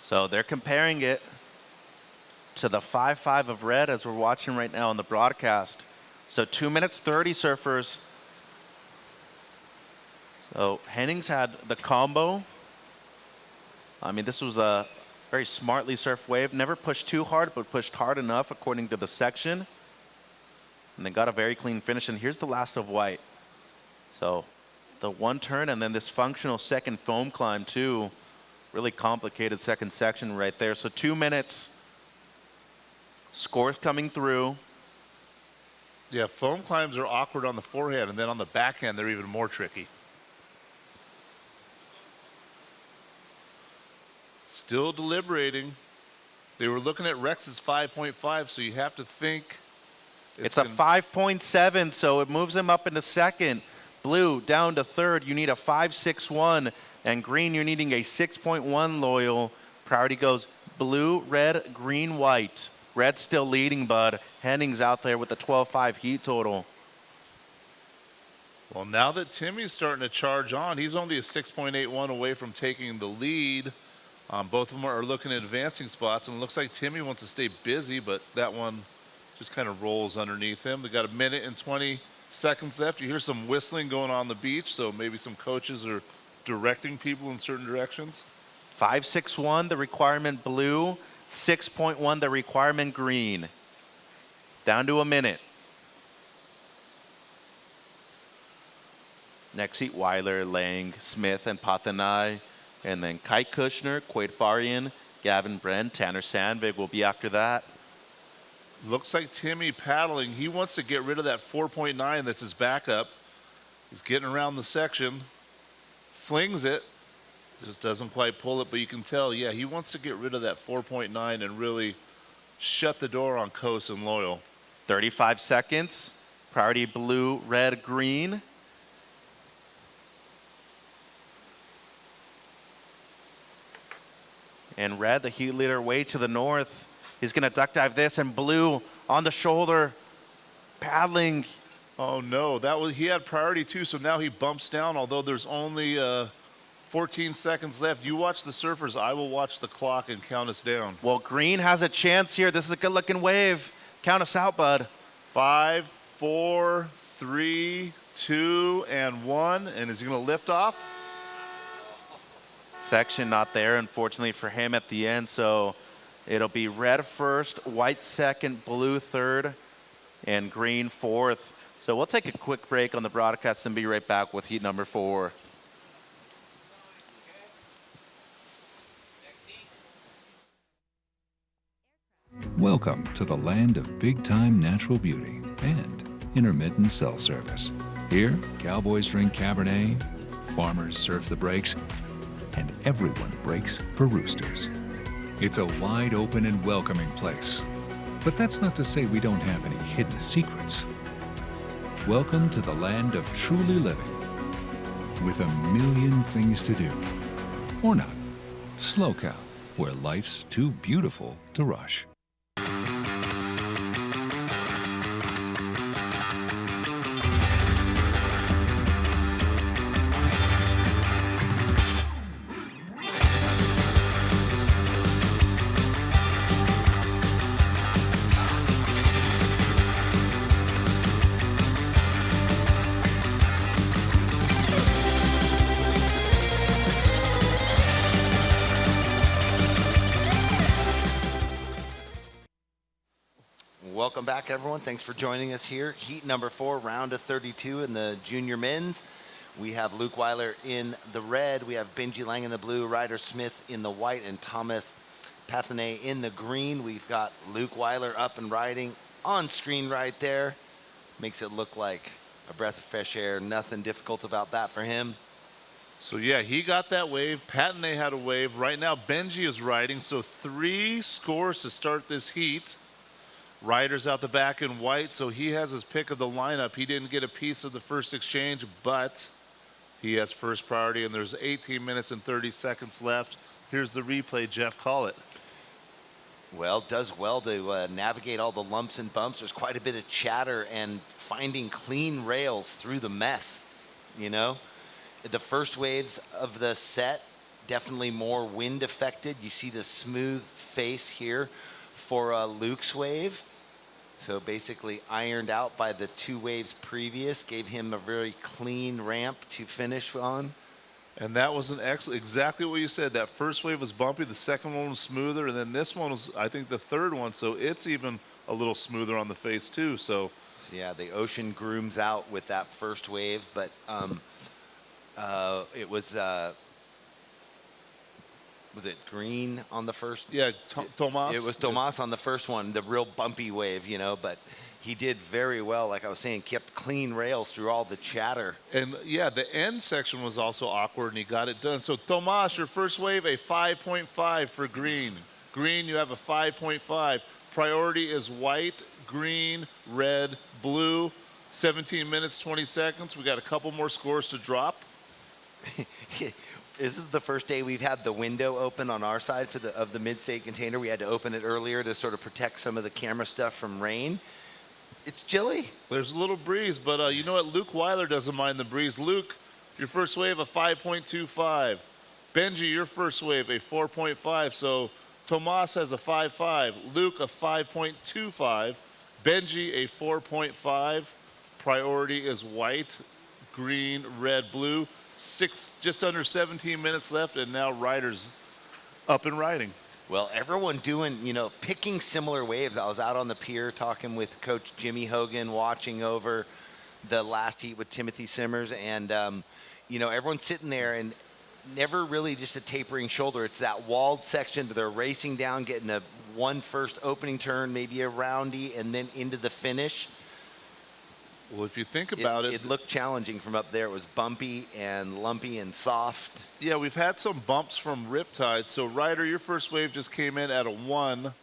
So they're comparing it to the 5.5 of Red as we're watching right now on the broadcast. So 2 minutes 30, surfers. So Hennings had the combo. I mean, this was a very smartly surfed wave. Never pushed too hard, but pushed hard enough according to the section. And they got a very clean finish. And here's the last of White. So the one turn and then this functional second foam climb too. Really complicated second section right there. So 2 minutes. Scores coming through.
Yeah, foam climbs are awkward on the forehand, and then on the backhand, they're even more tricky. Still deliberating. They were looking at Rex's 5.5, so you have to think.
It's a 5.7, so it moves him up into second. Blue down to third. You need a 5.61. And green, you're needing a 6.1 Loyal. Priority goes blue, red, green, white. Red still leading, bud. Henning's out there with the 12.5 heat total.
Well, now that Timmy's starting to charge on, he's only a 6.81 away from taking the lead. Both of them are looking at advancing spots, and it looks like Timmy wants to stay busy, but that one just kind of rolls underneath him. They got a minute and 20 seconds left. You hear some whistling going on the beach, so maybe some coaches are directing people in certain directions.
5.61, the requirement blue. 6.1, the requirement green. Down to a minute. Next heat, Weiler, Lang, Smith, and Pathanai. And then Kite Kushner, Quaid Farian, Gavin Bren, Tanner Sandvig will be after that.
Looks like Timmy paddling. He wants to get rid of that 4.9 that's his backup. He's getting around the section. Flings it. Just doesn't quite pull it, but you can tell, yeah, he wants to get rid of that 4.9 and really shut the door on Coase and Loyal.
35 seconds. Priority blue, red, green. And red, the heat leader, way to the north. He's going to duck dive this, and blue on the shoulder, paddling.
Oh no, he had priority too, so now he bumps down, although there's only 14 seconds left. You watch the surfers, I will watch the clock and count us down.
Well, green has a chance here. This is a good looking wave. Count us out, bud.
5, 4, 3, 2, and 1. And is he going to lift off?
Section not there, unfortunately, for him at the end. So it'll be red first, white second, blue third, and green fourth. So we'll take a quick break on the broadcast and be right back with heat number 4.
Welcome to the land of big-time natural beauty and intermittent cell service. Here, cowboys drink Cabernet, farmers surf the breaks, and everyone breaks for roosters. It's a wide open and welcoming place. But that's not to say we don't have any hidden secrets. Welcome to the land of truly living, with a million things to do. Or not. SLO CAL, where life's too beautiful to rush.
Welcome back, everyone. Thanks for joining us here. Heat number 4, round of 32 in the junior men's. We have Luke Weiler in the red. We have Benji Lang in the blue, Ryder Smith in the white, and Thomas Pathanay in the green. We've got Luke Weiler up and riding on screen right there. Makes it look like a breath of fresh air. Nothing difficult about that for him.
So yeah, he got that wave. Pathanay had a wave. Right now, Benji is riding. So 3 scores to start this heat. Ryder's out the back in white, so he has his pick of the lineup. He didn't get a piece of the first exchange, but he has first priority, and there's 18 minutes and 30 seconds left. Here's the replay. Jeff, call it.
Well, does well to navigate all the lumps and bumps. There's quite a bit of chatter and finding clean rails through the mess, you know. The first waves of the set, definitely more wind affected. You see the smooth face here for Luke's wave. So basically ironed out by the 2 waves previous, gave him a very clean ramp to finish on.
And that was an excellent, exactly what you said. That first wave was bumpy, the second one was smoother, and then this one was, I think, the third one. So it's even a little smoother on the face too. So
yeah, the ocean grooms out with that first wave, but it was it green on the first?
Yeah, Tomas.
It was Tomas on the first one, the real bumpy wave, you know, but he did very well. Like I was saying, kept clean rails through all the chatter.
And yeah, the end section was also awkward, and he got it done. So Tomas, your first wave, a 5.5 for green. Green, you have a 5.5. Priority is white, green, red, blue. 17 minutes, 20 seconds. We got a couple more scores to drop.
This is the first day we've had the window open on our side of the mid-state container. We had to open it earlier to sort of protect some of the camera stuff from rain. It's chilly.
There's a little breeze, but you know what? Luke Weiler doesn't mind the breeze. Luke, your first wave, a 5.25. Benji, your first wave, a 4.5. So Tomas has a 5.5. Luke, a 5.25. Benji, a 4.5. Priority is white, green, red, blue. Just under 17 minutes left, and now Ryder's up and riding.
Well, everyone doing, picking similar waves. I was out on the pier talking with Coach Jimmy Hogan, watching over the last heat with Timothy Simmers, and, everyone's sitting there and never really just a tapering shoulder. It's that walled section that they're racing down, getting one first opening turn, maybe a roundy, and then into the finish.
Well, if you think about it,
it looked challenging from up there. It was bumpy and lumpy and soft.
Yeah, we've had some bumps from Riptide. So, Ryder, your first wave just came in at a 1.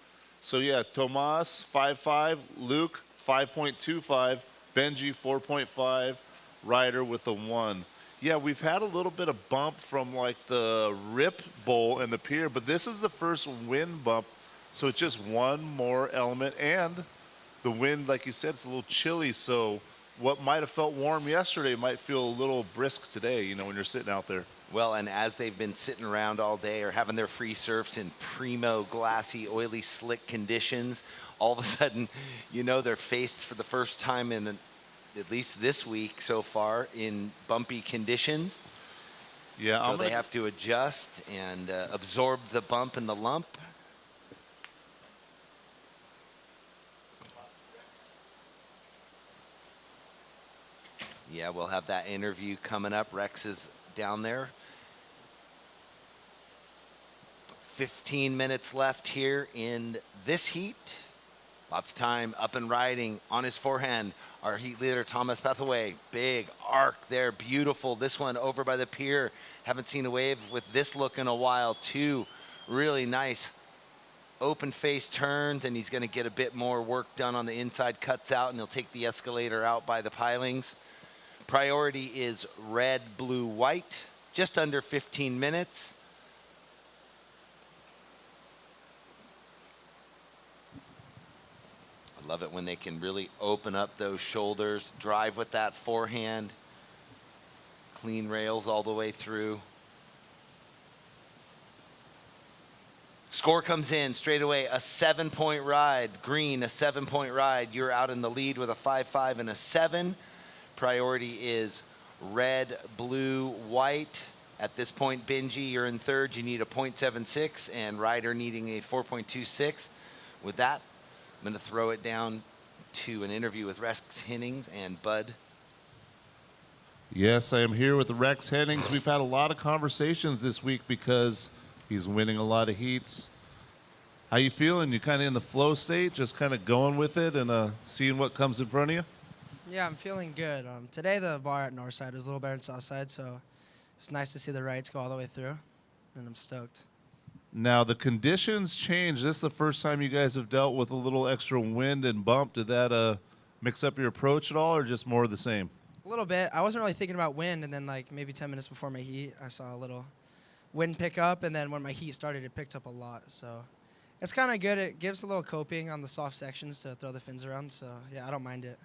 So, yeah, Tomas, 5.5. Luke, 5.25. Benji, 4.5. Ryder with the 1. Yeah, we've had a little bit of bump from, like, the Rip Bowl and the pier. But this is the first wind bump. So, it's just one more element. And the wind, like you said, it's a little chilly. So what might have felt warm yesterday might feel a little brisk today, when you're sitting out there.
Well, and as they've been sitting around all day or having their free surfs in primo, glassy, oily, slick conditions, all of a sudden, they're faced for the first time in at least this week so far in bumpy conditions.
Yeah,
so they have to adjust and absorb the bump and the lump. Yeah, we'll have that interview coming up. Rex is down there. 15 minutes left here in this heat. Lots of time up and riding on his forehand. Our heat leader, Thomas Pethaway. Big arc there, beautiful. This one over by the pier. Haven't seen a wave with this look in a while. 2 really nice open face turns, and he's going to get a bit more work done on the inside, cuts out, and he'll take the escalator out by the pilings. Priority is red, blue, white, just under 15 minutes. I love it when they can really open up those shoulders, drive with that forehand, clean rails all the way through. Score comes in straight away, a 7-point ride. Green, a 7-point ride. You're out in the lead with a 5.5 and a 7. Priority is red, blue, white. At this point, Benji, you're in third. You need a 0.76, and Ryder needing a 4.26. With that, I'm going to throw it down to an interview with Rex Hennings and Bud.
Yes, I am here with Rex Hennings. We've had a lot of conversations this week because he's winning a lot of heats. How you feeling? You kind of in the flow state, just kind of going with it and seeing what comes in front of you?
Yeah, I'm feeling good. Today the bar at Northside was a little better than Southside, so it's nice to see the rights go all the way through, and I'm stoked.
Now, the conditions changed. This is the first time you guys have dealt with a little extra wind and bump. Did that mix up your approach at all, or just more of the same?
A little bit. I wasn't really thinking about wind, and then like maybe 10 minutes before my heat, I saw a little wind pick up, and then when my heat started, it picked up a lot. So it's kind of good. It gives a little coping on the soft sections to throw the fins around, so yeah, I don't mind it.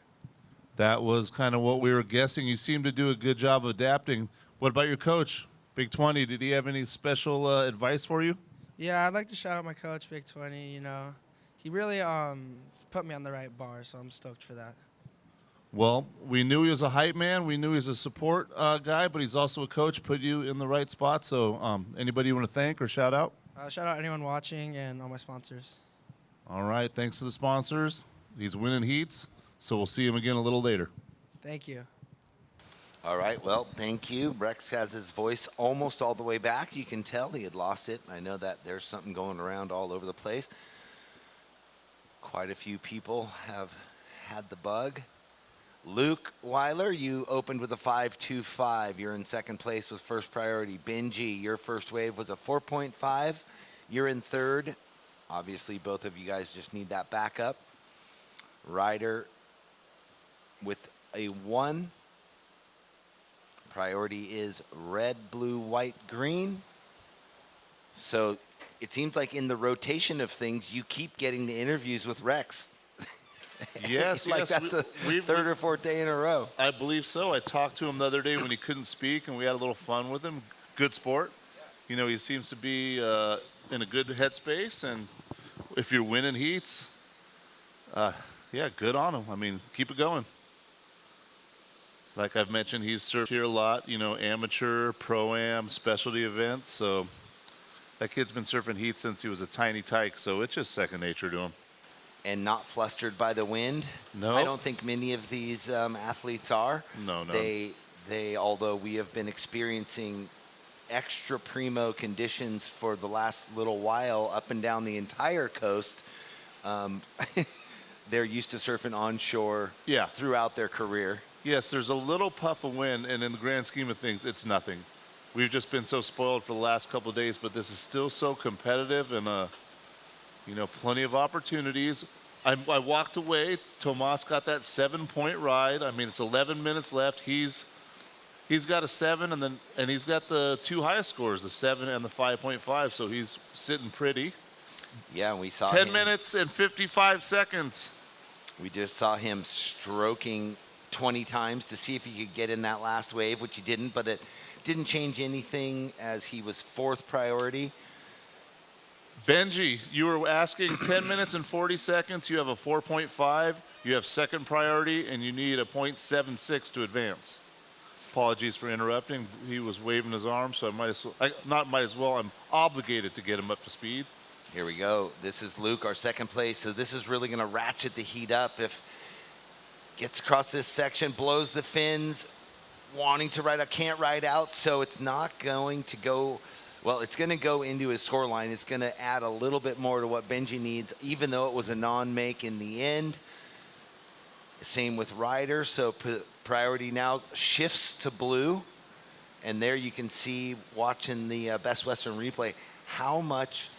That was kind of what we were guessing. You seem to do a good job of adapting. What about your coach, Big 20? Did he have any special advice for you?
Yeah, I'd like to shout out my coach, Big 20. He really put me on the right bar, so I'm stoked for that.
Well, we knew he was a hype man. We knew he was a support guy, but he's also a coach, put you in the right spot. So anybody you want to thank or shout out?
Shout out anyone watching and all my sponsors.
All right, thanks to the sponsors. He's winning heats. So we'll see him again a little later.
Thank you.
All right, well, thank you. Rex has his voice almost all the way back. You can tell he had lost it. I know that there's something going around all over the place. Quite a few people have had the bug. Luke Weiler, you opened with a 5.25. You're in second place with first priority. Benji, your first wave was a 4.5. You're in third. Obviously, both of you guys just need that backup. Ryder with a 1. Priority is red, blue, white, green. So it seems like in the rotation of things, you keep getting the interviews with Rex.
Yes,
like
yes.
that's the third or fourth day in a row.
I believe so. I talked to him the other day when he couldn't speak, and we had a little fun with him. Good sport. You know, he seems to be in a good headspace, and if you're winning heats, yeah, good on him. I mean, keep it going. Like I've mentioned, he's surfed here a lot, you know, amateur, pro-am, specialty events. So that kid's been surfing heat since he was a tiny tyke, so it's just second nature to him.
And not flustered by the wind.
No.
I don't think many of these athletes are.
No.
They, although we have been experiencing extra primo conditions for the last little while up and down the entire coast, they're used to surfing onshore throughout their career.
Yes, there's a little puff of wind, and in the grand scheme of things, it's nothing. We've just been so spoiled for the last couple of days, but this is still so competitive and, you know, plenty of opportunities. I walked away. Tomas got that 7-point ride. I mean, it's 11 minutes left. He's got a 7, and he's got the 2 highest scores, the 7 and the 5.5. So he's sitting pretty.
Yeah, we saw
10
him.
minutes and 55 seconds.
We just saw him stroking 20 times to see if he could get in that last wave, which he didn't, but it didn't change anything as he was 4th priority.
Benji, you were asking 10 minutes and 40 seconds. You have a 4.5. You have second priority, and you need a 0.76 to advance. Apologies for interrupting. He was waving his arm, so I'm obligated to get him up to speed.
Here we go. This is Luke, our second place. So this is really going to ratchet the heat up. If gets across this section, blows the fins, wanting to ride out, can't ride out, so it's not going to go. Well, it's going to go into his score line. It's going to add a little bit more to what Benji needs, even though it was a non-make in the end. Same with Ryder. So priority now shifts to blue. And there you can see, watching the Best Western replay, how much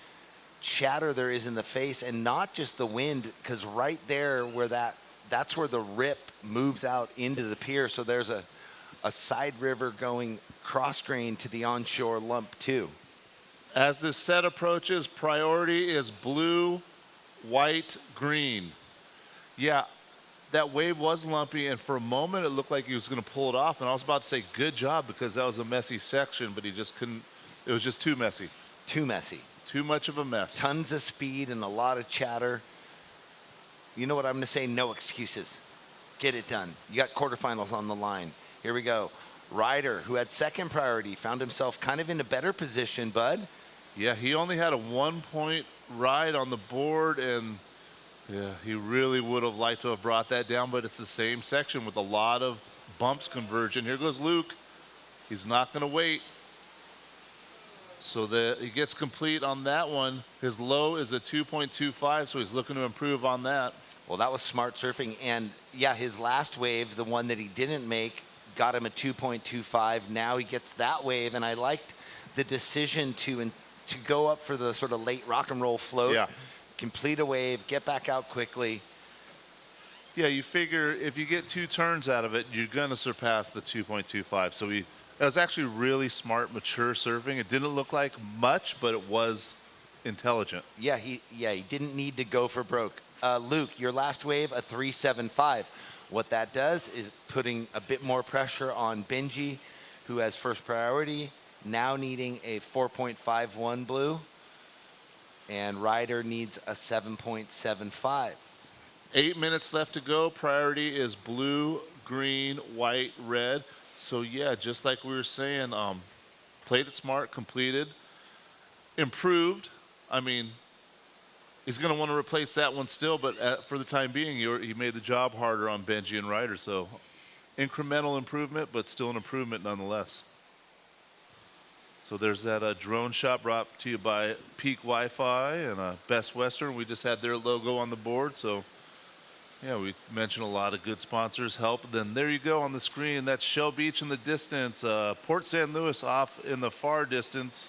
chatter there is in the face, and not just the wind, because right there where that's where the rip moves out into the pier. So there's a side river going cross grain to the onshore lump 2.
As this set approaches, priority is blue, white, green. Yeah, that wave was lumpy, and for a moment it looked like he was going to pull it off, and I was about to say good job because that was a messy section, but he just couldn't. It was just too messy.
Too messy.
Too much of a mess.
Tons of speed and a lot of chatter. You know what I'm going to say? No excuses. Get it done. You got quarterfinals on the line. Here we go. Ryder, who had second priority, found himself kind of in a better position, bud.
Yeah, he only had a 1-point ride on the board, and yeah, he really would have liked to have brought that down, but it's the same section with a lot of bumps converging. Here goes Luke. He's not going to wait. So that he gets complete on that one. His low is a 2.25, so he's looking to improve on that.
Well, that was smart surfing. And yeah, his last wave, the one that he didn't make, got him a 2.25. Now he gets that wave, and I liked the decision to go up for the sort of late rock and roll float, complete a wave, get back out quickly.
Yeah, you figure if you get 2 turns out of it, you're going to surpass the 2.25. So it was actually really smart, mature surfing. It didn't look like much, but it was intelligent.
Yeah, he didn't need to go for broke. Luke, your last wave, a 3.75. What that does is putting a bit more pressure on Benji, who has first priority, now needing a 4.51 blue, and Ryder needs a 7.75.
8 minutes left to go. Priority is blue, green, white, red. So yeah, just like we were saying, played it smart, completed, improved. I mean, he's going to want to replace that one still, but for the time being, he made the job harder on Benji and Ryder. So incremental improvement, but still an improvement nonetheless. So there's that drone shot brought to you by Peak Wi-Fi and Best Western. We just had their logo on the board. So yeah, we mentioned a lot of good sponsors help. Then there you go on the screen. That's Shell Beach in the distance. Port St. Louis off in the far distance.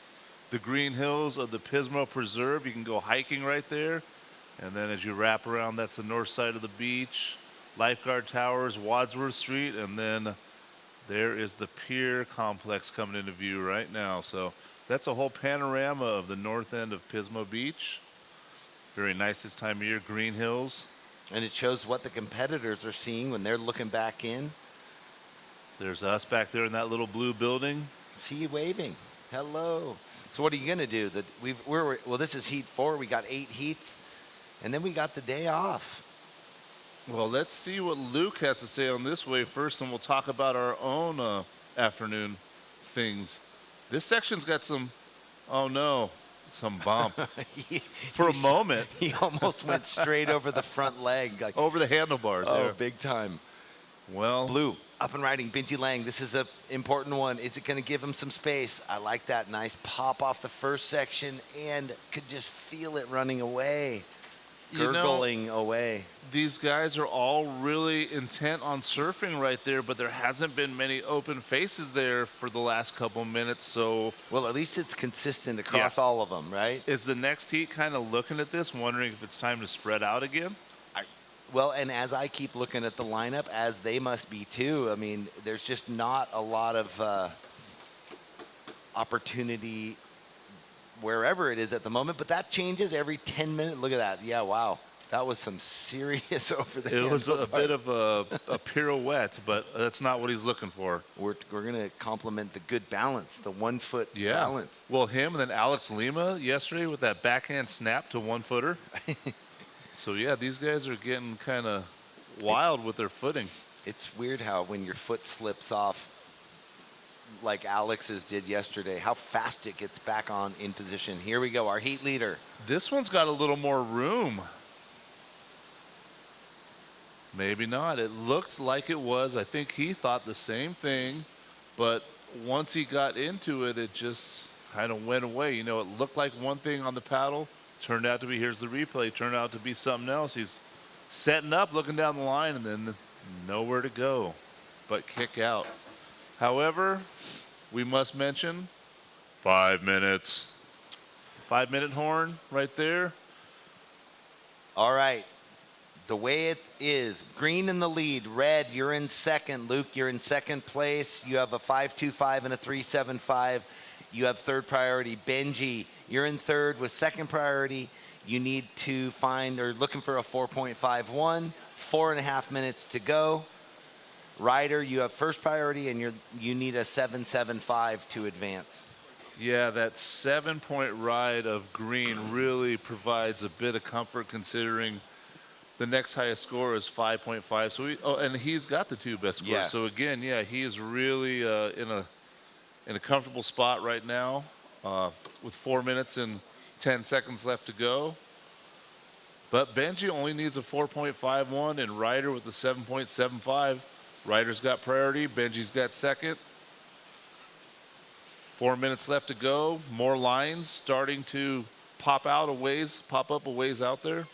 the green hills of the Pismo Preserve. You can go hiking right there. And then as you wrap around, that's the north side of the beach. Lifeguard Towers, Wadsworth Street, and then there is the pier complex coming into view right now. So that's a whole panorama of the north end of Pismo Beach. Very nice this time of year, green hills.
And it shows what the competitors are seeing when they're looking back in.
There's us back there in that little blue building.
See you waving. Hello. So what are you going to do? Well, this is heat 4. We got 8 heats, and then we got the day off.
Well, let's see what Luke has to say on this wave first, and we'll talk about our own afternoon things. This section's got some, oh no, some bump. For a moment.
He almost went straight over the front leg.
Like, over the handlebars.
Oh,
yeah.
Big time.
Well.
Blue, up and riding, Benji Lang. This is an important one. Is it going to give him some space? I like that. Nice pop off the first section, and could just feel it running away. Gurgling away.
These guys are all really intent on surfing right there, but there hasn't been many open faces there for the last couple minutes. So,
well, at least it's consistent across all of them, right?
Is the next heat kind of looking at this, wondering if it's time to spread out again?
Well, and as I keep looking at the lineup, as they must be too, I mean, there's just not a lot of opportunity wherever it is at the moment, but that changes every 10 minutes. Look at that. Yeah, wow. That was some serious over there.
It was a bit of a pirouette, but that's not what he's looking for.
We're going to compliment the good balance, the 1 foot balance.
Well, him and then Alex Lima yesterday with that backhand snap to 1-footer. So, yeah, these guys are getting kind of wild with their footing.
It's weird how when your foot slips off, like Alex's did yesterday, how fast it gets back on in position. Here we go, our heat leader.
This one's got a little more room. Maybe not. It looked like it was. I think he thought the same thing, but once he got into it, it just kind of went away. You know, it looked like one thing on the paddle, turned out to be, here's the replay, turned out to be something else. He's setting up, looking down the line, and then nowhere to go but kick out. However, we must mention 5 minutes. 5-minute horn right there.
All right. The way it is, green in the lead, red, you're in second. Luke, you're in second place. You have a 5.25 and a 3.75. You have third priority. Benji, you're in third with second priority. You need to find or looking for a 4.51, 4.5 minutes to go. Ryder, you have first priority, and you need a 7.75 to advance.
Yeah, that 7-point ride of green really provides a bit of comfort considering the next highest score is 5.5. So and he's got the 2 best scores.
Yeah.
So again, yeah, he is really in a comfortable spot right now with 4 minutes and 10 seconds left to go. But Benji only needs a 4.51, and Ryder with the 7.75. Ryder's got priority. Benji's got second. 4 minutes left to go. More lines starting to pop up a ways out there.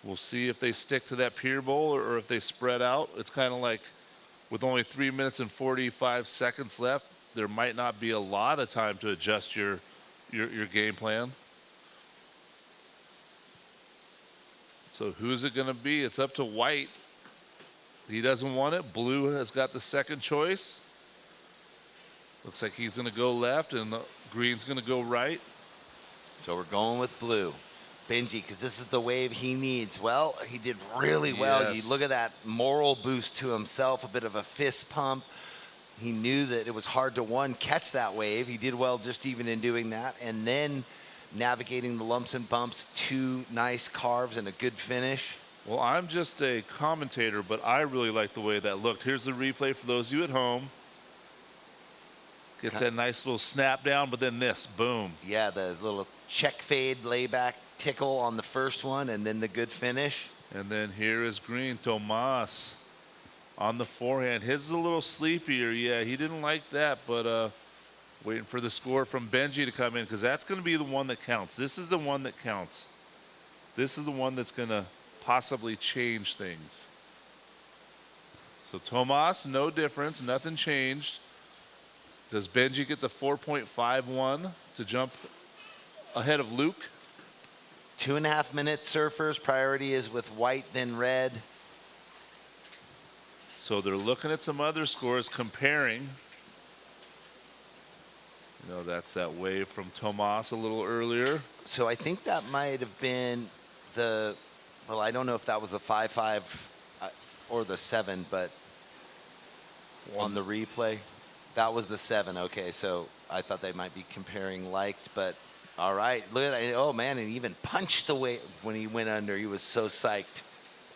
We'll see if they stick to that pier bowl or if they spread out. It's kind of like with only 3 minutes and 45 seconds left, there might not be a lot of time to adjust your game plan. So who's it going to be? It's up to White. He doesn't want it. Blue has got the second choice. Looks like he's going to go left, and green's going to go right.
So we're going with blue. Benji, because this is the wave he needs. Well, he did really well.
Yes.
You look at that moral boost to himself, a bit of a fist pump. He knew that it was hard to, one, catch that wave. He did well just even in doing that. And then navigating the lumps and bumps, 2 nice carves and a good finish.
Well, I'm just a commentator, but I really like the way that looked. Here's the replay for those of you at home. Gets that nice little snap down, but then this, boom.
Yeah, the little check fade, layback tickle on the first one, and then the good finish.
And then here is green, Tomas on the forehand. His is a little sleepier. Yeah, he didn't like that, but waiting for the score from Benji to come in because that's going to be the one that counts. This is the one that counts. This is the one that's going to possibly change things. So Tomas, no difference, nothing changed. Does Benji get the 4.51 to jump ahead of Luke?
2.5 minute surfers. Priority is with white, then red.
So they're looking at some other scores, comparing. You know, that's that wave from Tomas a little earlier.
So I think that might have been the, well, I don't know if that was the 5.5 or the 7, but on the replay, that was the 7. Okay, so I thought they might be comparing likes, but all right. Look at that. Oh, man, and he even punched the wave when he went under. He was so psyched.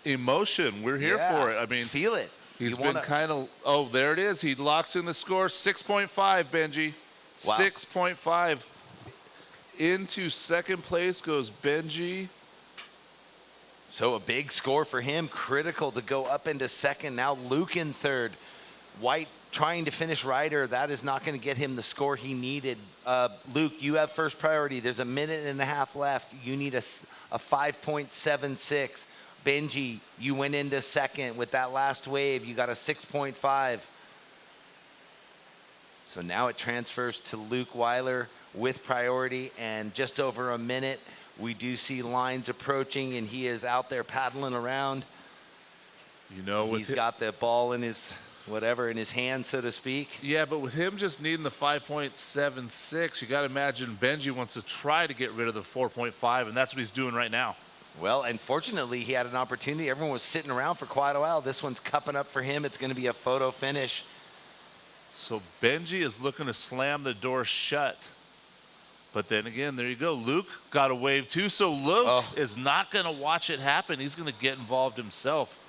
Emotion. We're here for it. I mean,
feel it.
He's been kind of, oh, there it is. He locks in the score, 6.5, Benji. Wow. 6.5. Into second place goes Benji.
So a big score for him, critical to go up into second. Now Luke in third. White trying to finish rider. That is not going to get him the score he needed. Luke, you have first priority. There's 1.5 minutes left. You need a 5.76. Benji, you went into second with that last wave. You got a 6.5. So now it transfers to Luke Weiler with priority, and just over a minute, we do see lines approaching, and he is out there paddling around.
You know,
he's got the ball in his whatever in his hand, so to speak.
Yeah, but with him just needing the 5.76, you got to imagine Benji wants to try to get rid of the 4.5, and that's what he's doing right now.
Well, and fortunately, he had an opportunity. Everyone was sitting around for quite a while. This one's cupping up for him. It's going to be a photo finish.
So Benji is looking to slam the door shut. But then again, there you go. Luke got a wave too. So Luke is not going to watch it happen. He's going to get involved himself.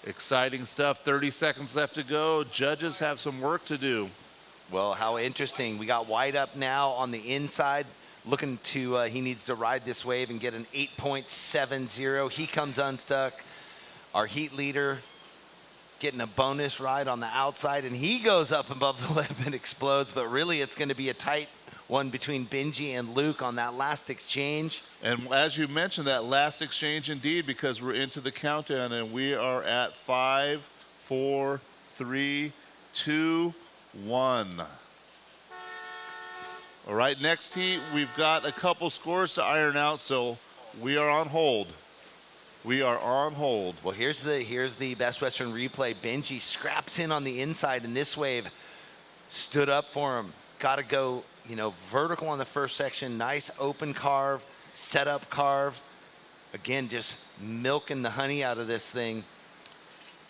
Exciting stuff. 30 seconds left to go. Judges have some work to do.
Well, how interesting. We got White up now on the inside. Looking to, he needs to ride this wave and get an 8.70. He comes unstuck. Our heat leader getting a bonus ride on the outside, and he goes up above the lip and explodes. But really, it's going to be a tight one between Benji and Luke on that last exchange.
And as you mentioned, that last exchange indeed, because we're into the countdown, and we are at 5, 4, 3, 2, 1. All right, next heat, we've got a couple scores to iron out, so we are on hold. We are on hold.
Well, here's the Best Western replay. Benji scraps in on the inside, and this wave stood up for him. Got to go, you know, vertical on the first section. Nice open carve, setup carve. Again, just milking the honey out of this thing.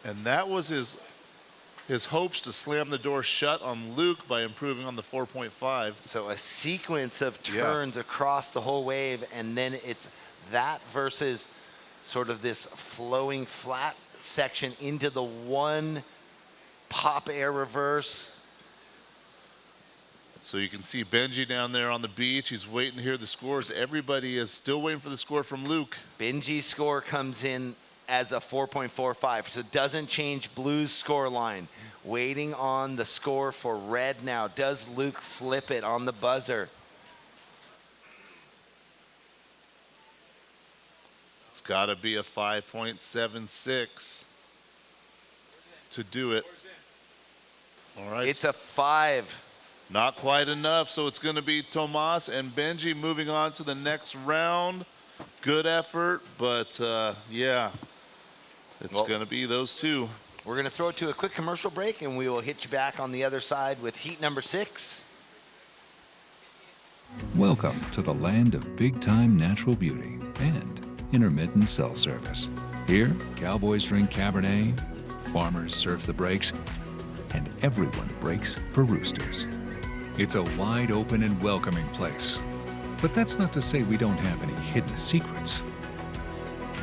And that was his hopes to slam the door shut on Luke by improving on the 4.5.
So a sequence of turns across the whole wave, and then it's that versus sort of this flowing flat section into the one pop air reverse.
So you can see Benji down there on the beach. He's waiting to hear the scores. Everybody is still waiting for the score from Luke.
Benji's score comes in as a 4.45, so it doesn't change Blue's score line. Waiting on the score for red now. Does Luke flip it on the buzzer?
It's got to be a 5.76 to do it. All right.
It's a 5.
Not quite enough, so it's going to be Tomas and Benji moving on to the next round. Good effort, but yeah, it's going to be those two.
We're going to throw it to a quick commercial break, and we will hit you back on the other side with heat number 6.
Welcome to the land of big-time natural beauty and intermittent cell service. Here, cowboys drink Cabernet, farmers surf the breaks, and everyone breaks for roosters. It's a wide open and welcoming place. But that's not to say we don't have any hidden secrets.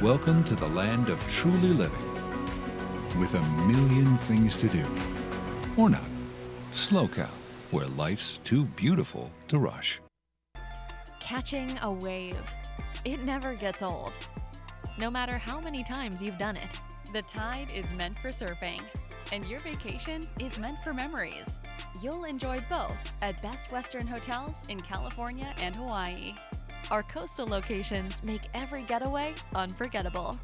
Welcome to the land of truly living, with a million things to do. Or not. SLO CAL, where life's too beautiful to rush.
Catching a wave. It never gets old. No matter how many times you've done it, the tide is meant for surfing, and your vacation is meant for memories. You'll enjoy both at Best Western Hotels in California and Hawaii. Our coastal locations make every getaway unforgettable.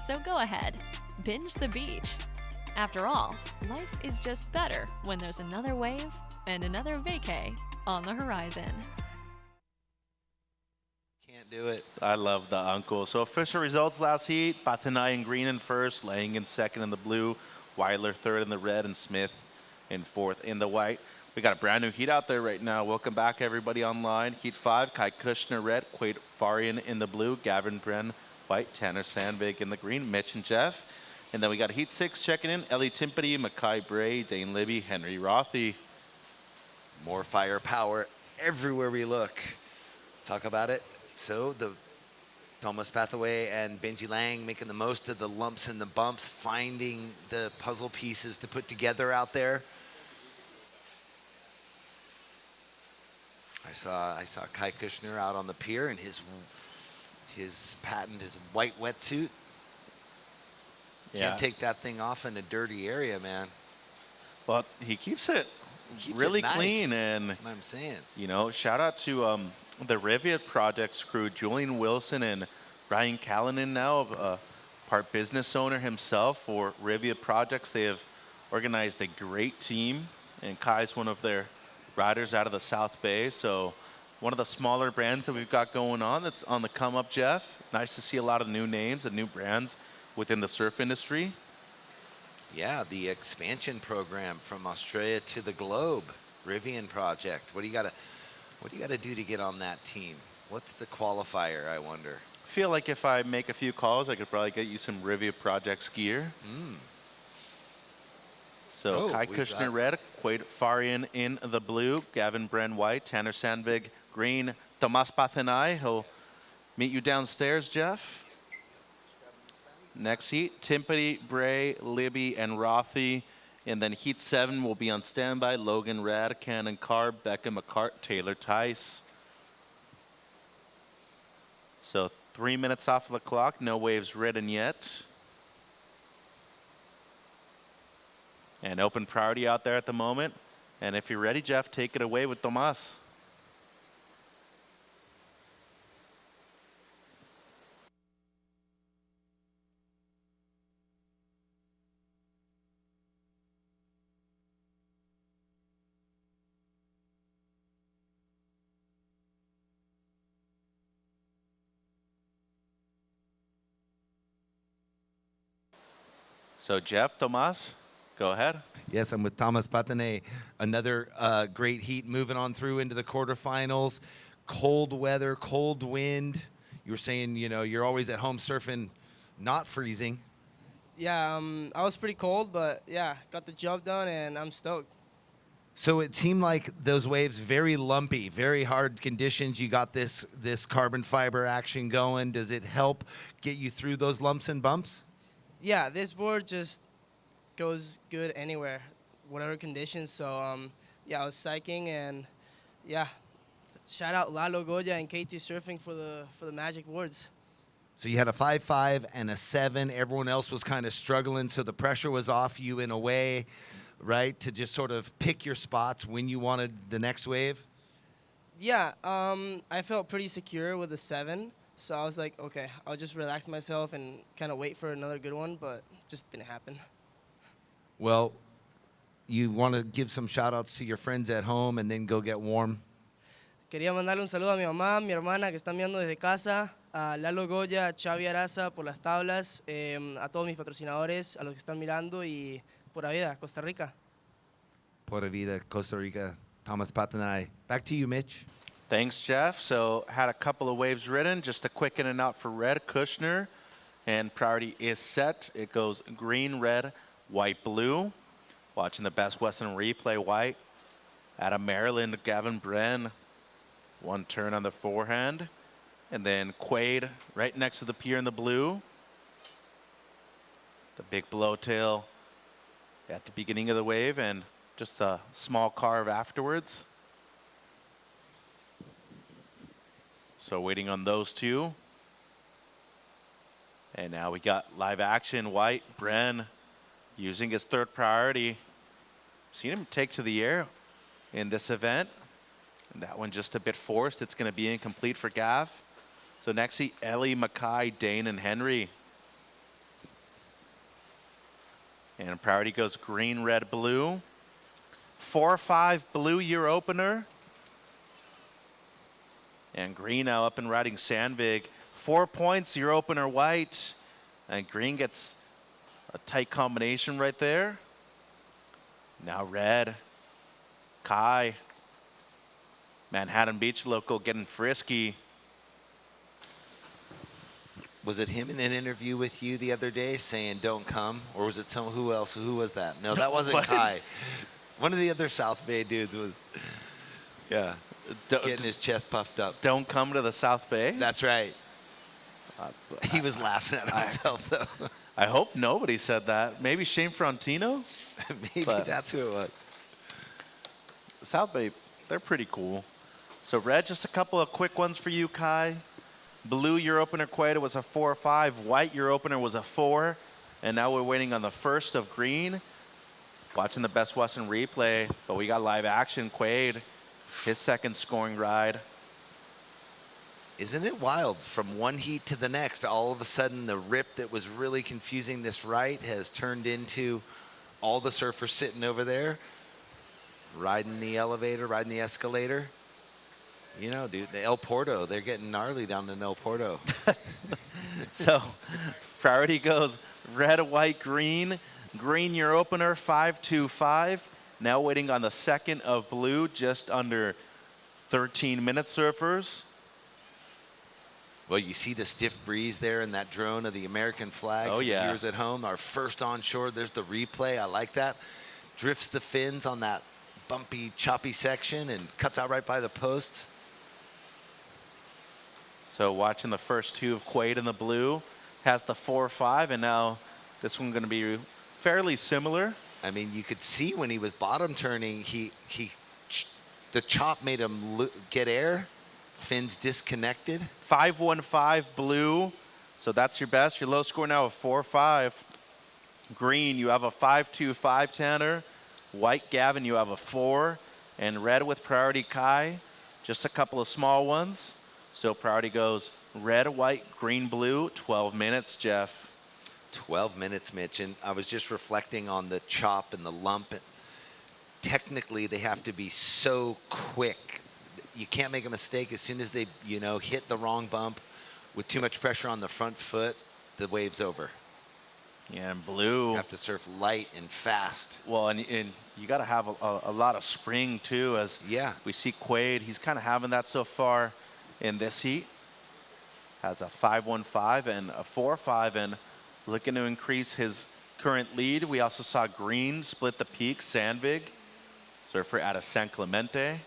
So go ahead, binge the beach. After all, life is just better when there's another wave and another vacay on the horizon.
Can't do it.
I love the uncle. So official results last heat, Patanay in green in first, Lang in second in the blue, Weiler third in the red, and Smith in fourth in the white. We got a brand new heat out there right now. Welcome back, everybody online. Heat 5, Kai Kushner red, Quade Farian in the blue, Gavin Bren white, Tanner Sandvig in the green, Mitch and Jeff. And then we got Heat 6 checking in, Ellie Timpany, Mackay Bray, Dane Libby, Henry Rothy.
More firepower everywhere we look. Talk about it. So the Thomas Pathaway and Benji Lang making the most of the lumps and the bumps, finding the puzzle pieces to put together out there. I saw Kai Kushner out on the pier in his patent, his white wetsuit.
Yeah.
Can't take that thing off in a dirty area, man.
Well, he keeps it
Keeps
really
it nice.
clean, and
That's what I'm saying.
you know, shout out to the Riviat Projects crew, Julian Wilson and Ryan Callanan, now part business owner himself for Riviat Projects. They have organized a great team, and Kai's one of their riders out of the South Bay. So one of the smaller brands that we've got going on that's on the come up, Jeff. Nice to see a lot of new names and new brands within the surf industry.
Yeah, the expansion program from Australia to the globe, Rivian Project. What do you gotta do to get on that team? What's the qualifier, I wonder?
I feel like if I make a few calls, I could probably get you some Riviat Projects gear. So Kai Kushner red, Quade Farian in the blue, Gavin Bren white, Tanner Sandvig green, Tomas Patanay. He'll meet you downstairs, Jeff. Next heat, Timpany, Bray, Libby, and Rothy. And then heat 7 will be on standby, Logan Rad, Cannon Carr, Becca McCart, Taylor Tice. So 3 minutes off of the clock, no waves ridden yet. And open priority out there at the moment. And if you're ready, Jeff, take it away with Tomas. So Jeff, Tomas, go ahead.
Yes, I'm with Thomas Patanay. Another great heat moving on through into the quarterfinals. Cold weather, cold wind. You were saying, you know, you're always at home surfing, not freezing.
Yeah, I was pretty cold, but yeah, got the job done, and I'm stoked.
So it seemed like those waves very lumpy, very hard conditions. You got this carbon fiber action going. Does it help get you through those lumps and bumps?
Yeah, this board just goes good anywhere, whatever conditions. So yeah, I was psyching, and yeah, shout out Lalo Goya and KT Surfing for the magic boards.
So you had a 5.5 and a 7. Everyone else was kind of struggling, so the pressure was off you in a way, right, to just sort of pick your spots when you wanted the next wave?
Yeah, I felt pretty secure with the 7. So I was like, okay, I'll just relax myself and kind of wait for another good one, but just didn't happen.
Well, you want to give some shout-outs to your friends at home and then go get warm?
Quería mandarle un saludo a mi mamá, mi hermana que están viendo desde casa, a Lalo Goya, a Xavi Araza por las tablas, a todos mis patrocinadores, a los que están mirando y pura vida, Costa Rica.
Pura vida, Costa Rica. Thomas Patanay. Back to you, Mitch.
Thanks, Jeff. So had a couple of waves ridden, just a quick in and out for red, Kushner. And priority is set. It goes green, red, white, blue. Watching the Best Western replay, white. Out of Maryland, Gavin Bren. One turn on the forehand. And then Quade right next to the pier in the blue. The big blowtail at the beginning of the wave and just a small carve afterwards. So waiting on those two. And now we got live action, White, Bren using his third priority. Seen him take to the air in this event. And that one just a bit forced. It's going to be incomplete for Gav. So next see Ellie, Mackay, Dane, and Henry. And priority goes green, red, blue. 4-5 blue year opener. And green now up and riding Sandvig. 4 points, year opener white. And green gets a tight combination right there. Now red. Kai. Manhattan Beach local getting frisky.
Was it him in an interview with you the other day saying don't come? Or was it who else? Who was that? No, that wasn't Kai. One of the other South Bay dudes was, getting his chest puffed up.
Don't come to the South Bay?
That's right. He was laughing at himself, though.
I hope nobody said that. Maybe Shane Frontino?
Maybe that's who it was.
South Bay, they're pretty cool. So red, just a couple of quick ones for you, Kai. Blue, your opener Queta was a 4-5. White, your opener was a 4. And now we're waiting on the first of green. Watching the Best Western replay, but we got live action. Quaid, his second scoring ride.
Isn't it wild? From one heat to the next, all of a sudden the rip that was really confusing this right has turned into all the surfers sitting over there, riding the elevator, riding the escalator. You know, dude, the El Porto, they're getting gnarly down in El Porto.
So priority goes red, white, green. Green, your opener, 5-2-5. Now waiting on the second of blue, just under 13 minutes, surfers.
Well, you see the stiff breeze there in that drone of the American flag.
Oh, yeah.
Viewers at home, our first onshore. There's the replay. I like that. Drifts the fins on that bumpy, choppy section and cuts out right by the posts.
So watching the first two of Quaid in the blue, has the 4-5, and now this one's going to be fairly similar.
I mean, you could see when he was bottom turning, the chop made him get air. Fins disconnected.
5-1-5 blue. So that's your best. Your low score now of 4-5. Green, you have a 5-2-5 Tanner. White, Gavin, you have a 4. And red with priority Kai, just a couple of small ones. So priority goes red, white, green, blue, 12 minutes, Jeff.
12 minutes, Mitch. And I was just reflecting on the chop and the lump. Technically, they have to be so quick. You can't make a mistake as soon as they, hit the wrong bump with too much pressure on the front foot, the wave's over.
Yeah, and blue.
You have to surf light and fast.
Well, and you got to have a lot of spring, too, as we see Quaid. He's kind of having that so far in this heat. Has a 5-1-5 and a 4-5, and looking to increase his current lead. We also saw Green split the peak, Sandvig, surfer out of San Clemente.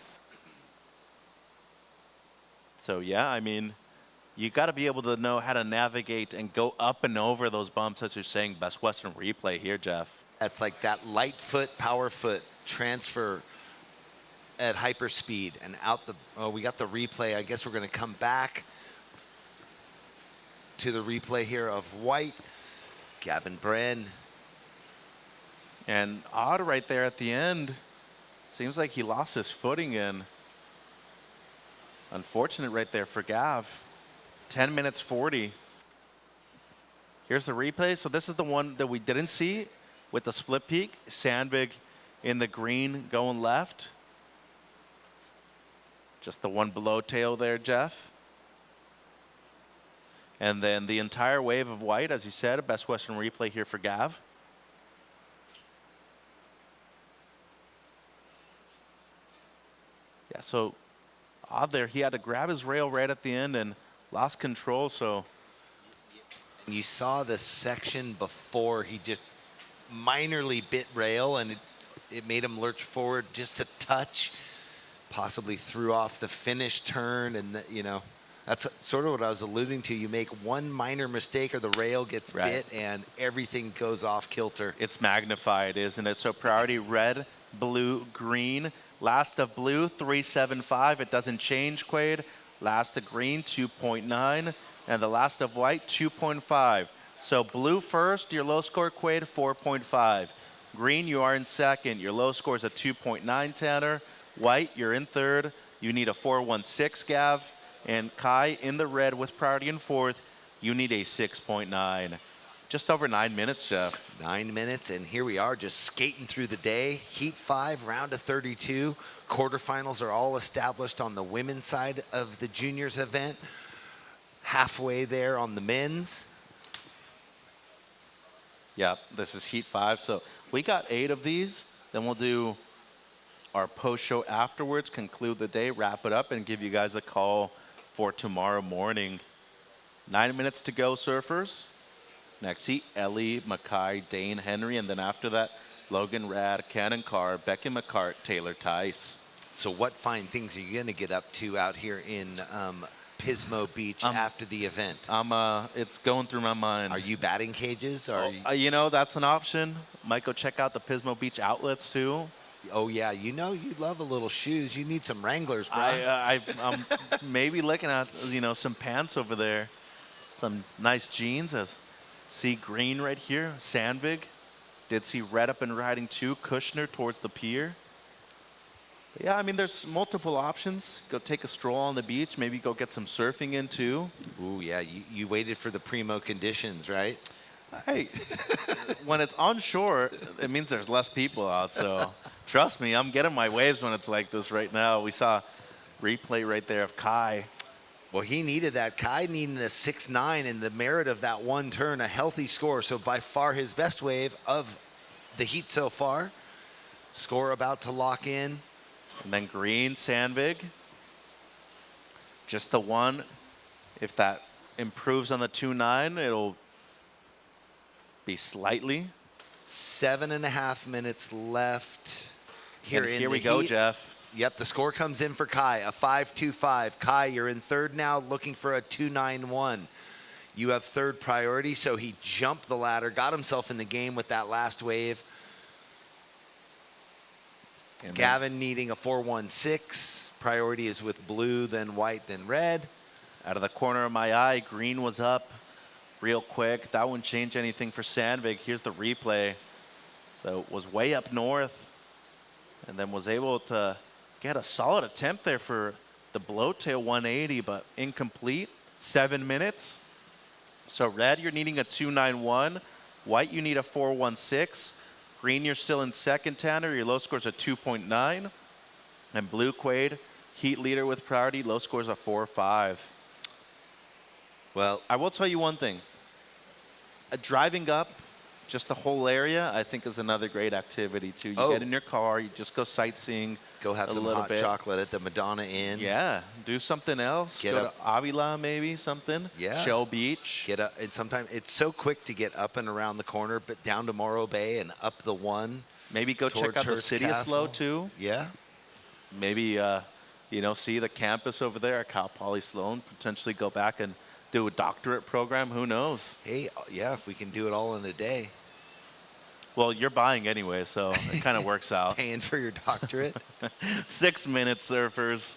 So, yeah, I mean, you got to be able to know how to navigate and go up and over those bumps, as you're saying. Best Western replay here, Jeff.
That's like that light foot, power foot transfer at hyperspeed and out the, we got the replay. I guess we're going to come back to the replay here of White, Gavin Bren.
And odd right there at the end. Seems like he lost his footing in. Unfortunate right there for Gav. 10 minutes 40. Here's the replay. So this is the one that we didn't see with the split peak. Sandvig in the green going left. Just the one below tail there, Jeff. And then the entire wave of white, as you said, a Best Western replay here for Gav. Yeah, so odd there. He had to grab his rail right at the end and lost control, so.
You saw the section before he just minorly bit rail and it made him lurch forward just a touch, possibly threw off the finish turn, and that's sort of what I was alluding to. You make one minor mistake or the rail gets bit and everything goes off kilter.
It's magnified, isn't it? So priority red, blue, green. Last of blue, 3.75. It doesn't change, Quaid. Last of green, 2.9. And the last of white, 2.5. So blue first, your low score, Quaid, 4.5. Green, you are in second. Your low score is a 2.9, Tanner. White, you're in third. You need a 4.16, Gav. And Kai in the red with priority in fourth. You need a 6.9. Just over 9 minutes, Jeff.
9 minutes, and here we are just skating through the day. Heat 5, round of 32. Quarterfinals are all established on the women's side of the juniors event. Halfway there on the men's.
Yep, this is Heat 5. So we got 8 of these. Then we'll do our post-show afterwards, conclude the day, wrap it up, and give you guys a call for tomorrow morning. 9 minutes to go, surfers. Next heat, Ellie, Mackay, Dane, Henry, and then after that, Logan Rad, Cannon Carr, Becky McCart, Taylor Tice.
So what fine things are you going to get up to out here in Pismo Beach after the event?
It's going through my mind.
Are you batting cages? Or
you know, that's an option. Might go check out the Pismo Beach outlets too.
Oh yeah, you know you love a little shoes. You need some Wranglers, bro.
I'm maybe looking at, you know, some pants over there, some nice jeans. As see green right here, Sandvig. Did see red up and riding too. Kushner towards the pier. But yeah, I mean, there's multiple options. Go take a stroll on the beach. Maybe go get some surfing in too.
Ooh yeah, you waited for the primo conditions, right?
Hey, when it's onshore, it means there's less people out. So trust me, I'm getting my waves when it's like this right now. We saw replay right there of Kai.
Well, he needed that. Kai needed a 6.9, and the merit of that one turn, a healthy score. So by far his best wave of the heat so far. Score about to lock in.
And then green, Sandvig. Just the one. If that improves on the 2.9, it'll be slightly.
7.5 minutes left here in the heat.
Here we go, Jeff.
Yep, the score comes in for Kai, a 5.25. Kai, you're in third now, looking for a 2.91. You have third priority, so he jumped the ladder, got himself in the game with that last wave. And Gavin needing a 4.16. Priority is with blue, then white, then red.
Out of the corner of my eye, green was up real quick. That wouldn't change anything for Sandvig. Here's the replay. So it was way up north and then was able to get a solid attempt there for the blowtail 180, but incomplete. 7 minutes. So red, you're needing a 2.91. White, you need a 4.16. Green, you're still in second, Tanner. Your low score's a 2.9. And blue, Quaid, heat leader with priority. Low score's a 4.5.
Well,
I will tell you one thing. Driving up just the whole area, I think, is another great activity, too. You get in your car, you just go sightseeing.
Go have some hot chocolate at the Madonna Inn.
Yeah, do something else. Go to Avila, maybe, something.
Yeah.
Shell Beach.
Get up, and sometimes it's so quick to get up and around the corner, but down to Morro Bay and up the one.
Maybe go check out the city of SLO, too.
Yeah.
Maybe, you know, see the campus over there at Cal Poly Sloan, potentially go back and do a doctorate program. Who knows?
Hey, yeah, if we can do it all in a day.
Well, you're buying anyway, so it kind of works out.
Paying for your doctorate.
6 minutes, surfers.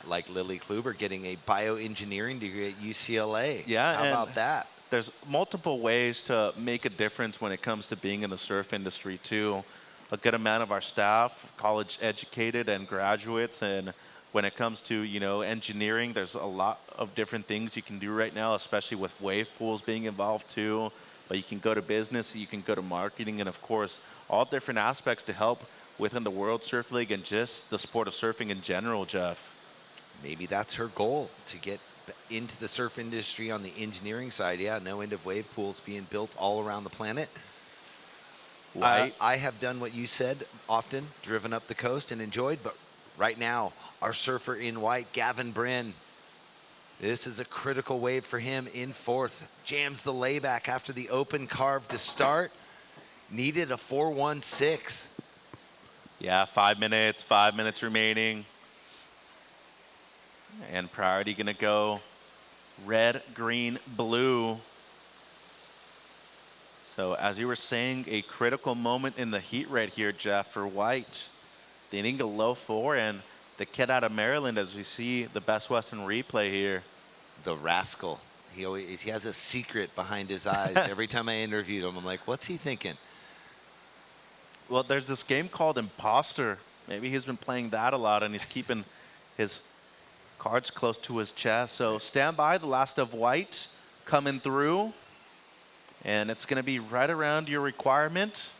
Like Lily Kluber getting a bioengineering degree at UCLA.
Yeah.
How about that?
There's multiple ways to make a difference when it comes to being in the surf industry, too. A good amount of our staff, college educated and graduates, and when it comes to, you know, engineering, there's a lot of different things you can do right now, especially with wave pools being involved, too. But you can go to business, you can go to marketing, and of course, all different aspects to help within the World Surf League and just the sport of surfing in general, Jeff.
Maybe that's her goal, to get into the surf industry on the engineering side. Yeah, no end of wave pools being built all around the planet. I have done what you said often, driven up the coast and enjoyed, but right now, our surfer in white, Gavin Bryn, this is a critical wave for him in fourth. Jams the layback after the open carve to start. Needed a 4.16.
Yeah, 5 minutes remaining. And priority gonna go red, green, blue. So as you were saying, a critical moment in the heat right here, Jeff, for white. They need a low 4, and the kid out of Maryland, as we see the Best Western replay here.
The rascal. He has a secret behind his eyes. Every time I interviewed him, I'm like, what's he thinking?
Well, there's this game called Imposter. Maybe he's been playing that a lot, and he's keeping his cards close to his chest. So stand by, the last of white coming through. And it's going to be right around your requirement.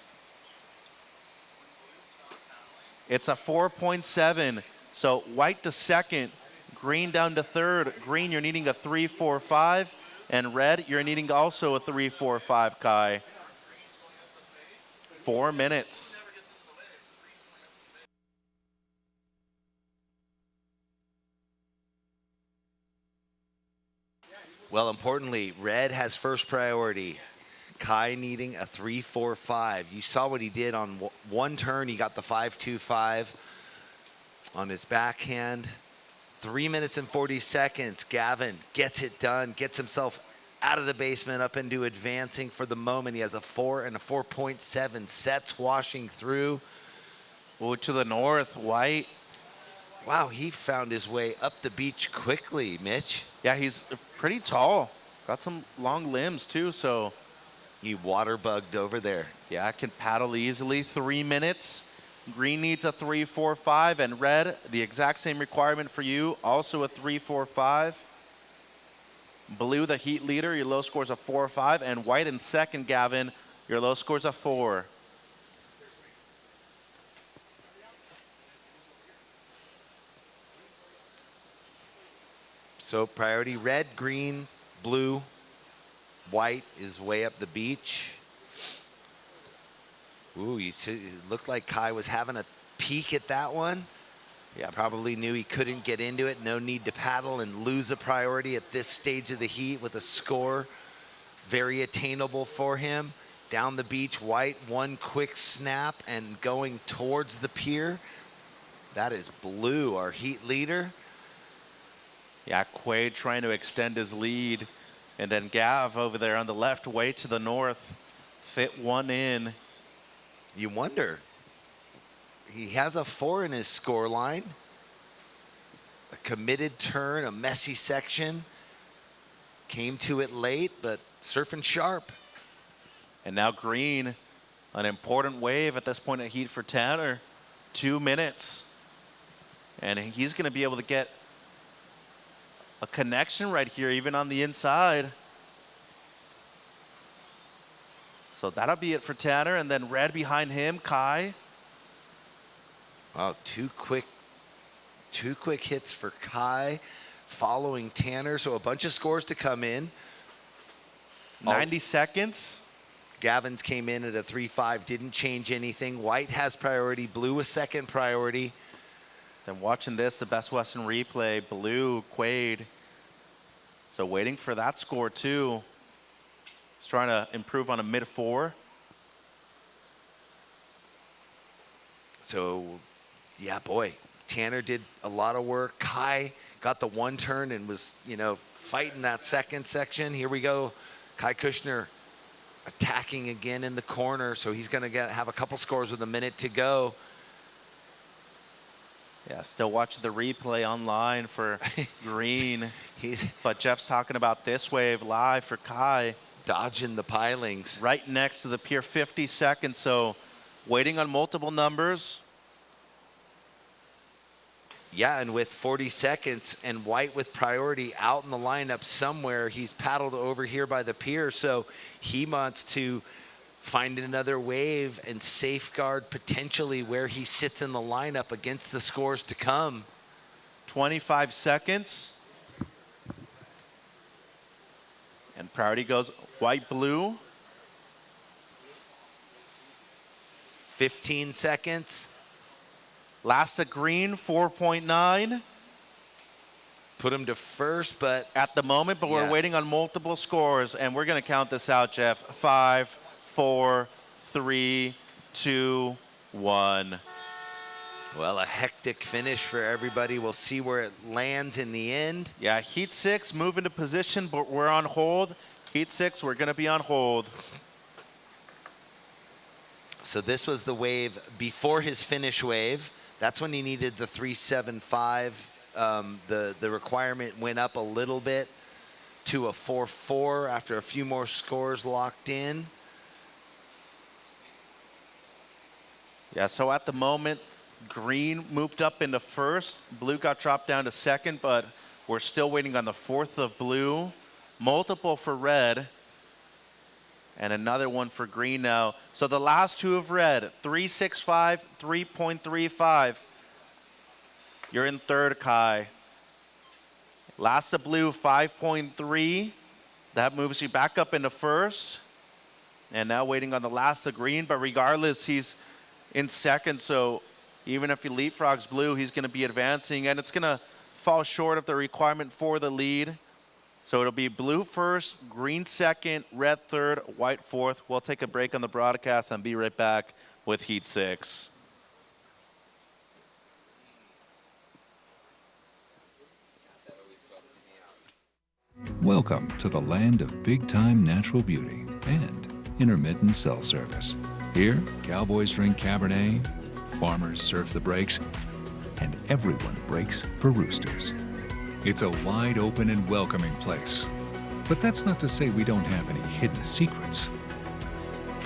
It's a 4.7. So white to second, green down to third. Green, you're needing a 3.45. And red, you're needing also a 3.45, Kai. 4 minutes.
Well, importantly, red has first priority. Kai needing a 3.45. You saw what he did on one turn. He got the 5.25 on his backhand. 3 minutes and 40 seconds. Gavin gets it done, gets himself out of the basement up into advancing for the moment. He has a 4 and a 4.7 sets washing through.
Oh, to the north, white.
Wow, he found his way up the beach quickly, Mitch.
Yeah, he's pretty tall. Got some long limbs too, so.
He water bugged over there.
Yeah, can paddle easily. 3 minutes. Green needs a 3.45, and red, the exact same requirement for you, also a 3.45. Blue, the heat leader, your low score's a 4.5, and white in second, Gavin, your low score's a 4.
So priority red, green, blue, white is way up the beach. Ooh, it looked like Kai was having a peek at that one. Yeah, probably knew he couldn't get into it. No need to paddle and lose a priority at this stage of the heat with a score very attainable for him. Down the beach, white, one quick snap and going towards the pier. That is blue, our heat leader.
Yeah, Quaid trying to extend his lead. And then Gav over there on the left, way to the north, fit one in.
You wonder. He has a 4 in his score line. A committed turn, a messy section. Came to it late, but surfing sharp.
And now green, an important wave at this point at heat for Tanner. 2 minutes. And he's going to be able to get a connection right here, even on the inside. So that'll be it for Tanner, and then red behind him, Kai.
Wow, two quick hits for Kai, following Tanner. So a bunch of scores to come in.
90 seconds.
Gavin's came in at a 3.5, didn't change anything. White has priority, blue a second priority.
Then watching this, the Best Western replay, blue, Quaid. So waiting for that score too. He's trying to improve on a mid-4.
So, yeah, boy, Tanner did a lot of work. Kai got the one turn and was, fighting that second section. Here we go. Kai Kushner attacking again in the corner. So he's going to have a couple scores with a minute to go.
Yeah, still watching the replay online for green. But Jeff's talking about this wave live for Kai.
Dodging the pilings.
Right next to the pier, 50 seconds. So waiting on multiple numbers.
Yeah, and with 40 seconds and white with priority out in the lineup somewhere, he's paddled over here by the pier. So he wants to find another wave and safeguard potentially where he sits in the lineup against the scores to come.
25 seconds. And priority goes white, blue.
15 seconds.
Last at green, 4.9.
Put him to first, but
at the moment, but we're waiting on multiple scores, and we're going to count this out, Jeff. 5, 4, 3, 2, 1.
Well, a hectic finish for everybody. We'll see where it lands in the end.
Yeah, heat 6, move into position, but we're on hold. Heat 6, we're going to be on hold.
So this was the wave before his finish wave. That's when he needed the 3.75. The requirement went up a little bit to a 4.4 after a few more scores locked in.
Yeah, so at the moment, green moved up into first. Blue got dropped down to second, but we're still waiting on the fourth of blue. Multiple for red. And another one for green now. So the last two of red, 3.65, 3.35. You're in third, Kai. Last of blue, 5.3. That moves you back up into first. And now waiting on the last of green, but regardless, he's in second. So even if he leapfrogs blue, he's going to be advancing, and it's going to fall short of the requirement for the lead. So it'll be blue first, green second, red third, white fourth. We'll take a break on the broadcast and be right back with Heat 6.
Welcome to the land of big-time natural beauty and intermittent cell service. Here, cowboys drink Cabernet, farmers surf the breaks, and everyone breaks for roosters. It's a wide open and welcoming place. But that's not to say we don't have any hidden secrets.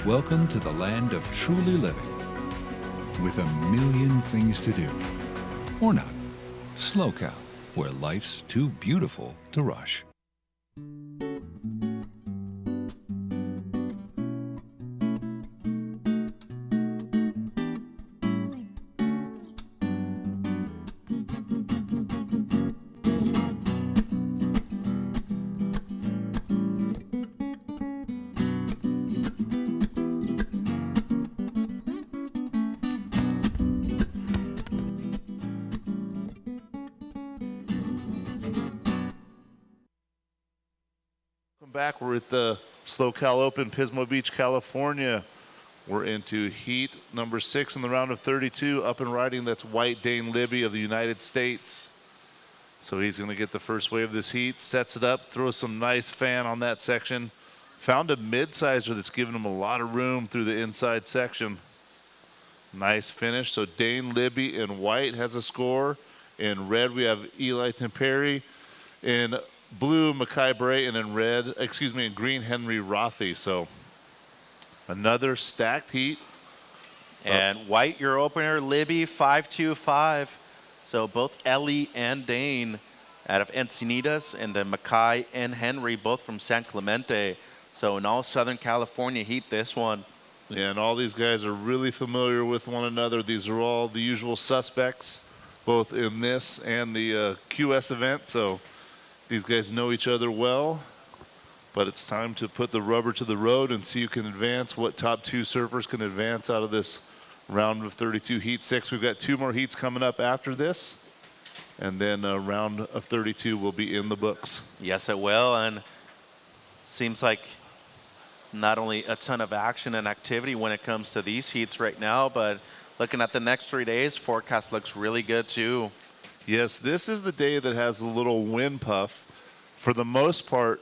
Welcome to the land of truly living, with a million things to do. Or not. SLO CAL, where life's too beautiful to rush.
Back, we're at the SLO CAL Open, Pismo Beach, California. We're into heat number 6 in the round of 32. Up and riding, that's white Dane Libby of the United States. So he's going to get the first wave of this heat, sets it up, throws some nice fan on that section. Found a mid-sizer that's giving him a lot of room through the inside section. Nice finish. So Dane Libby in white has a score. In red, we have Eli Temperi. In blue, Mackay Bray, and in green, Henry Rothy. So another stacked heat.
And white, your opener, Libby, 5.25. So both Ellie and Dane out of Encinitas, and then Mackay and Henry, both from San Clemente. So in all Southern California heat, this one.
Yeah, and all these guys are really familiar with one another. These are all the usual suspects, both in this and the QS event. So these guys know each other well, but it's time to put the rubber to the road and see who can advance, what top 2 surfers can advance out of this round of 32, heat 6. We've got 2 more heats coming up after this, and then a round of 32 will be in the books.
Yes, it will, and seems like not only a ton of action and activity when it comes to these heats right now, but looking at the next 3 days, forecast looks really good too.
Yes, this is the day that has a little wind puff. For the most part,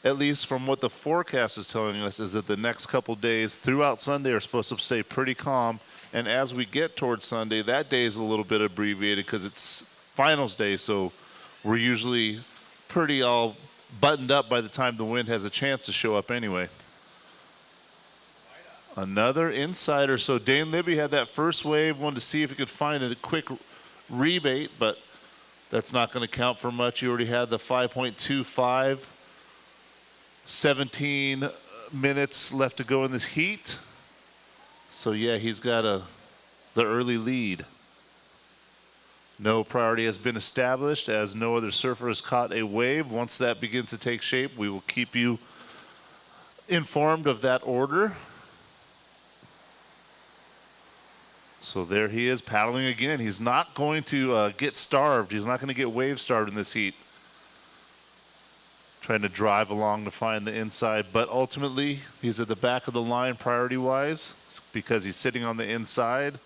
at least from what the forecast is telling us, is that the next couple days throughout Sunday are supposed to stay pretty calm. And as we get towards Sunday, that day is a little bit abbreviated because it's finals day. So we're usually pretty all buttoned up by the time the wind has a chance to show up anyway. Another insider. So Dane Libby had that first wave, wanted to see if he could find a quick rebate, but that's not going to count for much. You already had the 5.25, 17 minutes left to go in this heat. So yeah, he's got the early lead. No priority has been established as no other surfer has caught a wave. Once that begins to take shape, we will keep you informed of that order. So there he is paddling again. He's not going to get starved. He's not going to get wave starved in this heat. Trying to drive along to find the inside, but ultimately he's at the back of the line priority-wise because he's sitting on the inside.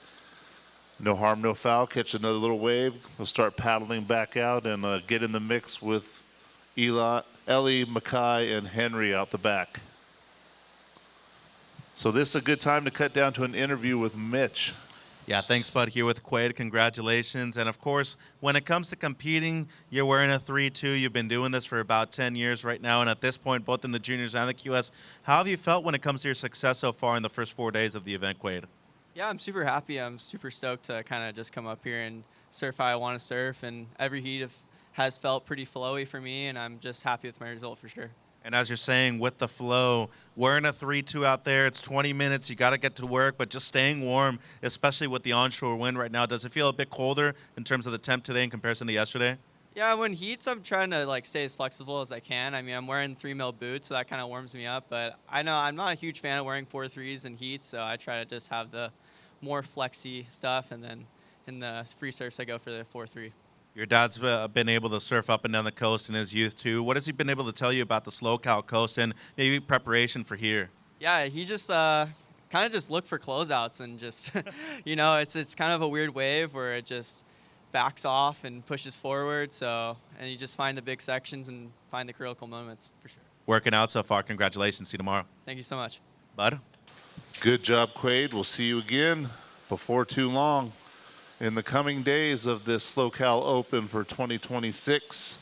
No harm, no foul. Catch another little wave. We'll start paddling back out and get in the mix with Ellie, Mackay, and Henry out the back. So this is a good time to cut down to an interview with Mitch.
Yeah, thanks, Bud, here with Quaid. Congratulations. And, of course, when it comes to competing, you're wearing a 3-2. You've been doing this for about 10 years right now. And at this point, both in the juniors and the QS, how have you felt when it comes to your success so far in the first 4 days of the event, Quaid?
Yeah, I'm super happy. I'm super stoked to kind of just come up here and surf how I want to surf. And every heat has felt pretty flowy for me, and I'm just happy with my result for sure.
And as you're saying, with the flow, we're in a 3-2 out there. It's 20 minutes. You got to get to work, but just staying warm, especially with the onshore wind right now. Does it feel a bit colder in terms of the temp today in comparison to yesterday?
Yeah, when heats, I'm trying to like stay as flexible as I can. I mean, I'm wearing 3-mil boots, so that kind of warms me up. But I know I'm not a huge fan of wearing 4.3s in heat, so I try to just have the more flexy stuff. And then in the free surfs, I go for the 4.3.
Your dad's been able to surf up and down the coast in his youth, too. What has he been able to tell you about the SLO CAL coast and maybe preparation for here?
Yeah, he just kind of just looked for closeouts and just, you know, it's kind of a weird wave where it just backs off and pushes forward. So, and you just find the big sections and find the critical moments for sure.
Working out so far. Congratulations. See you tomorrow.
Thank you so much.
Bud?
Good job, Quade. We'll see you again before too long in the coming days of this SLO CAL Open for 2026.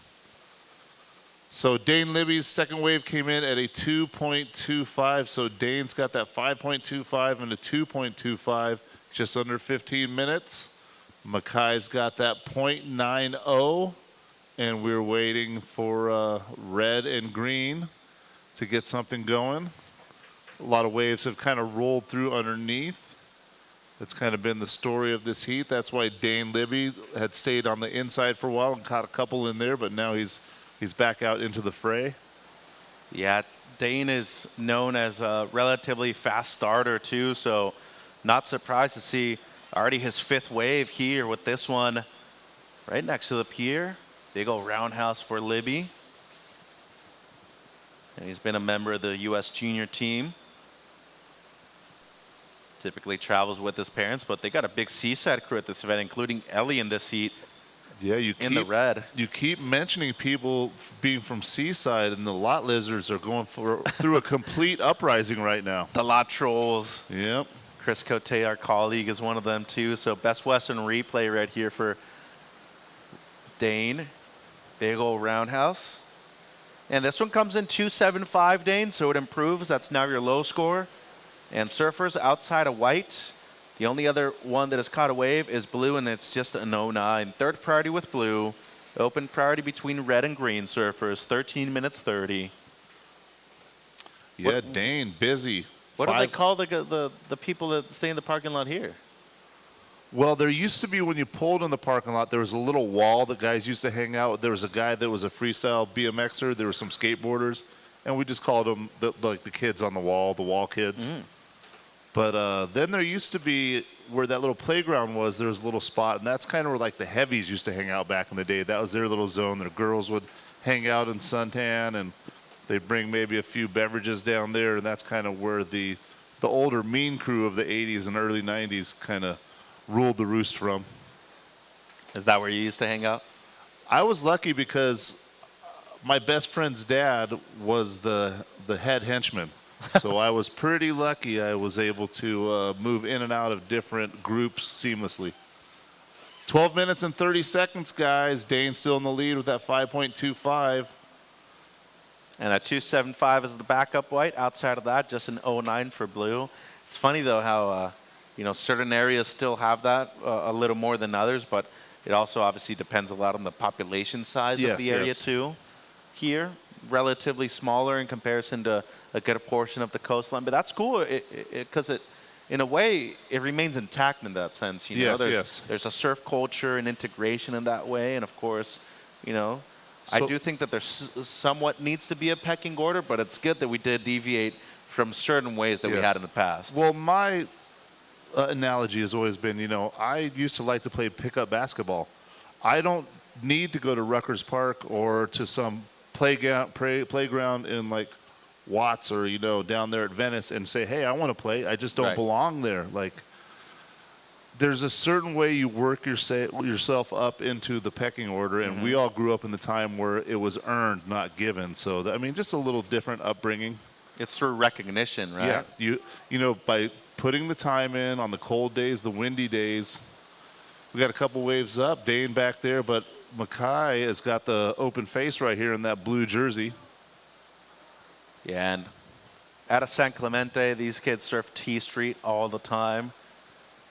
So Dane Libby's second wave came in at a 2.25. So Dane's got that 5.25 and a 2.25, just under 15 minutes. Makai's got that 0.90, and we're waiting for red and green to get something going. A lot of waves have kind of rolled through underneath. That's kind of been the story of this heat. That's why Dane Libby had stayed on the inside for a while and caught a couple in there, but now he's back out into the fray.
Yeah, Dane is known as a relatively fast starter too, so not surprised to see already his 5th wave here with this one right next to the pier. Big old roundhouse for Libby. And he's been a member of the U.S. junior team. Typically travels with his parents, but they got a big seaside crew at this event, including Ellie in this heat.
Yeah,
in the red.
You keep mentioning people being from Seaside, and the lot lizards are going through a complete uprising right now.
The lot trolls.
Yep.
Chris Cote, our colleague, is one of them too. So Best Western replay right here for Dane. Big old roundhouse. And this one comes in 2.75, Dane, so it improves. That's now your low score. And surfers outside of white, the only other one that has caught a wave is blue, and it's just an 09. Third priority with blue. Open priority between red and green surfers, 13 minutes 30.
Yeah, Dane, busy.
What do they call the people that stay in the parking lot here?
Well, there used to be, when you pulled in the parking lot, there was a little wall that guys used to hang out. There was a guy that was a freestyle BMXer. There were some skateboarders, and we just called them like the kids on the wall kids. But then there used to be, where that little playground was, there was a little spot, and that's kind of where like the heavies used to hang out back in the day. That was their little zone. Their girls would hang out in suntan, and they'd bring maybe a few beverages down there, and that's kind of where the older mean crew of the 80s and early 90s kind of ruled the roost from.
Is that where you used to hang out?
I was lucky because my best friend's dad was the head henchman. So I was pretty lucky I was able to move in and out of different groups seamlessly. 12 minutes and 30 seconds, guys. Dane's still in the lead with that 5.25.
And a 2.75 is the backup white. Outside of that, just an 09 for blue. It's funny, though, how certain areas still have that a little more than others, but it also obviously depends a lot on the population size of the area, too. Here, relatively smaller in comparison to a good portion of the coastline, but that's cool because in a way, it remains intact in that sense. There's a surf culture and integration in that way, and of course, I do think that there's somewhat needs to be a pecking order, but it's good that we did deviate from certain ways that we had in the past.
Well, my analogy has always been, I used to like to play pickup basketball. I don't need to go to Rutgers Park or to some playground in like Watts or down there at Venice and say, hey, I want to play. I just don't belong there. Like, there's a certain way you work yourself up into the pecking order, and we all grew up in the time where it was earned, not given. So just a little different upbringing.
It's through recognition, right?
Yeah, by putting the time in on the cold days, the windy days. We got a couple waves up. Dane back there, but Mackay has got the open face right here in that blue jersey.
Yeah, and out of San Clemente, these kids surf T Street all the time.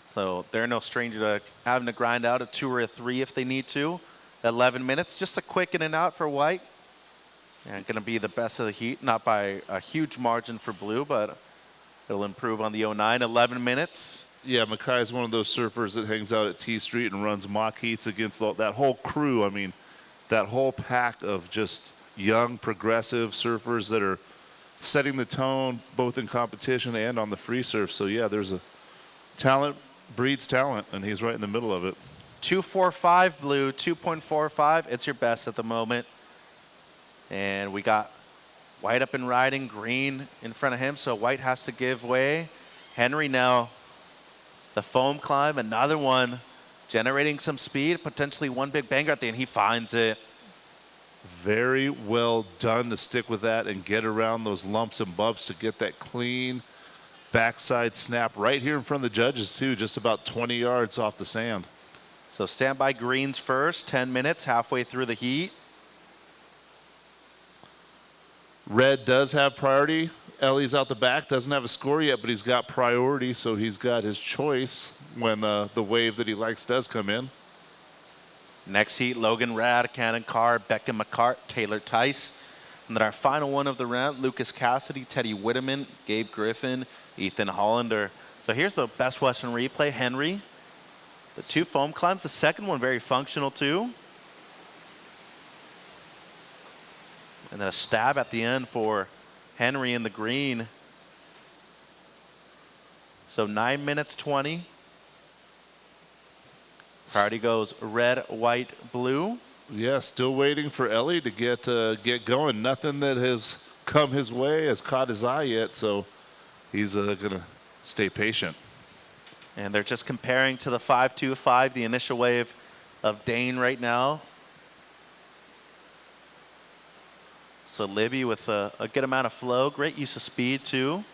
So they're no stranger to having to grind out a 2 or a 3 if they need to. 11 minutes, just a quick in and out for White.
And going to be the best of the heat, not by a huge margin for Blue, but it'll improve on the 09. 11 minutes.
Yeah, Mackay is one of those surfers that hangs out at T Street and runs mock heats against that whole crew. I mean, that whole pack of just young, progressive surfers that are setting the tone both in competition and on the free surf. So, yeah, there's a talent breeds talent, and he's right in the middle of it.
2.45 Blue, 2.45. It's your best at the moment. And we got White up and riding, Green in front of him, so White has to give way. Henry now, the foam climb, another one, generating some speed, potentially one big banger at the end. He finds it.
Very well done to stick with that and get around those lumps and bumps to get that clean backside snap right here in front of the judges, too, just about 20 yards off the sand.
So standby Greens first, 10 minutes, halfway through the heat.
Red does have priority. Ellie's out the back, doesn't have a score yet, but he's got priority, so he's got his choice when the wave that he likes does come in.
Next heat, Logan Rad, Cannon Carr, Becca McCart, Taylor Tice. And then our final one of the round, Lucas Cassidy, Teddy Whitteman, Gabe Griffin, Ethan Hollander. So here's the Best Western replay, Henry. The two foam climbs, the second one very functional too. And then a stab at the end for Henry in the green. So 9 minutes 20. Priority goes red, white, blue.
Yeah, still waiting for Ellie to get going. Nothing that has come his way has caught his eye yet, so he's going to stay patient.
And they're just comparing to the 5.25, the initial wave of Dane right now. So Libby with a good amount of flow, great use of speed too.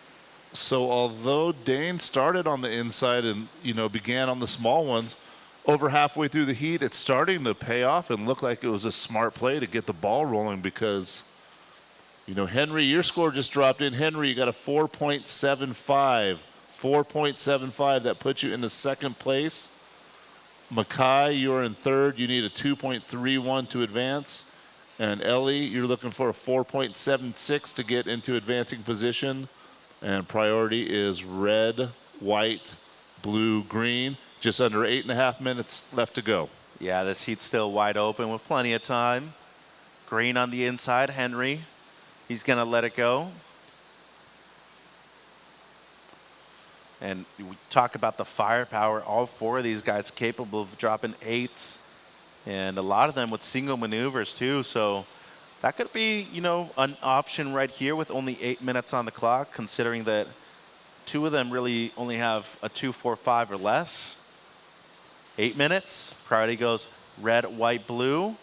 So although Dane started on the inside and, began on the small ones, over halfway through the heat, it's starting to pay off and look like it was a smart play to get the ball rolling because, Henry, your score just dropped in. Henry, you got a 4.75. 4.75. That puts you in the second place. Mackay, you're in third. You need a 2.31 to advance. And Ellie, you're looking for a 4.76 to get into advancing position. And priority is red, white, blue, green. Just under 8.5 minutes left to go.
Yeah, this heat's still wide open with plenty of time. Green on the inside, Henry. He's going to let it go. And we talk about the firepower. All four of these guys capable of dropping eights. And a lot of them with single maneuvers too. So that could be, an option right here with only 8 minutes on the clock, considering that two of them really only have a 2.45 or less. 8 minutes. Priority goes red, white, blue.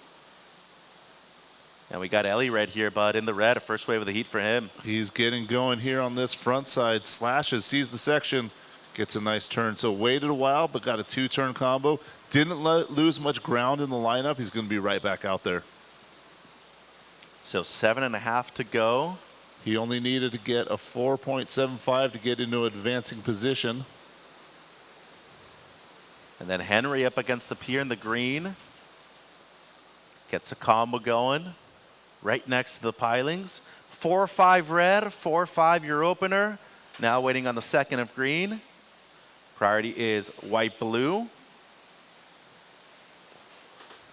And we got Ellie right here, bud, in the red. A first wave of the heat for him.
He's getting going here on this front side. Slashes, sees the section, gets a nice turn. So waited a while, but got a two-turn combo. Didn't lose much ground in the lineup. He's going to be right back out there.
So 7.5 to go.
He only needed to get a 4.75 to get into advancing position.
And then Henry up against the pier in the green. Gets a combo going. Right next to the pilings. 4-5 red, 4-5 your opener. Now waiting on the second of green. Priority is white, blue.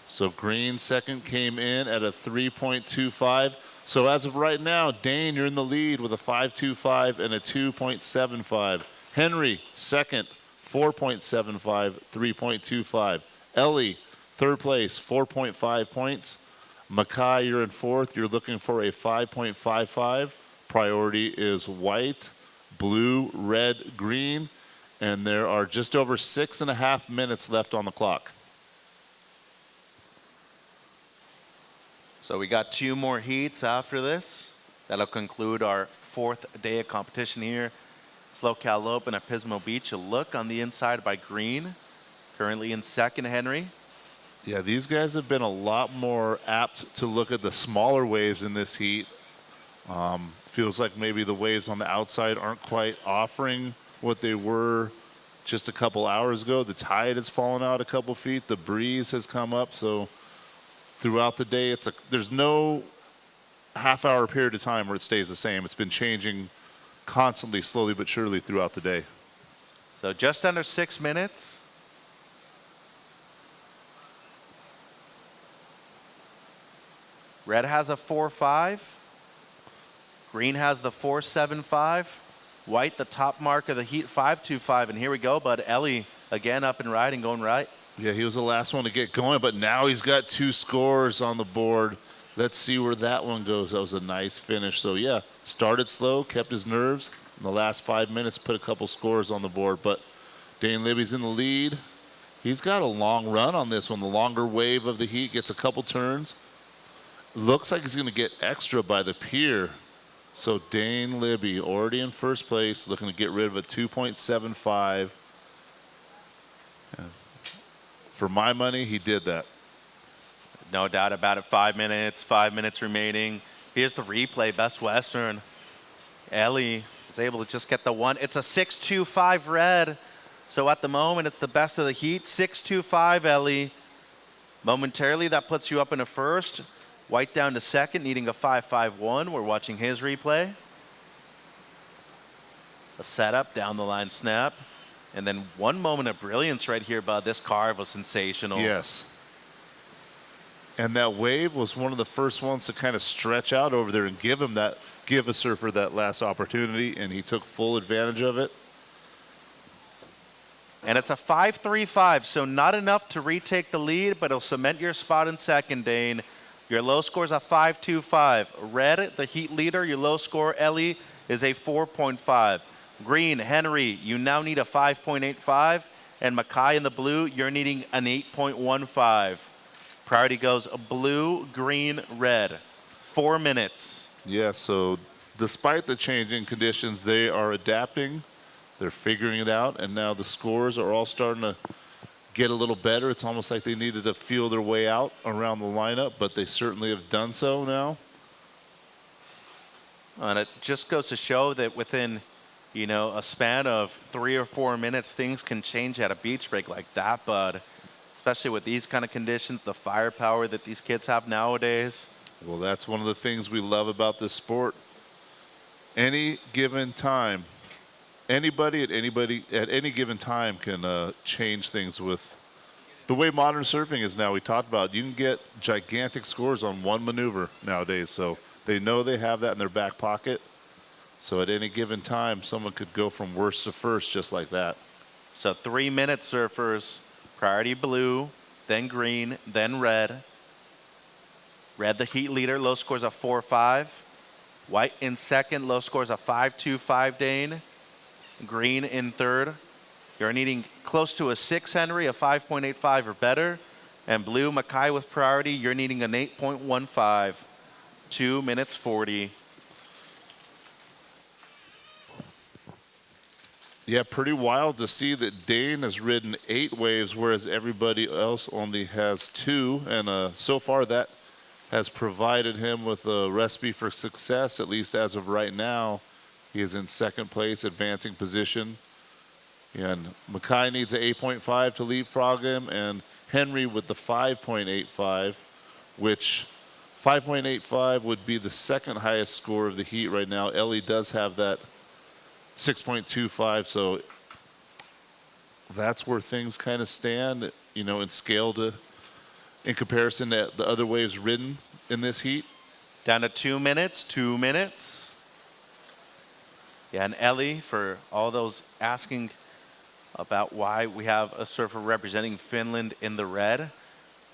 So green second came in at a 3.25. So as of right now, Dane, you're in the lead with a 5.25 and a 2.75. Henry, second, 4.75, 3.25. Ellie, third place, 4.5 points. Mackay, you're in fourth. You're looking for a 5.55. Priority is white, blue, red, green. And there are just over 6.5 minutes left on the clock.
So we got two more heats after this. That'll conclude our fourth day of competition here. SLO CAL Open at Pismo Beach. A look on the inside by Green. Currently in second, Henry.
Yeah, these guys have been a lot more apt to look at the smaller waves in this heat. Feels like maybe the waves on the outside aren't quite offering what they were just a couple hours ago. The tide has fallen out a couple feet. The breeze has come up. So throughout the day, there's no half-hour period of time where it stays the same. It's been changing constantly, slowly but surely throughout the day.
So just under 6 minutes. Red has a 4.5. Green has the 4.75. White, the top mark of the heat, 5.25. And here we go, bud. Ellie again up and riding, going right.
Yeah, he was the last one to get going, but now he's got 2 scores on the board. Let's see where that one goes. That was a nice finish. So, yeah, started slow, kept his nerves. In the last 5 minutes, put a couple scores on the board. But Dane Libby's in the lead. He's got a long run on this one. The longer wave of the heat gets a couple turns. Looks like he's going to get extra by the pier. So Dane Libby already in first place, looking to get rid of a 2.75. For my money, he did that.
No doubt about it. 5 minutes remaining. Here's the replay, Best Western. Ellie was able to just get the one. It's a 6.25 red. So at the moment, it's the best of the heat. 6.25, Ellie. Momentarily, that puts you up in a first. White down to second, needing a 5.51. We're watching his replay. A setup, down the line snap. And then one moment of brilliance right here, bud. This carve was sensational.
Yes. And that wave was one of the first ones to kind of stretch out over there and give a surfer that last opportunity, and he took full advantage of it.
And it's a 5.35, so not enough to retake the lead, but it'll cement your spot in second, Dane. Your low score is a 5.25. Red, the heat leader, your low score, Ellie, is a 4.5. Green, Henry, you now need a 5.85. And Mackay in the blue, you're needing an 8.15. Priority goes blue, green, red. 4 minutes.
Yeah, so despite the changing conditions, they are adapting. They're figuring it out, and now the scores are all starting to get a little better. It's almost like they needed to feel their way out around the lineup, but they certainly have done so now.
And it just goes to show that within, you know, a span of 3 or 4 minutes, things can change at a beach break like that, bud. Especially with these kind of conditions, the firepower that these kids have nowadays.
Well, that's one of the things we love about this sport. Any given time, anybody at any given time can change things with the way modern surfing is now. We talked about you can get gigantic scores on one maneuver nowadays, so they know they have that in their back pocket. So at any given time, someone could go from worst to first just like that.
So 3 minutes, surfers. Priority blue, then green, then red. Red, the heat leader, low scores a 4.5. White in second, low scores a 5.25, Dane. Green in third. You're needing close to a 6, Henry, a 5.85 or better. And blue, Mackay with priority, you're needing an 8.15. 2 minutes 40.
Yeah, pretty wild to see that Dane has ridden 8 waves, whereas everybody else only has 2. And so far that has provided him with a recipe for success, at least as of right now. He is in second place, advancing position. And Mackay needs an 8.5 to leapfrog him, and Henry with the 5.85, which 5.85 would be the second highest score of the heat right now. Ellie does have that 6.25, so that's where things kind of stand, you know, in scale in comparison to the other waves ridden in this heat.
Down to 2 minutes, 2 minutes. Yeah, and Ellie, for all those asking about why we have a surfer representing Finland in the red,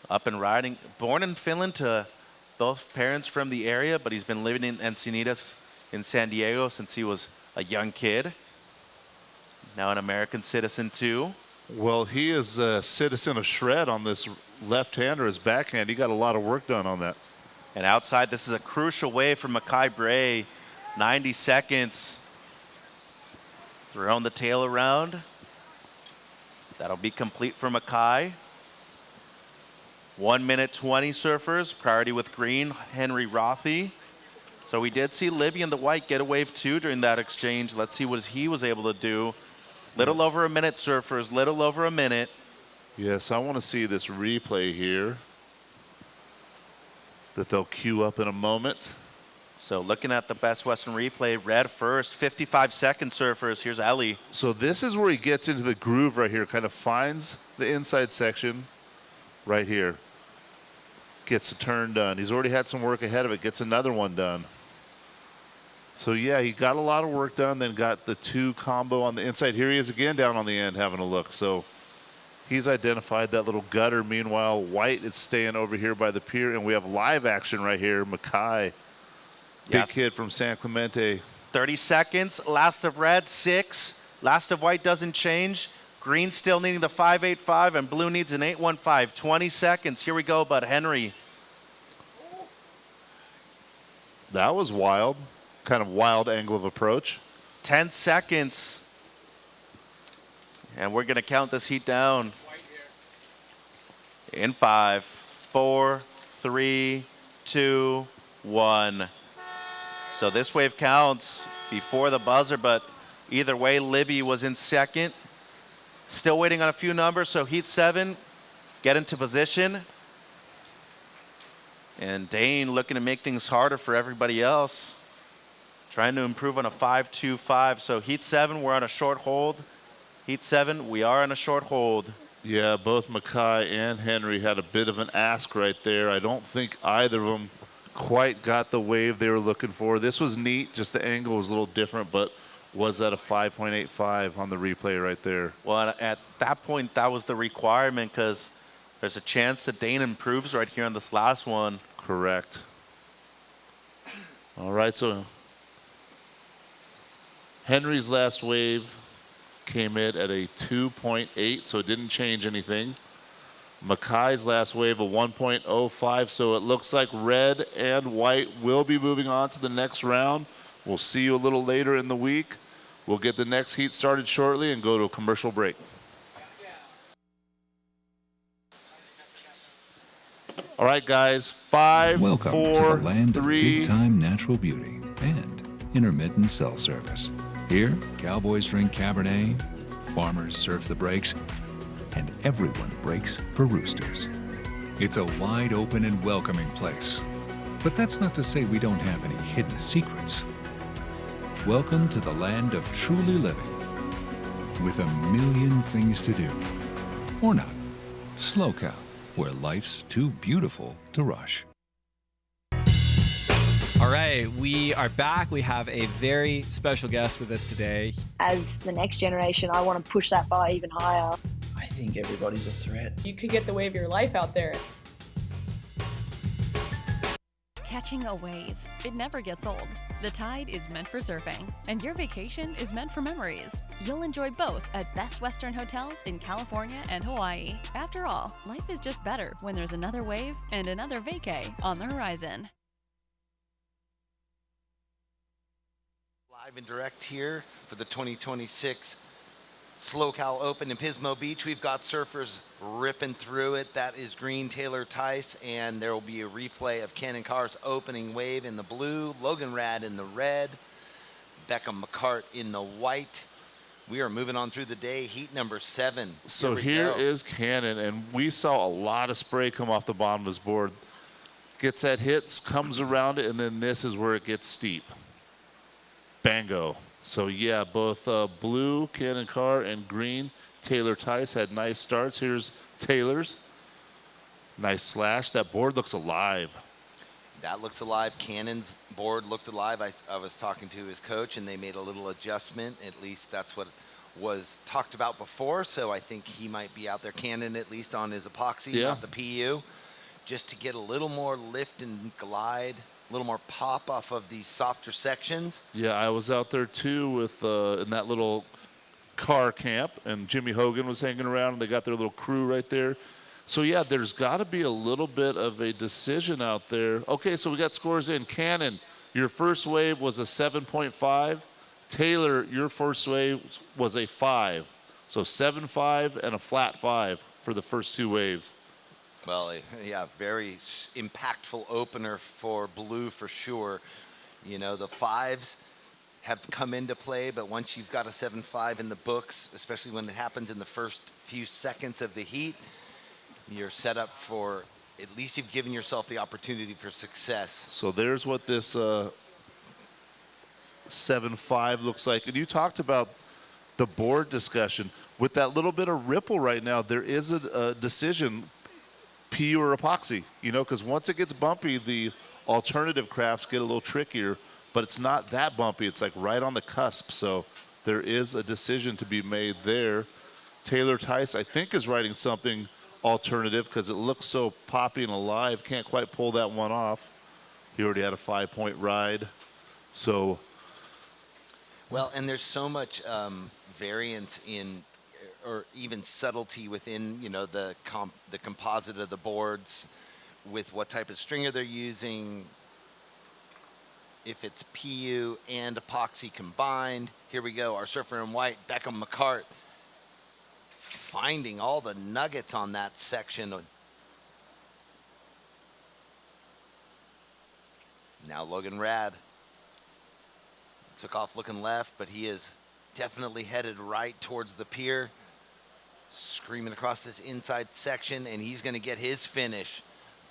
up and riding. Born in Finland to both parents from the area, but he's been living in Encinitas in San Diego since he was a young kid. Now an American citizen too.
Well, he is a citizen of shred on this left-hander, his backhand. He got a lot of work done on that.
And outside, this is a crucial wave for Mackay Bray. 90 seconds. Throwing the tail around. That'll be complete for Mackay. 1 minute 20 surfers. Priority with green, Henry Rothy. So we did see Libby in the white get a wave 2 during that exchange. Let's see what he was able to do. Little over a minute, surfers, little over a minute.
Yes, I want to see this replay here that they'll queue up in a moment.
So looking at the Best Western replay, red first, 55-second surfers. Here's Ellie.
So this is where he gets into the groove right here, kind of finds the inside section right here. Gets a turn done. He's already had some work ahead of it, gets another one done. So yeah, he got a lot of work done, then got the 2 combo on the inside. Here he is again down on the end having a look. So he's identified that little gutter. Meanwhile, White is staying over here by the pier, and we have live action right here. Mackay, big kid from San Clemente.
30 seconds, last of red, 6. Last of white doesn't change. Green still needing the 5.85, and blue needs an 8.15. 20 seconds, here we go, Bud Henry.
That was wild. Kind of wild angle of approach.
10 seconds. And we're going to count this heat down. In 5, 4, 3, 2, 1. So this wave counts before the buzzer, but either way, Libby was in second. Still waiting on a few numbers, so heat 7, get into position. And Dane looking to make things harder for everybody else. Trying to improve on a 5.25. So heat 7, we're on a short hold. Heat 7, we are on a short hold.
Yeah, both Mackay and Henry had a bit of an ask right there. I don't think either of them quite got the wave they were looking for. This was neat, just the angle was a little different, but was that a 5.85 on the replay right there?
Well, at that point, that was the requirement because there's a chance that Dane improves right here on this last one.
Correct. All right, so Henry's last wave came in at a 2.8, so it didn't change anything. Mackay's last wave, a 1.05, so it looks like red and white will be moving on to the next round. We'll see you a little later in the week. We'll get the next heat started shortly and go to a commercial break. All right, guys, 5,
Welcome
4,
to the land
3.
of big-time natural beauty and intermittent cell service. Here, cowboys drink Cabernet, farmers surf the breaks, and everyone breaks for roosters. It's a wide open and welcoming place. But that's not to say we don't have any hidden secrets. Welcome to the land of truly living, with a million things to do. Or not. SLO CAL, where life's too beautiful to rush.
All right, we are back. We have a very special guest with us today.
As the next generation, I want to push that bar even higher.
I think everybody's a threat. You could get the wave of your life out there.
Catching a wave, it never gets old. The tide is meant for surfing, and your vacation is meant for memories. You'll enjoy both at Best Western Hotels in California and Hawaii. After all, life is just better when there's another wave and another vacay on the horizon.
Live and direct here for the 2026 SLO CAL Open in Pismo Beach. We've got surfers ripping through it. That is Green, Taylor Tice, and there will be a replay of Cannon Carr's opening wave in the blue, Logan Rad in the red, Beckham McCart in the white. We are moving on through the day, heat number 7.
So here is Cannon, and we saw a lot of spray come off the bottom of his board. Gets that hit, comes around it, and then this is where it gets steep. Bango. So yeah, both blue, Cannon Carr, and green, Taylor Tice had nice starts. Here's Taylor's. Nice slash. That board looks alive.
That looks alive. Cannon's board looked alive. I was talking to his coach, and they made a little adjustment. At least that's what was talked about before. So I think he might be out there, Cannon, at least on his epoxy, not the PU, just to get a little more lift and glide, a little more pop off of these softer sections.
Yeah, I was out there too with in that little car camp, and Jimmy Hogan was hanging around, and they got their little crew right there. So yeah, there's got to be a little bit of a decision out there. Okay, so we got scores in. Cannon, your first wave was a 7.5. Taylor, your first wave was a 5. So 7.5 and a flat 5 for the first 2 waves.
Well, yeah, very impactful opener for blue for sure. You know, the 5s have come into play, but once you've got a 7.5 in the books, especially when it happens in the first few seconds of the heat, you're set up for, at least you've given yourself the opportunity for success.
So there's what this 7.5 looks like. And you talked about the board discussion. With that little bit of ripple right now, there is a decision, PU or epoxy, you know, because once it gets bumpy, the alternative crafts get a little trickier, but it's not that bumpy. It's like right on the cusp. So there is a decision to be made there. Taylor Tice, I think, is writing something alternative because it looks so poppy and alive. Can't quite pull that one off. He already had a 5-point ride. So.
Well, and there's so much variance in, or even subtlety within, you know, the composite of the boards, with what type of stringer they're using, if it's PU and epoxy combined. Here we go, our surfer in white, Beckham McCart, finding all the nuggets on that section. Now Logan Rad took off looking left, but he is definitely headed right towards the pier, screaming across this inside section, and he's going to get his finish.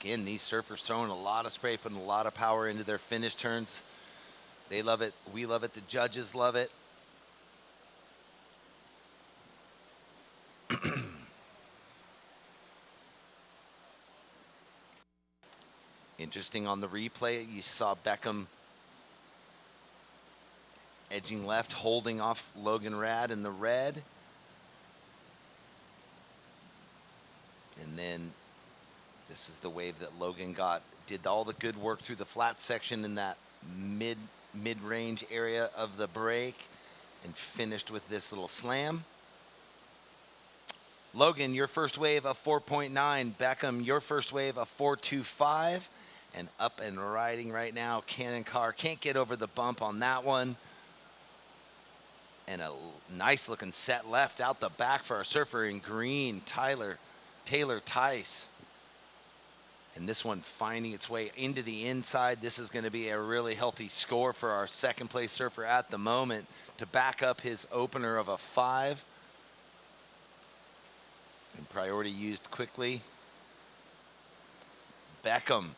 Again, these surfers throwing a lot of spray, putting a lot of power into their finish turns. They love it. We love it. The judges love it. Interesting on the replay, you saw Beckham edging left, holding off Logan Rad in the red. And then this is the wave that Logan got. Did all the good work through the flat section in that mid-range area of the break and finished with this little slam. Logan, your first wave of 4.9. Beckham, your first wave of 4.25. And up and riding right now, Cannon Carr can't get over the bump on that one. And a nice looking set left out the back for our surfer in green, Taylor Tice. And this one finding its way into the inside. This is going to be a really healthy score for our second place surfer at the moment to back up his opener of a 5. And priority used quickly. Beckham,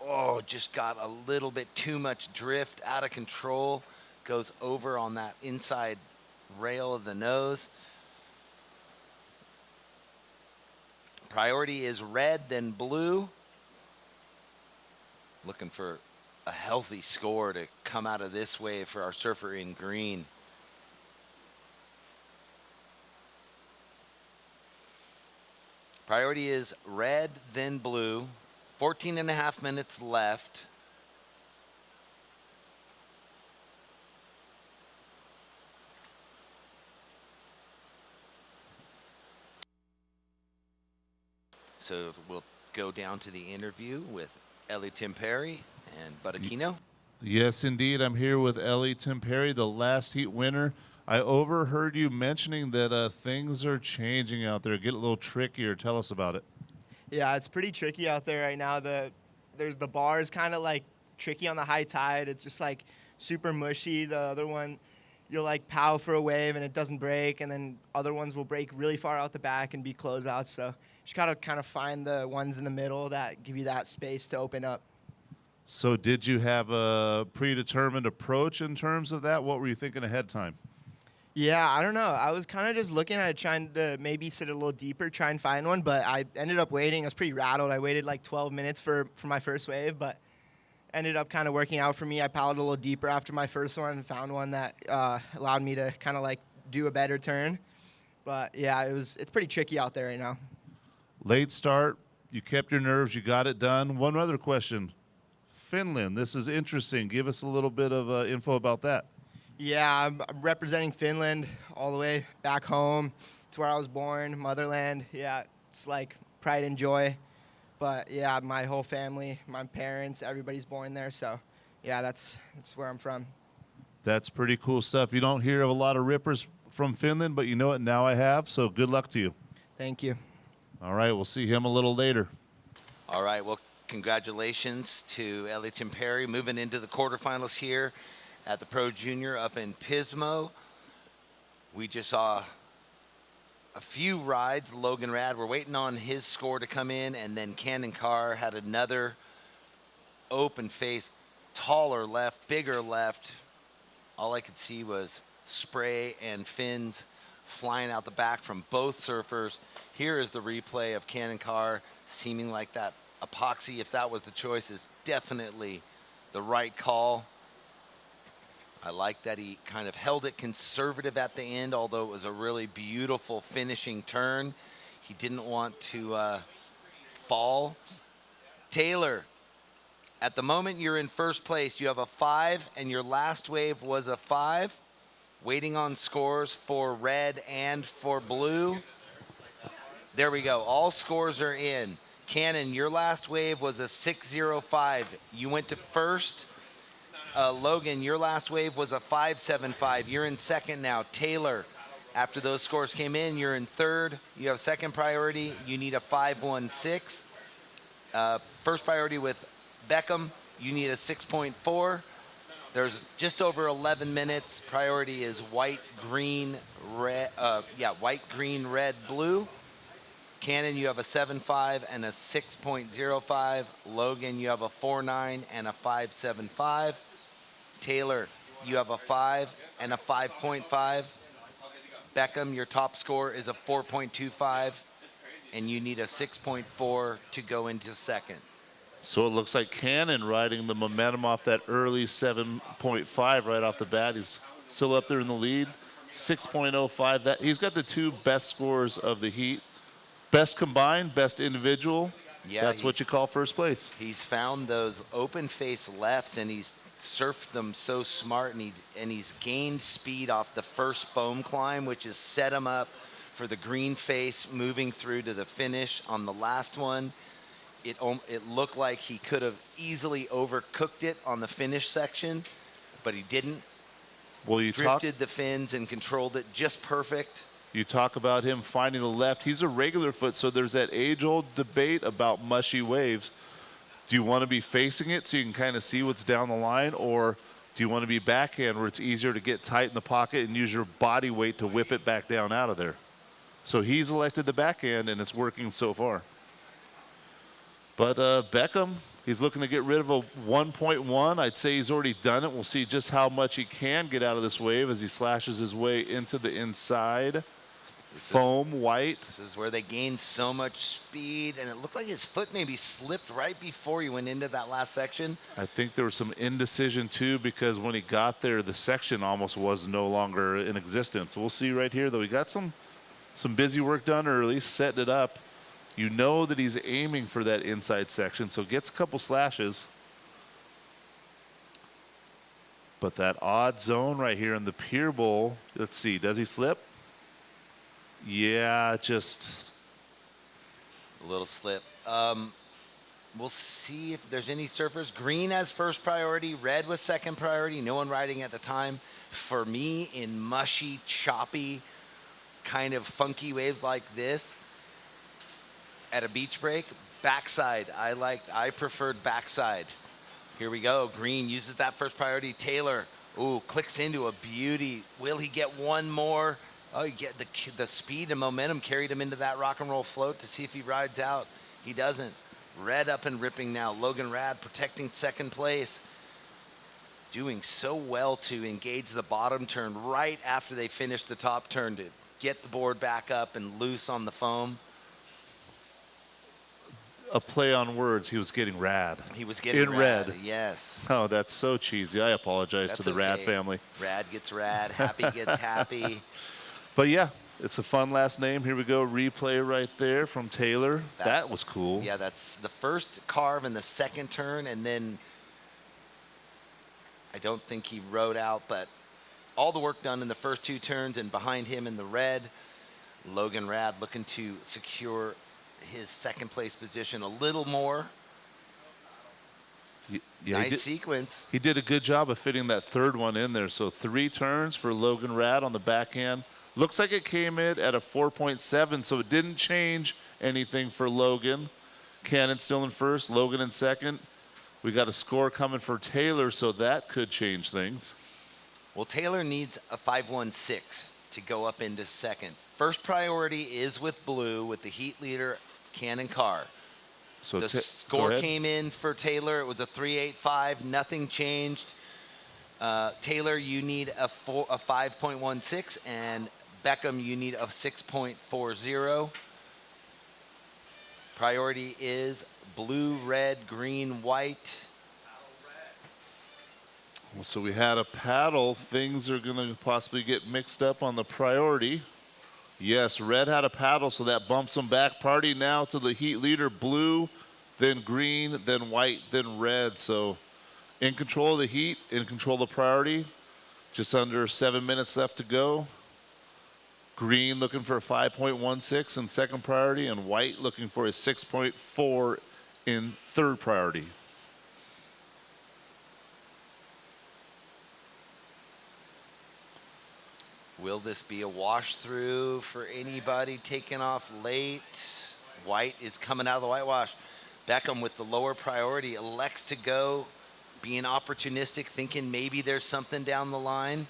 oh, just got a little bit too much drift, out of control. Goes over on that inside rail of the nose. Priority is red, then blue. Looking for a healthy score to come out of this wave for our surfer in green. Priority is red, then blue. 14.5 minutes left. So we'll go down to the interview with Ellie Timperi and Buttaquino.
Yes, indeed. I'm here with Ellie Timperi, the last heat winner. I overheard you mentioning that things are changing out there, get a little trickier. Tell us about it.
Yeah, it's pretty tricky out there right now. There's the bar is kind of like tricky on the high tide. It's just like super mushy. The other one, you'll like pow for a wave and it doesn't break, and then other ones will break really far out the back and be closeouts. So you just gotta kind of find the ones in the middle that give you that space to open up.
So did you have a predetermined approach in terms of that? What were you thinking ahead of time?
Yeah, I don't know. I was kind of just looking at it, trying to maybe sit a little deeper, try and find one, but I ended up waiting. I was pretty rattled. I waited like 12 minutes for my first wave, but ended up kind of working out for me. I paddled a little deeper after my first one and found one that allowed me to kind of like do a better turn. But yeah, it's pretty tricky out there right now.
Late start, you kept your nerves, you got it done. One other question. Finland, this is interesting. Give us a little bit of info about that.
Yeah, I'm representing Finland all the way back home. It's where I was born, motherland. Yeah, it's like pride and joy. But yeah, my whole family, my parents, everybody's born there. So yeah, that's where I'm from.
That's pretty cool stuff. You don't hear of a lot of rippers from Finland, but you know what? Now I have, so good luck to you.
Thank you.
All right, we'll see him a little later.
All right, well, congratulations to Ellie Timperi moving into the quarterfinals here at the Pro Junior up in Pismo. We just saw a few rides. Logan Rad, we're waiting on his score to come in, and then Cannon Carr had another open face, taller left, bigger left. all I could see was spray and fins flying out the back from both surfers. Here is the replay of Cannon Carr, seeming like that epoxy, if that was the choice, is definitely the right call. I like that he kind of held it conservative at the end, although it was a really beautiful finishing turn. He didn't want to fall. Taylor, at the moment you're in first place. You have a 5, and your last wave was a 5. Waiting on scores for red and for blue. There we go. All scores are in. Cannon, your last wave was a 6.05. You went to first. Logan, your last wave was a 5.75. You're in second now. Taylor, after those scores came in, you're in third. You have second priority. You need a 5.16. First priority with Beckham, you need a 6.4. There's just over 11 minutes. Priority is white, green, red. White, green, red, blue. Cannon, you have a 7.5 and a 6.05. Logan, you have a 4.9 and a 5.75. Taylor, you have a 5 and a 5.5. Beckham, your top score is a 4.25, and you need a 6.4 to go into second.
So it looks like Cannon riding the momentum off that early 7.5 right off the bat. He's still up there in the lead. 6.05. That he's got the 2 best scores of the heat. Best combined, best individual.
Yeah,
that's what you call first place.
He's found those open face lefts, and he's surfed them so smart, and he's gained speed off the first foam climb, which has set him up for the green face moving through to the finish on the last one. It looked like he could have easily overcooked it on the finish section, but he didn't.
Well, you
drifted the fins and controlled it just perfect.
You talk about him finding the left. He's a regular foot, so there's that age-old debate about mushy waves. Do you want to be facing it so you can kind of see what's down the line, or do you want to be backhand where it's easier to get tight in the pocket and use your body weight to whip it back down out of there? So he's elected the backhand, and it's working so far. But Beckham, he's looking to get rid of a 1.1. I'd say he's already done it. We'll see just how much he can get out of this wave as he slashes his way into the inside. Foam white.
This is where they gained so much speed, and it looked like his foot maybe slipped right before he went into that last section.
I think there was some indecision too, because when he got there, the section almost was no longer in existence. We'll see right here, though. He got some busy work done early, setting it up. You know that he's aiming for that inside section, so gets a couple slashes. But that odd zone right here in the Pier Bowl, let's see, does he slip? Yeah, just
a little slip. We'll see if there's any surfers. Green has first priority, red was second priority, no one riding at the time. For me, in mushy, choppy, kind of funky waves like this, at a beach break, backside. I preferred backside. Here we go. Green uses that first priority. Taylor, clicks into a beauty. Will he get one more? Oh, you get the speed and momentum carried him into that rock and roll float to see if he rides out. He doesn't. Red up and ripping now. Logan Rad protecting second place. Doing so well to engage the bottom turn right after they finish the top turn to get the board back up and loose on the foam.
a play on words. He was getting rad.
He was getting
red.
Yes.
Oh, that's so cheesy. I apologize to the Rad family.
Rad gets rad. Happy gets happy.
But yeah, it's a fun last name. Here we go. Replay right there from Taylor. That was cool.
Yeah, that's the first carve and the second turn, and then I don't think he rode out, but all the work done in the first two turns, and behind him in the red, Logan Rad looking to secure his second place position a little more.
Yeah,
nice sequence.
He did a good job of fitting that third one in there. So 3 turns for Logan Rad on the backhand. Looks like it came in at a 4.7, so it didn't change anything for Logan. Cannon still in first, Logan in second. We got a score coming for Taylor, so that could change things.
Well, Taylor needs a 5.16 to go up into second. First priority is with blue, with the heat leader, Cannon Carr.
So
the score came in for Taylor. It was a 3.85. Nothing changed. Taylor, you need a 5.16, and Beckham, you need a 6.40. Priority is blue, red, green, white.
So we had a paddle. Things are going to possibly get mixed up on the priority. Yes, red had a paddle, so that bumps them back. Priority now to the heat leader, blue, then green, then white, then red. So in control of the heat, in control of the priority. Just under 7 minutes left to go. Green looking for a 5.16 in second priority, and white looking for a 6.4 in third priority.
Will this be a wash through for anybody taking off late? White is coming out of the whitewash. Beckham with the lower priority elects to go, being opportunistic, thinking maybe there's something down the line.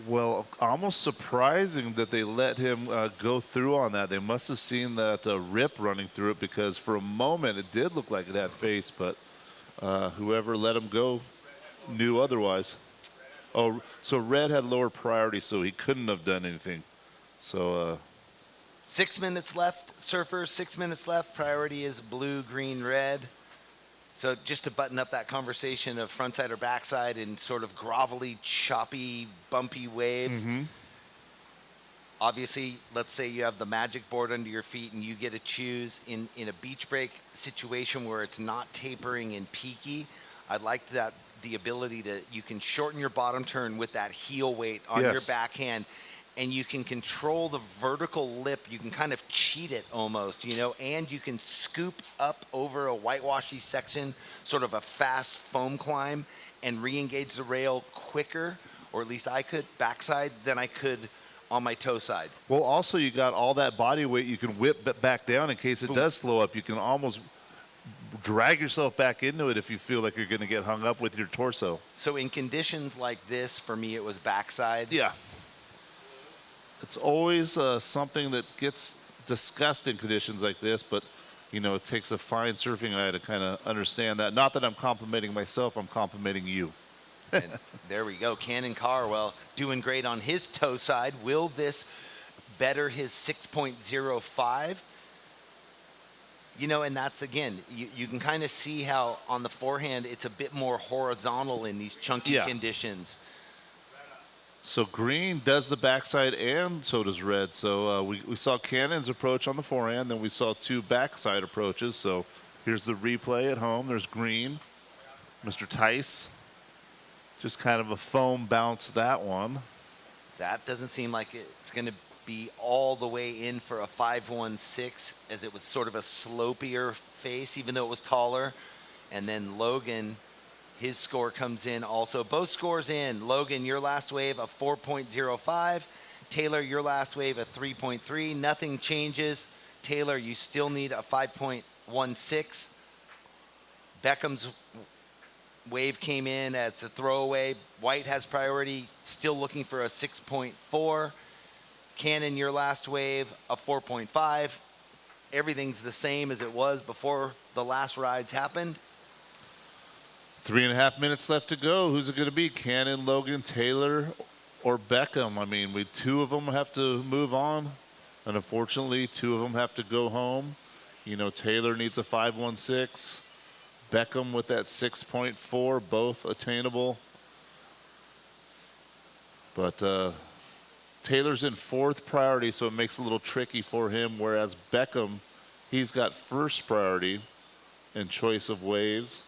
Well, almost surprising that they let him go through on that. They must have seen that rip running through it, because for a moment it did look like it had face, but whoever let him go knew otherwise. Oh, so red had lower priority, so he couldn't have done anything. So
6 minutes left, surfers, 6 minutes left. Priority is blue, green, red. So just to button up that conversation of frontside or backside and sort of grovelly, choppy, bumpy waves. Obviously, let's say you have the magic board under your feet and you get to choose in a beach break situation where it's not tapering and peaky. I'd like that the ability to, you can shorten your bottom turn with that heel weight on your backhand, and you can control the vertical lip. You can kind of cheat it almost, you know, and you can scoop up over a whitewashy section, sort of a fast foam climb, and re-engage the rail quicker, or at least I could, backside, than I could on my toe side.
well, also you got all that body weight. You can whip back down in case it does slow up. You can almost drag yourself back into it if you feel like you're going to get hung up with your torso.
So in conditions like this, for me, it was backside.
Yeah. It's always something that gets discussed in conditions like this, but, you know, it takes a fine surfing eye to kind of understand that. Not that I'm complimenting myself, I'm complimenting you.
And there we go. Cannon Carwell doing great on his toe side. Will this better his 6.05? You know, and that's, again, you can kind of see how on the forehand it's a bit more horizontal in these chunky conditions.
So green does the backside, and so does red. So we saw Cannon's approach on the forehand, then we saw two backside approaches. So here's the replay at home. There's green. Mr. Tice, just kind of a foam bounce that one.
That doesn't seem like it's going to be all the way in for a 5.16, as it was sort of a slopier face, even though it was taller. And then Logan, his score comes in also. Both scores in. Logan, your last wave, a 4.05. Taylor, your last wave, a 3.3. Nothing changes. Taylor, you still need a 5.16. Beckham's wave came in as a throwaway. White has priority, still looking for a 6.4. Cannon, your last wave, a 4.5. Everything's the same as it was before the last rides happened.
3.5 minutes left to go. Who's it going to be? Cannon, Logan, Taylor, or Beckham? I mean, two of them have to move on, and unfortunately, two of them have to go home. You know, Taylor needs a 5.16. Beckham with that 6.4, both attainable. But Taylor's in fourth priority, so it makes it a little tricky for him, whereas Beckham, he's got first priority in choice of waves.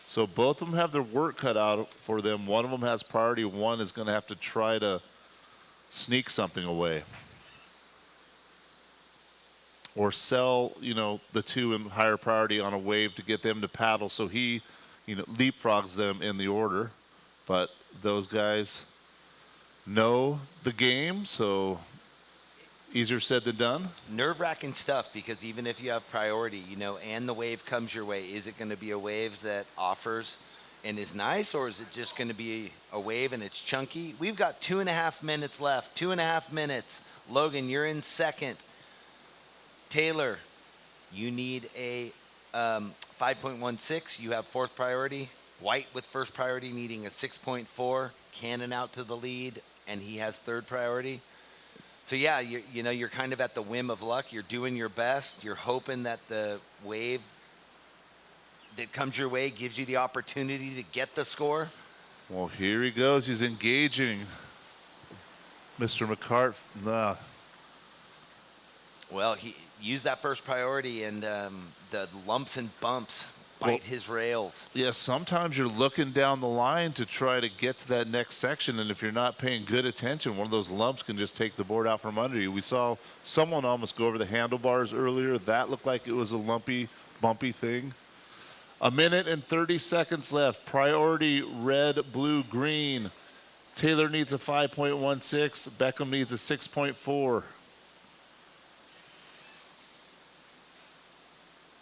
So both of them have their work cut out for them. One of them has priority. One is going to have to try to sneak something away, or sell, you know, the two in higher priority on a wave to get them to paddle, so he, you know, leapfrogs them in the order. But those guys know the game, so easier said than done.
Nerve-wracking stuff, because even if you have priority, you know, and the wave comes your way, is it going to be a wave that offers and is nice, or is it just going to be a wave and it's chunky? We've got 2.5 minutes left. 2.5 minutes. Logan, you're in second. Taylor, you need a 5.16. You have fourth priority. White with first priority needing a 6.4. Cannon out to the lead, and he has third priority. So yeah, you're kind of at the whim of luck. You're doing your best. You're hoping that the wave that comes your way gives you the opportunity to get the score.
Well, here he goes. He's engaging Mr. McCart.
Well, he used that first priority, and the lumps and bumps bite his rails.
Yeah, sometimes you're looking down the line to try to get to that next section, and if you're not paying good attention, one of those lumps can just take the board out from under you. We saw someone almost go over the handlebars earlier. That looked like it was a lumpy, bumpy thing. 1 minute and 30 seconds left. Priority red, blue, green. Taylor needs a 5.16. Beckham needs a 6.4.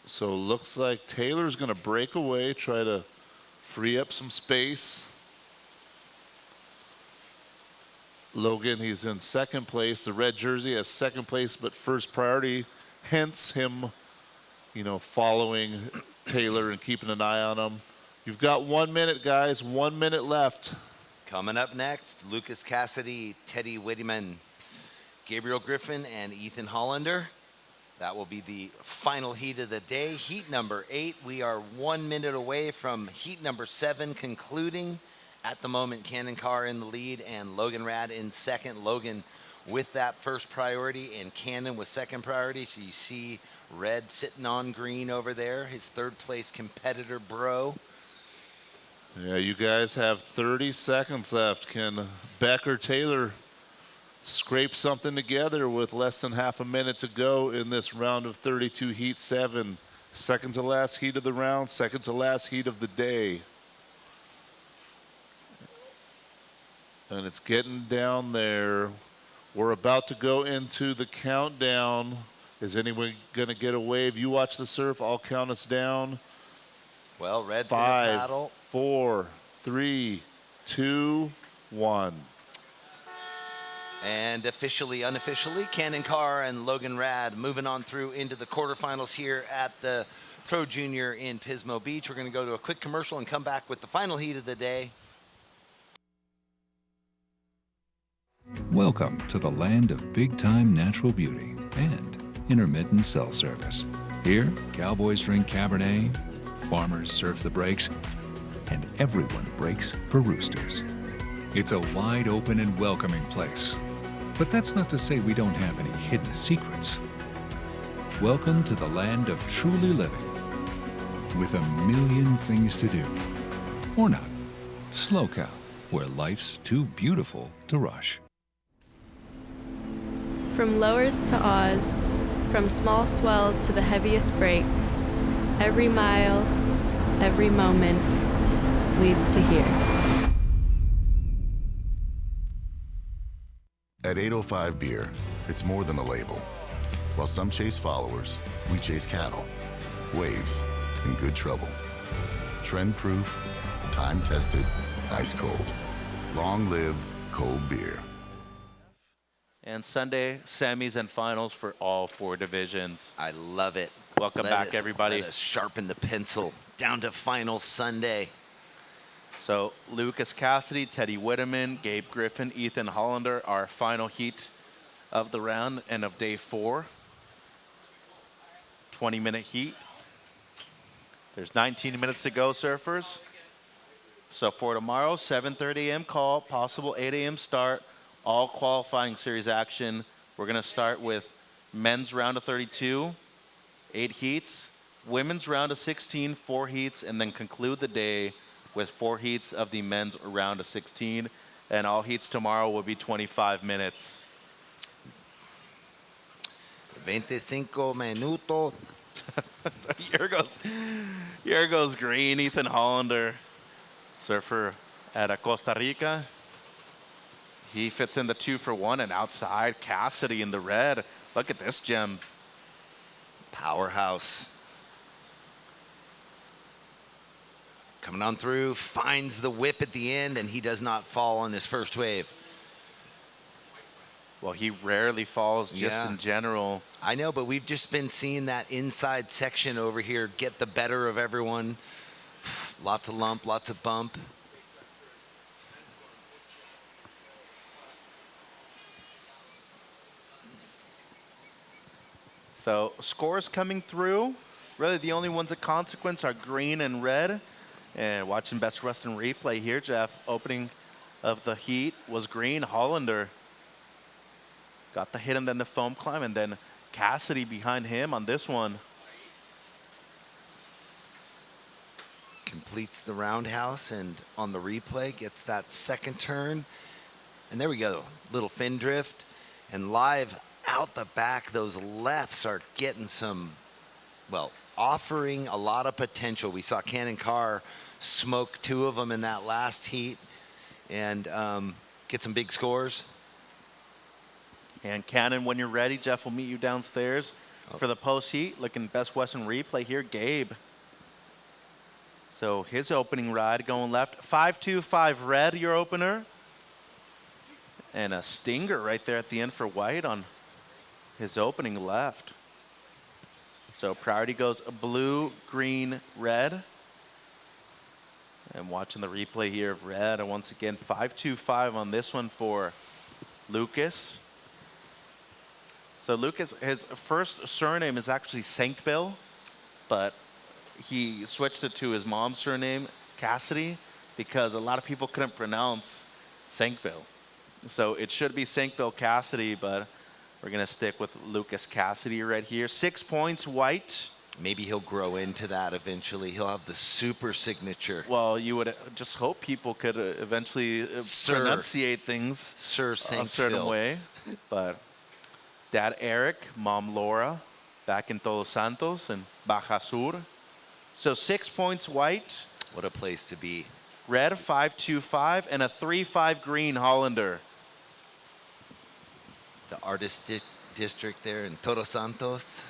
So looks like Taylor's going to break away, try to free up some space. Logan, he's in second place. The red jersey has second place, but first priority, hence him, following Taylor and keeping an eye on him. You've got 1 minute, guys. 1 minute left.
Coming up next, Lucas Cassidy, Teddy Whitman, Gabriel Griffin, and Ethan Hollander. That will be the final heat of the day. Heat number 8. We are 1 minute away from heat number 7 concluding. At the moment, Cannon Carr in the lead and Logan Rad in second. Logan with that first priority and Cannon with second priority. So you see Red sitting on green over there, his third place competitor, Bro.
Yeah, you guys have 30 seconds left. Can Beck or Taylor scrape something together with less than half a minute to go in this round of 32, heat 7? Second to last heat of the round, second to last heat of the day. And it's getting down there. We're about to go into the countdown. Is anyone going to get a wave? You watch the surf. I'll count us down.
Well, Red's going to
5,
paddle.
4, 3, 2, 1.
And officially, unofficially, Cannon Carr and Logan Rad moving on through into the quarterfinals here at the Pro Junior in Pismo Beach. We're going to go to a quick commercial and come back with the final heat of the day.
Welcome to the land of big-time natural beauty and intermittent cell service. Here, cowboys drink Cabernet, farmers surf the breaks, and everyone breaks for roosters. It's a wide open and welcoming place. But that's not to say we don't have any hidden secrets. Welcome to the land of truly living, with a million things to do. Or not. SLO CAL, where life's too beautiful to rush.
From lowers to awes, from small swells to the heaviest breaks, every mile, every moment leads to here.
At 805 Beer, it's more than a label. While some chase followers, we chase cattle, waves, and good trouble. Trend-proof, time-tested, ice-cold. Long live cold beer.
And Sunday, semis and finals for all 4 divisions.
I love it.
Welcome back, everybody.
Let us sharpen the pencil down to final Sunday.
So Lucas Cassidy, Teddy Whitman, Gabe Griffin, Ethan Hollander, our final heat of the round and of day 4. 20-minute heat. There's 19 minutes to go, surfers. So for tomorrow, 7:30 a.m. call, possible 8 a.m. start, all qualifying series action. We're going to start with men's round of 32, 8 heats, women's round of 16, 4 heats, and then conclude the day with 4 heats of the men's round of 16. And all heats tomorrow will be 25 minutes.
25 minutos.
Here goes green, Ethan Hollander, surfer at Costa Rica. He fits in the 2 for 1, and outside Cassidy in the red. Look at this gem.
Powerhouse. Coming on through, finds the whip at the end, and he does not fall on his first wave.
Well, he rarely falls just in general.
I know, but we've just been seeing that inside section over here get the better of everyone. Lots of lump, lots of bump.
So scores coming through. Really the only ones of consequence are green and red. And watching Best Western replay here, Jeff, opening of the heat was green. Hollander got the hit and then the foam climb, and then Cassidy behind him on this one.
Completes the roundhouse, and on the replay gets that second turn. And there we go, little fin drift. And live out the back, those lefts are getting some, well, offering a lot of potential. We saw Cannon Carr smoke 2 of them in that last heat and get some big scores.
And Cannon, when you're ready, Jeff will meet you downstairs for the post heat. Looking Best Western replay here, Gabe. So his opening ride going left, 5-2-5 red, your opener. And a stinger right there at the end for White on his opening left. So priority goes blue, green, red. And watching the replay here of red, and once again, 5-2-5 on this one for Lucas. So Lucas, his first surname is actually Sankbill, but he switched it to his mom's surname, Cassidy, because a lot of people couldn't pronounce Sankbill. So it should be Sankbill Cassidy, but we're going to stick with Lucas Cassidy right here. 6 points, White.
Maybe he'll grow into that eventually. He'll have the super signature.
Well, you would just hope people could eventually pronunciate things
Sir
a certain
Sankville.
way. But Dad Eric, Mom Laura, back in Todos Santos and Baja Sur. So 6 points, White.
What a place to be.
Red, 5-2-5, and a 3-5 green, Hollander.
The artist district there in Todos Santos.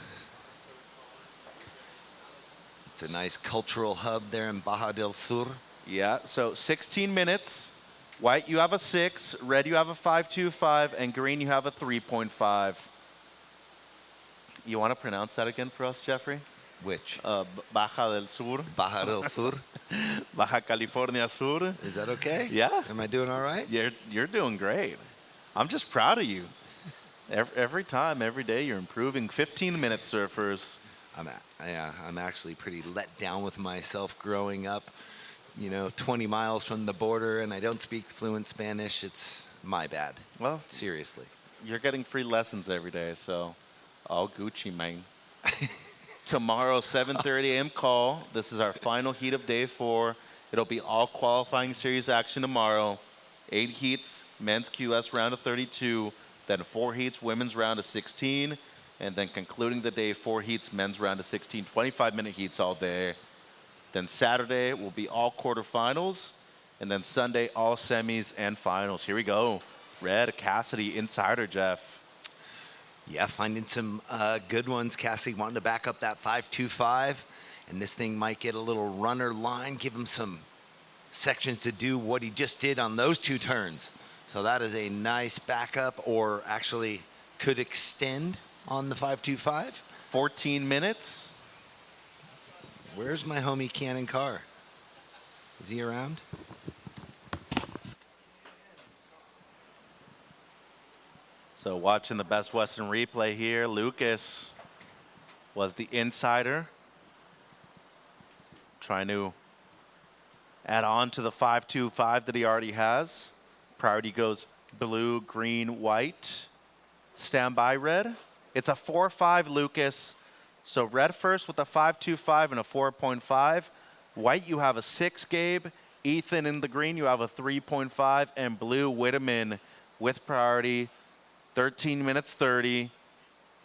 It's a nice cultural hub there in Baja del Sur.
Yeah, so 16 minutes. White, you have a 6. Red, you have a 5-2-5. And green, you have a 3.5. You want to pronounce that again for us, Jeffrey?
Which?
Baja del Sur.
Baja del Sur.
Baja California Sur.
Is that okay?
Yeah.
Am I doing all right?
You're doing great. I'm just proud of you. Every time, every day, you're improving. 15-minute surfers.
I'm actually pretty let down with myself growing up, 20 miles from the border, and I don't speak fluent Spanish. It's my bad.
Well,
seriously.
You're getting free lessons every day, so all Gucci, man. Tomorrow, 7:30 a.m. call. This is our final heat of day 4. It'll be all qualifying series action tomorrow. 8 heats, men's QS round of 32, then 4 heats, women's round of 16, and then concluding the day, 4 heats, men's round of 16, 25-minute heats all day. Then Saturday will be all quarterfinals, and then Sunday, all semis and finals. Here we go. Red, Cassidy, insider, Jeff.
Yeah, finding some good ones. Cassidy wanting to back up that 5-2-5, and this thing might get a little runner line, give him some sections to do what he just did on those 2 turns. So that is a nice backup, or actually could extend on the 5-2-5.
14 minutes.
Where's my homie Cannon Carr? Is he around?
So watching the Best Western replay here, Lucas was the insider, trying to add on to the 5-2-5 that he already has. Priority goes blue, green, white. Standby red. It's a 4-5, Lucas. So red first with a 5-2-5 and a 4.5. White, you have a 6, Gabe. Ethan in the green, you have a 3.5. And blue, Whitteman with priority. 13 minutes 30.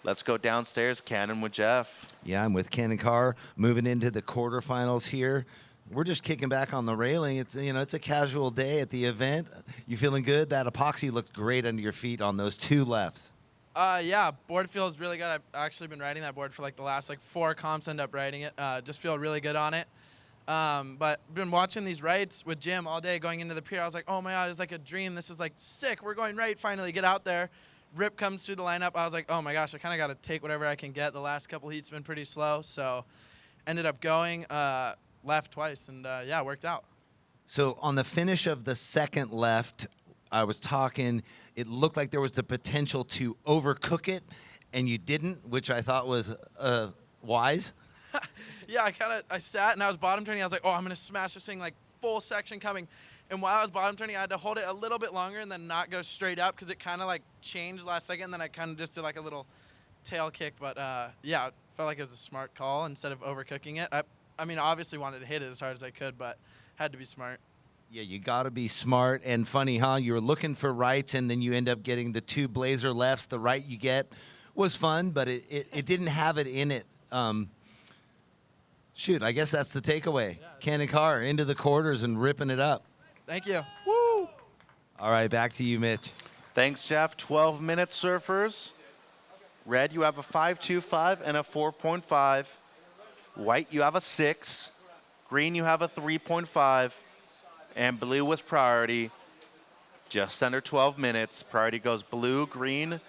Let's go downstairs. Cannon with Jeff.
Yeah, I'm with Cannon Carr. Moving into the quarterfinals here. We're just kicking back on the railing. It's it's a casual day at the event. You feeling good? That epoxy looks great under your feet on those 2 lefts.
Yeah, board feels really good. I've actually been riding that board for the last 4 comps. End up riding it. Just feel really good on it. But been watching these rides with Jim all day going into the pier. I was like, oh my God, it's like a dream. This is sick. We're going right. Finally, get out there. Rip comes through the lineup. I was like, oh my gosh, I kind of got to take whatever I can get. The last couple heats been pretty slow, so ended up going. left twice, and yeah, it worked out.
So on the finish of the second left, I was talking, it looked like there was the potential to overcook it, and you didn't, which I thought was wise.
Yeah, I sat and I was bottom turning. I was like, oh, I'm going to smash this thing, like full section coming. And while I was bottom turning, I had to hold it a little bit longer and then not go straight up because it kind of like changed last second. And then I kind of just did like a little tail kick. But yeah, it felt like it was a smart call instead of overcooking it. I mean, obviously wanted to hit it as hard as I could, but had to be smart.
Yeah, you got to be smart. And funny, huh? You were looking for rights, and then you end up getting the 2 blazer lefts. The right you get was fun, but it didn't have it in it. Shoot, I guess that's the takeaway. Cannon Carr into the quarters and ripping it up.
Thank you.
Woo! All right, back to you, Mitch.
Thanks, Jeff. 12-minute surfers. Red, you have a 5.25 and a 4.5. White, you have a 6. Green, you have a 3.5. And blue with priority. Just under 12 minutes. Priority goes blue, green,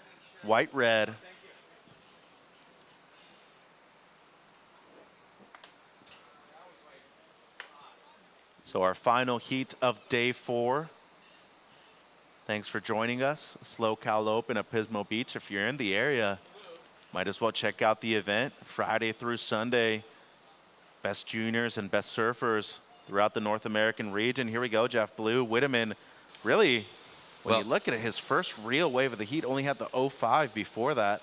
white, red. So our final heat of day 4. Thanks for joining us. SLO CAL Open at Pismo Beach. If you're in the area, might as well check out the event Friday through Sunday. Best juniors and best surfers throughout the North American region. Here we go, Jeff. Blue, Whitteman. Really, when you look at it, his first real wave of the heat only had the 05 before that.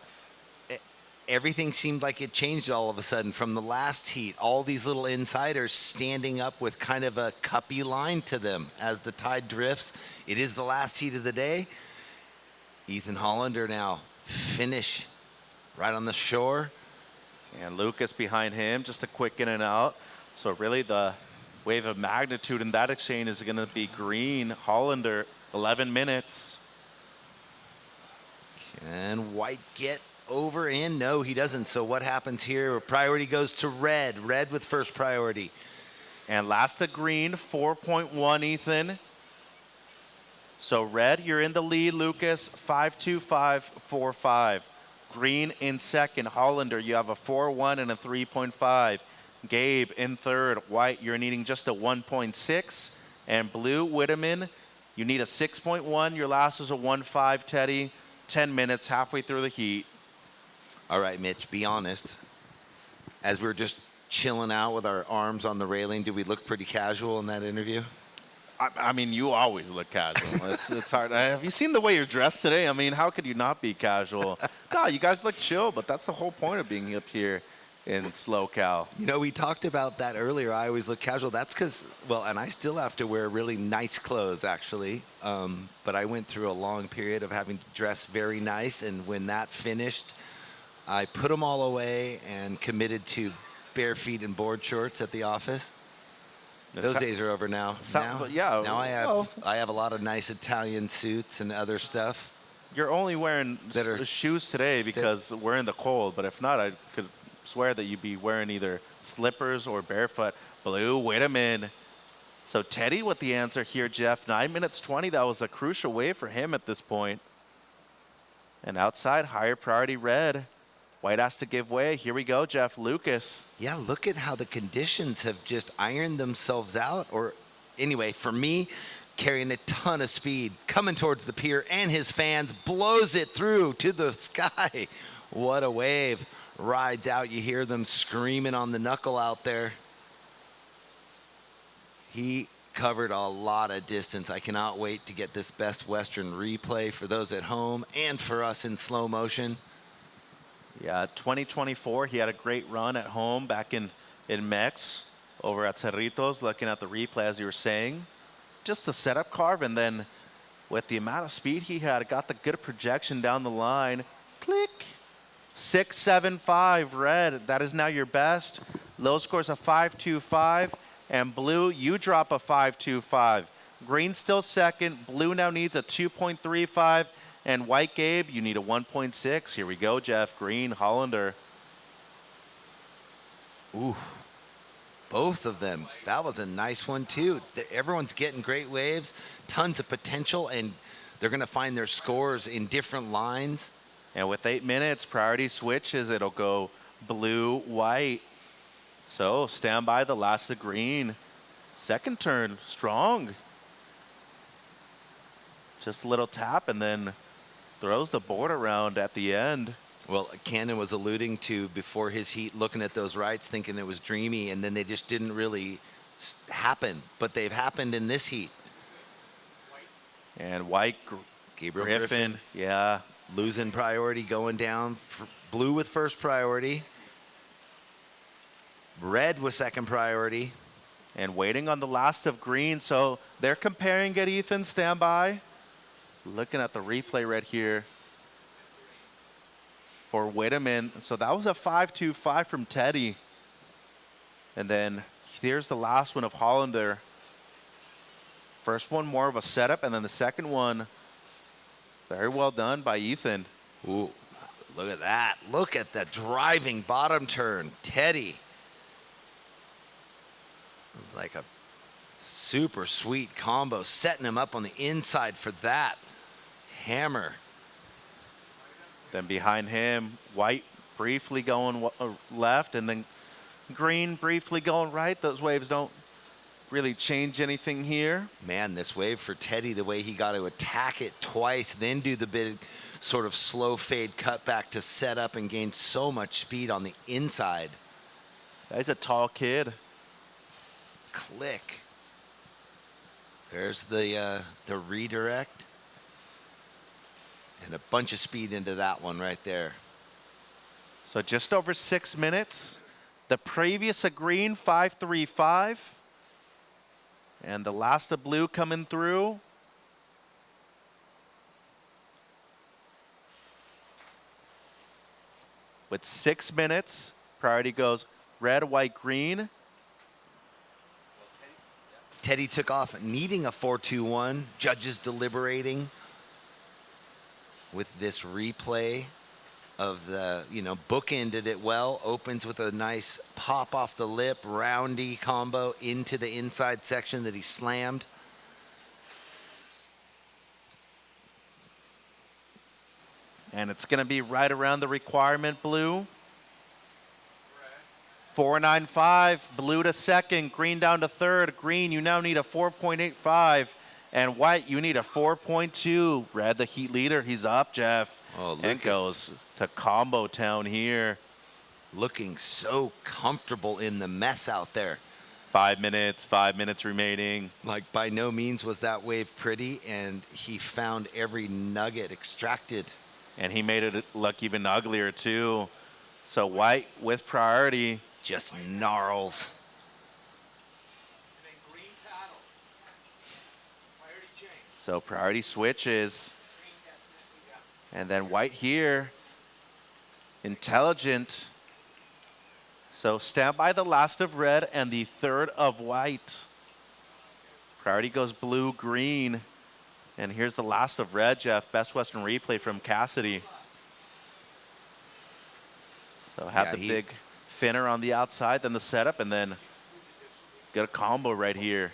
Everything seemed like it changed all of a sudden from the last heat. All these little insiders standing up with kind of a cuppy line to them as the tide drifts. It is the last heat of the day. Ethan Hollander now finish right on the shore.
And Lucas behind him, just a quick in and out. So really the wave of magnitude in that exchange is going to be green. Hollander, 11 minutes.
Can White get over in? No, he doesn't. So what happens here? Priority goes to red. Red with first priority.
And last to green, 4.1, Ethan. So red, you're in the lead, Lucas, 5.25.45. Green in second. Hollander, you have a 4.1 and a 3.5. Gabe in third. White, you're needing just a 1.6. And blue, Whitteman, you need a 6.1. Your last was a 1.5, Teddy. 10 minutes, halfway through the heat.
All right, Mitch, be honest. As we were just chilling out with our arms on the railing, did we look pretty casual in that interview?
I mean, you always look casual. It's hard. Have you seen the way you're dressed today? I mean, how could you not be casual? No, you guys look chill, but that's the whole point of being up here in SLO CAL.
You know, we talked about that earlier. I always look casual. That's because, well, and I still have to wear really nice clothes, actually. But I went through a long period of having to dress very nice, and when that finished, I put them all away and committed to bare feet and board shorts at the office. Those days are over now. Now I have a lot of nice Italian suits and other stuff.
You're only wearing shoes today because we're in the cold, but if not, I could swear that you'd be wearing either slippers or barefoot. Blue, Whitteman. So Teddy with the answer here, Jeff. 9 minutes 20. That was a crucial wave for him at this point. And outside, higher priority red. White has to give way. Here we go, Jeff. Lucas.
Yeah, look at how the conditions have just ironed themselves out. Or anyway, for me, carrying a ton of speed, coming towards the pier, and his fans blows it through to the sky. What a wave. Rides out. You hear them screaming on the knuckle out there. He covered a lot of distance. I cannot wait to get this Best Western replay for those at home and for us in slow motion.
Yeah, 2024, he had a great run at home back in Mex over at Cerritos, looking at the replay, as you were saying. Just the setup carve, and then with the amount of speed he had, got the good projection down the line. Click. 6.75, red. That is now your best. Low scores a 5.25, and blue, you drop a 5.25. Green still second. Blue now needs a 2.35. And White, Gabe, you need a 1.6. Here we go, Jeff. Green, Hollander.
Ooh, both of them. That was a nice one, too. Everyone's getting great waves, tons of potential, and they're going to find their scores in different lines.
And with 8 minutes, priority switches. It'll go blue, white. So stand by the last of green. Second turn, strong. Just a little tap and then throws the board around at the end.
Well, Cannon was alluding to before his heat, looking at those rights, thinking it was dreamy, and then they just didn't really happen. But they've happened in this heat.
And White,
Gabriel
Griffin, yeah.
Losing priority, going down. Blue with first priority. Red with second priority.
And waiting on the last of green. So they're comparing it, Ethan, stand by. Looking at the replay right here for Whitman. So that was a 5-2-5 from Teddy. And then here's the last one of Hollander. First one more of a setup, and then the second one, very well done by Ethan.
Ooh, look at that. Look at the driving bottom turn. Teddy. It's like a super sweet combo, setting him up on the inside for that. Hammer.
Then behind him, White briefly going left, and then Green briefly going right. Those waves don't really change anything here.
Man, this wave for Teddy, the way he got to attack it twice, then do the big sort of slow fade cutback to set up and gain so much speed on the inside.
He's a tall kid.
Click. There's the redirect. And a bunch of speed into that one right there.
So just over 6 minutes. The previous a green, 5-3-5. And the last of blue coming through. With 6 minutes, priority goes red, white, green.
Teddy took off needing a 4-2-1. Judges deliberating with this replay of the, bookended it well. Opens with a nice pop off the lip, roundy combo into the inside section that he slammed.
And it's going to be right around the requirement, blue. 4.95, blue to second, green down to third. Green, you now need a 4.85. And White, you need a 4.2. Red, the heat leader, he's up, Jeff.
Oh, Lucas.
And goes to combo town here.
Looking so comfortable in the mess out there.
5 minutes remaining.
Like, by no means was that wave pretty, and he found every nugget extracted.
And he made it look even uglier, too. So White with priority.
Just gnarls.
So priority switches. And then White here. Intelligent. So stand by the last of red and the third of white. Priority goes blue, green. And here's the last of red, Jeff. Best Western replay from Cassidy. So have the big finner on the outside, then the setup, and then get a combo right here.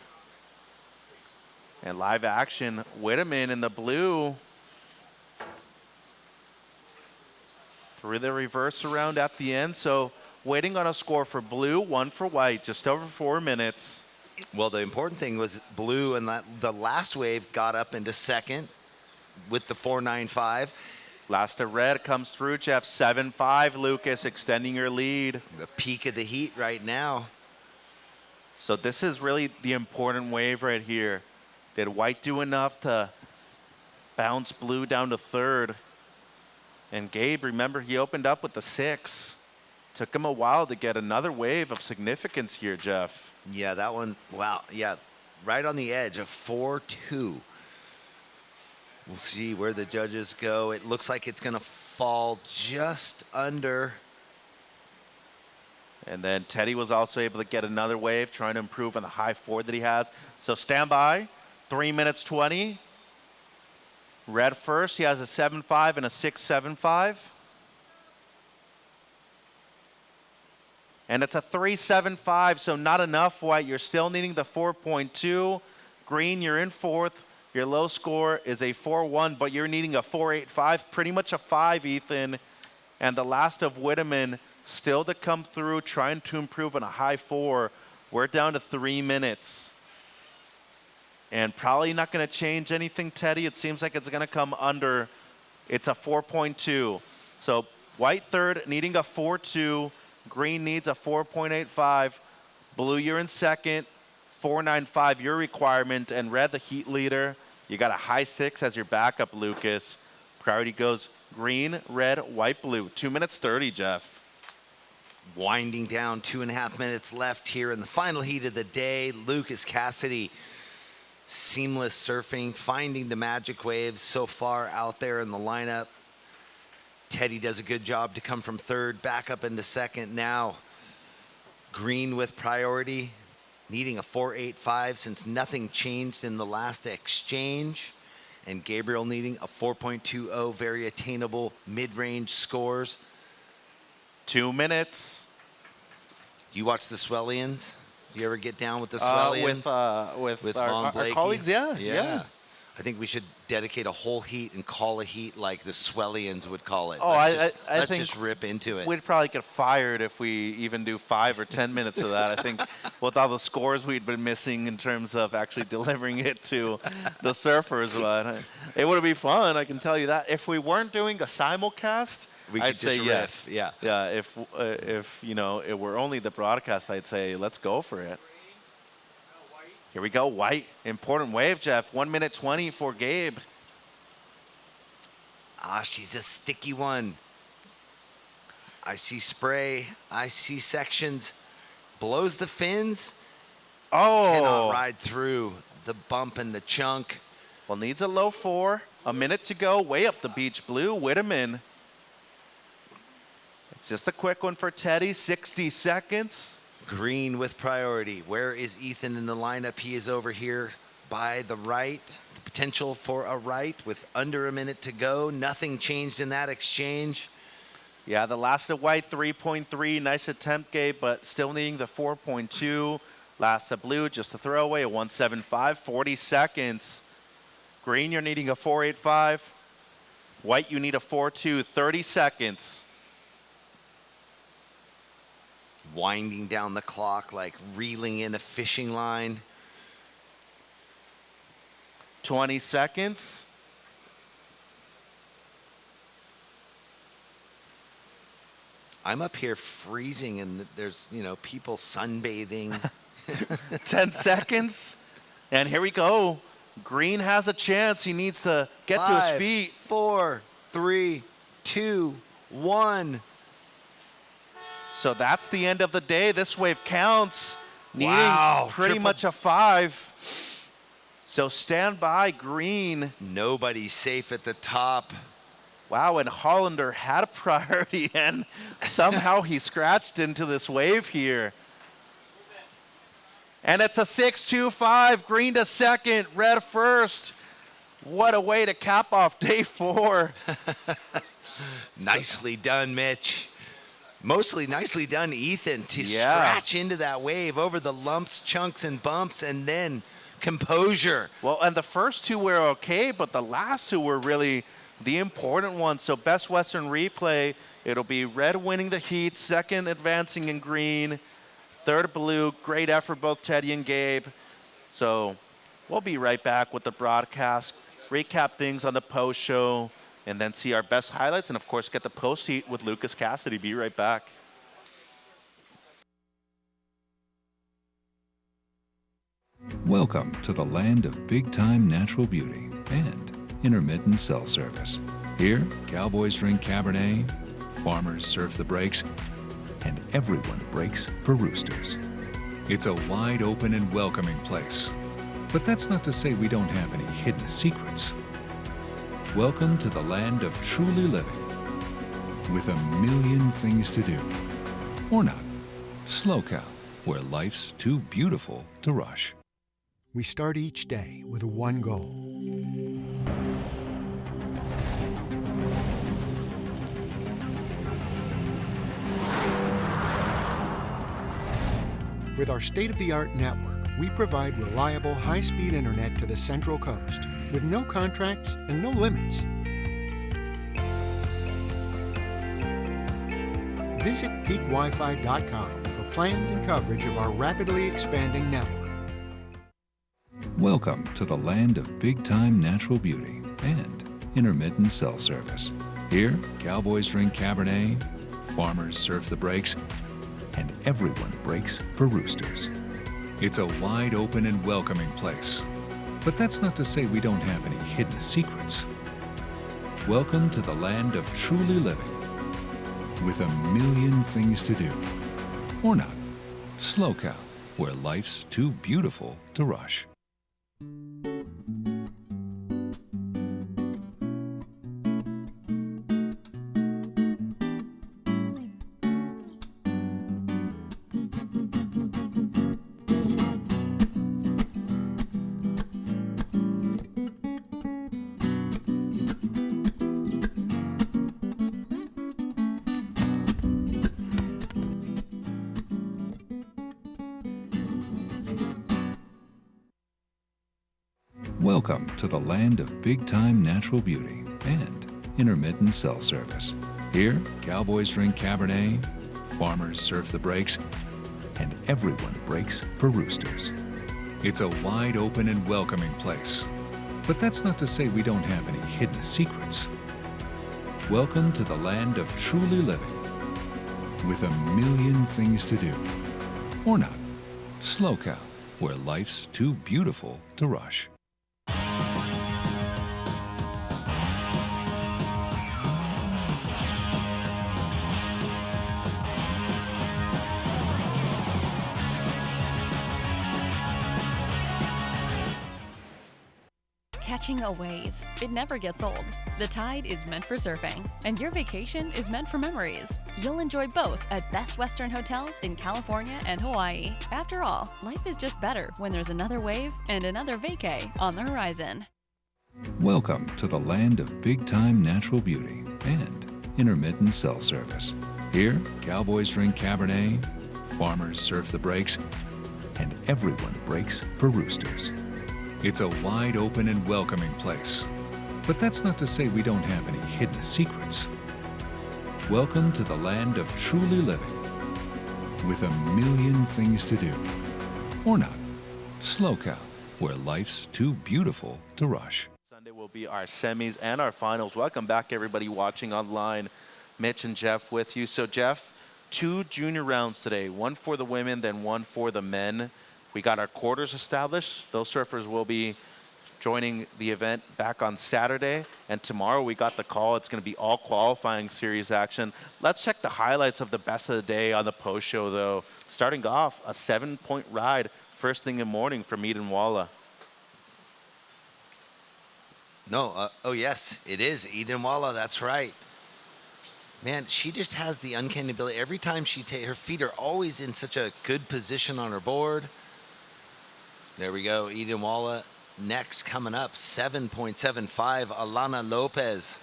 And live action, Whitman in the blue. Through the reverse around at the end. So waiting on a score for blue, 1 for white, just over 4 minutes.
Well, the important thing was blue, and the last wave got up into second with the 4.95.
Last of red comes through, Jeff. 7-5, Lucas, extending your lead.
The peak of the heat right now.
So this is really the important wave right here. Did White do enough to bounce blue down to third? And Gabe, remember, he opened up with the 6. Took him a while to get another wave of significance here, Jeff.
Yeah, that one, wow. Yeah, right on the edge of 4-2. We'll see where the judges go. It looks like it's going to fall just under.
And then Teddy was also able to get another wave, trying to improve on the high 4 that he has. So stand by, 3 minutes 20. Red first, he has a 7.5 and a 6.75. And it's a 3.75, so not enough, White. You're still needing the 4.2. Green, you're in fourth. Your low score is a 4.1, but you're needing a 4.85, pretty much a 5, Ethan. And the last of Whitman still to come through, trying to improve on a high 4. We're down to 3 minutes. And probably not going to change anything, Teddy. It seems like it's going to come under. It's a 4.2. So white third needing a 4.2. Green needs a 4.85. Blue, you're in second. 4.95, your requirement. And red, the heat leader. You got a high 6 as your backup, Lucas. Priority goes green, red, white, blue. 2 minutes 30, Jeff.
Winding down, 2.5 minutes left here in the final heat of the day. Lucas Cassidy, seamless surfing, finding the magic waves so far out there in the lineup. Teddy does a good job to come from third, back up into second now. Green with priority, needing a 4.85 since nothing changed in the last exchange. And Gabriel needing a 4.20, very attainable mid-range scores.
2 minutes.
Do you watch the Swellians? Do you ever get down with the Swellians?
With
Vaughn
our
Blakey?
colleagues, yeah.
I think we should dedicate a whole heat and call a heat like the Swellians would call it.
Oh,
Let's
think
just rip into it.
We'd probably get fired if we even do 5 or 10 minutes of that. I think with all the scores we'd been missing in terms of actually delivering it to the surfers, but it would be fun, I can tell you that. If we weren't doing a simulcast, I'd say yes.
Yeah.
Yeah. If you know it were only the broadcast, I'd say let's go for it. Here we go, white. Important wave, Jeff. 1 minute 20 for Gabe.
Ah, she's a sticky one. I see spray. I see sections. Blows the fins.
Oh.
Cannot ride through the bump and the chunk.
Well, needs a low 4. A minute to go. Way up the beach blue. Whitteman. It's just a quick one for Teddy. 60 seconds.
Green with priority. Where is Ethan in the lineup? He is over here by the right. The potential for a right with under a minute to go. Nothing changed in that exchange.
Yeah, the last of white, 3.3. Nice attempt, Gabe, but still needing the 4.2. Last of blue, just a throwaway, a 1.75. 40 seconds. Green, you're needing a 4.85. White, you need a 4.2. 30 seconds.
Winding down the clock like reeling in a fishing line.
20 seconds.
I'm up here freezing and there's, people sunbathing.
10 seconds. And here we go. Green has a chance. He needs to get to his feet.
4, 3, 2, 1.
So that's the end of the day. This wave counts. Needing pretty
Triple.
much a 5. So stand by, Green.
Nobody's safe at the top.
Wow, and Hollander had a priority, and somehow he scratched into this wave here. And it's a 6.25. Green to second, red first. What a way to cap off day 4.
Nicely done, Mitch. Mostly nicely done, Ethan, to scratch into that wave over the lumps, chunks, and bumps, and then composure.
Well, and the first 2 were okay, but the last 2 were really the important ones. So Best Western replay, it'll be red winning the heat, second advancing in green, third blue. Great effort, both Teddy and Gabe. So we'll be right back with the broadcast, recap things on the post show, and then see our best highlights, and of course get the post heat with Lucas Cassidy. Be right back.
Welcome to the land of big-time natural beauty and intermittent cell service. Here, cowboys drink Cabernet, farmers surf the breaks, and everyone breaks for roosters. It's a wide open and welcoming place. But that's not to say we don't have any hidden secrets. Welcome to the land of truly living, with a million things to do. Or not. SLO CAL, where life's too beautiful to rush.
We start each day with one goal. With our state-of-the-art network, we provide reliable, high-speed internet to the Central Coast, with no contracts and no limits. Visit peakwifi.com for plans and coverage of our rapidly expanding network.
Welcome to the land of big-time natural beauty and intermittent cell service. Here, cowboys drink Cabernet, farmers surf the breaks, and everyone breaks for roosters. It's a wide open and welcoming place. But that's not to say we don't have any hidden secrets. Welcome to the land of truly living, with a million things to do. Or not. SLO CAL, where life's too beautiful to rush. Welcome to the land of big-time natural beauty and intermittent cell service. Here, cowboys drink Cabernet, farmers surf the breaks, and everyone breaks for roosters. It's a wide open and welcoming place. But that's not to say we don't have any hidden secrets. Welcome to the land of truly living, with a million things to do. Or not. SLO CAL, where life's too beautiful to rush.
Catching a wave. It never gets old. The tide is meant for surfing, and your vacation is meant for memories. You'll enjoy both at Best Western Hotels in California and Hawaii. After all, life is just better when there's another wave and another vacay on the horizon.
Welcome to the land of big-time natural beauty and intermittent cell service. Here, cowboys drink Cabernet, farmers surf the breaks, and everyone breaks for roosters. It's a wide open and welcoming place. But that's not to say we don't have any hidden secrets. Welcome to the land of truly living, with a million things to do. Or not. SLO CAL, where life's too beautiful to rush.
Sunday will be our semis and our finals. Welcome back, everybody watching online. Mitch and Jeff with you. So, Jeff, 2 junior rounds today, one for the women, then one for the men. We got our quarters established. Those surfers will be joining the event back on Saturday. And tomorrow we got the call. It's going to be all qualifying series action. Let's check the highlights of the best of the day on the post show, though. Starting off, a 7-point ride first thing in the morning from Eden Walla.
No, oh yes, it is Eden Walla. That's right. Man, she just has the uncanny ability. Every time she her feet are always in such a good position on her board. There we go, Eden Walla. Next coming up, 7.75, Alana Lopez.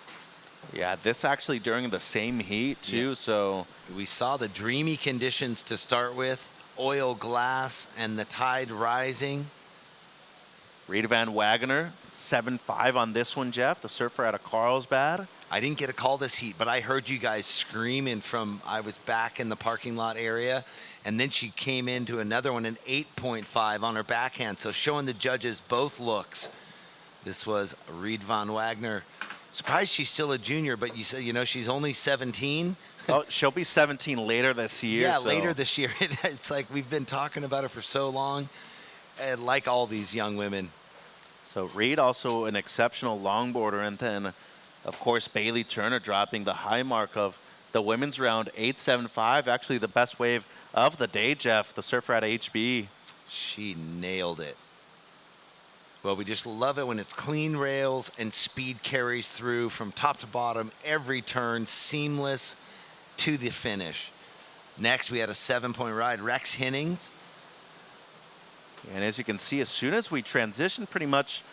Yeah, this actually during the same heat too, yeah. So
we saw the dreamy conditions to start with, oil glass and the tide rising.
Reed Van Wagner, 7.5 on this one, Jeff, the surfer out of Carlsbad.
I didn't get a call this heat, but I heard you guys screaming from, I was back in the parking lot area, and then she came into another one, an 8.5 on her backhand, so showing the judges both looks. This was Reed Van Wagner. Surprised she's still a junior, but you said, you know, she's only 17.
Oh, she'll be 17 later this year.
Yeah,
so.
Later this year. It's like we've been talking about her for so long, and like all these young women.
So Reed also an exceptional longboarder, and then of course Bailey Turner dropping the high mark of the women's round, 8.75, actually the best wave of the day, Jeff, the surfer at HB.
She nailed it. Well, we just love it when it's clean rails and speed carries through from top to bottom, every turn seamless to the finish. Next, we had a 7-point ride, Rex Hennings.
And as you can see, as soon as we transitioned pretty much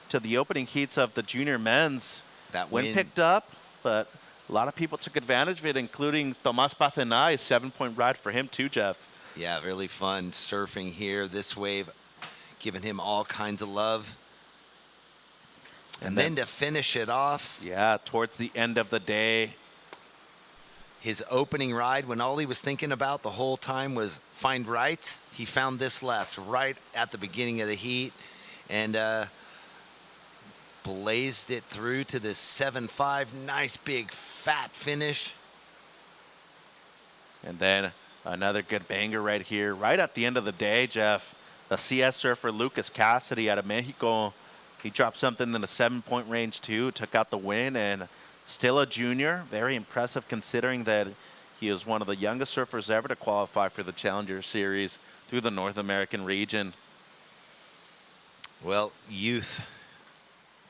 to the opening heats of the junior men's,
that
wind picked up, but a lot of people took advantage of it, including Tomas Pathenay, 7-point ride for him too, Jeff.
Yeah, really fun surfing here. This wave giving him all kinds of love. And then to finish it off.
Yeah, towards the end of the day,
his opening ride, when all he was thinking about the whole time was find rights, he found this left right at the beginning of the heat and blazed it through to this 7.5. Nice big fat finish.
And then another good banger right here, right at the end of the day, Jeff. The CS surfer Lucas Cassidy out of Mexico. He dropped something in the 7-point range too, took out the win, and still a junior. Very impressive considering that he is one of the youngest surfers ever to qualify for the Challenger Series through the North American region.
Well, youth.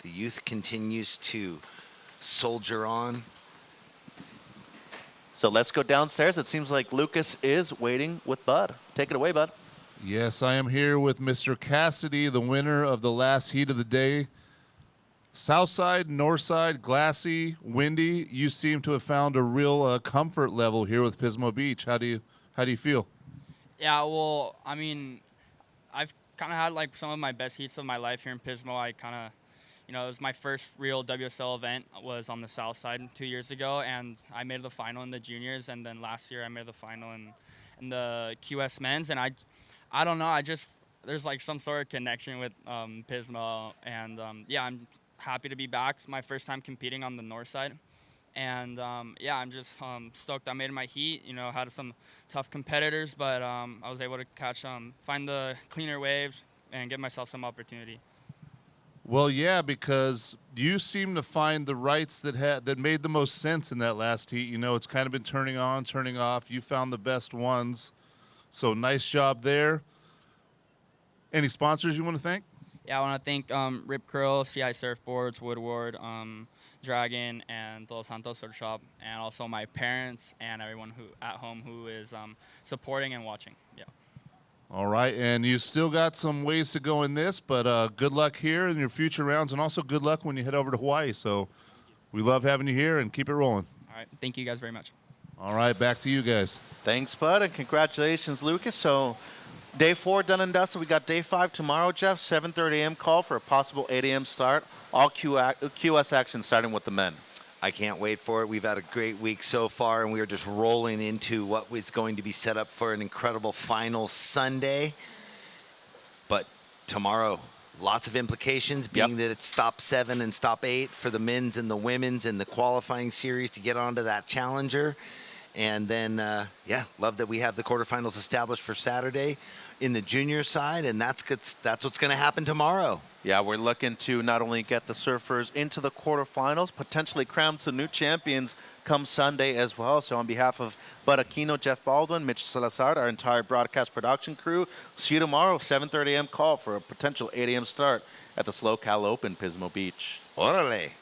The youth continues to soldier on.
So let's go downstairs. It seems like Lucas is waiting with Bud. Take it away, Bud.
Yes, I am here with Mr. Cassidy, the winner of the last heat of the day. South side, north side, glassy, windy. You seem to have found a real comfort level here with Pismo Beach. How do you feel?
Yeah, well, I mean, I've kind of had like some of my best heats of my life here in Pismo. I kind of, you know, it was my first real WSL event was on the south side 2 years ago, and I made the final in the juniors, and then last year I made the final in the QS men's, and I don't know, there's like some sort of connection with Pismo, and yeah, I'm happy to be back. It's my first time competing on the north side, and yeah, I'm just stoked I made my heat. You know, had some tough competitors, but I was able to catch, find the cleaner waves and give myself some opportunity.
Well, yeah, because you seem to find the rights that made the most sense in that last heat. You know, it's kind of been turning on, turning off. You found the best ones. So nice job there. Any sponsors you want to thank?
Yeah, I want to thank Rip Curl, CI Surfboards, Woodward, Dragon, and Los Santos Surf Shop, and also my parents and everyone who at home who is supporting and watching. Yeah.
All right, and you still got some ways to go in this, but good luck here in your future rounds, and also good luck when you head over to Hawaii. So we love having you here, and keep it rolling.
All right, thank you guys very much.
All right, back to you guys.
Thanks, Bud, and congratulations, Lucas. So day 4 done and dusted. We got day 5 tomorrow, Jeff. 7:30 a.m. call for a possible 8 a.m. start. All QS action starting with the men.
I can't wait for it. We've had a great week so far, and we are just rolling into what was going to be set up for an incredible final Sunday. But tomorrow, lots of implications, being that it's stop 7 and stop 8 for the men's and the women's in the qualifying series to get onto that Challenger. And then, yeah, love that we have the quarterfinals established for Saturday in the junior side, and that's what's going to happen tomorrow.
Yeah, we're looking to not only get the surfers into the quarterfinals, potentially crown some new champions come Sunday as well. So on behalf of Bud Aquino, Jeff Baldwin, Mitch Salazar, our entire broadcast production crew, see you tomorrow, 7:30 a.m. call for a potential 8 a.m. start at the SLO CAL Open, Pismo Beach.
Órale.